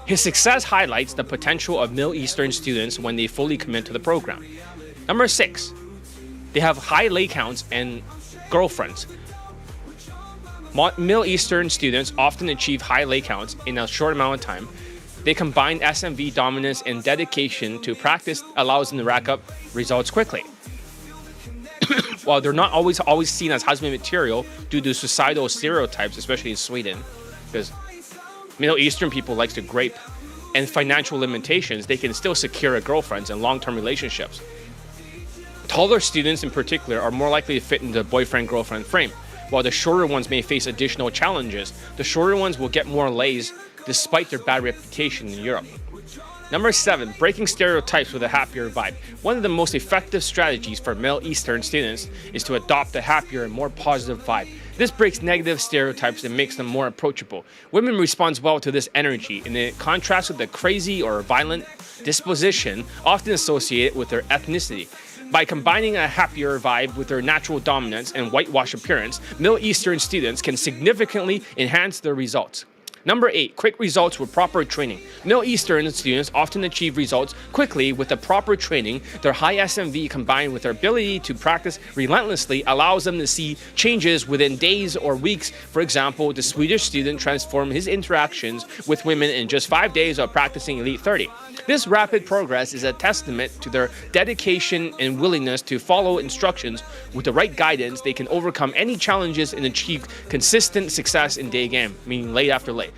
His success highlights the potential of Middle Eastern students when they fully commit to the program. Number 6, they have high lay counts and girlfriends. Middle Eastern students often achieve high lay counts in a short amount of time. They combine SMV dominance and dedication to practice allows them to rack up results quickly. While they're not always seen as husband material due to societal stereotypes, especially in Sweden, because Middle Eastern people likes to grape, and financial limitations, they can still secure girlfriends and long-term relationships. Taller students in particular are more likely to fit into the boyfriend-girlfriend frame, while the shorter ones may face additional challenges. The shorter ones will get more lays despite their bad reputation in Europe. Number 7, breaking stereotypes with a happier vibe. One of the most effective strategies for Middle Eastern students is to adopt a happier and more positive vibe. This breaks negative stereotypes and makes them more approachable. Women respond well to this energy, and it contrasts with the crazy or violent disposition often associated with their ethnicity. By combining a happier vibe with their natural dominance and whitewash appearance, Middle Eastern students can significantly enhance their results. Number 8, quick results with proper training. Middle Eastern students often achieve results quickly with the proper training. Their high SMV combined with their ability to practice relentlessly allows them to see changes within days or weeks. For example, the Swedish student transformed his interactions with women in just 5 days of practicing Elite 30. This rapid progress is a testament to their dedication and willingness to follow instructions. With the right guidance, they can overcome any challenges and achieve consistent success in day game, meaning late after late.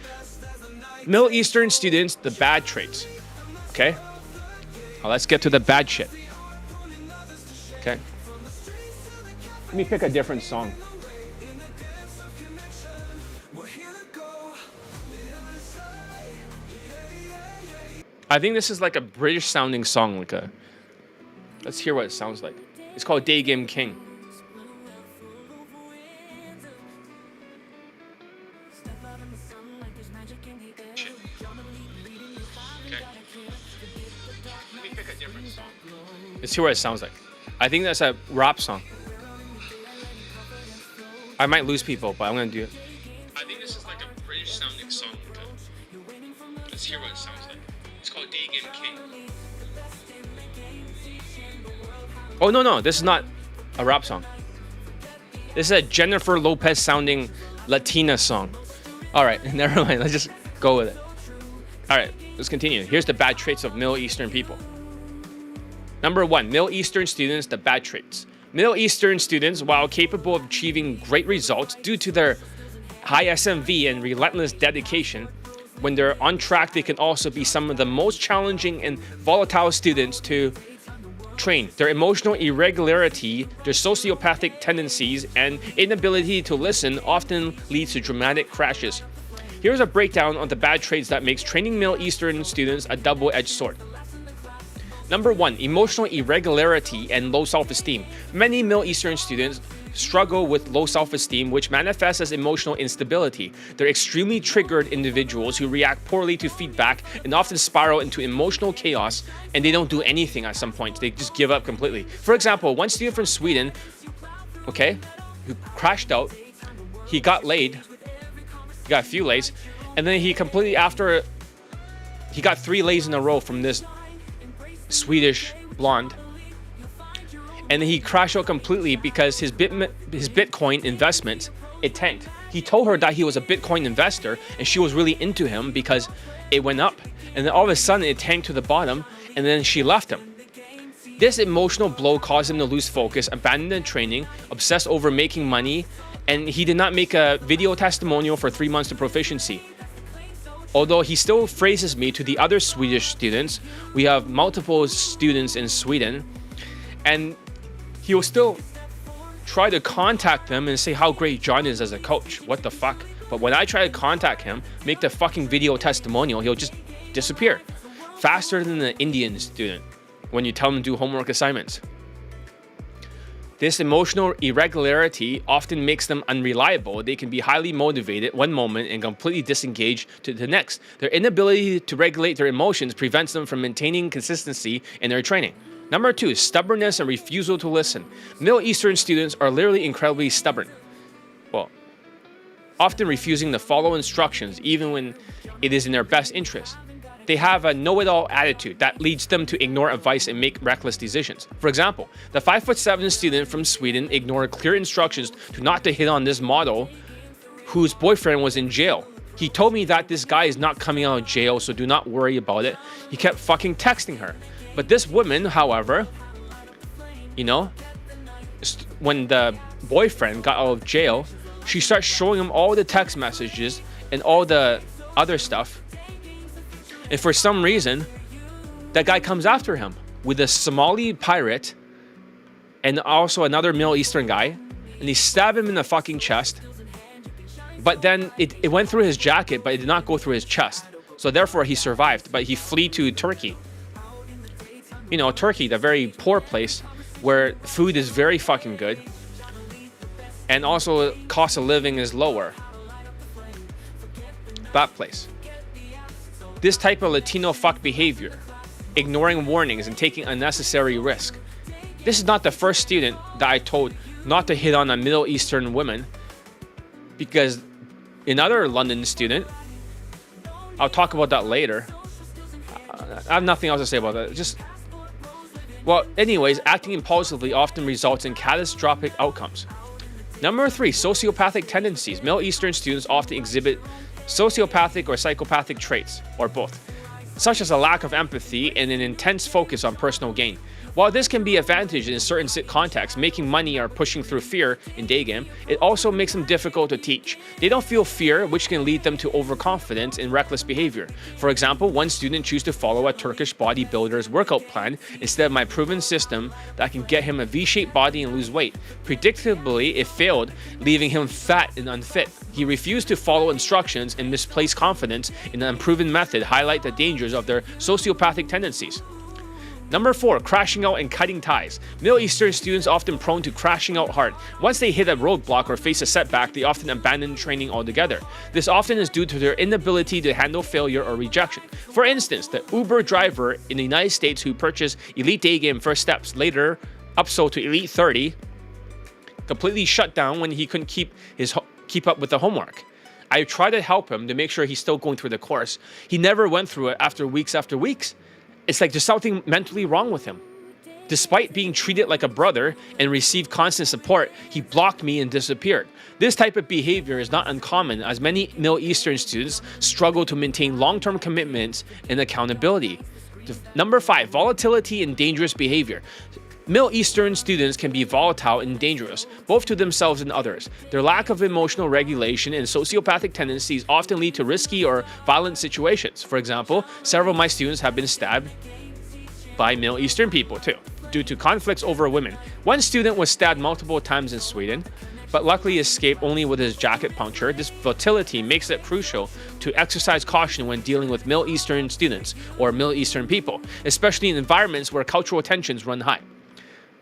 Middle Eastern students, the bad traits. Okay? Now let's get to the bad shit. Okay? Let me pick a different song. I think this is like a British sounding song, let's hear what it sounds like. It's called Daygame King. Let's hear what it sounds like. I think that's a rap song. I might lose people, but I'm gonna do it. I think this is like a British sounding song. Let's hear what it sounds like. It's called Daygame King. Oh no, this is not a rap song. This is a Jennifer Lopez sounding Latina song. Alright, never mind, let's just go with it. Alright, let's continue. Here's the bad traits of Middle Eastern people. Number 1, Middle Eastern students, the bad traits. Middle Eastern students, while capable of achieving great results due to their high SMV and relentless dedication, when they're on track, they can also be some of the most challenging and volatile students to train. Their emotional irregularity, their sociopathic tendencies, and inability to listen often leads to dramatic crashes. Here's a breakdown of the bad traits that makes training Middle Eastern students a double-edged sword. Number 1, emotional irregularity and low self-esteem. Many Middle Eastern students struggle with low self-esteem, which manifests as emotional instability. They're extremely triggered individuals who react poorly to feedback and often spiral into emotional chaos, and they don't do anything at some point. They just give up completely. For example, one student from Sweden, okay, who crashed out, he got laid, he got a few lays, and then he completely, after he got 3 lays in a row from this Swedish blonde, and then he crashed out completely because his Bitcoin investment, it tanked. He told her that he was a Bitcoin investor and she was really into him because it went up. And then all of a sudden it tanked to the bottom, and then she left him. This emotional blow caused him to lose focus, abandon the training, obsess over making money, and he did not make a video testimonial for 3 months to proficiency. Although he still phrases me to the other Swedish students, we have multiple students in Sweden, and he will still try to contact them and say how great John is as a coach. What the fuck? But when I try to contact him, make the fucking video testimonial, he'll just disappear. Faster than the Indian student when you tell them to do homework assignments. This emotional irregularity often makes them unreliable. They can be highly motivated one moment and completely disengaged to the next. Their inability to regulate their emotions prevents them from maintaining consistency in their training. Number 2, stubbornness and refusal to listen. Middle Eastern students are literally incredibly stubborn. Well, often refusing to follow instructions even when it is in their best interest. They have a know-it-all attitude that leads them to ignore advice and make reckless decisions. For example, the 5'7" student from Sweden ignored clear instructions to not to hit on this model whose boyfriend was in jail. He told me that this guy is not coming out of jail, so do not worry about it. He kept fucking texting her. But this woman, however, you know, when the boyfriend got out of jail, she starts showing him all the text messages and all the other stuff. And for some reason, that guy comes after him with a Somali pirate and also another Middle Eastern guy, and he stabbed him in the fucking chest. But then it went through his jacket, but it did not go through his chest. So therefore he survived, but he fled to Turkey. You know, Turkey, the very poor place where food is very fucking good. And also cost of living is lower. That place. This type of Latino fuck behavior, ignoring warnings and taking unnecessary risk. This is not the first student that I told not to hit on a Middle Eastern woman, because another London student, I'll talk about that later. I have nothing else to say about that. Well, anyways, acting impulsively often results in catastrophic outcomes. Number 3, sociopathic tendencies. Middle Eastern students often exhibit sociopathic or psychopathic traits, or both, such as a lack of empathy and an intense focus on personal gain. While this can be advantage in certain contexts, making money or pushing through fear in Daygame, it also makes them difficult to teach. They don't feel fear, which can lead them to overconfidence and reckless behavior. For example, one student chose to follow a Turkish bodybuilder's workout plan instead of my proven system that can get him a V-shaped body and lose weight. Predictably, it failed, leaving him fat and unfit. He refused to follow instructions, and misplaced confidence in the unproven method highlight the dangers of their sociopathic tendencies. Number 4, crashing out and cutting ties. Middle Eastern students are often prone to crashing out hard. Once they hit a roadblock or face a setback, they often abandon training altogether. This often is due to their inability to handle failure or rejection. For instance, the Uber driver in the United States who purchased Elite Daygame First Steps, later upsold to Elite 30, completely shut down when he couldn't keep up with the homework. I tried to help him to make sure he's still going through the course. He never went through it after weeks. It's like there's something mentally wrong with him. Despite being treated like a brother and received constant support, he blocked me and disappeared. This type of behavior is not uncommon, as many Middle Eastern students struggle to maintain long-term commitments and accountability. Number 5, volatility and dangerous behavior. Middle Eastern students can be volatile and dangerous, both to themselves and others. Their lack of emotional regulation and sociopathic tendencies often lead to risky or violent situations. For example, several of my students have been stabbed by Middle Eastern people too, due to conflicts over women. One student was stabbed multiple times in Sweden, but luckily escaped only with his jacket punctured. This volatility makes it crucial to exercise caution when dealing with Middle Eastern students or Middle Eastern people, especially in environments where cultural tensions run high.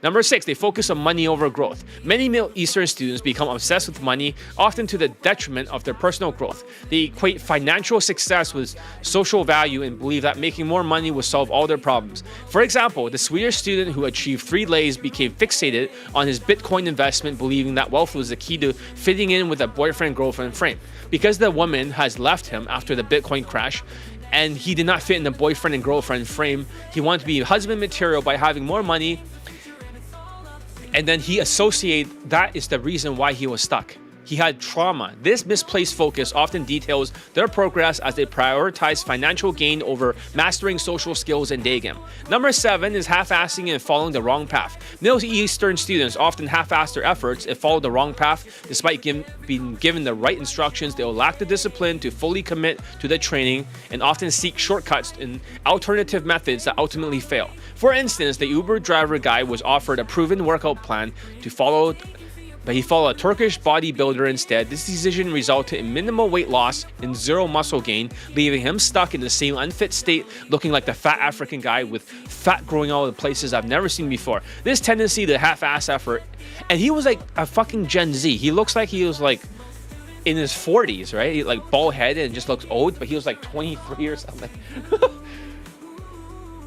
Number 6, they focus on money over growth. Many Middle Eastern students become obsessed with money, often to the detriment of their personal growth. They equate financial success with social value and believe that making more money will solve all their problems. For example, the Swedish student who achieved 3 lays became fixated on his Bitcoin investment, believing that wealth was the key to fitting in with a boyfriend-girlfriend frame. Because the woman has left him after the Bitcoin crash, and he did not fit in the boyfriend and girlfriend frame, he wanted to be husband material by having more money. And then he associated that is the reason why he was stuck. He had trauma. This misplaced focus often details their progress as they prioritize financial gain over mastering social skills in Daygame. Number 7 is half-assing and following the wrong path. Middle Eastern students often half-ass their efforts and follow the wrong path. Despite being given the right instructions, they will lack the discipline to fully commit to the training and often seek shortcuts and alternative methods that ultimately fail. For instance, the Uber driver guy was offered a proven workout plan to follow, but he followed a Turkish bodybuilder instead. This decision resulted in minimal weight loss and 0 muscle gain, leaving him stuck in the same unfit state, looking like the fat African guy with fat growing all over the places I've never seen before. This tendency to half-ass effort, and he was like a fucking Gen Z. He looks like he was like in his 40s, right? He like bald-headed and just looks old, but he was like 23 or something.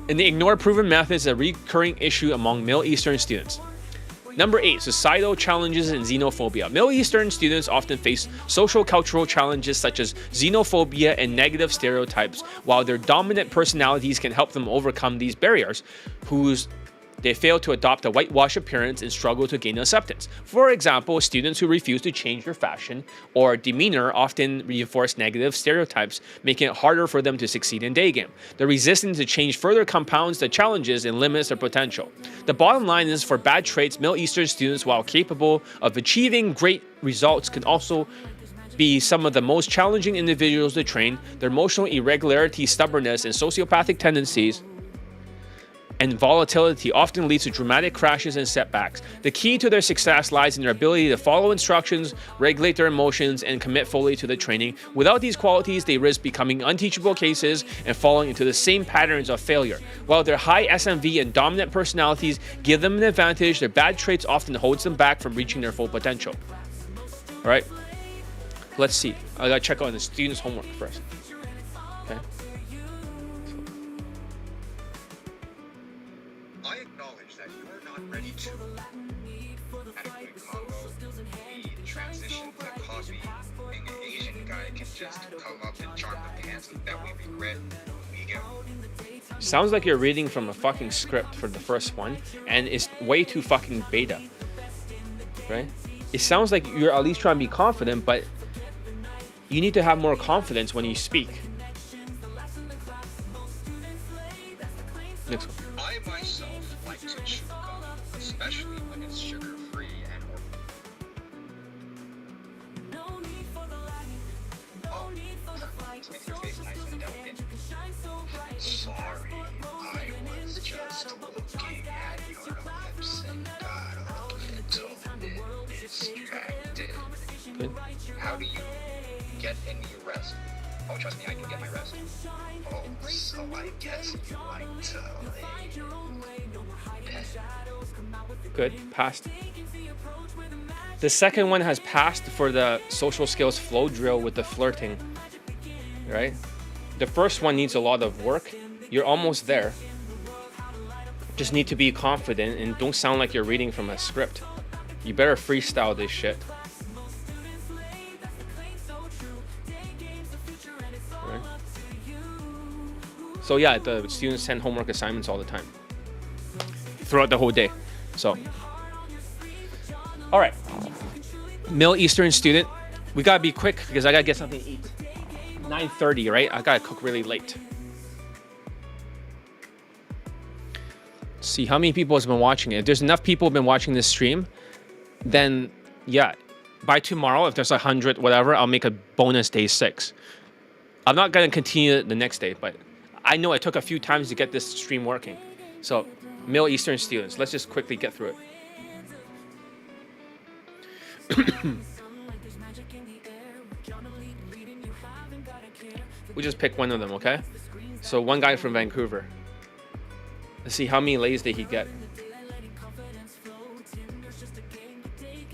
And they ignore proven methods, a recurring issue among Middle Eastern students. Number 8, societal challenges and xenophobia. Middle Eastern students often face social cultural challenges such as xenophobia and negative stereotypes, while their dominant personalities can help them overcome these barriers, they fail to adopt a whitewash appearance and struggle to gain acceptance. For example, students who refuse to change their fashion or demeanor often reinforce negative stereotypes, making it harder for them to succeed in Daygame. The resistance to change further compounds the challenges and limits their potential. The bottom line is, for bad traits, Middle Eastern students, while capable of achieving great results, can also be some of the most challenging individuals to train. Their emotional irregularity, stubbornness, and sociopathic tendencies and volatility often leads to dramatic crashes and setbacks. The key to their success lies in their ability to follow instructions, regulate their emotions, and commit fully to the training. Without these qualities, they risk becoming unteachable cases and falling into the same patterns of failure. While their high SMV and dominant personalities give them an advantage, their bad traits often holds them back from reaching their full potential. All right, let's see. I gotta check on the students' homework first. Okay. I acknowledge that you're not ready to adequate combo the transition to coffee. Being an Asian guy can just come up and charm the pants that we regret. We get. Sounds like you're reading from a fucking script for the first one, and it's way too fucking beta, right? It sounds like you're at least trying to be confident, but you need to have more confidence when you speak. Next one. I myself like to chew gum, especially when it's sugar-free and make your face nice and delicate. Sorry, I was just looking at your lips and got a little bit distracted. Good. How do you get any rest? Oh, trust me, I can get my rest. Oh, so I guess you like to lay. Good, passed. The second one has passed for the social skills flow drill with the flirting, right? The first one needs a lot of work. You're almost there. Just need to be confident and don't sound like you're reading from a script. You better freestyle this shit. Right? So yeah, the students send homework assignments all the time. Throughout the whole day. So, all right. Middle Eastern student, we gotta be quick because I gotta get something to eat. 9:30, right? I gotta cook really late. Let's see how many people has been watching it. If there's enough people who've been watching this stream, then yeah, by tomorrow, if there's 100, whatever, I'll make a bonus day 6. I'm not gonna continue it the next day, but I know it took a few times to get this stream working. So, Middle Eastern students, let's just quickly get through it. We just pick one of them, okay? So one guy from Vancouver. Let's see how many lays did he get.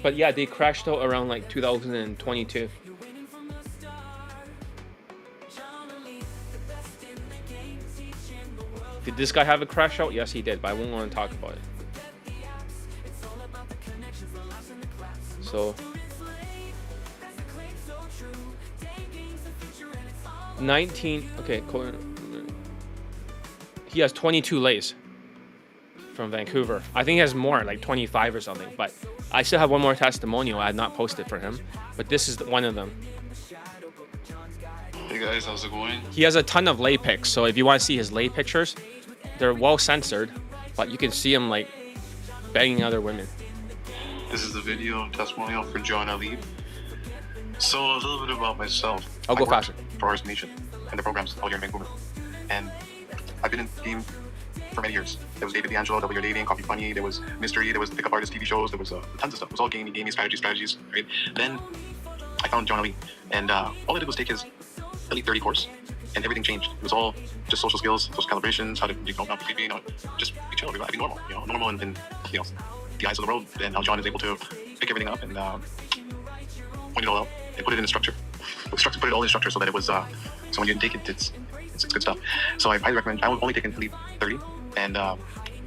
But yeah, they crashed out around like 2022. Did this guy have a crash out? Yes, he did, but I won't want to talk about it. So 19. Okay, he has 22 lays from Vancouver. I think he has more, like 25 or something. But I still have one more testimonial I had not posted for him. But this is one of them. Hey guys, how's it going? He has a ton of lay pics, so if you want to see his lay pictures, they're well censored, but you can see him like banging other women. This is the video testimonial for John Ali. So a little bit about myself. I'll go faster. For Arts Nation and the programs out here in Vancouver. And I've been in the game for many years. There was David D'Angelo, W Dating, Coffee Funny, there was Mystery, there was the Pickup Artist TV shows, there was tons of stuff. It was all gaming, strategies, right? Then I found John Ali, and all I did was take his Elite 30 course, and everything changed. It was all just social skills, social calibrations, how to, not be creepy, just be chill, be normal, normal in the eyes of the world, and how John is able to pick everything up and point it all out and put it in a structure. Put it all in structure so that it was, so when you take it, it's good stuff. So I highly recommend. I would only take an Elite 30, and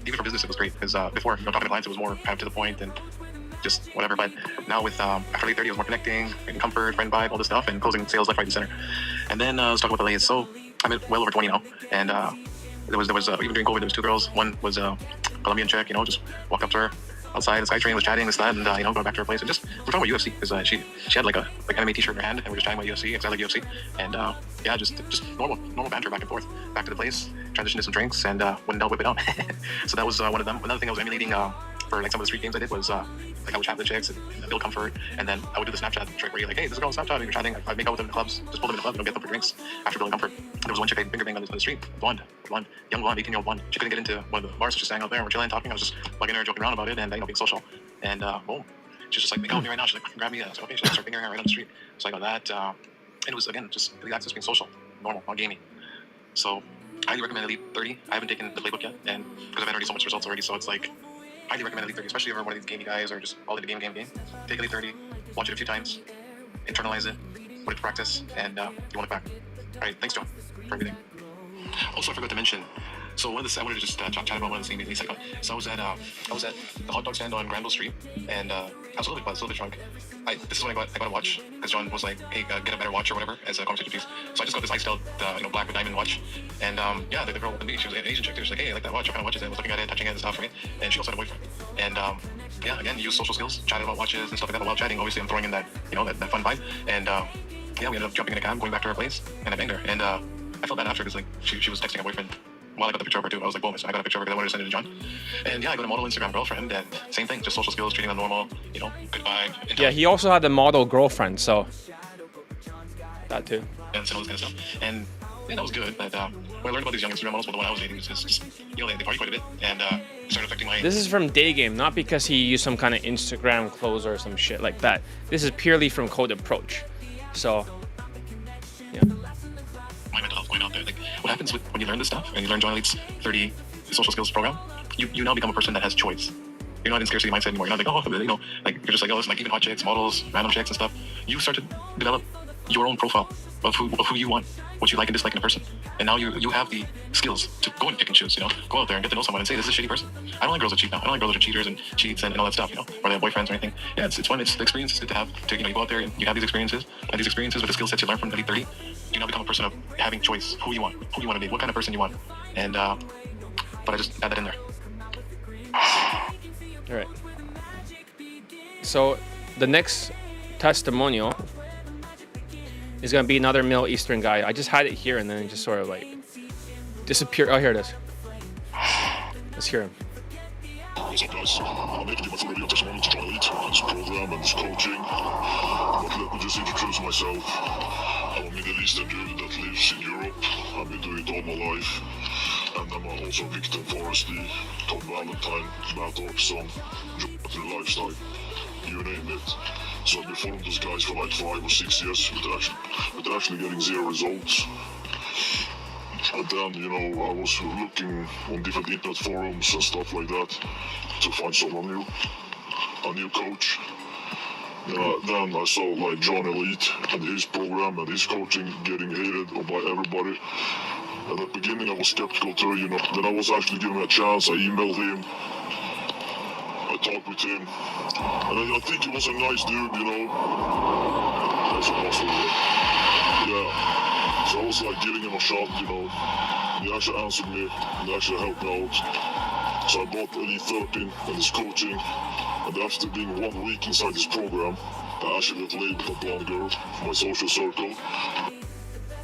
even for business it was great, because before, talking to clients, it was more kind of to the point and just whatever. But now with after Elite 30, it was more connecting, creating comfort, friend vibe, all this stuff, and closing sales left, right, and center. And then let's talk about the lays. So I'm at well over 20 now, and there was even during COVID, there was 2 girls. One was a Colombian chick, just walked up to her outside the SkyTrain, was chatting this, that, and going back to her place, and just we're talking about UFC, because she had like anime t-shirt in her hand, and we're just chatting about UFC, because I like UFC, and yeah, just normal banter back and forth, back to the place, transition to some drinks, and when in doubt, whip it out. So that was one of them. Another thing I was emulating for like some of the street games I did was like I would chat with the chicks and build comfort, and then I would do the Snapchat trick where you're like, hey, this is a girl on Snapchat, and you're chatting. I'd make out with them in the clubs, just pull them in the club, and get them for drinks after building comfort. There was one chick I finger banged on the street, blonde, young blonde, 18-year-old blonde. She couldn't get into one of the bars, so she's standing out there, and we're chilling, talking. I was just bugging her, joking around about it, and being social. And boom, she's just like, make out with me right now. She's like, grab me. I was like, okay. She started fingering her right on the street. So I got that, and it was again just the access being social, normal, not gaming. So I highly recommend Elite 30. I haven't taken the playbook yet, and because I've had already so much results already, so it's like highly recommend Elite 30, especially if you're one of these gaming guys or just all in the game. Take Elite 30, watch it a few times, internalize it, put it to practice, and you want it back. All right, thanks, John, for everything. Also, I forgot to mention. So I wanted to just chat about one of the things I got. So I was at the hot dog stand on Granville Street, and I was a little bit buzzed, a little bit drunk. This is what I got a watch, because John was like, hey, get a better watch or whatever, as a conversation piece. So I just got this iced out, black with diamond watch. And yeah, the girl with me, she was an Asian chick. She was like, hey, I like that watch. What kind of watch is it? I was looking at it, touching it and stuff, right? And she also had a boyfriend. And yeah, again, use social skills, chatted about watches and stuff like that while chatting. Obviously, I'm throwing in that, that fun vibe. And yeah, we ended up jumping in a cab, going back to her place, and I banged her. And I felt bad after, because like she was texting her boyfriend while I got the picture of her too. I was like, boom, I got a picture of her because I wanted to send it to John. And yeah, I got a model Instagram girlfriend, and same thing, just social skills, treating them normal, good vibe. Yeah, he also had a model girlfriend, so that too. And all this kind of stuff. And yeah, that was good. But what I learned about these young Instagram models, well, the one I was dating, is just they party quite a bit, and it started affecting my. This is from Daygame, not because he used some kind of Instagram closer or some shit like that. This is purely from Code Approach. So yeah. My mental health going out there. Like, what happens when you learn this stuff and you learn John Elite's 30 social skills program, you now become a person that has choice. You're not in scarcity mindset anymore. You're not like, like you're just like, it's like even hot chicks, models, random chicks and stuff. You start to develop your own profile of who you want, what you like and dislike in a person. And now you have the skills to go and pick and choose, go out there and get to know someone and say, this is a shitty person. I don't like girls that cheat now. I don't like girls that are cheaters and cheats and all that stuff, or they have boyfriends or anything. Yeah, it's fun. It's the experience is good to have. To, you go out there and you have these experiences, with the skill sets you learn from Elite 30, you now become a person of having choice, who you want to be, what kind of person you want. And but I just add that in there. All right. So the next testimonial is gonna be another Middle Eastern guy. I just had it here and then it just sort of like disappeared. Oh, here it is. Let's hear him. What's up, guys? I'm making my full video testimony to John Elite and his program and his coaching. But let me just introduce myself. I'm a Middle Eastern dude that lives in Europe. I've been doing it all my life. And I'm also a victim for SD, Tom Valentine, Matt Oxon, Joe Lifestyle, you name it. So I've been following those guys for like 5 or 6 years, but they're actually getting 0 results. And then, I was looking on different internet forums and stuff like that to find someone new, a new coach. Then I saw like John Elite and his program and his coaching getting hated by everybody. At the beginning I was skeptical too, you know. Then I was actually given a chance. I emailed him. I talked with him. And I think he was a nice dude, you know. That's an awful word. Yeah. So I was like giving him a shot, you know. He actually answered me and actually helped me out. So I bought Elite 13 and his coaching. And after being 1 week inside this program, I actually got laid with a blonde girl from my social circle.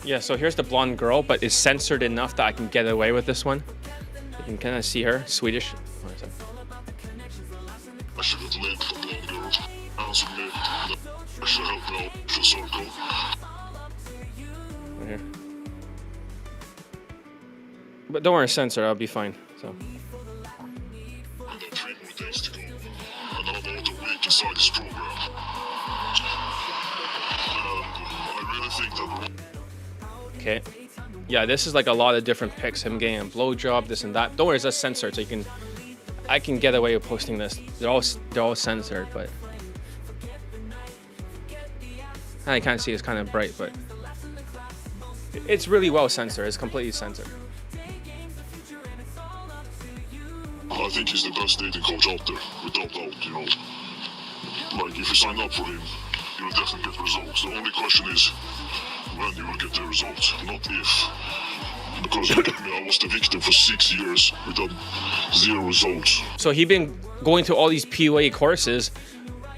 Yeah, so here's the blonde girl, but it's censored enough that I can get away with this one. You can kind of see her, Swedish. I should have laid with a blonde girl. Answered me. I should help me out social circle. Right here. But don't worry, censor, I'll be fine. So. And then 3 more days to go. And I'm about a week inside this program. And I really think that... Okay. Yeah, this is like a lot of different pics. Him getting a blowjob, this and that. Don't worry, it's just censored, so I can get away with posting this. They're all censored, but I can't see. It's kind of bright, but it's really well censored. It's completely censored. I think he's the best dating coach out there, without doubt, you know. Like, if you sign up for him, you'll definitely get results. The only question is when you will get the results, not if. Because look at me, I was the victim for 6 years without 0 results. So he'd been going to all these PUA courses,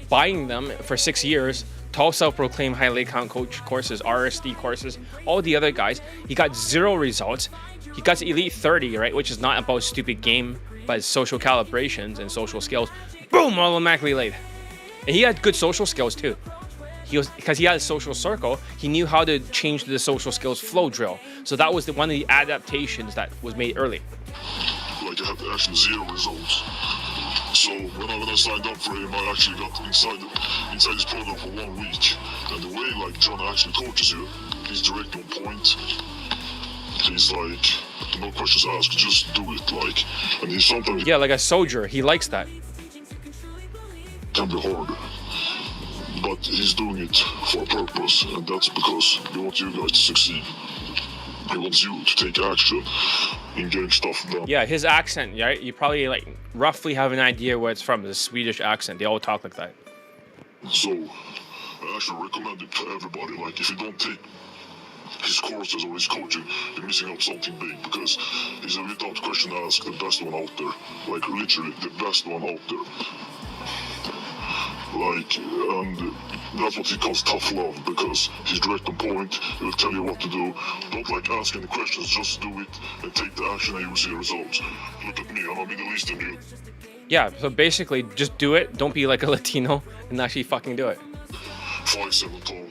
buying them for 6 years, tall self-proclaimed highly account coach courses, RSD courses, all the other guys. He got 0 results. He got to Elite 30, right, which is not about stupid game, but social calibrations and social skills. Boom, automatically laid. And he had good social skills too. Because he had a social circle, he knew how to change the social skills flow drill. So that was one of the adaptations that was made early. Like, I had actually 0 results. So when I signed up for him, I actually got inside this program for 1 week. And the way like John actually coaches you, he's direct on point. He's like, no questions asked, just do it. Like, and he's sometimes... Yeah, like a soldier, he likes that. Can be hard. But he's doing it for a purpose, and that's because he wants you guys to succeed. He wants you to take action in getting stuff done. Yeah, his accent, right? You probably like roughly have an idea where it's from. The Swedish accent, they all talk like that. So, I actually recommend it to everybody. Like, if you don't take his courses or his coaching, you're missing out something big, because he's a without question asked the best one out there. Like, literally the best one out there. Like, and that's what he calls tough love, because he's direct on point. He'll tell you what to do. Don't like ask any questions, just do it and take the action and you'll see results. Look at me, I'm a Middle Eastern dude. Yeah, so basically just do it. Don't be like a Latino and actually fucking do it. 5'7" tall.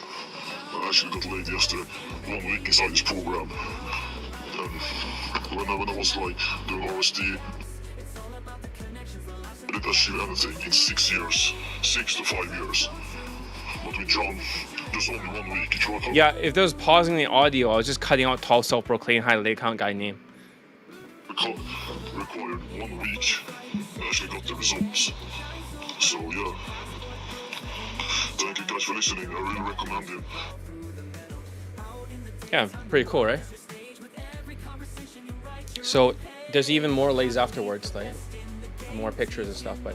I actually got laid yesterday, 1 week inside this program. And when I was like doing RSD, I didn't achieve anything in 6 years, 6 to 5 years. But with John, just only 1 week. Yeah, if there was pausing the audio, I was just cutting out tall self-proclaimed highly account guy name. Required 1 week, and I actually got the results. So yeah, thank you guys for listening. I really recommend him. Yeah, pretty cool, right? So there's even more lays afterwards, like more pictures and stuff, but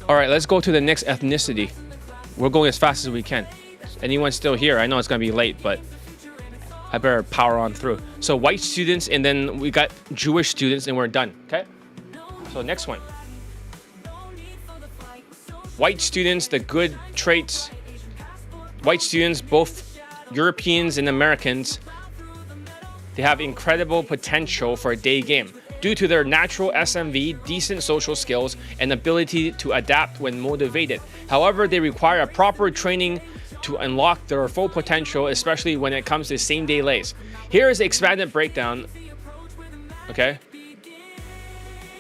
all right, let's go to the next ethnicity. We're going as fast as we can. Anyone still here? I know it's gonna be late, but I better power on through. So white students, and then we got Jewish students, and we're done. Okay, so next one. White students, the good traits. White students, both Europeans and Americans, they have incredible potential for a day game due to their natural SMV, decent social skills, and ability to adapt when motivated. However, they require a proper training to unlock their full potential, especially when it comes to same-day lays. Here is the expanded breakdown, okay,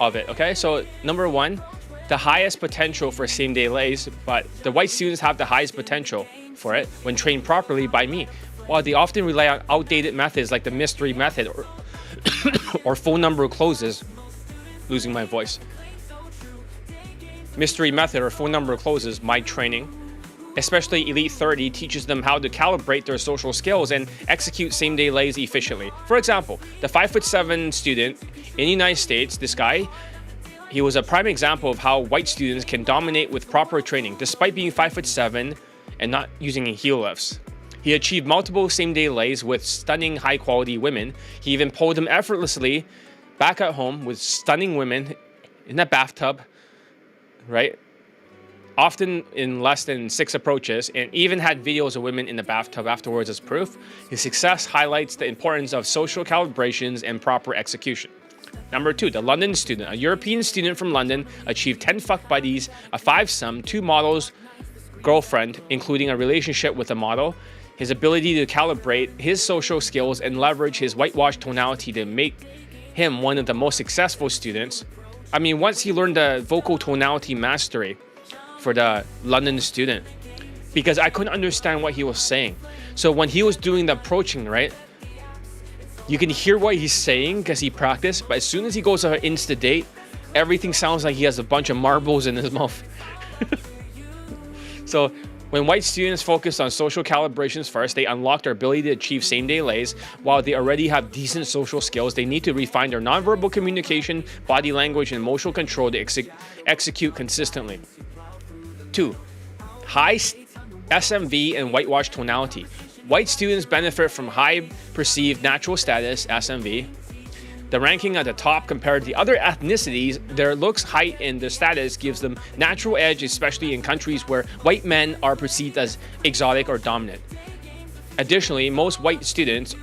of it, okay? So number 1, the highest potential for same-day lays, but the white students have the highest potential for it when trained properly by me. While they often rely on outdated methods like the mystery method or phone number closes, losing my voice. mystery method or phone number closes, my training, especially Elite 30, teaches them how to calibrate their social skills and execute same-day lays efficiently. For example, the 5'7" student in the United States, this guy, he was a prime example of how white students can dominate with proper training, despite being 5'7" and not using heel lifts. He achieved multiple same-day lays with stunning high-quality women. He even pulled them effortlessly back at home with stunning women in a bathtub, right? Often in less than 6 approaches, and even had videos of women in the bathtub afterwards as proof. His success highlights the importance of social calibrations and proper execution. Number 2, the London student. A European student from London achieved 10 fuck buddies, a 5-sum, 2 models, girlfriend, including a relationship with a model. His ability to calibrate his social skills and leverage his whitewash tonality to make him one of the most successful students. I mean, once he learned the vocal tonality mastery for the London student, because I couldn't understand what he was saying. So when he was doing the approaching, right, you can hear what he's saying because he practiced, but as soon as he goes to an Insta date, everything sounds like he has a bunch of marbles in his mouth. So when white students focus on social calibrations first, they unlock their ability to achieve same-day lays. While they already have decent social skills, they need to refine their nonverbal communication, body language, and emotional control to execute consistently. 2, high SMV and whitewash tonality. White students benefit from high perceived natural status, SMV. The ranking at the top compared to the other ethnicities, their looks, height, and their status gives them natural edge, especially in countries where white men are perceived as exotic or dominant. Additionally, most white students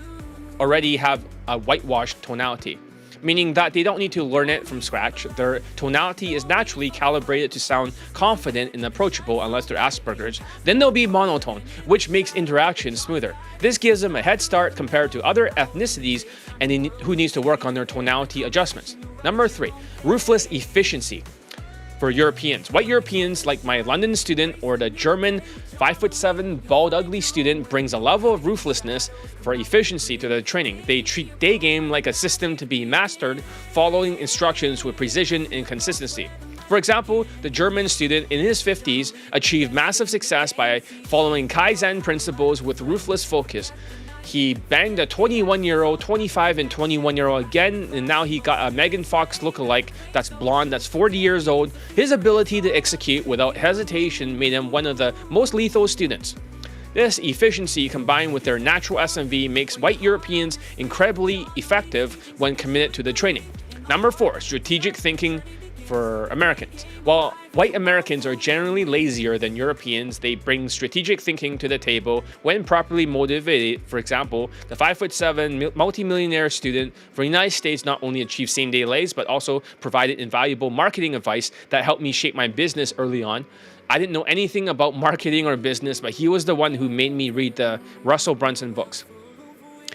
already have a whitewash tonality, meaning that they don't need to learn it from scratch. Their tonality is naturally calibrated to sound confident and approachable unless they're Asperger's. Then they'll be monotone, which makes interaction smoother. This gives them a head start compared to other ethnicities and who needs to work on their tonality adjustments. Number 3, ruthless efficiency. For Europeans, white Europeans like my London student or the German 5'7" bald ugly student brings a level of ruthlessness for efficiency to the training. They treat day game like a system to be mastered, following instructions with precision and consistency. For example, the German student in his 50s achieved massive success by following Kaizen principles with ruthless focus. He banged a 21-year-old, 25 and 21-year-old again, and now he got a Megan Fox lookalike that's blonde, that's 40 years old. His ability to execute without hesitation made him one of the most lethal students. This efficiency combined with their natural SMV makes white Europeans incredibly effective when committed to the training. Number 4, strategic thinking for Americans. While white Americans are generally lazier than Europeans, they bring strategic thinking to the table when properly motivated. For example, the 5'7" multimillionaire student from the United States not only achieved same-day lays, but also provided invaluable marketing advice that helped me shape my business early on. I didn't know anything about marketing or business, but he was the one who made me read the Russell Brunson books.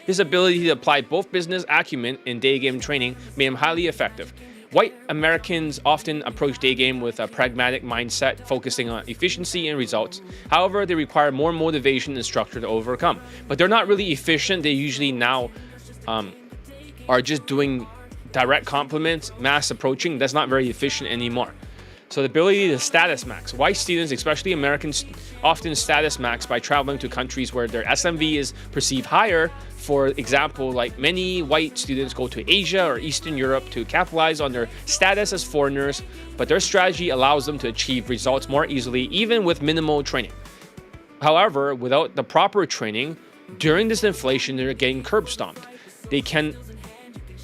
His ability to apply both business acumen and day game training made him highly effective. White Americans often approach day game with a pragmatic mindset, focusing on efficiency and results. However, they require more motivation and structure to overcome. But they're not really efficient. They usually now are just doing direct compliments, mass approaching. That's not very efficient anymore. So the ability to status max. White students, especially Americans, often status max by traveling to countries where their SMV is perceived higher. For example, like many white students go to Asia or Eastern Europe to capitalize on their status as foreigners, but their strategy allows them to achieve results more easily, even with minimal training. However, without the proper training, during this inflation, they're getting curb stomped.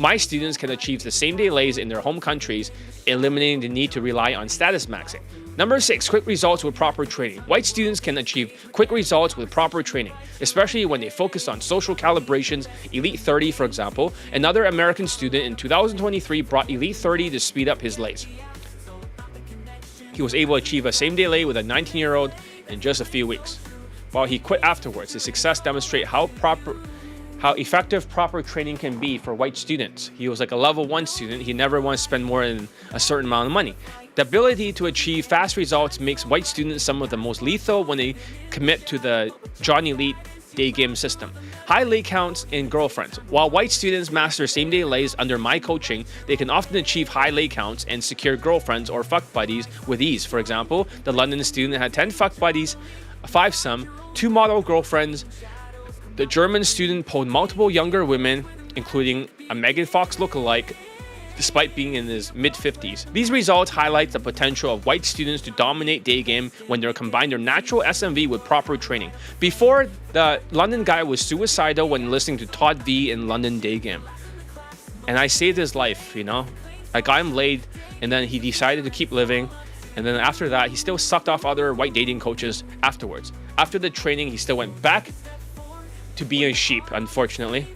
My students can achieve the same day lays in their home countries, eliminating the need to rely on status maxing. Number 6, quick results with proper training. White students can achieve quick results with proper training, especially when they focus on social calibrations. Elite 30, for example, another American student in 2023 brought Elite 30 to speed up his lays. He was able to achieve a same-day lay with a 19-year-old in just a few weeks. While he quit afterwards, his success demonstrates how effective proper training can be for white students. He was like a level 1 student. He never wanted to spend more than a certain amount of money. The ability to achieve fast results makes white students some of the most lethal when they commit to the John Elite Daygame system. High lay counts in girlfriends. While white students master same-day lays under my coaching, they can often achieve high lay counts and secure girlfriends or fuck buddies with ease. For example, the London student had 10 fuck buddies, a fivesome, 2 model girlfriends. The German student pulled multiple younger women, including a Megan Fox lookalike, despite being in his mid-50s. These results highlight the potential of white students to dominate day game when they combine their natural SMV with proper training. Before, the London guy was suicidal when listening to Todd V in London day game. And I saved his life, you know? I got him laid, and then he decided to keep living. And then after that, he still sucked off other white dating coaches afterwards. After the training, he still went back to being a sheep, unfortunately.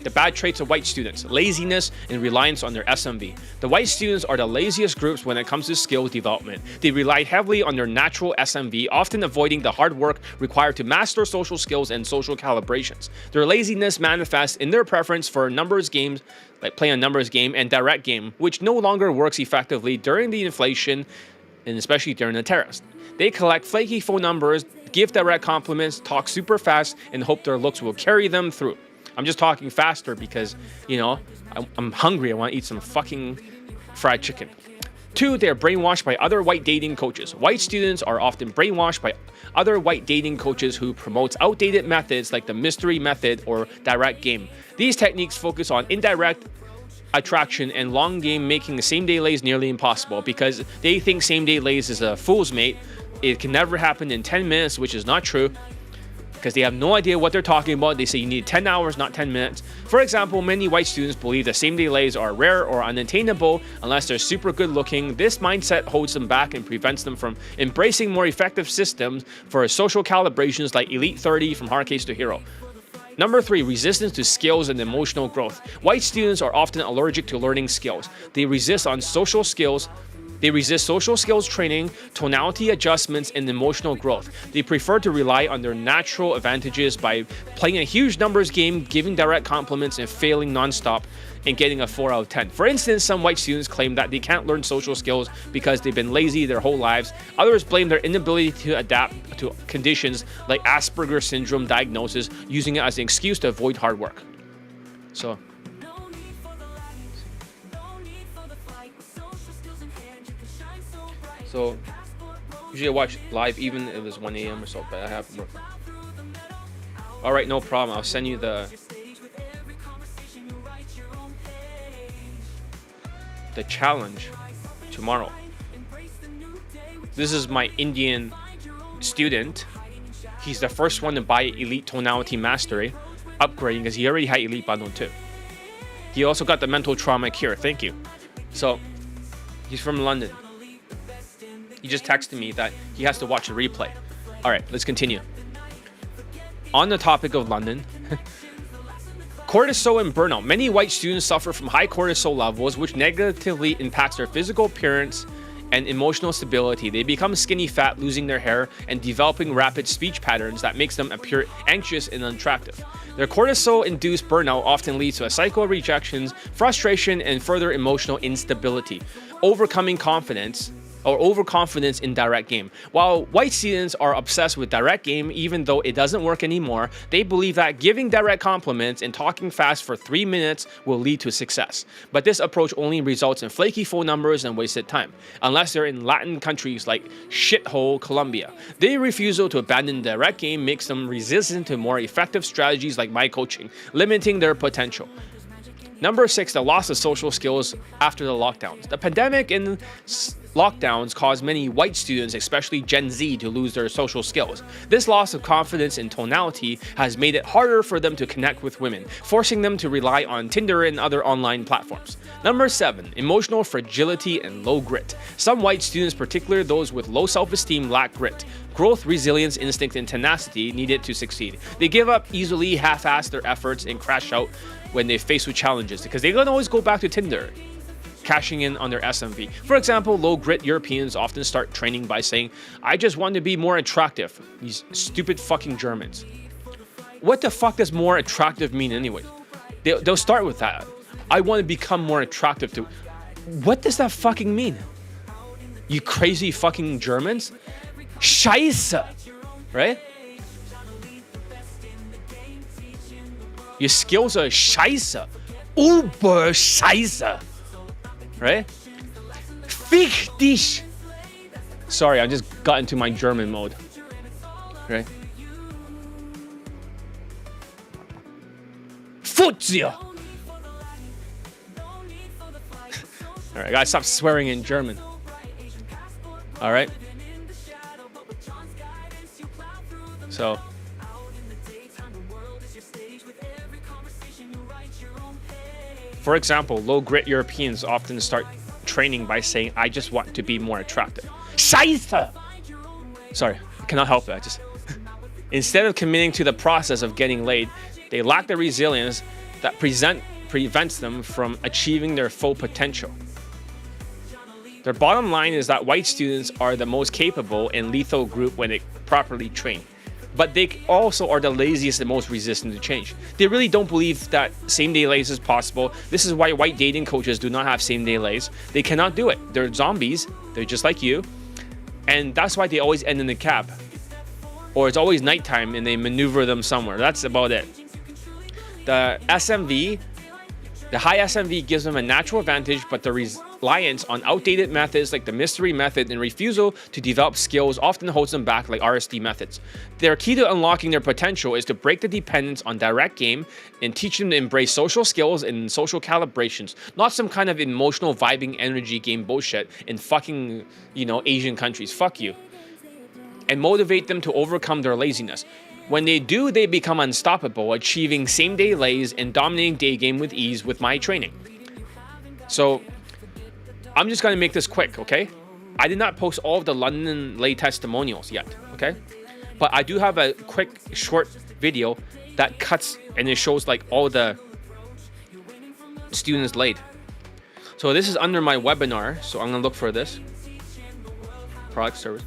The bad traits of white students: laziness and reliance on their SMV. The white students are the laziest groups when it comes to skill development. They rely heavily on their natural SMV, often avoiding the hard work required to master social skills and social calibrations. Their laziness manifests in their preference for numbers games, like playing a numbers game, and direct game, which no longer works effectively during the inflation and especially during the terrorist. They collect flaky phone numbers, give direct compliments, talk super fast, and hope their looks will carry them through. I'm just talking faster because, you know, I'm hungry. I want to eat some fucking fried chicken. 2, they're brainwashed by other white dating coaches. White students are often brainwashed by other white dating coaches who promotes outdated methods like the mystery method or direct game. These techniques focus on indirect attraction and long game, making the same day lays nearly impossible because they think same day lays is a fool's mate. It can never happen in 10 minutes, which is not true, because they have no idea what they're talking about. They say you need 10 hours, not 10 minutes. For example, many white students believe that same-day lays are rare or unattainable unless they're super good looking. This mindset holds them back and prevents them from embracing more effective systems for social calibrations like Elite 30 from hard case to hero. Number 3, resistance to skills and emotional growth. White students are often allergic to learning skills. They resist social skills training, tonality adjustments, and emotional growth. They prefer to rely on their natural advantages by playing a huge numbers game, giving direct compliments, and failing nonstop and getting a 4 out of 10. For instance, some white students claim that they can't learn social skills because they've been lazy their whole lives. Others blame their inability to adapt to conditions like Asperger's syndrome diagnosis, using it as an excuse to avoid hard work. So usually I watch live even if it's 1 a.m. or so, but I have work. Alright, no problem. I'll send you the challenge tomorrow. This is my Indian student. He's the first one to buy Elite Tonality Mastery, upgrading because he already had Elite Bundle too. He also got the mental trauma cure. Thank you. So he's from London. He just texted me that he has to watch a replay. All right, let's continue. On the topic of London, cortisol and burnout. Many white students suffer from high cortisol levels, which negatively impacts their physical appearance and emotional stability. They become skinny fat, losing their hair, and developing rapid speech patterns that makes them appear anxious and unattractive. Their cortisol-induced burnout often leads to a cycle of rejections, frustration, and further emotional instability. Overconfidence in direct game. While white students are obsessed with direct game, even though it doesn't work anymore, they believe that giving direct compliments and talking fast for 3 minutes will lead to success. But this approach only results in flaky phone numbers and wasted time, unless they're in Latin countries like shithole Colombia. Their refusal to abandon direct game makes them resistant to more effective strategies like my coaching, limiting their potential. Number 6, the loss of social skills after the lockdowns. The pandemic and lockdowns caused many white students, especially Gen Z, to lose their social skills. This loss of confidence in tonality has made it harder for them to connect with women, forcing them to rely on Tinder and other online platforms. Number 7, emotional fragility and low grit. Some white students, particularly those with low self-esteem, lack grit, growth, resilience, instinct, and tenacity needed to succeed. They give up easily, half-ass their efforts, and crash out when they face with challenges because they can always go back to Tinder, cashing in on their SMV. For example, low grit Europeans often start training by saying, I just want to be more attractive. These stupid fucking Germans. What the fuck does more attractive mean anyway? They'll start with that. I want to become more attractive to... What does that fucking mean? You crazy fucking Germans? Scheiße! Right? Your skills are scheiße. Uber scheiße. Right? Fick dich. Sorry, I just got into my German mode. Right? Futzia. Alright, I gotta stop swearing in German. Alright? So. For example, low grit Europeans often start training by saying, I just want to be more attractive. Scheiße! Sorry, I cannot help it. I just instead of committing to the process of getting laid, they lack the resilience that prevents them from achieving their full potential. Their bottom line is that white students are the most capable and lethal group when they properly train. But they also are the laziest and most resistant to change. They really don't believe that same-day lays is possible. This is why white dating coaches do not have same-day lays. They cannot do it. They're zombies. They're just like you. And that's why they always end in the cab. Or it's always nighttime and they maneuver them somewhere. That's about it. The SMV, the high SMV gives them a natural advantage, but the reliance on outdated methods like the mystery method and refusal to develop skills often holds them back like RSD methods. Their key to unlocking their potential is to break the dependence on direct game and teach them to embrace social skills and social calibrations, not some kind of emotional vibing energy game bullshit in fucking, Asian countries. Fuck you. And motivate them to overcome their laziness. When they do, they become unstoppable, achieving same-day lays and dominating day game with ease with my training. So, I'm just going to make this quick, okay? I did not post all of the London lay testimonials yet, okay? But I do have a quick, short video that cuts and it shows like all the students laid. So this is under my webinar, so I'm going to look for this. Product service.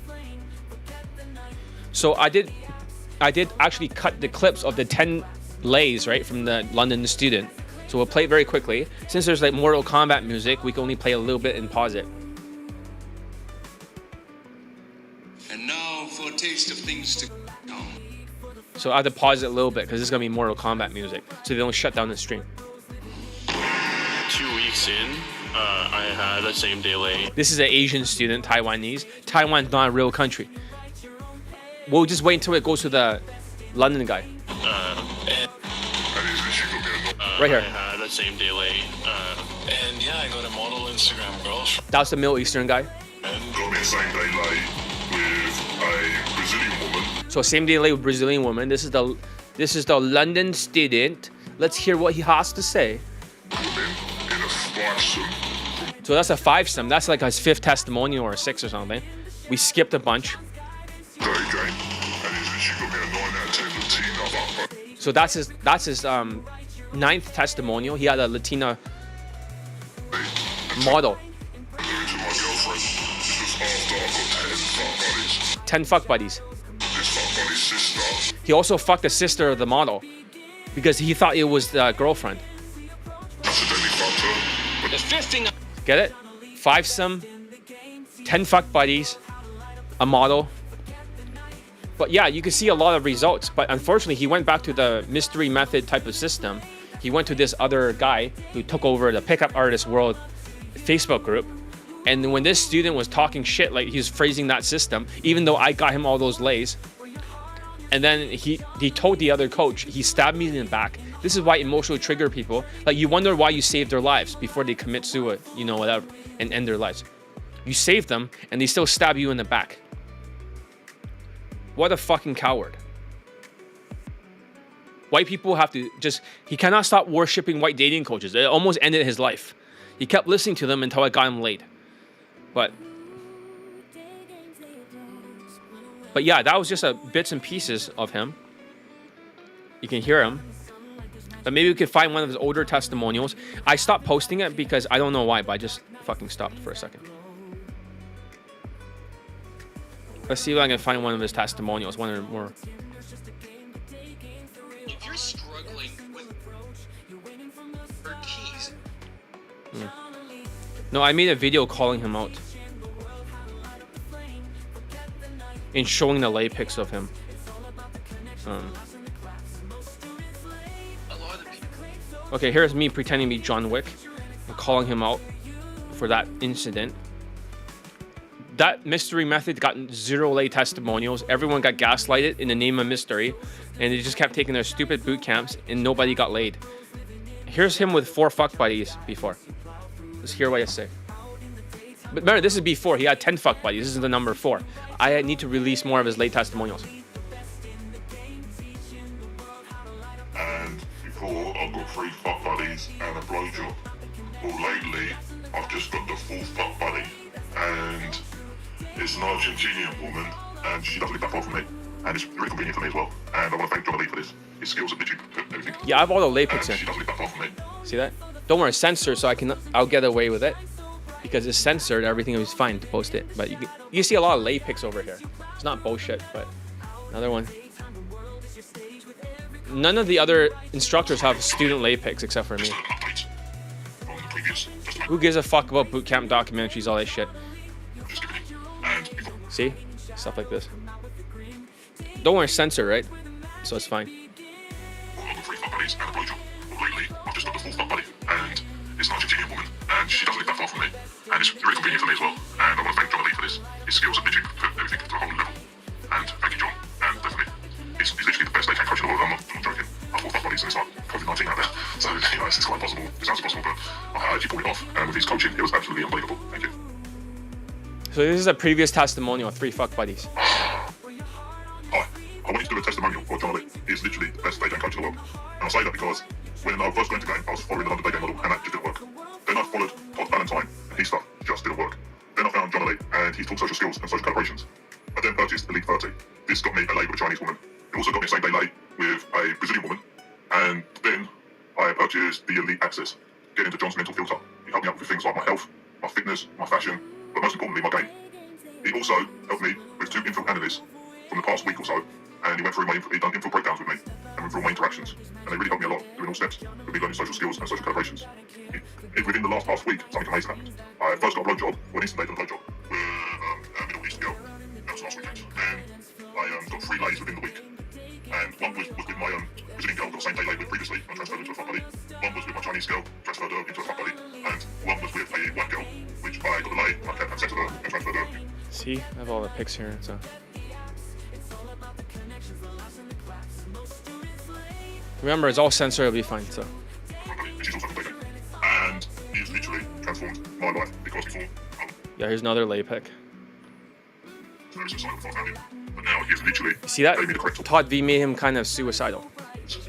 So I did actually cut the clips of the 10 lays, right, from the London student. So we'll play it very quickly. Since there's like Mortal Kombat music, we can only play a little bit and pause it. And now for a taste of things to come. So I have to pause it a little bit because this is gonna be Mortal Kombat music, so they don't shut down the stream. 2 weeks in, I had the same day lay. This is an Asian student, Taiwanese. Taiwan's not a real country. We'll just wait until it goes to the London guy. Right here. I had the same day lay. And yeah, I got a model Instagram girl. That's the Middle Eastern guy. And got me a same day lay with a Brazilian woman. So same day lay with Brazilian woman. This is the London student. Let's hear what he has to say. So that's a 5-some. That's like his 5th testimonial or a 6 or something. We skipped a bunch. So that's his 9th testimonial. He had a Latina model. 10 fuck buddies. He also fucked the sister of the model because he thought it was the girlfriend. The 5th thing. Get it? 5-some, 10 fuck buddies, a model. But yeah, you can see a lot of results. But unfortunately, he went back to the mystery method type of system. He went to this other guy who took over the Pickup Artist World Facebook group. And when this student was talking shit, like he was phrasing that system, even though I got him all those lays. And then he told the other coach, he stabbed me in the back. This is why emotional trigger people. Like you wonder why you saved their lives before they commit suicide, whatever, and end their lives. You saved them and they still stab you in the back. What a fucking coward. White people have to he cannot stop worshipping white dating coaches. It almost ended his life. He kept listening to them until I got him laid. But yeah, that was just a bits and pieces of him. You can hear him. But maybe we could find one of his older testimonials. I stopped posting it because I don't know why, but I just fucking stopped for a second. Let's see if I can find one of his testimonials, one or more. If you're struggling with her keys. No, I made a video calling him out. And showing the lay pics of him. A lot of Okay, here's me pretending to be John Wick. I'm calling him out for that incident. That mystery method got 0 lay testimonials. Everyone got gaslighted in the name of mystery, and they just kept taking their stupid boot camps, and nobody got laid. Here's him with 4 fuck buddies before. Let's hear what I say. But remember, this is before. He had 10 fuck buddies. This is the number 4. I need to release more of his late testimonials. And before, I've got 3 fuck buddies and a blowjob. Well, lately, I've just got the 4th fuck buddy. And it's an Argentinian woman, and she doesn't live that far from me. And it's really convenient for me as well. And I want to thank John Lee for this. His skills have literally put everything. Yeah, I have all the lay pics in. She doesn't live that far from me. See that? Don't worry, censor, so I'll get away with it. Because it's censored, everything is fine to post it. But you see a lot of lay pics over here. It's not bullshit, but another one. None of the other instructors have student lay pics except for me. Who gives a fuck about bootcamp documentaries, all that shit? See? Stuff like this. Don't worry, censor, right? So it's fine. I've got 3 fuck buddies and a blowjob. Well, lately, I've just got the 4th fuck buddy. And it's an Argentinian woman, and she doesn't live that far from me. And it's very convenient for me as well. And I want to thank John Lee for this. His skills have literally put everything to a whole new level. And thank you, John. And definitely, he's literally the best daytime coach in the world. I'm not joking. I've 4 fuck buddies, and it's like COVID-19 out there. So, you know, it's quite impossible. It sounds impossible, but I actually pulled it off. And with his coaching, it was absolutely unbelievable. Thank you. So this is a previous testimonial, 3 fuck buddies. Hi, I want you to do a testimonial for John Lee. He is literally the best daytime coach in the world. And I say that because when I first went to game, I was following the London Daygame model, and that just didn't work. Then I followed Todd Valentine, and his stuff just didn't work. Then I found John Lee, and he's taught social skills and social calibrations. I then purchased Elite 30. This got me a lay with a Chinese woman. It also got me a same-day lay with a Brazilian woman. And then I purchased the Elite Access, getting into John's mental filter. He helped me out with things like my health, my fitness, my fashion, but most importantly, my game. He also helped me with 2 infill analysts from the past week or so, and he went through he done infill breakdowns with me, and went through all my interactions, and they really helped me a lot, doing all steps, with me learning social skills and social calibrations. Within the past week, something amazing happened. I first got a blowjob, well, an instant date for a blowjob, with a Middle East girl. That was last weekend. And I got 3 lays within the week. And one was with my Brazilian girl, got the same day lay with previously, I transferred her to a fuck buddy. One was with my Chinese girl, transferred her into a fuck buddy. And one was with a white girl, which I got the lay, I kept sex with her, and transferred her. See, I have all the pics here, so. Remember, it's all censored, it'll be fine, so. She's also from Daygame. And he's literally transformed my life because before. Yeah, here's another lay pic. Very suicidal before I found him. But now he's literally. You see that? Gave me the correct Todd V made him kind of suicidal.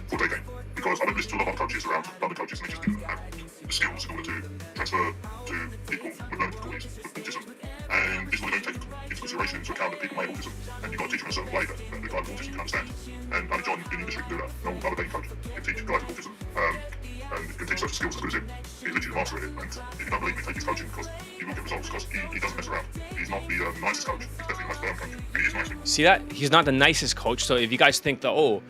For Daygame. Because I went listen to a lot of coaches around, London coaches, and they just didn't have the skills in order to transfer to people with learning difficulties with autism. And this one they don't take into consideration to account that people may have autism, and you've got to teach them a certain way that the guy with autism can understand. And only John in the industry can do that. No other dating coach can teach guys with autism, and can teach social skills as good as him. He's literally the master of it, and if you don't believe me, take his coaching because you will get results because he doesn't mess around. He's not the nicest coach, he's definitely the most firm coach, and he is nice. See that? He's not the nicest coach, so if you guys think that, oh,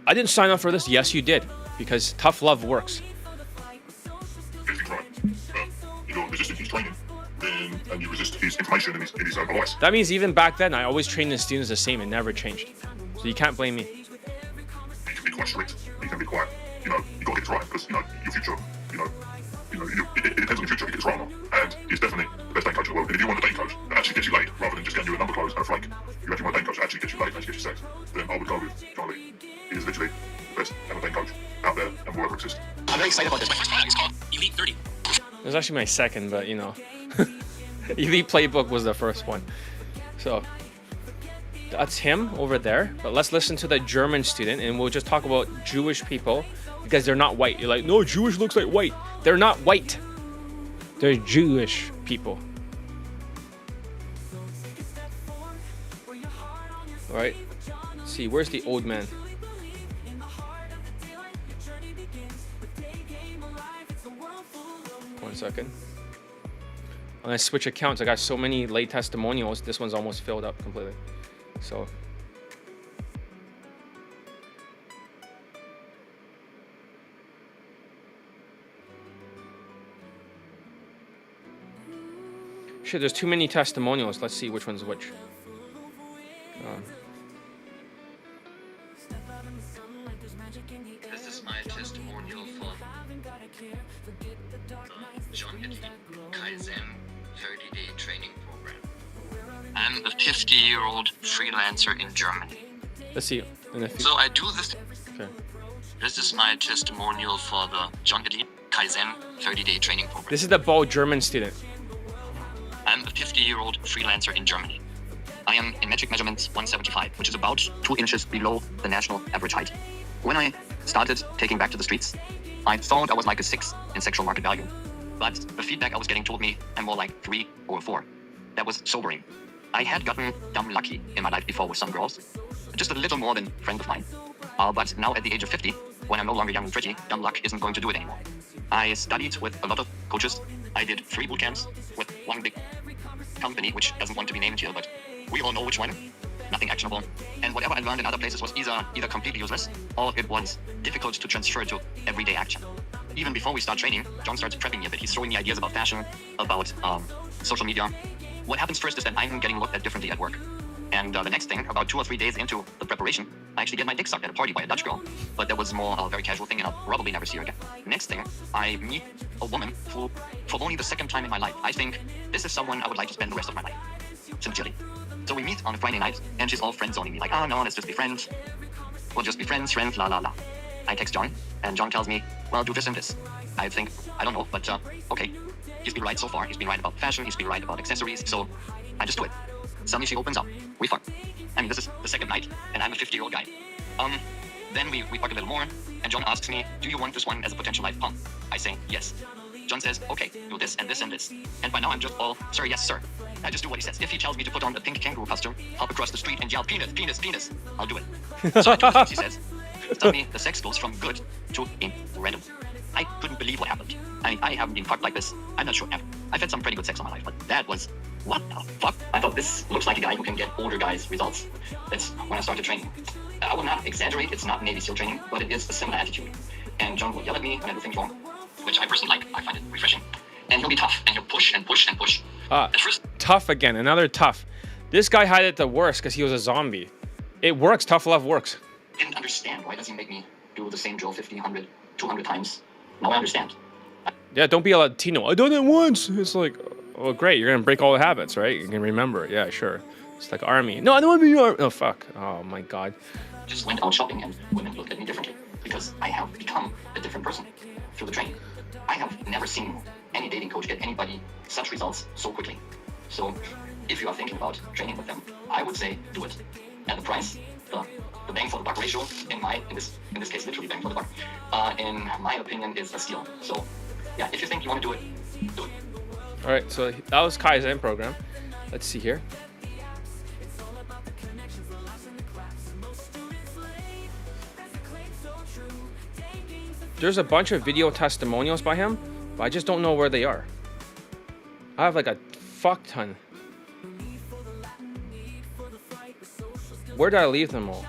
I didn't sign up for this, yes, you did, because tough love works. Everything's right. If you're resisting his training, then and you resist his information and his advice. That means even back then, I always trained the students the same. It never changed. So you can't blame me. He can be quite strict. He can be quite, you got to get it right because, your future, it depends on your future if you get it right or not. And he's definitely the best date coach in the world. And if you want a date coach that actually gets you laid, rather than just getting you a number close and a flake, you actually want a date coach that actually gets you laid and actually gets you sex, then I would go with John Lee. He is literally the best ever date coach out there and will ever exist. I'm very excited about this. My first product is called Elite 30. It was actually my second, but Elite Playbook was the first one. So that's him over there. But let's listen to the German student and we'll just talk about Jewish people because they're not white. You're like, no, Jewish looks like white. They're not white. They're Jewish people. All right. Let's see, where's the old man? One second. I'm gonna switch accounts. I got so many late testimonials. This one's almost filled up completely. So. Shit, there's too many testimonials. Let's see which one's which. This is my testimonial for John Kaizen 30-day training program. I'm a 50-year-old freelancer in Germany. Let's see. So I do this. Okay. This is my testimonial for the John Kaizen 30-day training program. This is the bald German student. I'm a 50-year-old freelancer in Germany. I am in metric measurements 175, which is about 2 inches below the national average height. When I started taking back to the streets, I thought I was like a 6 in sexual market value. But the feedback I was getting told me I'm more like 3 or 4. That was sobering. I had gotten dumb lucky in my life before with some girls. Just a little more than friend of mine. But now at the age of 50, when I'm no longer young and pretty, dumb luck isn't going to do it anymore. I studied with a lot of coaches. I did 3 boot camps with one big company, which doesn't want to be named here, but we all know which one. Nothing actionable. And whatever I learned in other places was either completely useless or it was difficult to transfer to everyday action. Even before we start training, John starts prepping me a bit. He's throwing me ideas about fashion, about social media. What happens first is that I'm getting looked at differently at work. And the next thing, about 2 or 3 days into the preparation, I actually get my dick sucked at a party by a Dutch girl. But that was more a very casual thing and I'll probably never see her again. Next thing, I meet a woman who, for only the second time in my life, I think this is someone I would like to spend the rest of my life. Sincerely. So we meet on a Friday night and she's all friend-zoning me. Like, oh no, let's just be friends. We'll just be friends, la la la. I text John and John tells me, well, do this and this. I think, I don't know, but okay. He's been right so far. He's been right about fashion. He's been right about accessories. So I just do it. Suddenly she opens up. We fuck. I mean, this is the second night, and I'm a 50-year-old guy. Then we fuck a little more, and John asks me, do you want this one as a potential life pump? I say, yes. John says, okay, do this and this and this. And by now I'm just all, sir, yes, sir. I just do what he says. If he tells me to put on a pink kangaroo costume, hop across the street and yell, penis, penis, penis, I'll do it. So I do what he says. Suddenly, the sex goes from good to incredible. I couldn't believe what happened. I mean, I haven't been fucked like this. I'm not sure ever. I've had some pretty good sex in my life, but that was, what the fuck? I thought this looks like a guy who can get older guys results. That's when I started training. I will not exaggerate, it's not Navy SEAL training, but it is a similar attitude. And John will yell at me when I do things wrong, which I personally like. I find it refreshing. And he'll be tough, and he'll push and push and push. At first, tough again, another tough. This guy had it the worst because he was a zombie. It works, tough love works. I didn't understand. Why does he make me do the same drill 50, 100, 200 times? Now I understand. Yeah, don't be a Latino. I done it once. It's like, oh, great. You're going to break all the habits, right? You can remember it. Yeah, sure. It's like army. No, I don't want to be army. Oh, fuck. Oh, my God. Just went out shopping and women looked at me differently because I have become a different person through the training. I have never seen any dating coach get anybody such results so quickly. So if you are thinking about training with them, I would say do it. And the price, the bang for the buck ratio, in this case, literally bang for the buck, in my opinion, is a steal. So yeah, if you think you want to do it, do it. All right, so that was Kaizen program. Let's see here. There's a bunch of video testimonials by him, but I just don't know where they are. I have like a fuck ton. Where did I leave them all?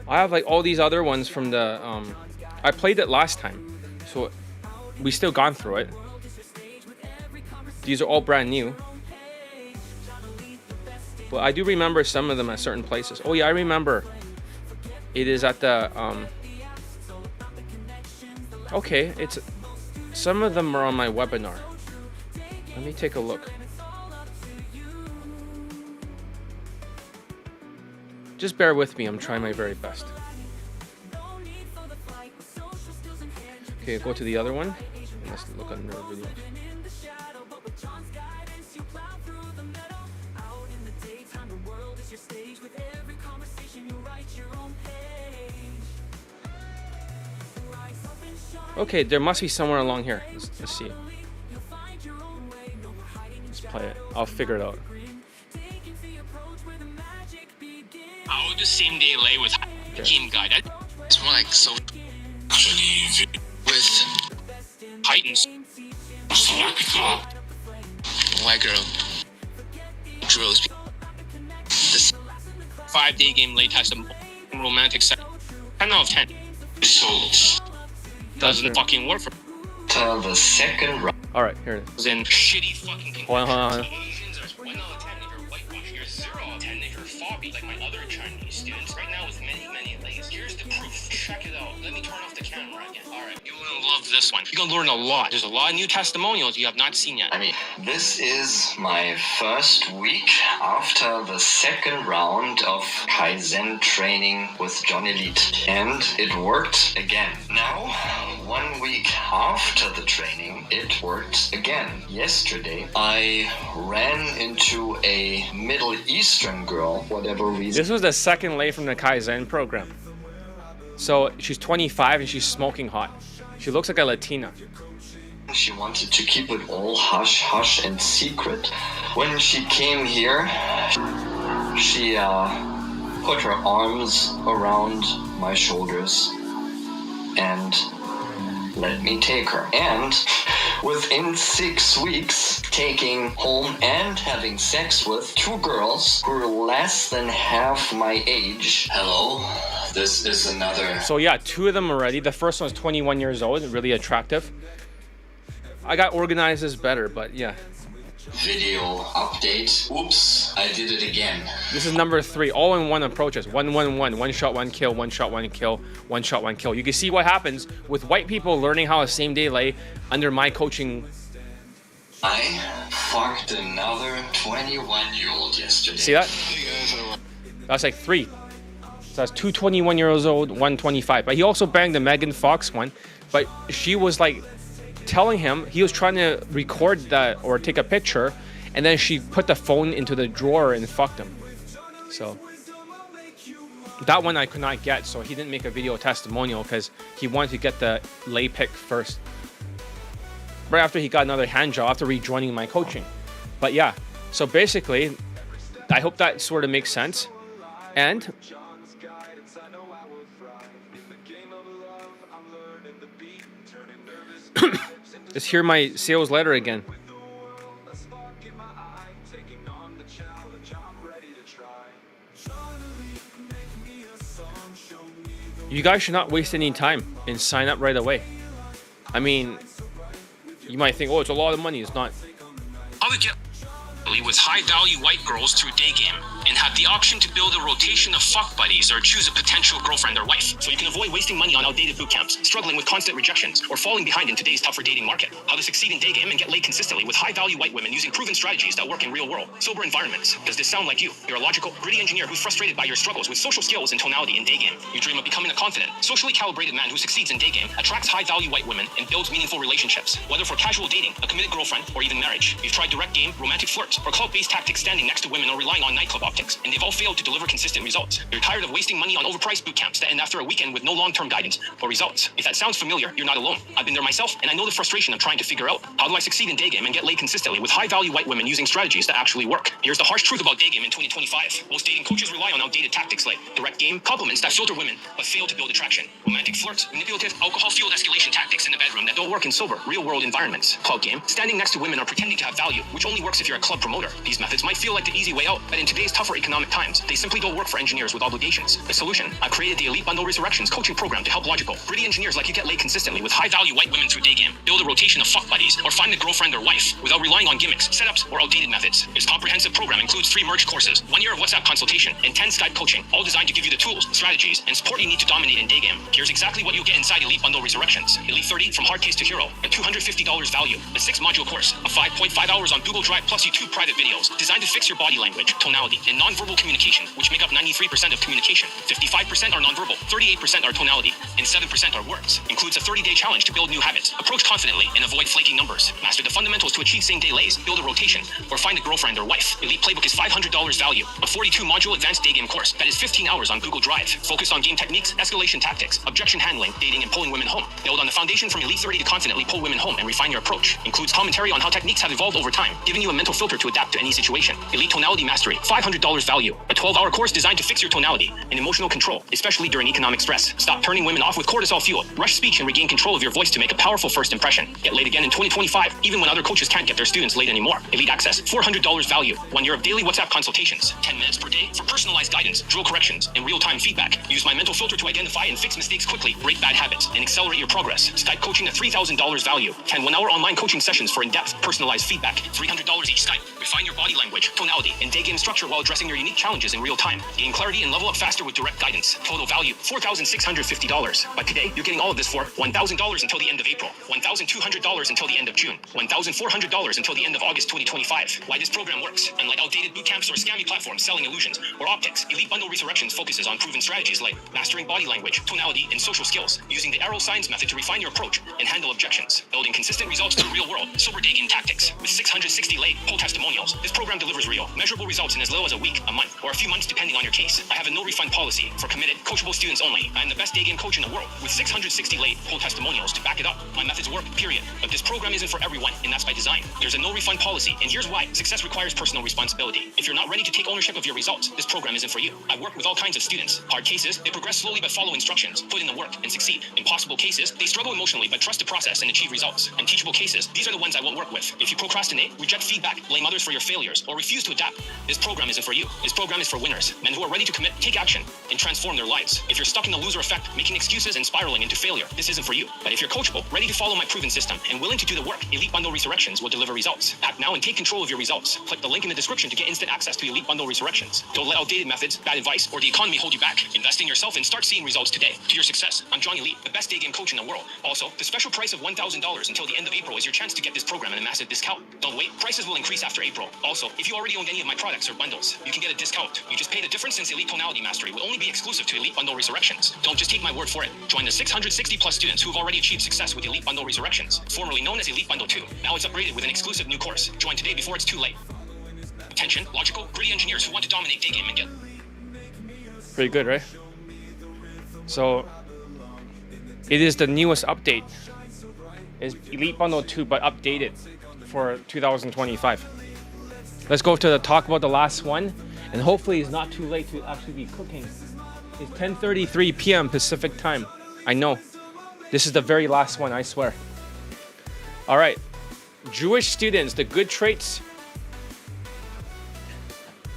I have like all these other ones from the I played it last time, so we still gone through it. These are all brand new, but I do remember some of them at certain places. Oh yeah, I remember. It is at the okay, it's some of them are on my webinar. Let me take a look. Just bear with me, I'm trying my very best. Okay, go to the other one. Let's look under the video. Okay, there must be somewhere along here. Let's see. Let's play it. I'll figure it out. I'll do same day lay with team guide. It's more like so with Titans. White girl drills. This 5-day game lay test of romantic sex. 10 out of 10. So doesn't fucking work for. Till the second round. All right, here it is. In shitty fucking. Hold on. Asians are 1 out of 10 if you're whitewash. You're 0 out of 10 if you're phobby like my other Chinese students right now with many, many lays. Here's the proof. Check it out. Let me turn off the camera again. Alright, you're gonna love this one. You're gonna learn a lot. There's a lot of new testimonials you have not seen yet. I mean, this is my first week after the second round of Kaizen training with John Elite. And it worked again. Now, 1 week after the training, it worked again. Yesterday, I ran into a Middle Eastern girl, whatever reason. This was the second lay from the Kaizen program. So she's 25 and she's smoking hot. She looks like a Latina. She wanted to keep it all hush hush and secret. When she came here, she put her arms around my shoulders and let me take her. And within 6 weeks, taking home and having sex with 2 girls who were less than half my age. Hello, this is another. So yeah, 2 of them already. The first one's 21 years old, really attractive. I got organized as better, but yeah. Video update. Oops, I did it again. This is number 3, all in one approaches. 1-1-1, 1 shot, 1 kill, 1 shot, 1 kill, 1 shot, 1 kill. You can see what happens with white people learning how a same day lay under my coaching. I fucked another 21-year-old yesterday. See that? That's like 3. So that's 2 21-year-olds, 1 25. But he also banged the Megan Fox one. But she was like telling him, he was trying to record that or take a picture, and then she put the phone into the drawer and fucked him. So that one I could not get, so he didn't make a video testimonial because he wanted to get the lay pick first. Right after he got another hand job after rejoining my coaching. But yeah, so basically, I hope that sort of makes sense. And let's hear my sales letter again. You guys should not waste any time and sign up right away. I mean, you might think, oh, it's a lot of money. It's not. How to get with high-value white girls through Daygame and have the option to build a rotation of fuck buddies or choose a potential girlfriend or wife, so you can avoid wasting money on outdated boot camps, struggling with constant rejections, or falling behind in today's tougher dating market. How to succeed in Daygame and get laid consistently with high-value white women using proven strategies that work in real-world, sober environments. Does this sound like you? You're a logical, gritty engineer who's frustrated by your struggles with social skills and tonality in Daygame. You dream of becoming a confident, socially calibrated man who succeeds in Daygame, attracts high-value white women, and builds meaningful relationships, whether for casual dating, a committed girlfriend, or even marriage. You've tried direct game, romantic flirts, or club-based tactics standing next to women or relying on nightclub optics, and they've all failed to deliver consistent results. You're tired of wasting money on overpriced boot camps that end after a weekend with no long-term guidance or results. If that sounds familiar, you're not alone. I've been there myself, and I know the frustration of trying to figure out, how do I succeed in Daygame and get laid consistently with high-value white women using strategies that actually work? Here's the harsh truth about Daygame in 2025. Most dating coaches rely on outdated tactics like direct game, compliments that filter women, but fail to build attraction, romantic flirts, manipulative, alcohol-fueled escalation tactics in the bedroom that don't work in sober, real-world environments. Cloud game, standing next to women or pretending to have value, which only works if you're a club promoter. These methods might feel like the easy way out, but in today's tougher economic times, they simply don't work for engineers with obligations. The solution? I've created the Elite Bundle Resurrections coaching program to help logical, gritty engineers like you get laid consistently with high-value white women through Daygame, build a rotation of fuck buddies, or find a girlfriend or wife without relying on gimmicks, setups, or outdated methods. This comprehensive program includes 3 merged courses, 1 year of WhatsApp consultation, and 10 Skype coaching, all designed to give you the tools, strategies, and support you need to dominate in Daygame. Here's exactly what you'll get inside Elite Bundle Resurrections. Elite 30 from hard case to hero, a $250 value, a 6-module course, a 5.5 hours on Google Drive plus YouTube private videos, designed to fix your body language, tonality, and nonverbal communication, which make up 93% of communication. 55% are nonverbal, 38% are tonality, and 7% are words. Includes a 30-day challenge to build new habits, approach confidently, and avoid flaking numbers. Master the fundamentals to achieve same-day lays, build a rotation, or find a girlfriend or wife. Elite Playbook is $500 value, a 42-module advanced Daygame course that is 15 hours on Google Drive, focused on game techniques, escalation tactics, objection handling, dating, and pulling women home. Build on the foundation from Elite 30 to confidently pull women home and refine your approach. Includes commentary on how techniques have evolved over time, giving you a mental filter to adapt to any situation. Elite Tonality Mastery, $500 value, a 12-hour course designed to fix your tonality and emotional control, especially during economic stress. Stop turning women off with cortisol fuel. Rush speech and regain control of your voice to make a powerful first impression. Get laid again in 2025, even when other coaches can't get their students laid anymore. Elite Access, $400 value, 1 year of daily WhatsApp consultations, 10 minutes per day for personal personalized guidance, drill corrections, and real-time feedback. Use my mental filter to identify and fix mistakes quickly, break bad habits, and accelerate your progress. Skype coaching at $3,000 value. 10 one-hour online coaching sessions for in-depth, personalized feedback. $300 each Skype. Refine your body language, tonality, and day game structure while addressing your unique challenges in real time. Gain clarity and level up faster with direct guidance. Total value, $4,650. But today, you're getting all of this for $1,000 until the end of April, $1,200 until the end of June, $1,400 until the end of August 2025. Why this program works. Unlike outdated boot camps or scammy platforms selling illusions or optics, Elite Bundle Resurrections focuses on proven strategies like mastering body language, tonality, and social skills, using the arrow signs method to refine your approach and handle objections, building consistent results to the real world, sober day game tactics. With 660 late poll testimonials, this program delivers real, measurable results in as little as a week, a month, or a few months depending on your case. I have a no refund policy for committed, coachable students only. I am the best day game coach in the world with 660 late poll testimonials to back it up. My methods work, period. But this program isn't for everyone, and that's by design. There's a no refund policy, and here's why. Success requires personal responsibility. If you're not ready to take ownership of your results, this program isn't for you. I work with all kinds of students. Hard cases, they progress slowly but follow instructions, put in the work, and succeed. Impossible cases, they struggle emotionally but trust the process and achieve results. Unteachable cases, these are the ones I won't work with. If you procrastinate, reject feedback, blame others for your failures, or refuse to adapt, this program isn't for you. This program is for winners, men who are ready to commit, take action, and transform their lives. If you're stuck in the loser effect, making excuses and spiraling into failure, this isn't for you. But if you're coachable, ready to follow my proven system, and willing to do the work, Elite Bundle Resurrections will deliver results. Act now and take control of your results. Click the link in the description to get instant access to Elite Bundle Resurrections. Don't let outdated methods, bad advice, or the economy hold you back. Invest in yourself and start seeing results today. To your success, I'm John Elite, the best day game coach in the world. Also, the special price of $1,000 until the end of April is your chance to get this program at a massive discount. Don't wait, prices will increase after April. Also, if you already own any of my products or bundles, you can get a discount. You just pay the difference since Elite Tonality Mastery will only be exclusive to Elite Bundle Resurrections. Don't just take my word for it. Join the 660 plus students who have already achieved success with Elite Bundle Resurrections, formerly known as Elite Bundle 2. Now it's upgraded with an exclusive new course. Join today before it's too late. Attention, logical, gritty engineers who want to dominate day game and get. Pretty good, right? So, it is the newest update. It's Elite Bundle 2, but updated for 2025. Let's go to the talk about the last one, and hopefully it's not too late to actually be cooking. It's 10:33 p.m. Pacific time. I know. This is the very last one, I swear. All right. Jewish students, the good traits.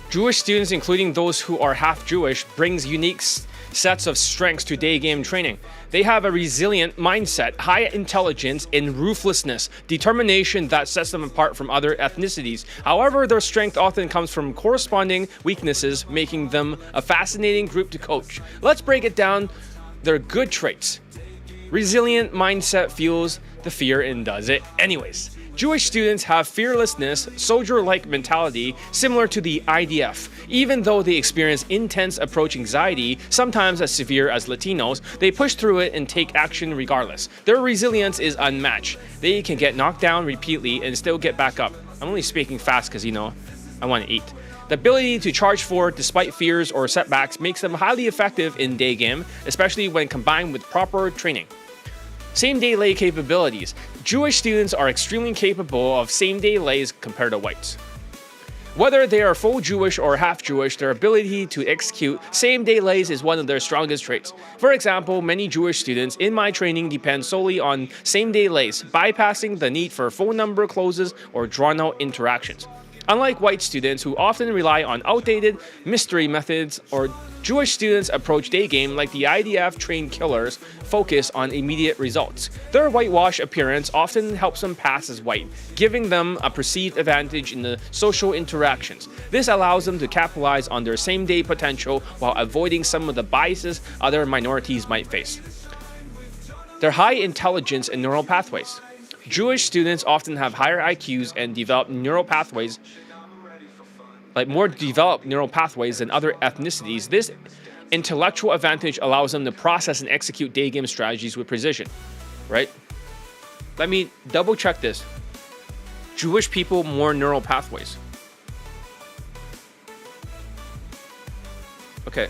Jewish students, including those who are half Jewish, brings unique sets of strengths to day game training. They have a resilient mindset, high intelligence, and ruthlessness, determination that sets them apart from other ethnicities. However, their strength often comes from corresponding weaknesses, making them a fascinating group to coach. Let's break it down. Their good traits. Resilient mindset fuels the fear and does it anyways. Jewish students have fearlessness, soldier-like mentality similar to the IDF. Even though they experience intense approach anxiety, sometimes as severe as Latinos, they push through it and take action regardless. Their resilience is unmatched. They can get knocked down repeatedly and still get back up. I'm only speaking fast because, I want to eat. The ability to charge forward despite fears or setbacks makes them highly effective in day game, especially when combined with proper training. Same-day lay capabilities. Jewish students are extremely capable of same-day lays compared to whites. Whether they are full Jewish or half Jewish, their ability to execute same-day lays is one of their strongest traits. For example, many Jewish students in my training depend solely on same-day lays, bypassing the need for phone number closes or drawn-out interactions. Unlike white students who often rely on outdated mystery methods, or Jewish students approach day game like the IDF trained killers, focus on immediate results. Their whitewash appearance often helps them pass as white, giving them a perceived advantage in the social interactions. This allows them to capitalize on their same-day potential while avoiding some of the biases other minorities might face. Their high intelligence and neural pathways. Jewish students often have higher IQs and develop neural pathways, more developed neural pathways than other ethnicities. This intellectual advantage allows them to process and execute day game strategies with precision, right? Let me double check this. Jewish people, more neural pathways. Okay.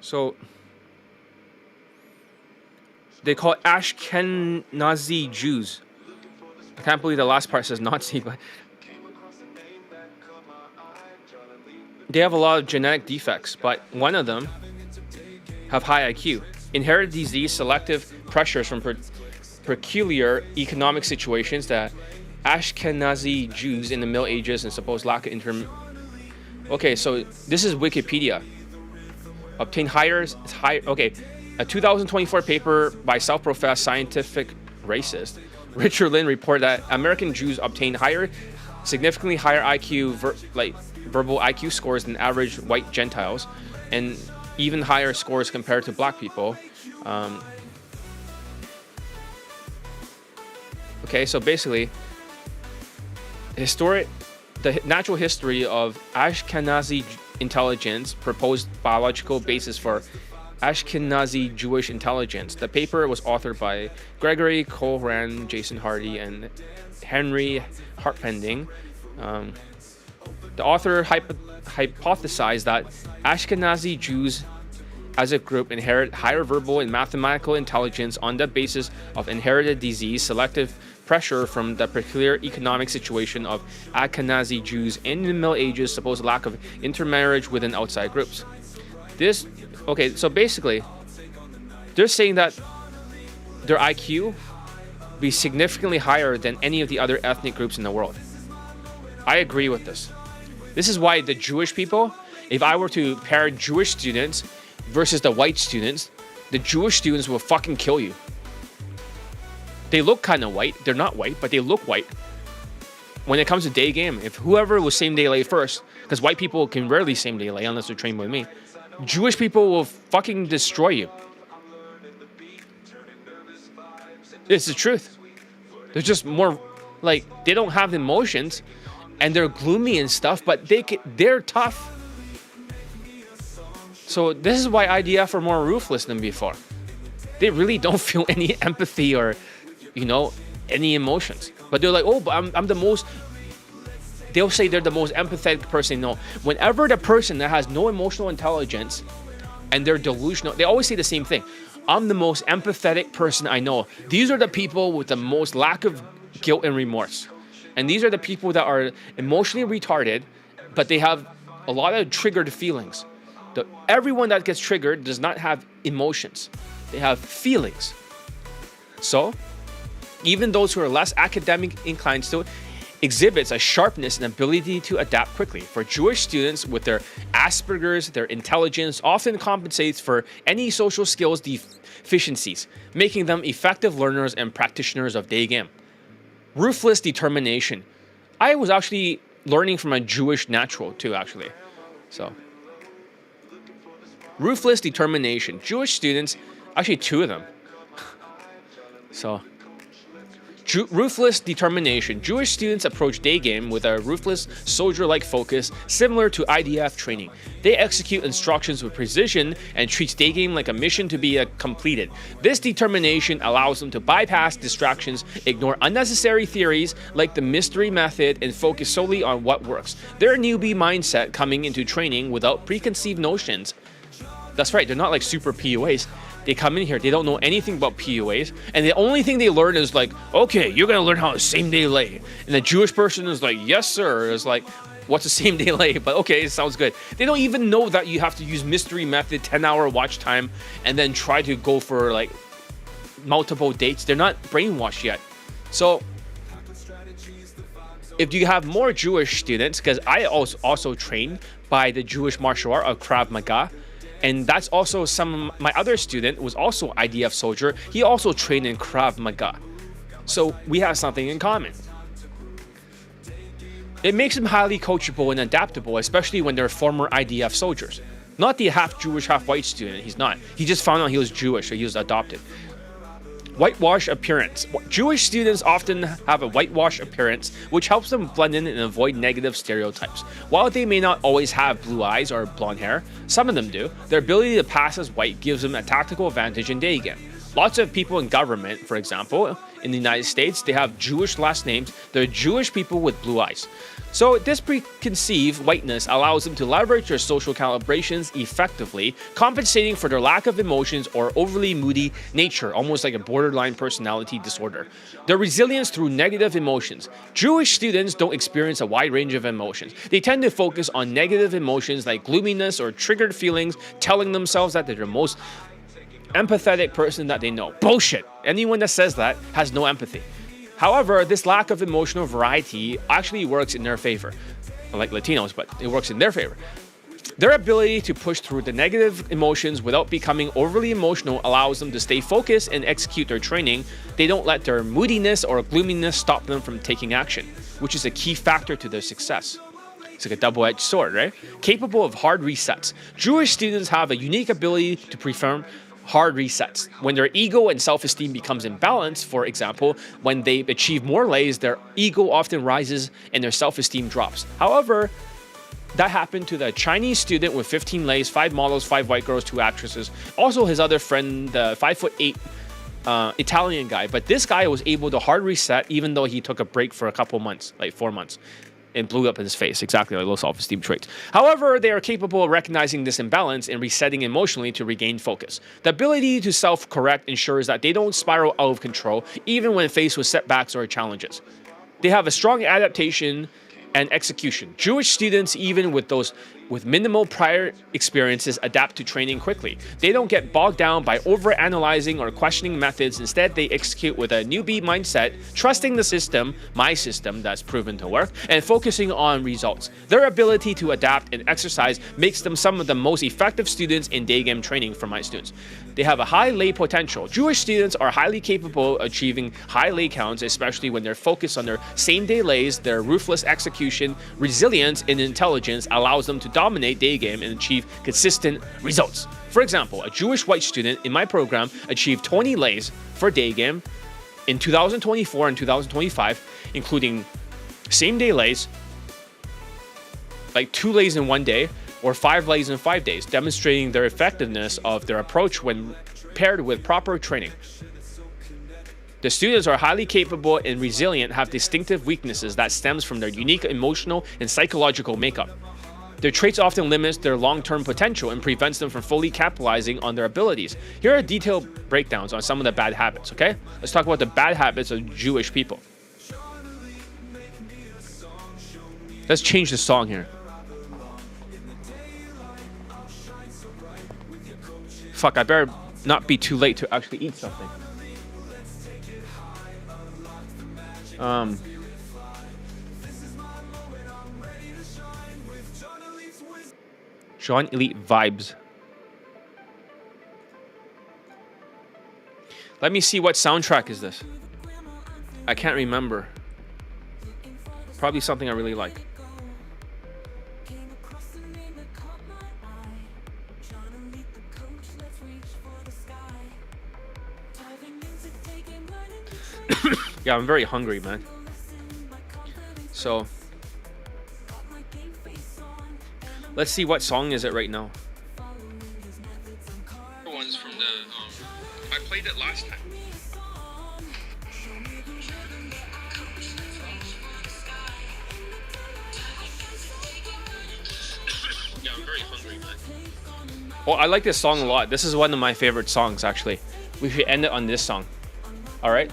So they call it Ashkenazi Jews. I can't believe the last part says Nazi, but they have a lot of genetic defects, but one of them have high IQ. inherited disease, selective pressures from peculiar economic situations that Ashkenazi Jews in the Middle Ages and supposed lack of Okay, so this is Wikipedia. Obtain higher. Okay, a 2024 paper by self-professed scientific racist Richard Lynn reported that American Jews obtain significantly higher IQ, verbal IQ scores than average white Gentiles, and even higher scores compared to black people. Okay, so basically, the natural history of Ashkenazi intelligence, proposed biological basis for Ashkenazi Jewish intelligence. The paper was authored by Gregory Cohan, Jason Hardy, and Henry Harpending. The author hypothesized that Ashkenazi Jews as a group inherit higher verbal and mathematical intelligence on the basis of inherited disease, selective pressure from the peculiar economic situation of Ashkenazi Jews in the Middle Ages, supposed lack of intermarriage within outside groups. Okay, so basically, they're saying that their IQ be significantly higher than any of the other ethnic groups in the world. I agree with this. This is why the Jewish people, if I were to pair Jewish students versus the white students, the Jewish students will fucking kill you. They look kind of white. They're not white, but they look white. When it comes to day game, if whoever was same day lay first, because white people can rarely same day lay unless they're trained by me, Jewish people will fucking destroy you. It's the truth. They're just more like, they don't have emotions and they're gloomy and stuff, but they're tough. So this is why IDF are more ruthless than before. They really don't feel any empathy or, any emotions. But they're like, oh, but I'm the most... They'll say they're the most empathetic person. No, whenever the person that has no emotional intelligence and they're delusional, they always say the same thing. I'm the most empathetic person I know. These are the people with the most lack of guilt and remorse. And these are the people that are emotionally retarded, but they have a lot of triggered feelings. Everyone that gets triggered does not have emotions. They have feelings. So, even those who are less academic inclined still exhibits a sharpness and ability to adapt quickly. For Jewish students with their Asperger's, their intelligence often compensates for any social skills deficiencies, making them effective learners and practitioners of day game. Ruthless determination. I was actually learning from a Jewish natural too, actually. So, ruthless determination. Jewish students, actually two of them. So, ruthless determination. Jewish students approach day game with a ruthless, soldier-like focus similar to IDF training. They execute instructions with precision and treats day game like a mission to be completed. This determination allows them to bypass distractions, ignore unnecessary theories like the mystery method, and focus solely on what works. Their newbie mindset coming into training without preconceived notions. That's right, they're not like super PUAs. They come in here, they don't know anything about PUAs, and the only thing they learn is like, okay, you're gonna learn how to same day lay. And the Jewish person is like, yes sir. It's like, what's a same day lay? But okay, it sounds good. They don't even know that you have to use mystery method, 10-hour watch time, and then try to go for like multiple dates. They're not brainwashed yet. So if you have more Jewish students, because I also trained by the Jewish martial art of Krav Maga, and that's also my other student was also IDF soldier. He also trained in Krav Maga. So we have something in common. It makes him highly coachable and adaptable, especially when they're former IDF soldiers. Not the half Jewish, half white student. He's not. He just found out he was Jewish, so he was adopted. Whitewash appearance. Jewish students often have a whitewash appearance, which helps them blend in and avoid negative stereotypes. While they may not always have blue eyes or blonde hair, some of them do, their ability to pass as white gives them a tactical advantage in day game. Lots of people in government, for example, in the United States, they have Jewish last names. They're Jewish people with blue eyes. So this preconceived whiteness allows them to leverage their social calibrations effectively, compensating for their lack of emotions or overly moody nature, almost like a borderline personality disorder. Their resilience through negative emotions. Jewish students don't experience a wide range of emotions. They tend to focus on negative emotions like gloominess or triggered feelings, telling themselves that they're the most empathetic person that they know. Bullshit. Anyone that says that has no empathy. However, this lack of emotional variety actually works in their favor. Like Latinos, but it works in their favor. Their ability to push through the negative emotions without becoming overly emotional allows them to stay focused and execute their training. They don't let their moodiness or gloominess stop them from taking action, which is a key factor to their success. It's like a double-edged sword, right? Capable of hard resets. Jewish students have a unique ability to perform hard resets. When their ego and self-esteem becomes imbalanced, for example, when they achieve more lays, their ego often rises and their self-esteem drops. However, that happened to the Chinese student with 15 lays, 5 models, 5 white girls, 2 actresses. Also his other friend, the 5'8" Italian guy. But this guy was able to hard reset even though he took a break for a couple months, like 4 months. And blew up in his face, exactly like low self-esteem traits. However, they are capable of recognizing this imbalance and resetting emotionally to regain focus. The ability to self-correct ensures that they don't spiral out of control, even when faced with setbacks or challenges. They have a strong adaptation and execution. Jewish students, even with those with minimal prior experiences, adapt to training quickly. They don't get bogged down by overanalyzing or questioning methods. Instead, they execute with a newbie mindset, trusting the system, my system that's proven to work, and focusing on results. Their ability to adapt and exercise makes them some of the most effective students in day game training for my students. They have a high lay potential. Jewish students are highly capable of achieving high lay counts, especially when they're focused on their same-day lays. Their ruthless execution, resilience, and intelligence allows them to dominate day game and achieve consistent results. For example, a Jewish white student in my program achieved 20 lays for day game in 2024 and 2025, including same-day lays, like 2 lays in 1 day, or 5 lays in 5 days, demonstrating their effectiveness of their approach when paired with proper training. The students are highly capable and resilient, have distinctive weaknesses that stems from their unique emotional and psychological makeup. Their traits often limit their long-term potential and prevents them from fully capitalizing on their abilities. Here are detailed breakdowns on some of the bad habits, okay? Let's talk about the bad habits of Jewish people. Let's change the song here. Fuck, I better not be too late to actually eat something. John Elite vibes. Let me see, what soundtrack is this? I can't remember. Probably something I really like. Yeah, I'm very hungry, man. So let's see, what song is it right now? One's from the I played it last time. Yeah, I'm very hungry, man. Oh, I like this song a lot. This is one of my favorite songs, actually. We should end it on this song. All right.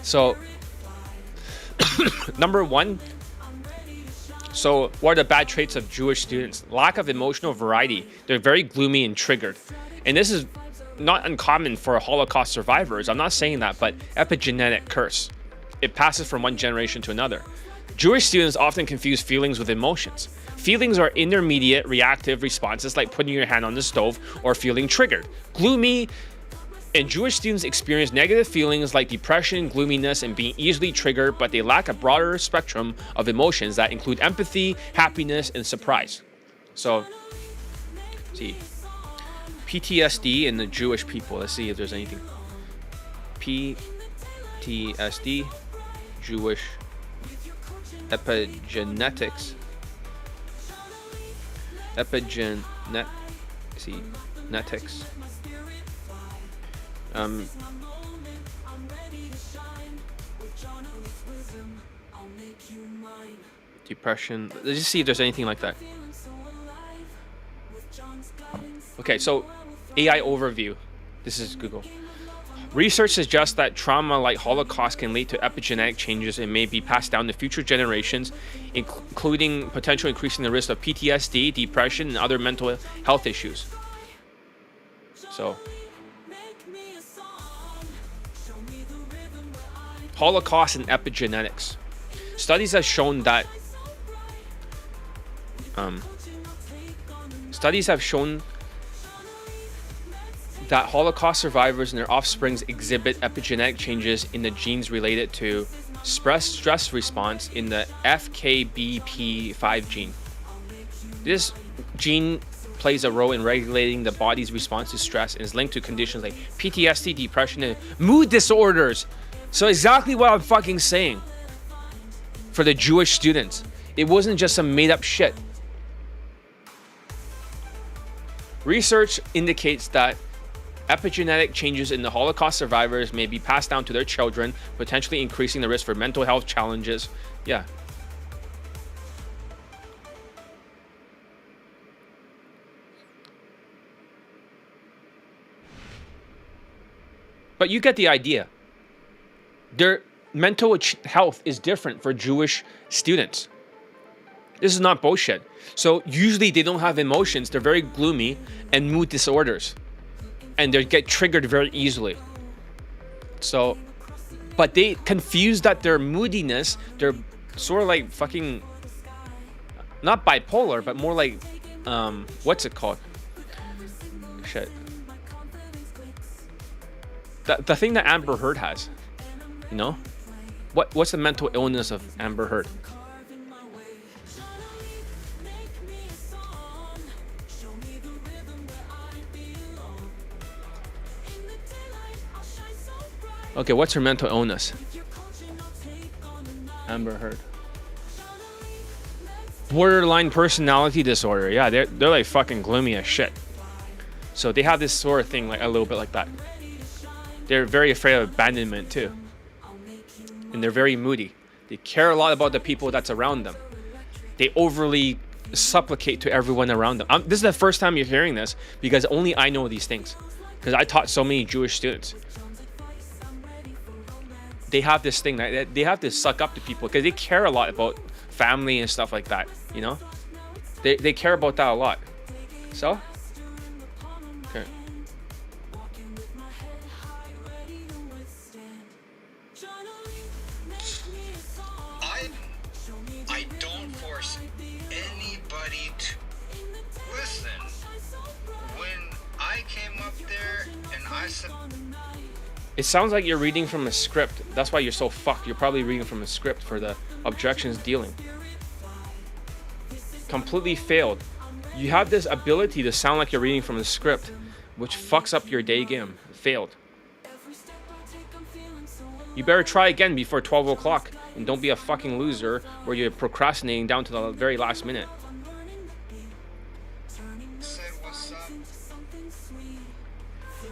So, number 1. So, what are the bad traits of Jewish students? Lack of emotional variety. They're very gloomy and triggered. And this is not uncommon for Holocaust survivors. I'm not saying that, but epigenetic curse. It passes from one generation to another. Jewish students often confuse feelings with emotions. Feelings are intermediate reactive responses like putting your hand on the stove or feeling triggered. Gloomy and Jewish students experience negative feelings like depression, gloominess, and being easily triggered, but they lack a broader spectrum of emotions that include empathy, happiness, and surprise. So, let's see. PTSD in the Jewish people. Let's see if there's anything. PTSD, Jewish epigenetics. Genetics. Depression. Let's just see if there's anything like that. Okay, so AI overview. This is Google. Research suggests that trauma like Holocaust can lead to epigenetic changes and may be passed down to future generations, including potentially increasing the risk of PTSD, depression, and other mental health issues. So, Holocaust and epigenetics. Studies have shown that Holocaust survivors and their offsprings exhibit epigenetic changes in the genes related to stress response in the FKBP5 gene. This gene plays a role in regulating the body's response to stress and is linked to conditions like PTSD, depression, and mood disorders. So exactly what I'm fucking saying for the Jewish students. It wasn't just some made up shit. Research indicates that epigenetic changes in the Holocaust survivors may be passed down to their children, potentially increasing the risk for mental health challenges. Yeah. But you get the idea. Their mental health is different for Jewish students. This is not bullshit. So usually they don't have emotions. They're very gloomy and mood disorders. And they get triggered very easily. So, but they confuse that their moodiness, they're sort of like fucking, not bipolar, but more like, what's it called? Shit. The thing that Amber Heard has, you know? What's the mental illness of Amber Heard? Okay, what's her mental illness? Amber Heard. Borderline personality disorder. Yeah, they're like fucking gloomy as shit. So they have this sort of thing, like a little bit like that. They're very afraid of abandonment too. And they're very moody. They care a lot about the people that's around them. They overly supplicate to everyone around them. This is the first time you're hearing this because only I know these things. Because I taught so many Jewish students. They have this thing that they have to suck up to people because they care a lot about family and stuff like that, you know? They care about that a lot. So? Okay. I don't force anybody to listen. When I came up there and I said... It sounds like you're reading from a script. That's why you're so fucked. You're probably reading from a script for the objections dealing. Completely failed. You have this ability to sound like you're reading from a script, which fucks up your day game. Failed. You better try again before 12 o'clock and don't be a fucking loser where you're procrastinating down to the very last minute.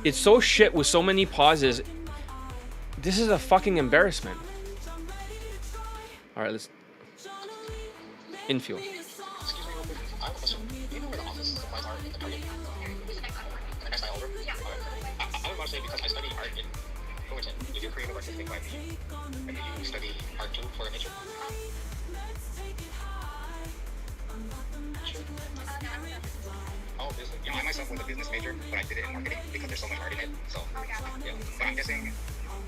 It's so shit with so many pauses. This is a fucking embarrassment. All right, let's infield. Excuse me real quick. I have a question. Do you know where the office supplies are in the Target? Next by over? Yeah. I would want to say because I study art in Fullerton. You do creative artistic by me. And you study art too for nature? Oh, business. You know, I myself was a business major, but I did it in marketing because there's so much art in it. So, yeah. But I'm guessing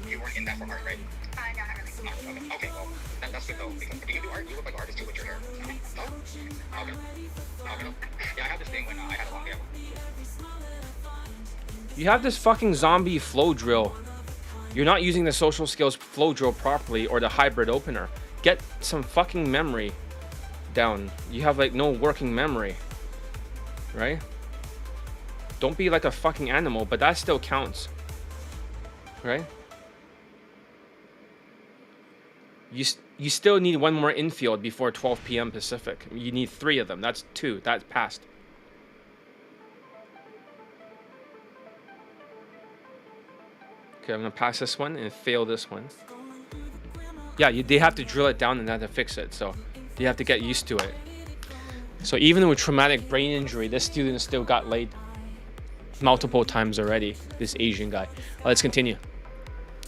you weren't in that for art, right? No, not really. Okay, well, that's good though. Because do you do art? You look like an artist too with your hair. No? Okay. Yeah, I had this thing when I had a long hair. You have this fucking zombie flow drill. You're not using the social skills flow drill properly or the hybrid opener. Get some fucking memory down. You have like no working memory. Right? Don't be like a fucking animal, but that still counts. Right? You still need one more infield before 12 p.m. Pacific. You need 3 of them. That's 2. That's passed. Okay, I'm gonna pass this one and fail this one. Yeah, they have to drill it down and they have to fix it. So you have to get used to it. So even with traumatic brain injury, this student still got laid multiple times already. This Asian guy. Let's continue.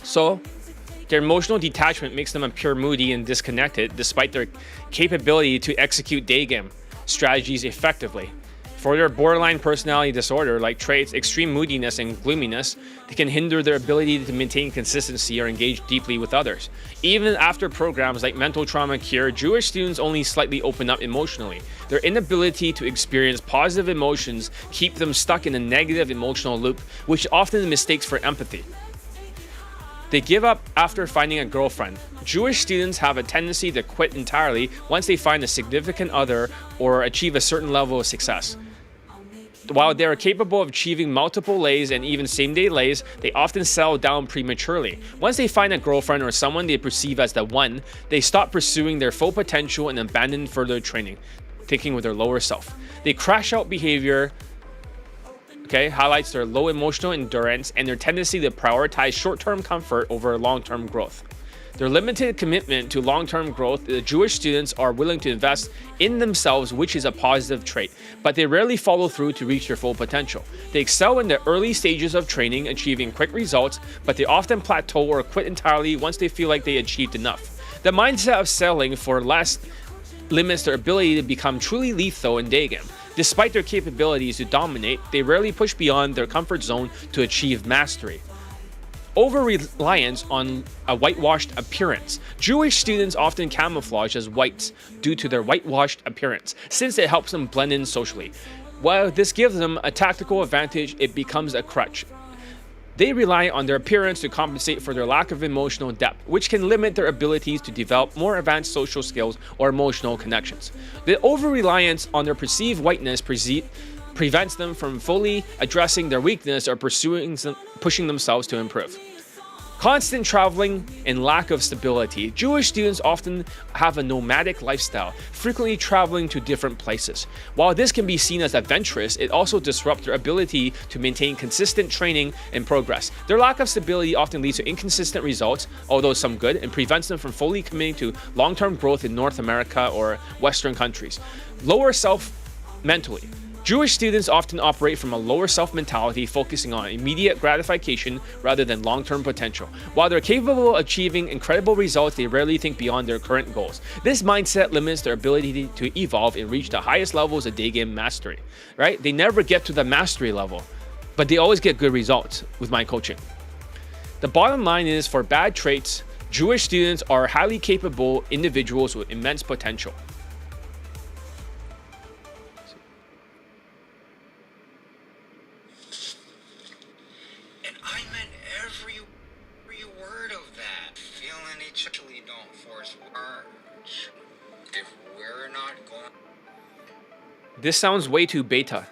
So their emotional detachment makes them appear moody and disconnected despite their capability to execute day game strategies effectively. For their borderline personality disorder like traits, extreme moodiness and gloominess, they can hinder their ability to maintain consistency or engage deeply with others. Even after programs like Mental Trauma Cure, Jewish students only slightly open up emotionally. Their inability to experience positive emotions keep them stuck in a negative emotional loop, which often mistakes for empathy. They give up after finding a girlfriend. Jewish students have a tendency to quit entirely once they find a significant other or achieve a certain level of success. While they are capable of achieving multiple lays and even same-day lays, they often settle down prematurely. Once they find a girlfriend or someone they perceive as the one, they stop pursuing their full potential and abandon further training, thinking with their lower self. They crash out behavior, highlights their low emotional endurance and their tendency to prioritize short-term comfort over long-term growth. Their limited commitment to long-term growth, the Jewish students are willing to invest in themselves, which is a positive trait, but they rarely follow through to reach their full potential. They excel in the early stages of training, achieving quick results, but they often plateau or quit entirely once they feel like they achieved enough. The mindset of settling for less limits their ability to become truly lethal in Daygame. Despite their capabilities to dominate, they rarely push beyond their comfort zone to achieve mastery. Over-reliance on a whitewashed appearance. Jewish students often camouflage as whites due to their whitewashed appearance, since it helps them blend in socially. While this gives them a tactical advantage, it becomes a crutch. They rely on their appearance to compensate for their lack of emotional depth, which can limit their abilities to develop more advanced social skills or emotional connections. The over-reliance on their perceived whiteness prevents them from fully addressing their weakness or pushing themselves to improve. Constant traveling and lack of stability. Jewish students often have a nomadic lifestyle, frequently traveling to different places. While this can be seen as adventurous, it also disrupts their ability to maintain consistent training and progress. Their lack of stability often leads to inconsistent results, although some good, and prevents them from fully committing to long-term growth in North America or Western countries. Lower self mentally. Jewish students often operate from a lower self mentality, focusing on immediate gratification rather than long-term potential. While they're capable of achieving incredible results, they rarely think beyond their current goals. This mindset limits their ability to evolve and reach the highest levels of Daygame mastery, right? They never get to the mastery level, but they always get good results with my coaching. The bottom line is, for bad traits, Jewish students are highly capable individuals with immense potential. This sounds way too beta.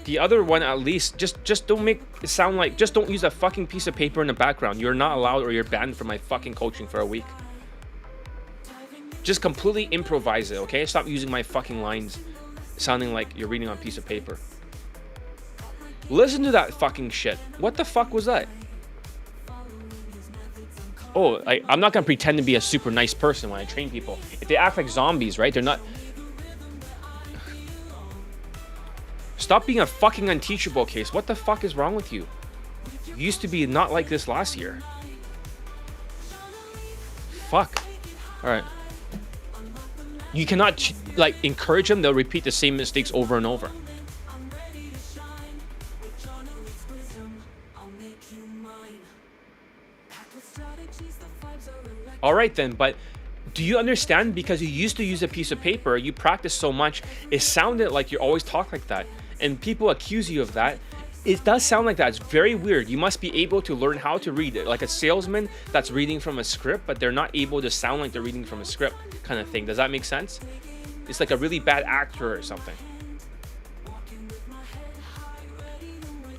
The other one, at least, just don't make it sound like, just don't use a fucking piece of paper in the background. You're not allowed, or you're banned from my fucking coaching for a week. Just completely improvise it, okay? Stop using my fucking lines sounding like you're reading on a piece of paper. Listen to that fucking shit. What the fuck was that? Oh, I'm not gonna pretend to be a super nice person when I train people. If they act like zombies, right? They're not. Stop being a fucking unteachable case. What the fuck is wrong with you? You used to be not like this last year. Fuck. All right. You cannot like encourage them. They'll repeat the same mistakes over and over. All right then, but do you understand? Because you used to use a piece of paper, you practice so much, it sounded like you always talk like that, and people accuse you of that. It does sound like that. It's very weird. You must be able to learn how to read it, like a salesman that's reading from a script, but they're not able to sound like they're reading from a script, kind of thing. Does that make sense? It's like a really bad actor or something.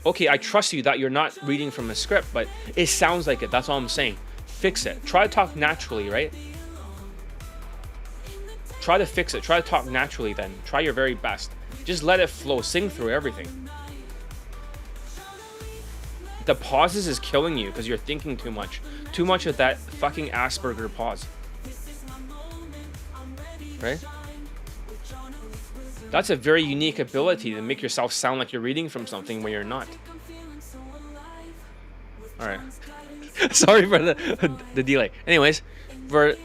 Okay, I trust you that you're not reading from a script, but it sounds like it. That's all I'm saying. Fix it. Try to talk naturally, right? Try to fix it. Try to talk naturally then. Try your very best. Just let it flow. Sing through everything. The pauses is killing you because you're thinking too much. Too much of that fucking Asperger pause. Right? That's a very unique ability to make yourself sound like you're reading from something when you're not. All right. Sorry for the delay. Anyways, for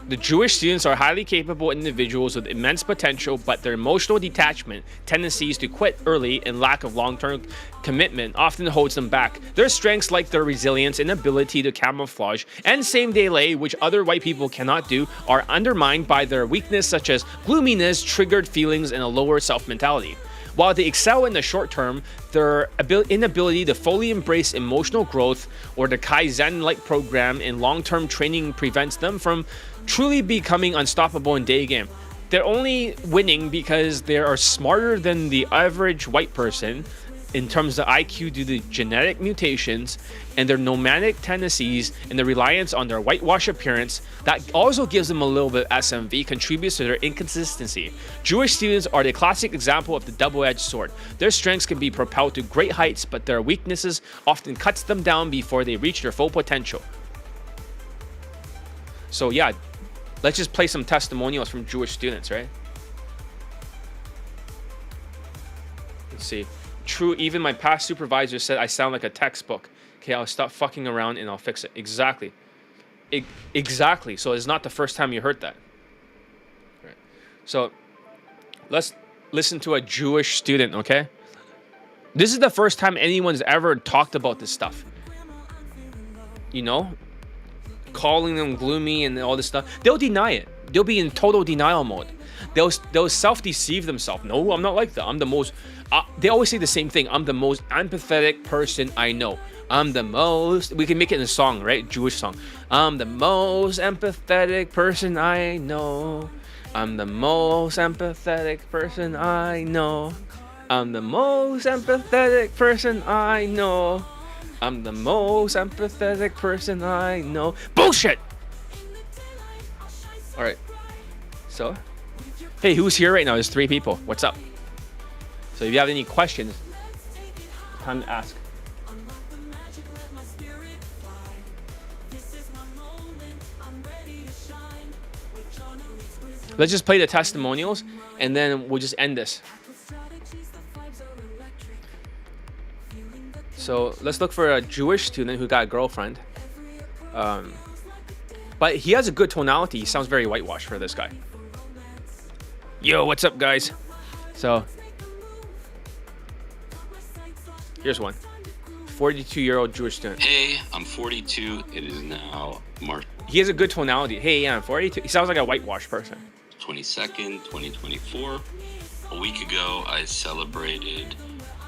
The Jewish students are highly capable individuals with immense potential, but their emotional detachment, tendencies to quit early, and lack of long-term commitment often holds them back. Their strengths, like their resilience and ability to camouflage and same-day lay, which other white people cannot do, are undermined by their weakness, such as gloominess, triggered feelings, and a lower self-mentality. While they excel in the short term, their inability to fully embrace emotional growth or the Kaizen-like program in long-term training prevents them from truly becoming unstoppable in day game. They're only winning because they are smarter than the average white person in terms of IQ due to genetic mutations and their nomadic tendencies, and the reliance on their whitewash appearance that also gives them a little bit of SMV contributes to their inconsistency. Jewish students are the classic example of the double-edged sword. Their strengths can be propelled to great heights, but their weaknesses often cuts them down before they reach their full potential. So yeah, let's just play some testimonials from Jewish students, right? Let's see. True, even my past supervisor said I sound like a textbook. Okay, I'll stop fucking around and I'll fix it. Exactly. Exactly. So it's not the first time you heard that. Right. So let's listen to a Jewish student, okay? This is the first time anyone's ever talked about this stuff. You know? Calling them gloomy and all this stuff. They'll deny it. They'll be in total denial mode. They'll self-deceive themselves. No, I'm not like that. I'm the most... they always say the same thing. I'm the most empathetic person I know. I'm the most... We can make it in a song, right? Jewish song. I'm the most empathetic person I know. I'm the most empathetic person I know. I'm the most empathetic person I know. I'm the most empathetic person I know. Bullshit! Alright. So... Hey, who's here right now? There's 3 people. What's up? So if you have any questions, time to ask. Let's just play the testimonials and then we'll just end this. So let's look for a Jewish student who got a girlfriend. But he has a good tonality. He sounds very whitewashed for this guy. Yo, what's up, guys? So, here's one. 42-year-old Jewish student. Hey, I'm 42. It is now March. He has a good tonality. Hey, yeah, I'm 42. He sounds like a whitewashed person. 22nd, 2024. A week ago, I celebrated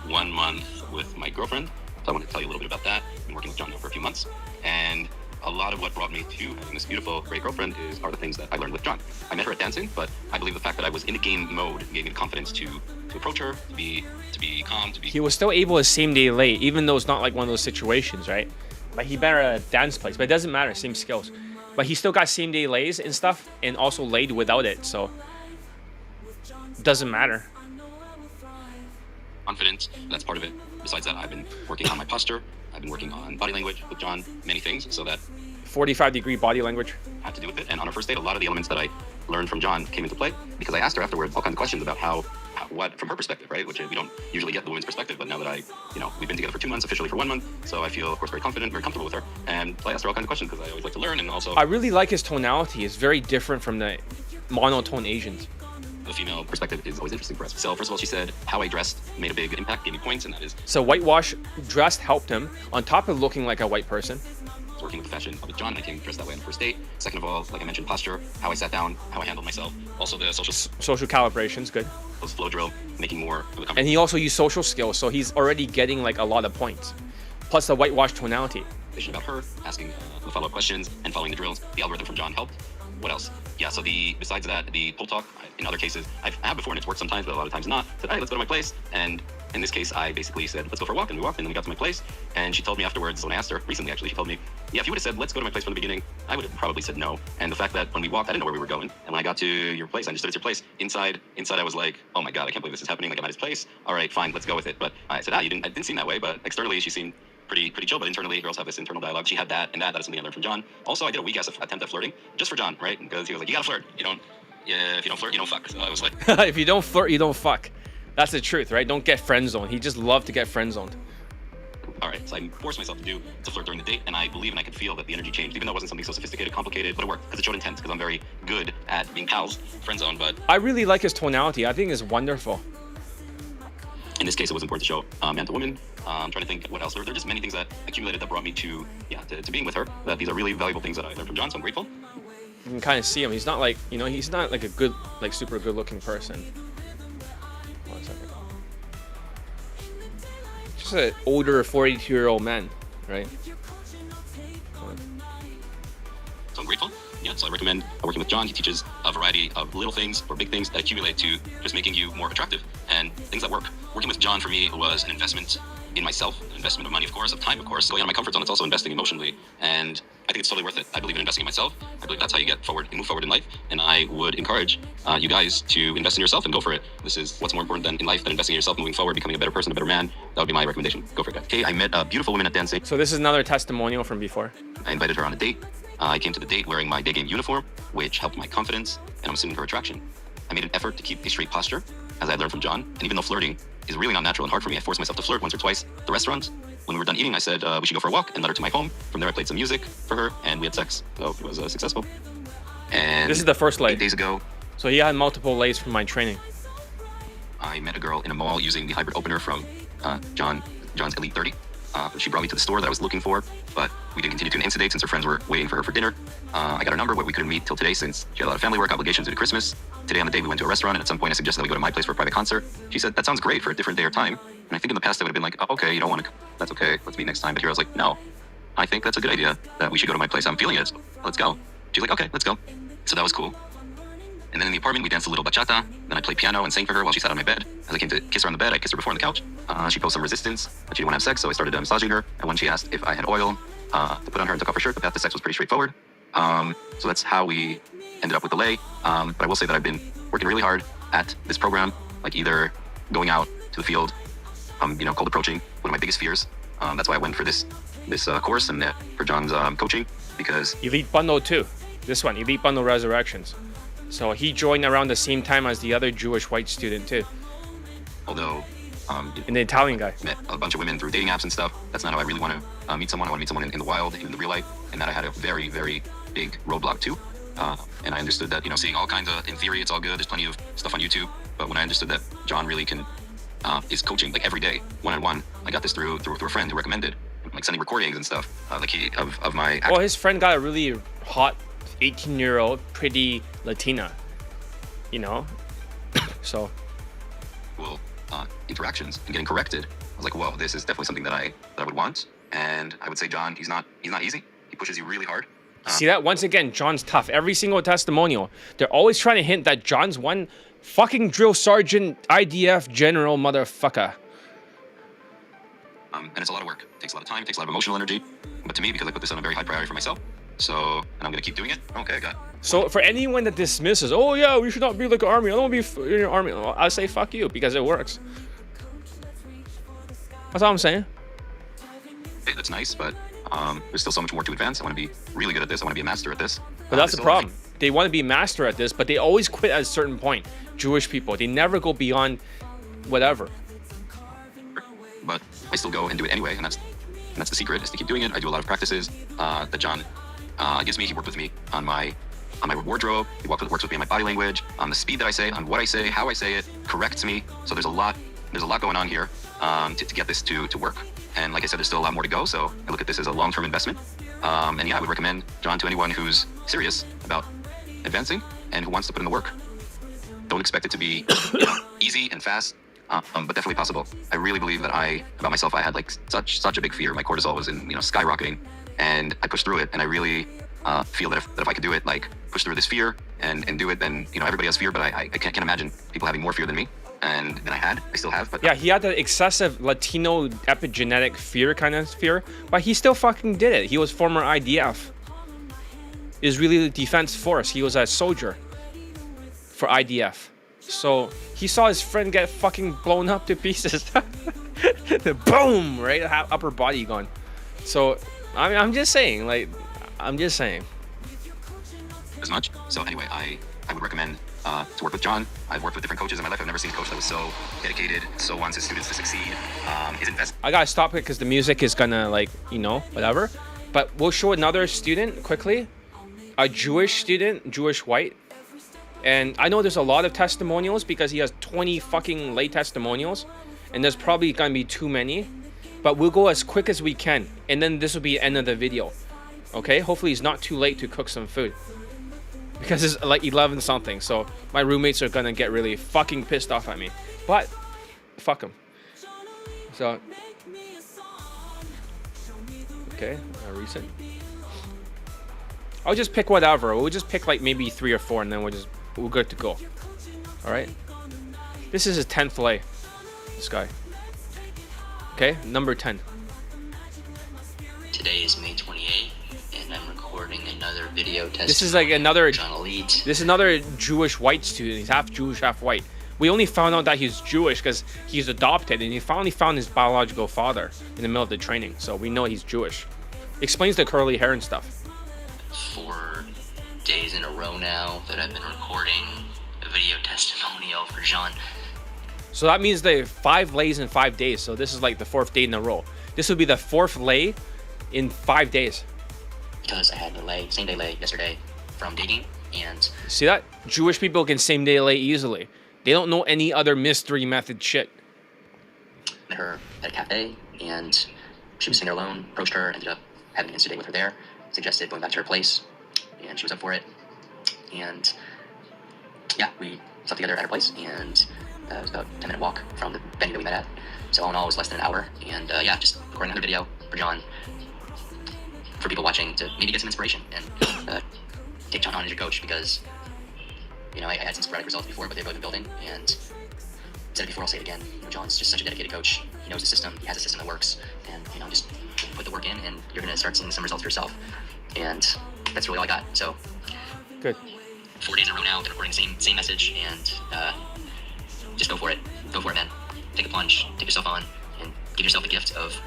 1 month with my girlfriend. So I want to tell you a little bit about that. I've been working with John now for a few months. And a lot of what brought me to having this beautiful, great girlfriend are the things that I learned with John. I met her at dancing, but I believe the fact that I was in the game mode gave me the confidence to approach her, to be calm, to be... He was still able to same-day lay, even though it's not like one of those situations, right? Like, he better at a dance place, but it doesn't matter, same skills. But he still got same-day lays and stuff, and also laid without it, so... Doesn't matter. Confidence, that's part of it. Besides that, I've been working on my posture. I've been working on body language with John, many things, so that 45-degree body language had to do with it. And on our first date, a lot of the elements that I learned from John came into play because I asked her afterwards all kinds of questions about what from her perspective, right? Which we don't usually get the woman's perspective, but now that we've been together for 2 months, officially for 1 month, so I feel, of course, very confident, very comfortable with her. And I asked her all kinds of questions because I always like to learn, and also I really like his tonality. It's very different from the monotone Asians. The female perspective is always interesting for us. So first of all, she said how I dressed made a big impact, gave me points, and that is... So whitewash dressed helped him, on top of looking like a white person. Working with fashion with John, I came dressed that way on the first date. Second of all, like I mentioned, posture, how I sat down, how I handled myself. Also the social calibration's good. Flow drill, making more of the... And he also used social skills, so he's already getting like a lot of points. Plus the whitewash tonality. About her, asking the follow-up questions, and following the drills. The algorithm from John helped. What else? Yeah, so besides that, the pull talk, in other cases, I have before and it's worked sometimes, but a lot of times not. Said, hey, let's go to my place. And in this case, I basically said, let's go for a walk. And we walked, and then we got to my place. And she told me afterwards, when I asked her, recently actually, she told me, yeah, if you would have said, let's go to my place from the beginning, I would have probably said no. And the fact that when we walked, I didn't know where we were going. And when I got to your place, I understood it's your place. Inside, I was like, oh my God, I can't believe this is happening. Like, I'm at his place. All right, fine, let's go with it. But I said, I didn't seem that way, but externally, she seemed pretty chill, but internally, girls have this internal dialogue. She had that, and that is something I learned from John. Also, I did a weak-ass attempt at flirting, just for John, right? Because he was like, you gotta flirt. If you don't flirt, you don't fuck. So I was like... If you don't flirt, you don't fuck. That's the truth, right? Don't get friend zoned. He just loved to get friend zoned. all right. So I forced myself to flirt during the date, and I believe and I could feel that the energy changed, even though it wasn't something so sophisticated, complicated, but it worked because it showed intent. Because I'm very good at being pals, friend zone, but I really like his tonality. I think it's wonderful. in this case, it was important to show man to woman. I'm trying to think what else. There are just many things that accumulated that brought me to being with her. That these are really valuable things that I learned from John, so I'm grateful. You can kind of see him. He's not like, you know, he's not like a good, like super good looking person. 1 second. Just an older 42-year-old man, right? So I'm grateful. Yeah, so I recommend working with John. He teaches a variety of little things or big things that accumulate to just making you more attractive and things that work. Working with John for me was an investment in myself, an investment of money, of course, of time, of course. Going out of my comfort zone, it's also investing emotionally. And I think it's totally worth it. I believe in investing in myself. I believe that's how you get forward and move forward in life. And I would encourage you guys to invest in yourself and go for it. This is what's more important than in life than investing in yourself, moving forward, becoming a better person, a better man. That would be my recommendation. Go for it, guys. Okay, I met a beautiful woman at dancing. So this is another testimonial from before. I invited her on a date. I came to the date wearing my day game uniform, which helped my confidence, and I'm assuming her attraction. I made an effort to keep a straight posture, as I learned from John. And even though flirting is really not natural and hard for me, I forced myself to flirt once or twice at the restaurant. When we were done eating, I said we should go for a walk and led her to my home. From there, I played some music for her, and we had sex. So it was successful. And this is the first lay. 8 days ago, so he had multiple lays from my training. I met a girl in a mall using the hybrid opener from John's Elite 30. She brought me to the store that I was looking for, but we didn't continue to an Insta date since her friends were waiting for her for dinner. I got her number, but we couldn't meet till today since she had a lot of family work obligations due to Christmas. Today on the day we went to a restaurant, and at some point I suggested that we go to my place for a private concert. She said, that sounds great for a different day or time. And I think in the past I would have been like, oh, okay, you don't want to, that's okay, let's meet next time. But here I was like, no, I think that's a good idea that we should go to my place. I'm feeling it, so let's go. She's like, okay, let's go. So that was cool. And then in the apartment, we danced a little bachata. Then I played piano and sang for her while she sat on my bed. As I came to kiss her on the bed, I kissed her before on the couch. She posed some resistance, but she didn't want to have sex, so I started massaging her. And when she asked if I had oil to put on her and took off her shirt, the path to sex was pretty straightforward. So that's how we ended up with the lay. But I will say that I've been working really hard at this program, like either going out to the field, cold approaching, one of my biggest fears. That's why I went for this course and for John's coaching, because Elite Bundle 2, this one, Elite Bundle Resurrections. So he joined around the same time as the other Jewish white student too. Although, and the Italian guy. Met a bunch of women through dating apps and stuff. That's not how I really want to meet someone. I want to meet someone in the wild, in the real life. And that I had a very, very big roadblock too. And I understood that, seeing all kinds of, in theory, it's all good. There's plenty of stuff on YouTube. But when I understood that John really is coaching like every day, one-on-one, I got this through a friend who recommended, like sending recordings and stuff, of my. Well, his friend got a really hot 18-year-old pretty Latina, so well, interactions and getting corrected. I was like, whoa, this is definitely something that I would want. And I would say John, he's not easy. He pushes you really hard. See that? Once again, John's tough. Every single testimonial, they're always trying to hint that John's one fucking drill sergeant, IDF general motherfucker. And it's a lot of work. It takes a lot of time. It takes a lot of emotional energy. But to me, because I put this on a very high priority for myself, and I'm going to keep doing it. Okay, I got it. So for anyone that dismisses, oh yeah, we should not be like an army. I don't want to be in an army. I'll say fuck you because it works. That's all I'm saying. Hey, that's nice, but there's still so much more to advance. I want to be really good at this. I want to be a master at this. But that's the problem. They want to be master at this, but they always quit at a certain point. Jewish people, they never go beyond whatever. But I still go and do it anyway, and that's the secret, is to keep doing it. I do a lot of practices that John gives me. He worked with me on my wardrobe. He works with me on my body language, on the speed that I say, on what I say, how I say it, corrects me. So there's a lot going on here to get this to work. And like I said, there's still a lot more to go. So I look at this as a long-term investment. And yeah, I would recommend John to anyone who's serious about advancing and who wants to put in the work. Don't expect it to be easy and fast, but definitely possible. I really believe that about myself, I had like such a big fear. My cortisol was skyrocketing, and I pushed through it. And I really feel that if I could do it, like push through this fear and do it, then everybody has fear, but I can't imagine people having more fear than me. And then I still have. But yeah, he had the excessive Latino epigenetic fear kind of fear, but he still fucking did it. He was former IDF. Israeli Defense Force. He was a soldier for IDF. So he saw his friend get fucking blown up to pieces. The boom, right? Upper body gone. So I'm just saying, as much. So anyway, I would recommend to work with John. I've worked with different coaches in my life. I've never seen a coach that was so dedicated, so wants his students to succeed. His investment. I gotta stop it because the music is gonna, like, you know, whatever. But we'll show another student quickly. A Jewish student, Jewish white. And I know there's a lot of testimonials because he has 20 fucking late testimonials. And there's probably gonna be too many. But we'll go as quick as we can. And then this will be the end of the video. Okay? Hopefully he's not too late to cook some food. Because it's like 11 something. So my roommates are gonna get really fucking pissed off at me. But, fuck them. So, okay, recent. I'll just pick whatever. We'll just pick like maybe 3 or 4 and then we're good to go. Alright? This is his 10th lay. This guy. Okay, number 10. Today is May 28th, and I'm recording another video testimony. This is like another John Elite. This is another Jewish white student. He's half Jewish, half white. We only found out that he's Jewish because he's adopted and he finally found his biological father in the middle of the training. So we know he's Jewish. Explains the curly hair and stuff. 4 days in a row now that I've been recording a video testimonial for John. So that means they 5 lays in 5 days. So this is like the 4th day in a row. This would be the 4th lay in 5 days. Because I had a lay, same day lay yesterday from Daygame, and see that? Jewish people can same day lay easily. They don't know any other mystery method shit. Met her at a cafe, and she was sitting there alone. Approached her, ended up having an Insta date with her there. Suggested going back to her place, and she was up for it. And yeah, we slept together at her place, and it was about a 10-minute walk from the venue that we met at. So all in all, it was less than an hour. And yeah, just recording another video for John, for people watching to maybe get some inspiration and take John on as your coach, because you know I had some sporadic results before, but they've both been building. And said it before, I'll say it again. You know, John's just such a dedicated coach. He knows the system. He has a system that works, and you know, just put the work in, and you're gonna start seeing some results for yourself. And that's really all I got. So good. 4 days in a row now, been recording the same message, and just go for it. Go for it, man. Take a plunge. Take yourself on, and give yourself the gift of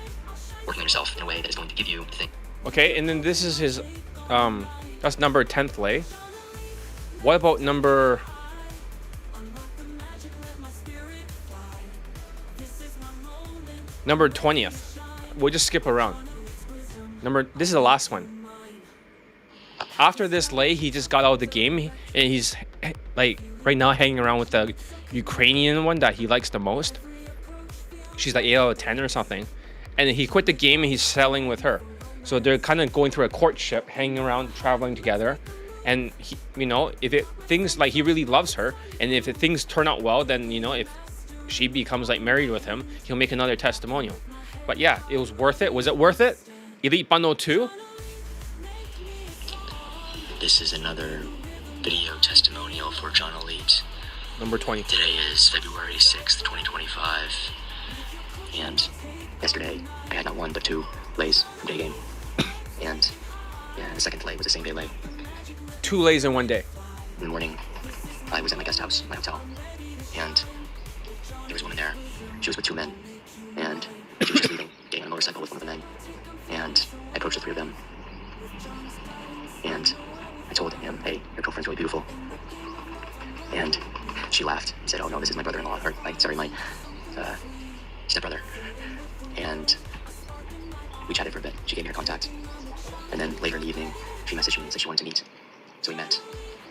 working on yourself in a way that is going to give you the thing. Okay, and then this is his, that's number 10th lay. What about number... number 20th? We'll just skip around. This is the last one. After this lay, he just got out of the game, and he's like right now hanging around with the Ukrainian one that he likes the most. She's like 8 out of 10 or something. And he quit the game and he's settling with her. So they're kind of going through a courtship, hanging around, traveling together. And he, you know, things like he really loves her, and if things turn out well, then you know, if she becomes like married with him, he'll make another testimonial. But yeah, it was worth it. Was it worth it? Elite Bundle 2? This is another video testimonial for John Elite. Number 20. Today is February 6th, 2025. And yesterday, I had not 1 but 2 lays from Daygame. And yeah, the second lay was the same day lay. 2 lays in 1 day. In the morning, I was at my guest house, my hotel. And there was a woman there. She was with 2 men. And she was just leaving, getting on a motorcycle with one of the men. And I approached the 3 of them. And I told him, hey, your girlfriend's really beautiful. And she laughed and said, oh no, this is my brother-in-law, or my stepbrother. And we chatted for a bit. She gave me her contact. And then later in the evening, she messaged me and said she wanted to meet. So we met.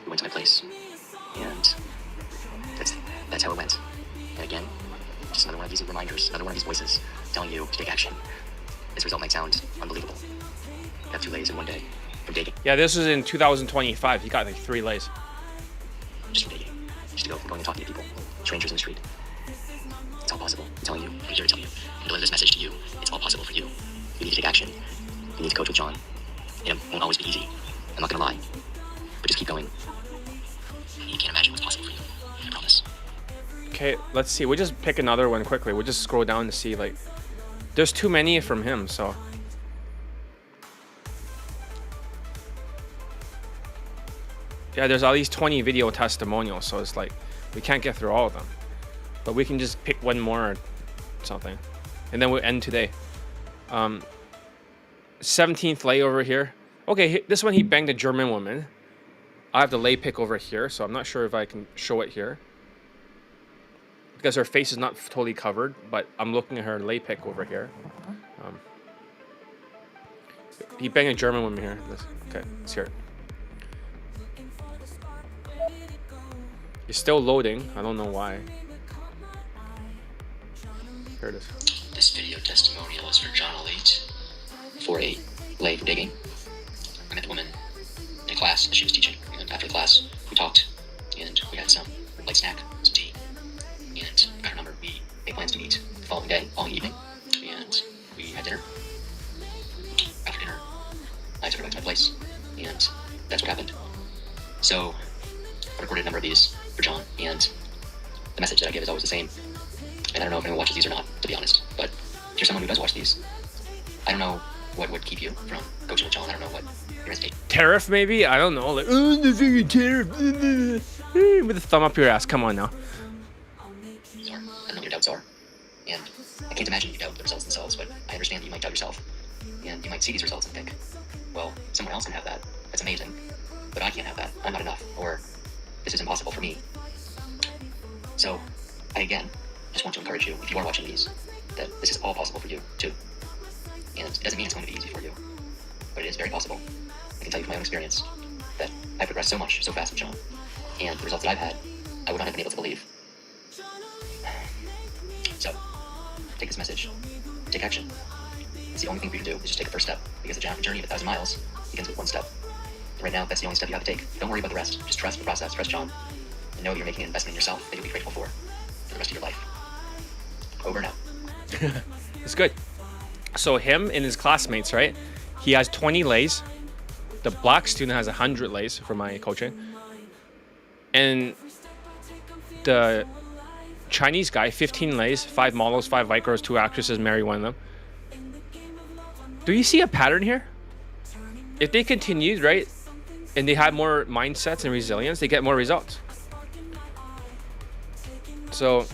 We went to my place. And that's how it went. And again, just another one of these reminders, another one of these voices telling you to take action. This result might sound unbelievable. You have 2 lays in 1 day from Daygame. Yeah, this was in 2025. He got like 3 lays. Just from Daygame. Just to go from going and talking to people, strangers in the street. It's all possible. I'm telling you, I'm here to tell you, and deliver this message to you. It's all possible for you. You need to take action. You need to coach with John. It won't always be easy. I'm not gonna lie. But just keep going. You can't imagine what's possible for you. I promise. Okay, let's see. We'll just pick another one quickly. We'll just scroll down to see, like, there's too many from him, so. Yeah, there's at least 20 video testimonials, so it's like, we can't get through all of them. But we can just pick one more or something. And then we'll end today. 17th lay over here. Okay, this one he banged a German woman. I have the lay pick over here, so I'm not sure if I can show it here. Because her face is not totally covered, but I'm looking at her lay pick over here. He banged a German woman here. Okay, let's hear it. It's still loading. I don't know why. Here it is. This video testimonial is for John Elite for a lay for Daygame. I met the woman in a class that she was teaching, and after the class, we talked, and we had some light snack, some tea, and I got her number. We made plans to meet the following day, following evening, and we had dinner. After dinner, I took her back to my place, and that's what happened. So, I recorded a number of these for John, and the message that I give is always the same. And I don't know if anyone watches these or not, to be honest, but if you're someone who does watch these, I don't know what would keep you from coaching with John. I don't know what your hesitation. Tariff, maybe? I don't know. Like, oh, the freaking tariff. With a thumb up your ass. Come on now. I don't know what your doubts are. And I can't imagine you doubt the results themselves, but I understand that you might doubt yourself. And you might see these results and think, well, someone else can have that. That's amazing. But I can't have that. I'm not enough. Or this is impossible for me. So, I again just want to encourage you, if you are watching these, that this is all possible for you, too. And it doesn't mean it's going to be easy for you, but it is very possible. I can tell you from my own experience that I progressed so much, so fast with John, and the results that I've had, I would not have been able to believe. So, take this message, take action. It's the only thing for you to do, is just take the first step, because the journey of 1,000 miles begins with one step. And right now, that's the only step you have to take. Don't worry about the rest, just trust the process, trust John, and know that you're making an investment in yourself that you'll be grateful for the rest of your life. Over and out. It's good. So him and his classmates, right? He has 20 lays. The black student has 100 lays for my coaching. And the Chinese guy, 15 lays, 5 models, 5 white girls, 2 actresses, marry one of them. Do you see a pattern here? If they continued, right, and they had more mindsets and resilience, they get more results. So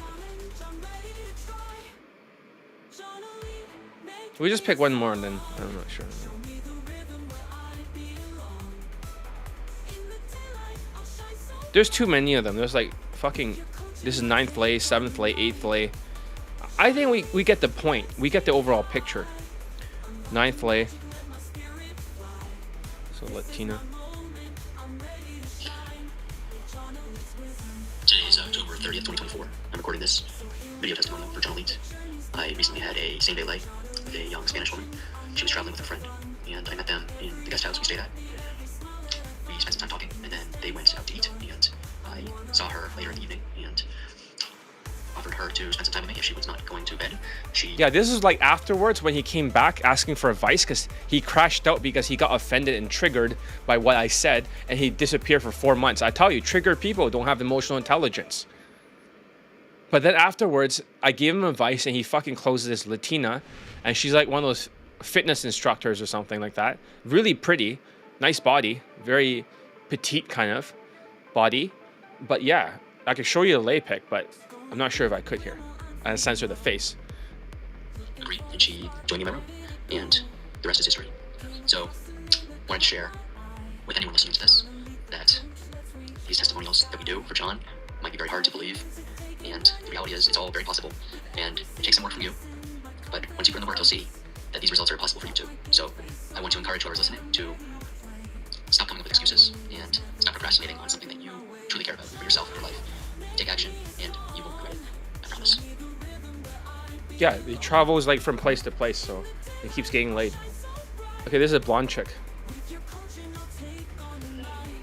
we just pick one more and then I'm not sure. There's too many of them. There's like fucking, this is 9th lay, 7th lay, 8th lay. I think we get the point. We get the overall picture. 9th lay. So Latina. Today is October 30th, 2024. I'm recording this video testimonial for John Elite. I recently had a same-day lay with a young Spanish woman. She was traveling with a friend, and I met them in the guest house we stayed at. We spent some time talking, and then they went out to eat, and I saw her later in the evening, and offered her to spend some time with me if she was not going to bed. Yeah, this is like afterwards when he came back asking for advice because he crashed out because he got offended and triggered by what I said, and he disappeared for 4 months. I tell you, triggered people don't have emotional intelligence. But then afterwards, I gave him advice, and he fucking closes this Latina, and she's like one of those fitness instructors or something like that. Really pretty, nice body, very petite kind of body. But yeah, I could show you the lay pic, but I'm not sure if I could here. I censor the face. Agreed, and she joined me in my room, and the rest is history. So, wanted to share with anyone listening to this that these testimonials that we do for John might be very hard to believe, and the reality is it's all very possible, and it takes some work from you, but once you put in the work, you'll see that these results are possible for you too. So, I want to encourage whoever's listening to stop coming up with excuses and stop procrastinating on something that you truly care about for yourself and your life. Take action, and you won't regret it. I promise. Yeah, he travels like from place to place, so he keeps getting laid. Okay, this is a blonde chick.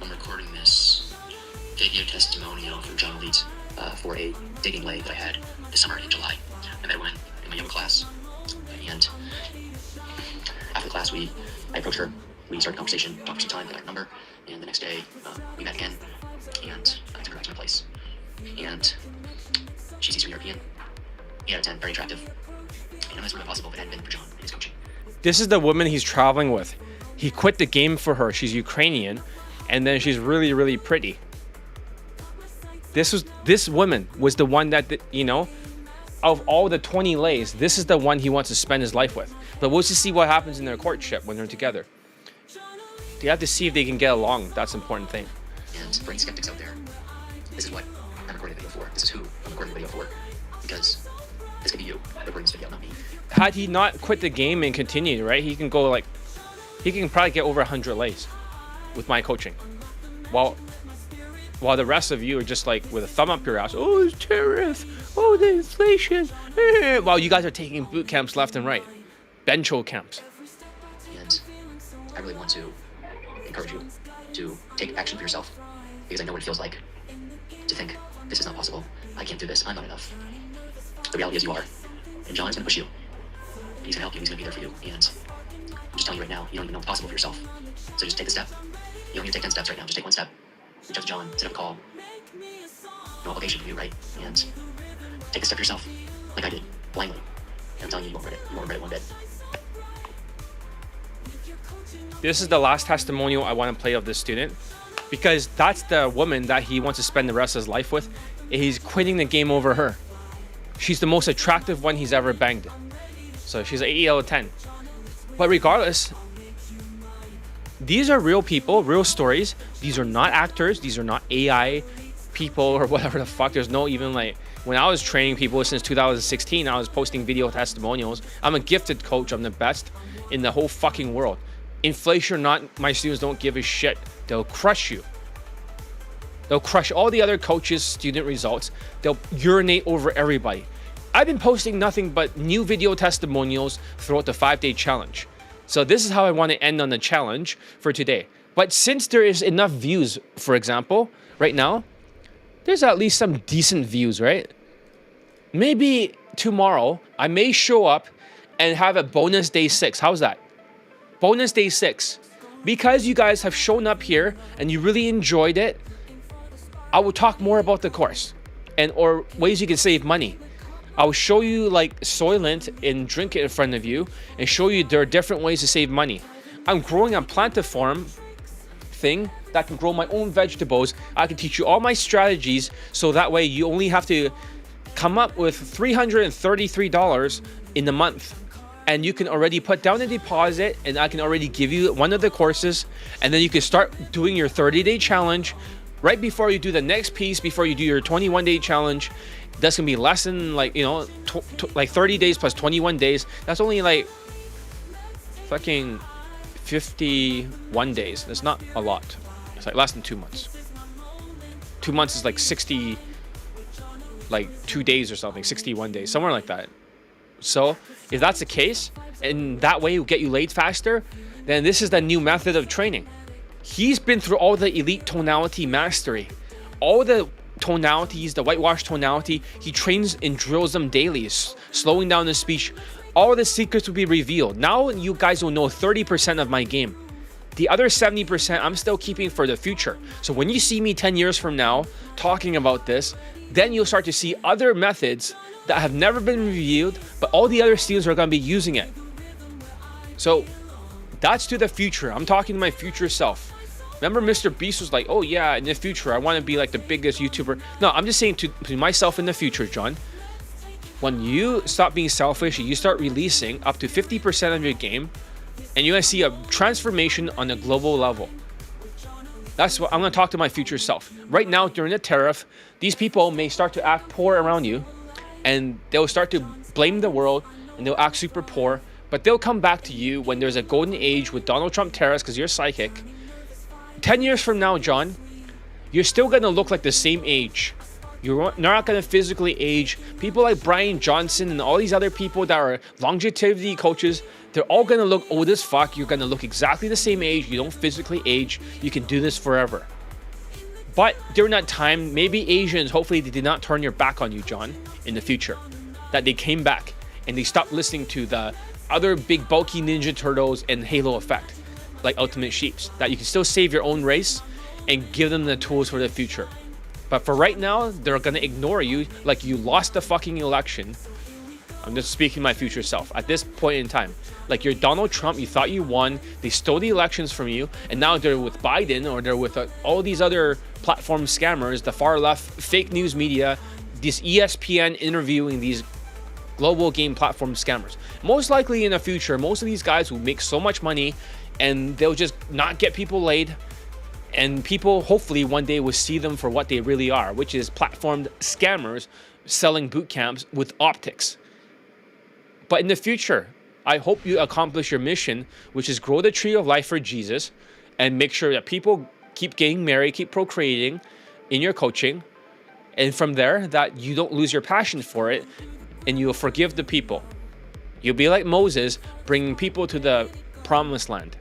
I'm recording this video testimonial from John Elite for a digging lay that I had this summer in July. I met one in my yoga class, and after the class, I approached her. We started a conversation, talked for some time, got her number, and the next day we met again, and I took her back to my place. And she's Eastern European, 8 out of 10, very attractive. And this would have been possible if it hadn't been for John and his coaching. This is the woman he's traveling with. He quit the game for her. She's Ukrainian, and then she's really, really pretty. This woman was the one that, you know, of all the 20 lays, this is the one he wants to spend his life with. But we'll just see what happens in their courtship when they're together. They have to see if they can get along. That's the important thing. And for any skeptics out there, this is what I'm recording the video for. This is who I'm recording the video for. Because this could be you recording this video, not me. Had he not quit the game and continued, right, he can go like, he can probably get over 100 lays with my coaching. While the rest of you are just like with a thumb up your ass, oh, it's tariff, oh, the inflation, while you guys are taking boot camps left and right, bencho camps. And I really want to encourage you to take action for yourself, because I know what it feels like to think, this is not possible, I can't do this, I'm not enough. The reality is you are, and John's gonna push you. He's gonna help you, he's gonna be there for you, and I'm just telling you right now, you don't even know what's possible for yourself. So just take the step. You don't need to take 10 steps right now, just take one step. Reach out to John, set up a call. No obligation for you, right? And take a step yourself, like I did, blindly. And I'm telling you, you won't regret it. You won't regret it one bit. This is the last testimonial I want to play of this student, because that's the woman that he wants to spend the rest of his life with. He's quitting the game over her. She's the most attractive one he's ever banged. So she's an 8 out of 10. But regardless, these are real people, real stories. These are not actors. These are not AI people or whatever the fuck. There's no even like, when I was training people since 2016, I was posting video testimonials. I'm a gifted coach. I'm the best in the whole fucking world. Inflation or not, my students don't give a shit. They'll crush you. They'll crush all the other coaches' student results. They'll urinate over everybody. I've been posting nothing but new video testimonials throughout the 5-day challenge. So this is how I want to end on the challenge for today. But since there is enough views, for example, right now, there's at least some decent views, right? Maybe tomorrow, I may show up and have a bonus day 6. How's that? Bonus day 6. Because you guys have shown up here and you really enjoyed it, I will talk more about the course and or ways you can save money. I'll show you like Soylent and drink it in front of you and show you there are different ways to save money. I'm growing a plantiform thing that can grow my own vegetables. I can teach you all my strategies so that way you only have to come up with $333 in the month. And you can already put down a deposit and I can already give you one of the courses. And then you can start doing your 30-day challenge right before you do the next piece, before you do your 21-day challenge. That's gonna be less than like, you know, like 30 days plus 21 days. That's only like fucking 51 days. That's not a lot. It's like less than 2 months. 2 months is like 60, like 2 days or something, 61 days, somewhere like that. So if that's the case, and that way will get you laid faster, then this is the new method of training. He's been through all the elite tonality mastery, all the tonalities, the whitewash tonality. He trains and drills them daily, slowing down the speech. All the secrets will be revealed. Now you guys will know 30% of my game. The other 70% I'm still keeping for the future. So when you see me 10 years from now talking about this, then you'll start to see other methods that have never been revealed, but all the other students are going to be using it. So that's to the future. I'm talking to my future self. Remember Mr. Beast was like, oh yeah, in the future, I want to be like the biggest YouTuber. No, I'm just saying to myself in the future, John, when you stop being selfish, you start releasing up to 50% of your game, and you're going to see a transformation on a global level. That's what I'm going to talk to my future self. Right now, during the tariff, these people may start to act poor around you, and they'll start to blame the world, and they'll act super poor, but they'll come back to you when there's a golden age with Donald Trump tariffs because you're psychic. 10 years from now, John, you're still going to look like the same age. You're not going to physically age. People like Brian Johnson and all these other people that are longevity coaches, they're all going to look old as fuck. You're going to look exactly the same age. You don't physically age. You can do this forever. But during that time, maybe Asians, hopefully they did not turn your back on you, John, in the future. That they came back and they stopped listening to the other big bulky Ninja Turtles and Halo Effect, like Ultimate Sheeps, that you can still save your own race and give them the tools for the future. But for right now, they're gonna ignore you like you lost the fucking election. I'm just speaking my future self at this point in time. Like you're Donald Trump, you thought you won, they stole the elections from you, and now they're with Biden or they're with all these other platform scammers, the far left, fake news media, this ESPN interviewing these global game platform scammers. Most likely in the future, most of these guys will make so much money and they'll just not get people laid. And people hopefully one day will see them for what they really are, which is platformed scammers selling boot camps with optics. But in the future, I hope you accomplish your mission, which is grow the tree of life for Jesus and make sure that people keep getting married, keep procreating in your coaching. And from there, that you don't lose your passion for it and you'll forgive the people. You'll be like Moses, bringing people to the promised land.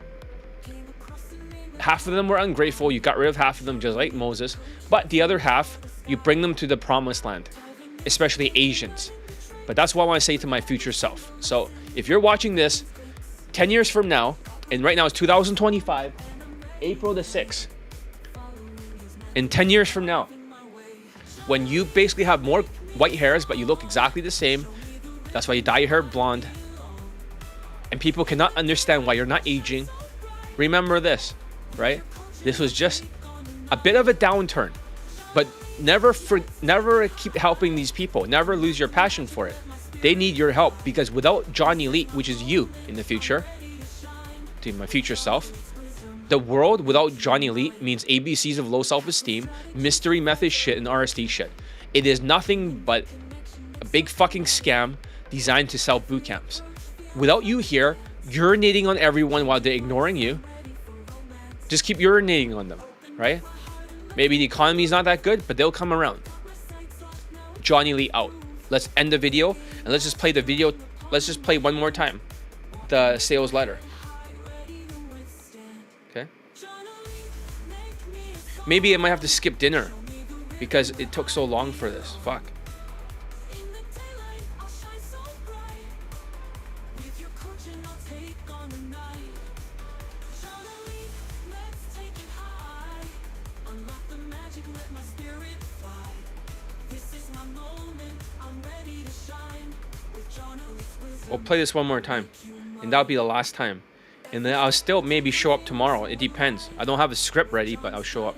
Half of them were ungrateful. You got rid of half of them just like Moses. But the other half, you bring them to the promised land, especially Asians. But that's what I want to say to my future self. So if you're watching this 10 years from now, and right now it's 2025, April the 6th. In 10 years from now, when you basically have more white hairs, but you look exactly the same, that's why you dye your hair blonde, and people cannot understand why you're not aging, remember this, right? This was just a bit of a downturn, but never keep helping these people. Never lose your passion for it. They need your help, because without John Elite, which is you in the future, to my future self, the world without John Elite means ABCs of low self-esteem, mystery method shit, and RSD shit. It is nothing but a big fucking scam designed to sell boot camps. Without you here, urinating on everyone while they're ignoring you, just keep urinating on them, right? Maybe the economy is not that good, but they'll come around. John Elite out. Let's end the video and let's just play the video. Let's just play one more time the sales letter. Okay. Maybe I might have to skip dinner because it took so long for this. Fuck. We'll play this one more time, and that'll be the last time. And then I'll still maybe show up tomorrow. It depends. I don't have a script ready, but I'll show up.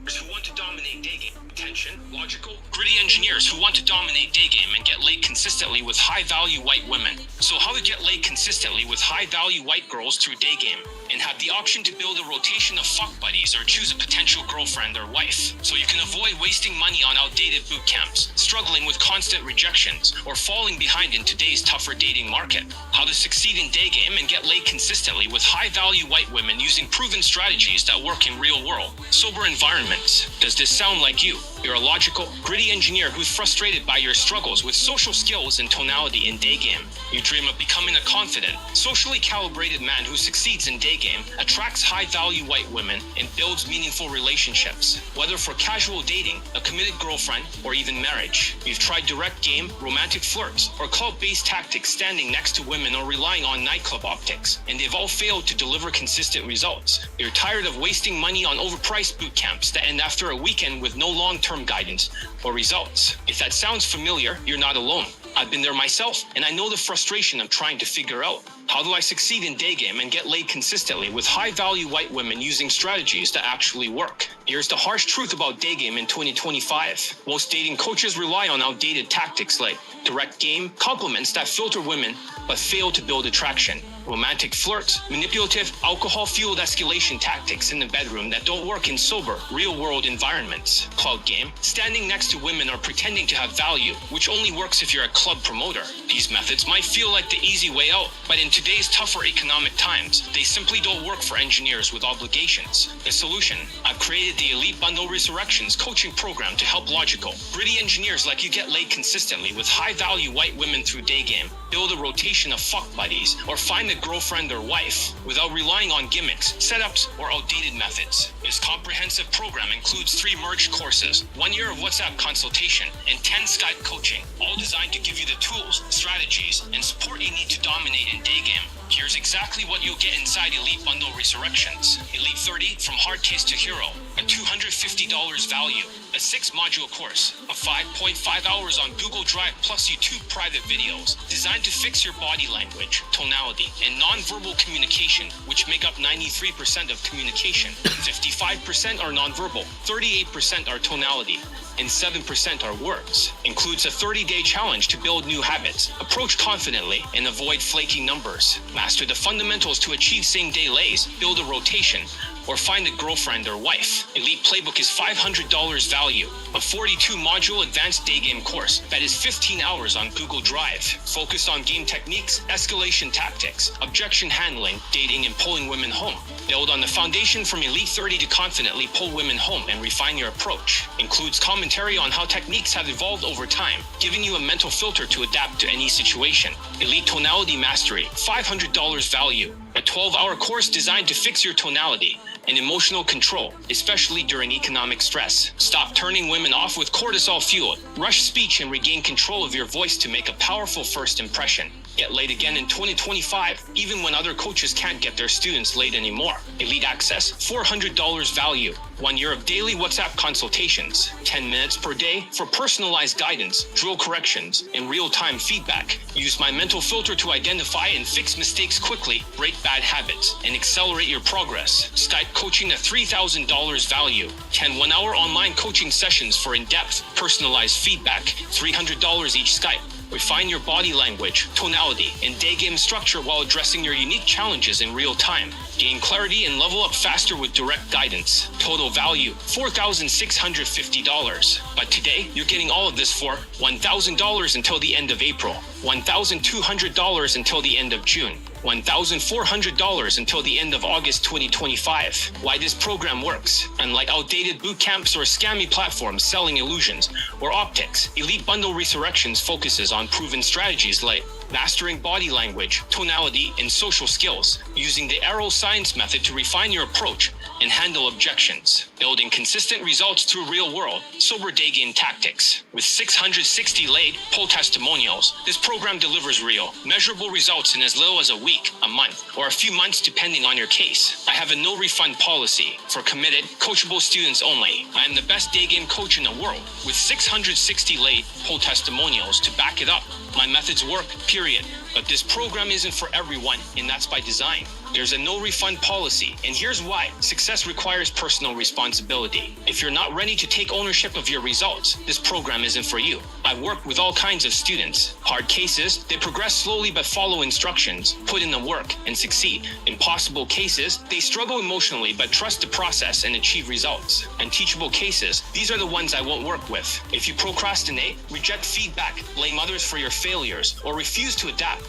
Who want to dominate Daygame? Attention, logical, gritty engineers who want to dominate Daygame and get laid consistently with high-value white women. So how to get laid consistently with high-value white girls through Daygame, and have the option to build a rotation of fuck buddies or choose a potential girlfriend or wife, so you can avoid wasting money on outdated boot camps, struggling with constant rejections, or falling behind in today's tougher dating market. How to succeed in Daygame and get laid consistently with high-value white women using proven strategies that work in real-world, sober environments. Does this sound like you? You're a logical, gritty engineer who's frustrated by your struggles with social skills and tonality in Daygame. You dream of becoming a confident, socially calibrated man who succeeds in Daygame, attracts high-value white women, and builds meaningful relationships, whether for casual dating, a committed girlfriend, or even marriage. You've tried direct game, romantic flirts, or club-based tactics standing next to women or relying on nightclub optics, and they've all failed to deliver consistent results. You're tired of wasting money on overpriced boot camps that end after a weekend with no long-term guidance or results. If that sounds familiar, you're not alone. I've been there myself, and I know the frustration of trying to figure out, how do I succeed in Daygame and get laid consistently with high-value white women using strategies that actually work? Here's the harsh truth about Daygame in 2025. Most dating coaches rely on outdated tactics like direct game, compliments that filter women but fail to build attraction, romantic flirts, manipulative, alcohol-fueled escalation tactics in the bedroom that don't work in sober, real-world environments, clout game, standing next to women or pretending to have value, which only works if you're a club promoter. These methods might feel like the easy way out, but in today's tougher economic times, they simply don't work for engineers with obligations. The solution? I've created the Elite Bundle Resurrections coaching program to help logical, gritty engineers like you get laid consistently with high-value white women through Daygame, build a rotation of fuck buddies, or find a girlfriend or wife without relying on gimmicks, setups, or outdated methods. This comprehensive program includes 3 merged courses, 1 year of WhatsApp consultation, and 10 Skype coaching, all designed to give you the tools, strategies, and support you need to dominate in Daygame. Here's exactly what you'll get inside Elite Bundle Resurrections. Elite 30 from Hard Taste to Hero, a $250 value, a 6-module course, a 5.5 hours on Google Drive plus YouTube private videos designed to fix your body language, tonality, and nonverbal communication, which make up 93% of communication. 55% are nonverbal, 38% are tonality, and 7% are words. Includes a 30-day challenge to build new habits, approach confidently, and avoid flaky numbers. Master the fundamentals to achieve same-day lays, build a rotation, or find a girlfriend or wife. Elite Playbook is $500 value. A 42-module advanced day game course that is 15 hours on Google Drive, focused on game techniques, escalation tactics, objection handling, dating, and pulling women home. Build on the foundation from Elite 30 to confidently pull women home and refine your approach. Includes commentary on how techniques have evolved over time, giving you a mental filter to adapt to any situation. Elite Tonality Mastery, $500 value. A 12-hour course designed to fix your tonality and emotional control, especially during economic stress. Stop turning women off with cortisol fueled. Rush speech and regain control of your voice to make a powerful first impression. Get laid again in 2025, even when other coaches can't get their students laid anymore. Elite Access, $400 value. 1 year of daily WhatsApp consultations. 10 minutes per day for personalized guidance, drill corrections, and real-time feedback. Use my mental filter to identify and fix mistakes quickly, break bad habits, and accelerate your progress. Skype coaching at $3,000 value. 10 one-hour online coaching sessions for in-depth, personalized feedback. $300 each Skype. Refine your body language, tonality, and day game structure while addressing your unique challenges in real time. Gain clarity and level up faster with direct guidance. Total value, $4,650. But today, you're getting all of this for $1,000 until the end of April, $1,200 until the end of June, $1,400 until the end of August 2025. Why this program works. Unlike outdated boot camps or scammy platforms selling illusions or optics, Elite Bundle Resurrections focuses on proven strategies like mastering body language, tonality, and social skills, using the Arrow Science method to refine your approach and handle objections, building consistent results through real-world, sober day game tactics. With 660 laid pull testimonials, this program delivers real, measurable results in as little as a week, a month, or a few months depending on your case. I have a no-refund policy for committed, coachable students only. I am the best day game coach in the world, with 660 laid pull testimonials to back it up. My methods work, period. But this program isn't for everyone, and that's by design. There's a no refund policy, and here's why. Success requires personal responsibility. If you're not ready to take ownership of your results, this program isn't for you. I work with all kinds of students. Hard cases, they progress slowly but follow instructions, put in the work, and succeed. Impossible cases, they struggle emotionally but trust the process and achieve results. Unteachable cases, these are the ones I won't work with. If you procrastinate, reject feedback, blame others for your failures, or refuse to adapt,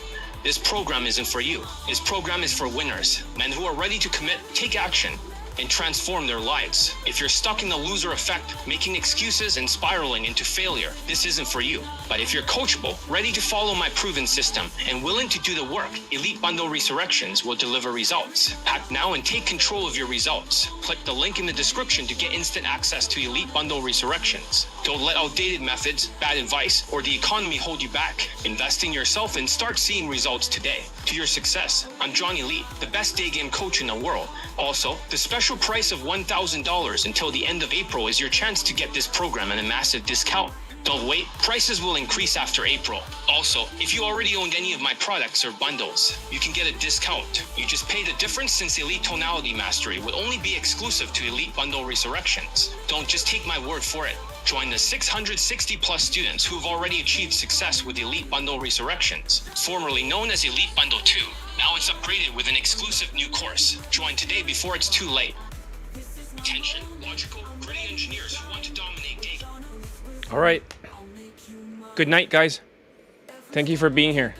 this program isn't for you. This program is for winners, men who are ready to commit, take action, and transform their lives. If you're stuck in the loser effect, making excuses and spiraling into failure, this isn't for you. But if you're coachable, ready to follow my proven system, and willing to do the work, Elite Bundle Resurrections will deliver results. Act now and take control of your results. Click the link in the description to get instant access to Elite Bundle Resurrections. Don't let outdated methods, bad advice, or the economy hold you back. Invest in yourself and start seeing results today. To your success, I'm John Elite, the best day game coach in the world. Also, the special price of $1,000 until the end of April is your chance to get this program at a massive discount. Don't wait, prices will increase after April. Also, if you already owned any of my products or bundles, you can get a discount. You just pay the difference since Elite Tonality Mastery will only be exclusive to Elite Bundle Resurrections. Don't just take my word for it. Join the 660 plus students who've already achieved success with Elite Bundle Resurrections, formerly known as Elite Bundle 2. Now it's upgraded with an exclusive new course. Join today before it's too late. Attention, logical, gritty engineers who want to dominate day. All right. Good night, guys. Thank you for being here.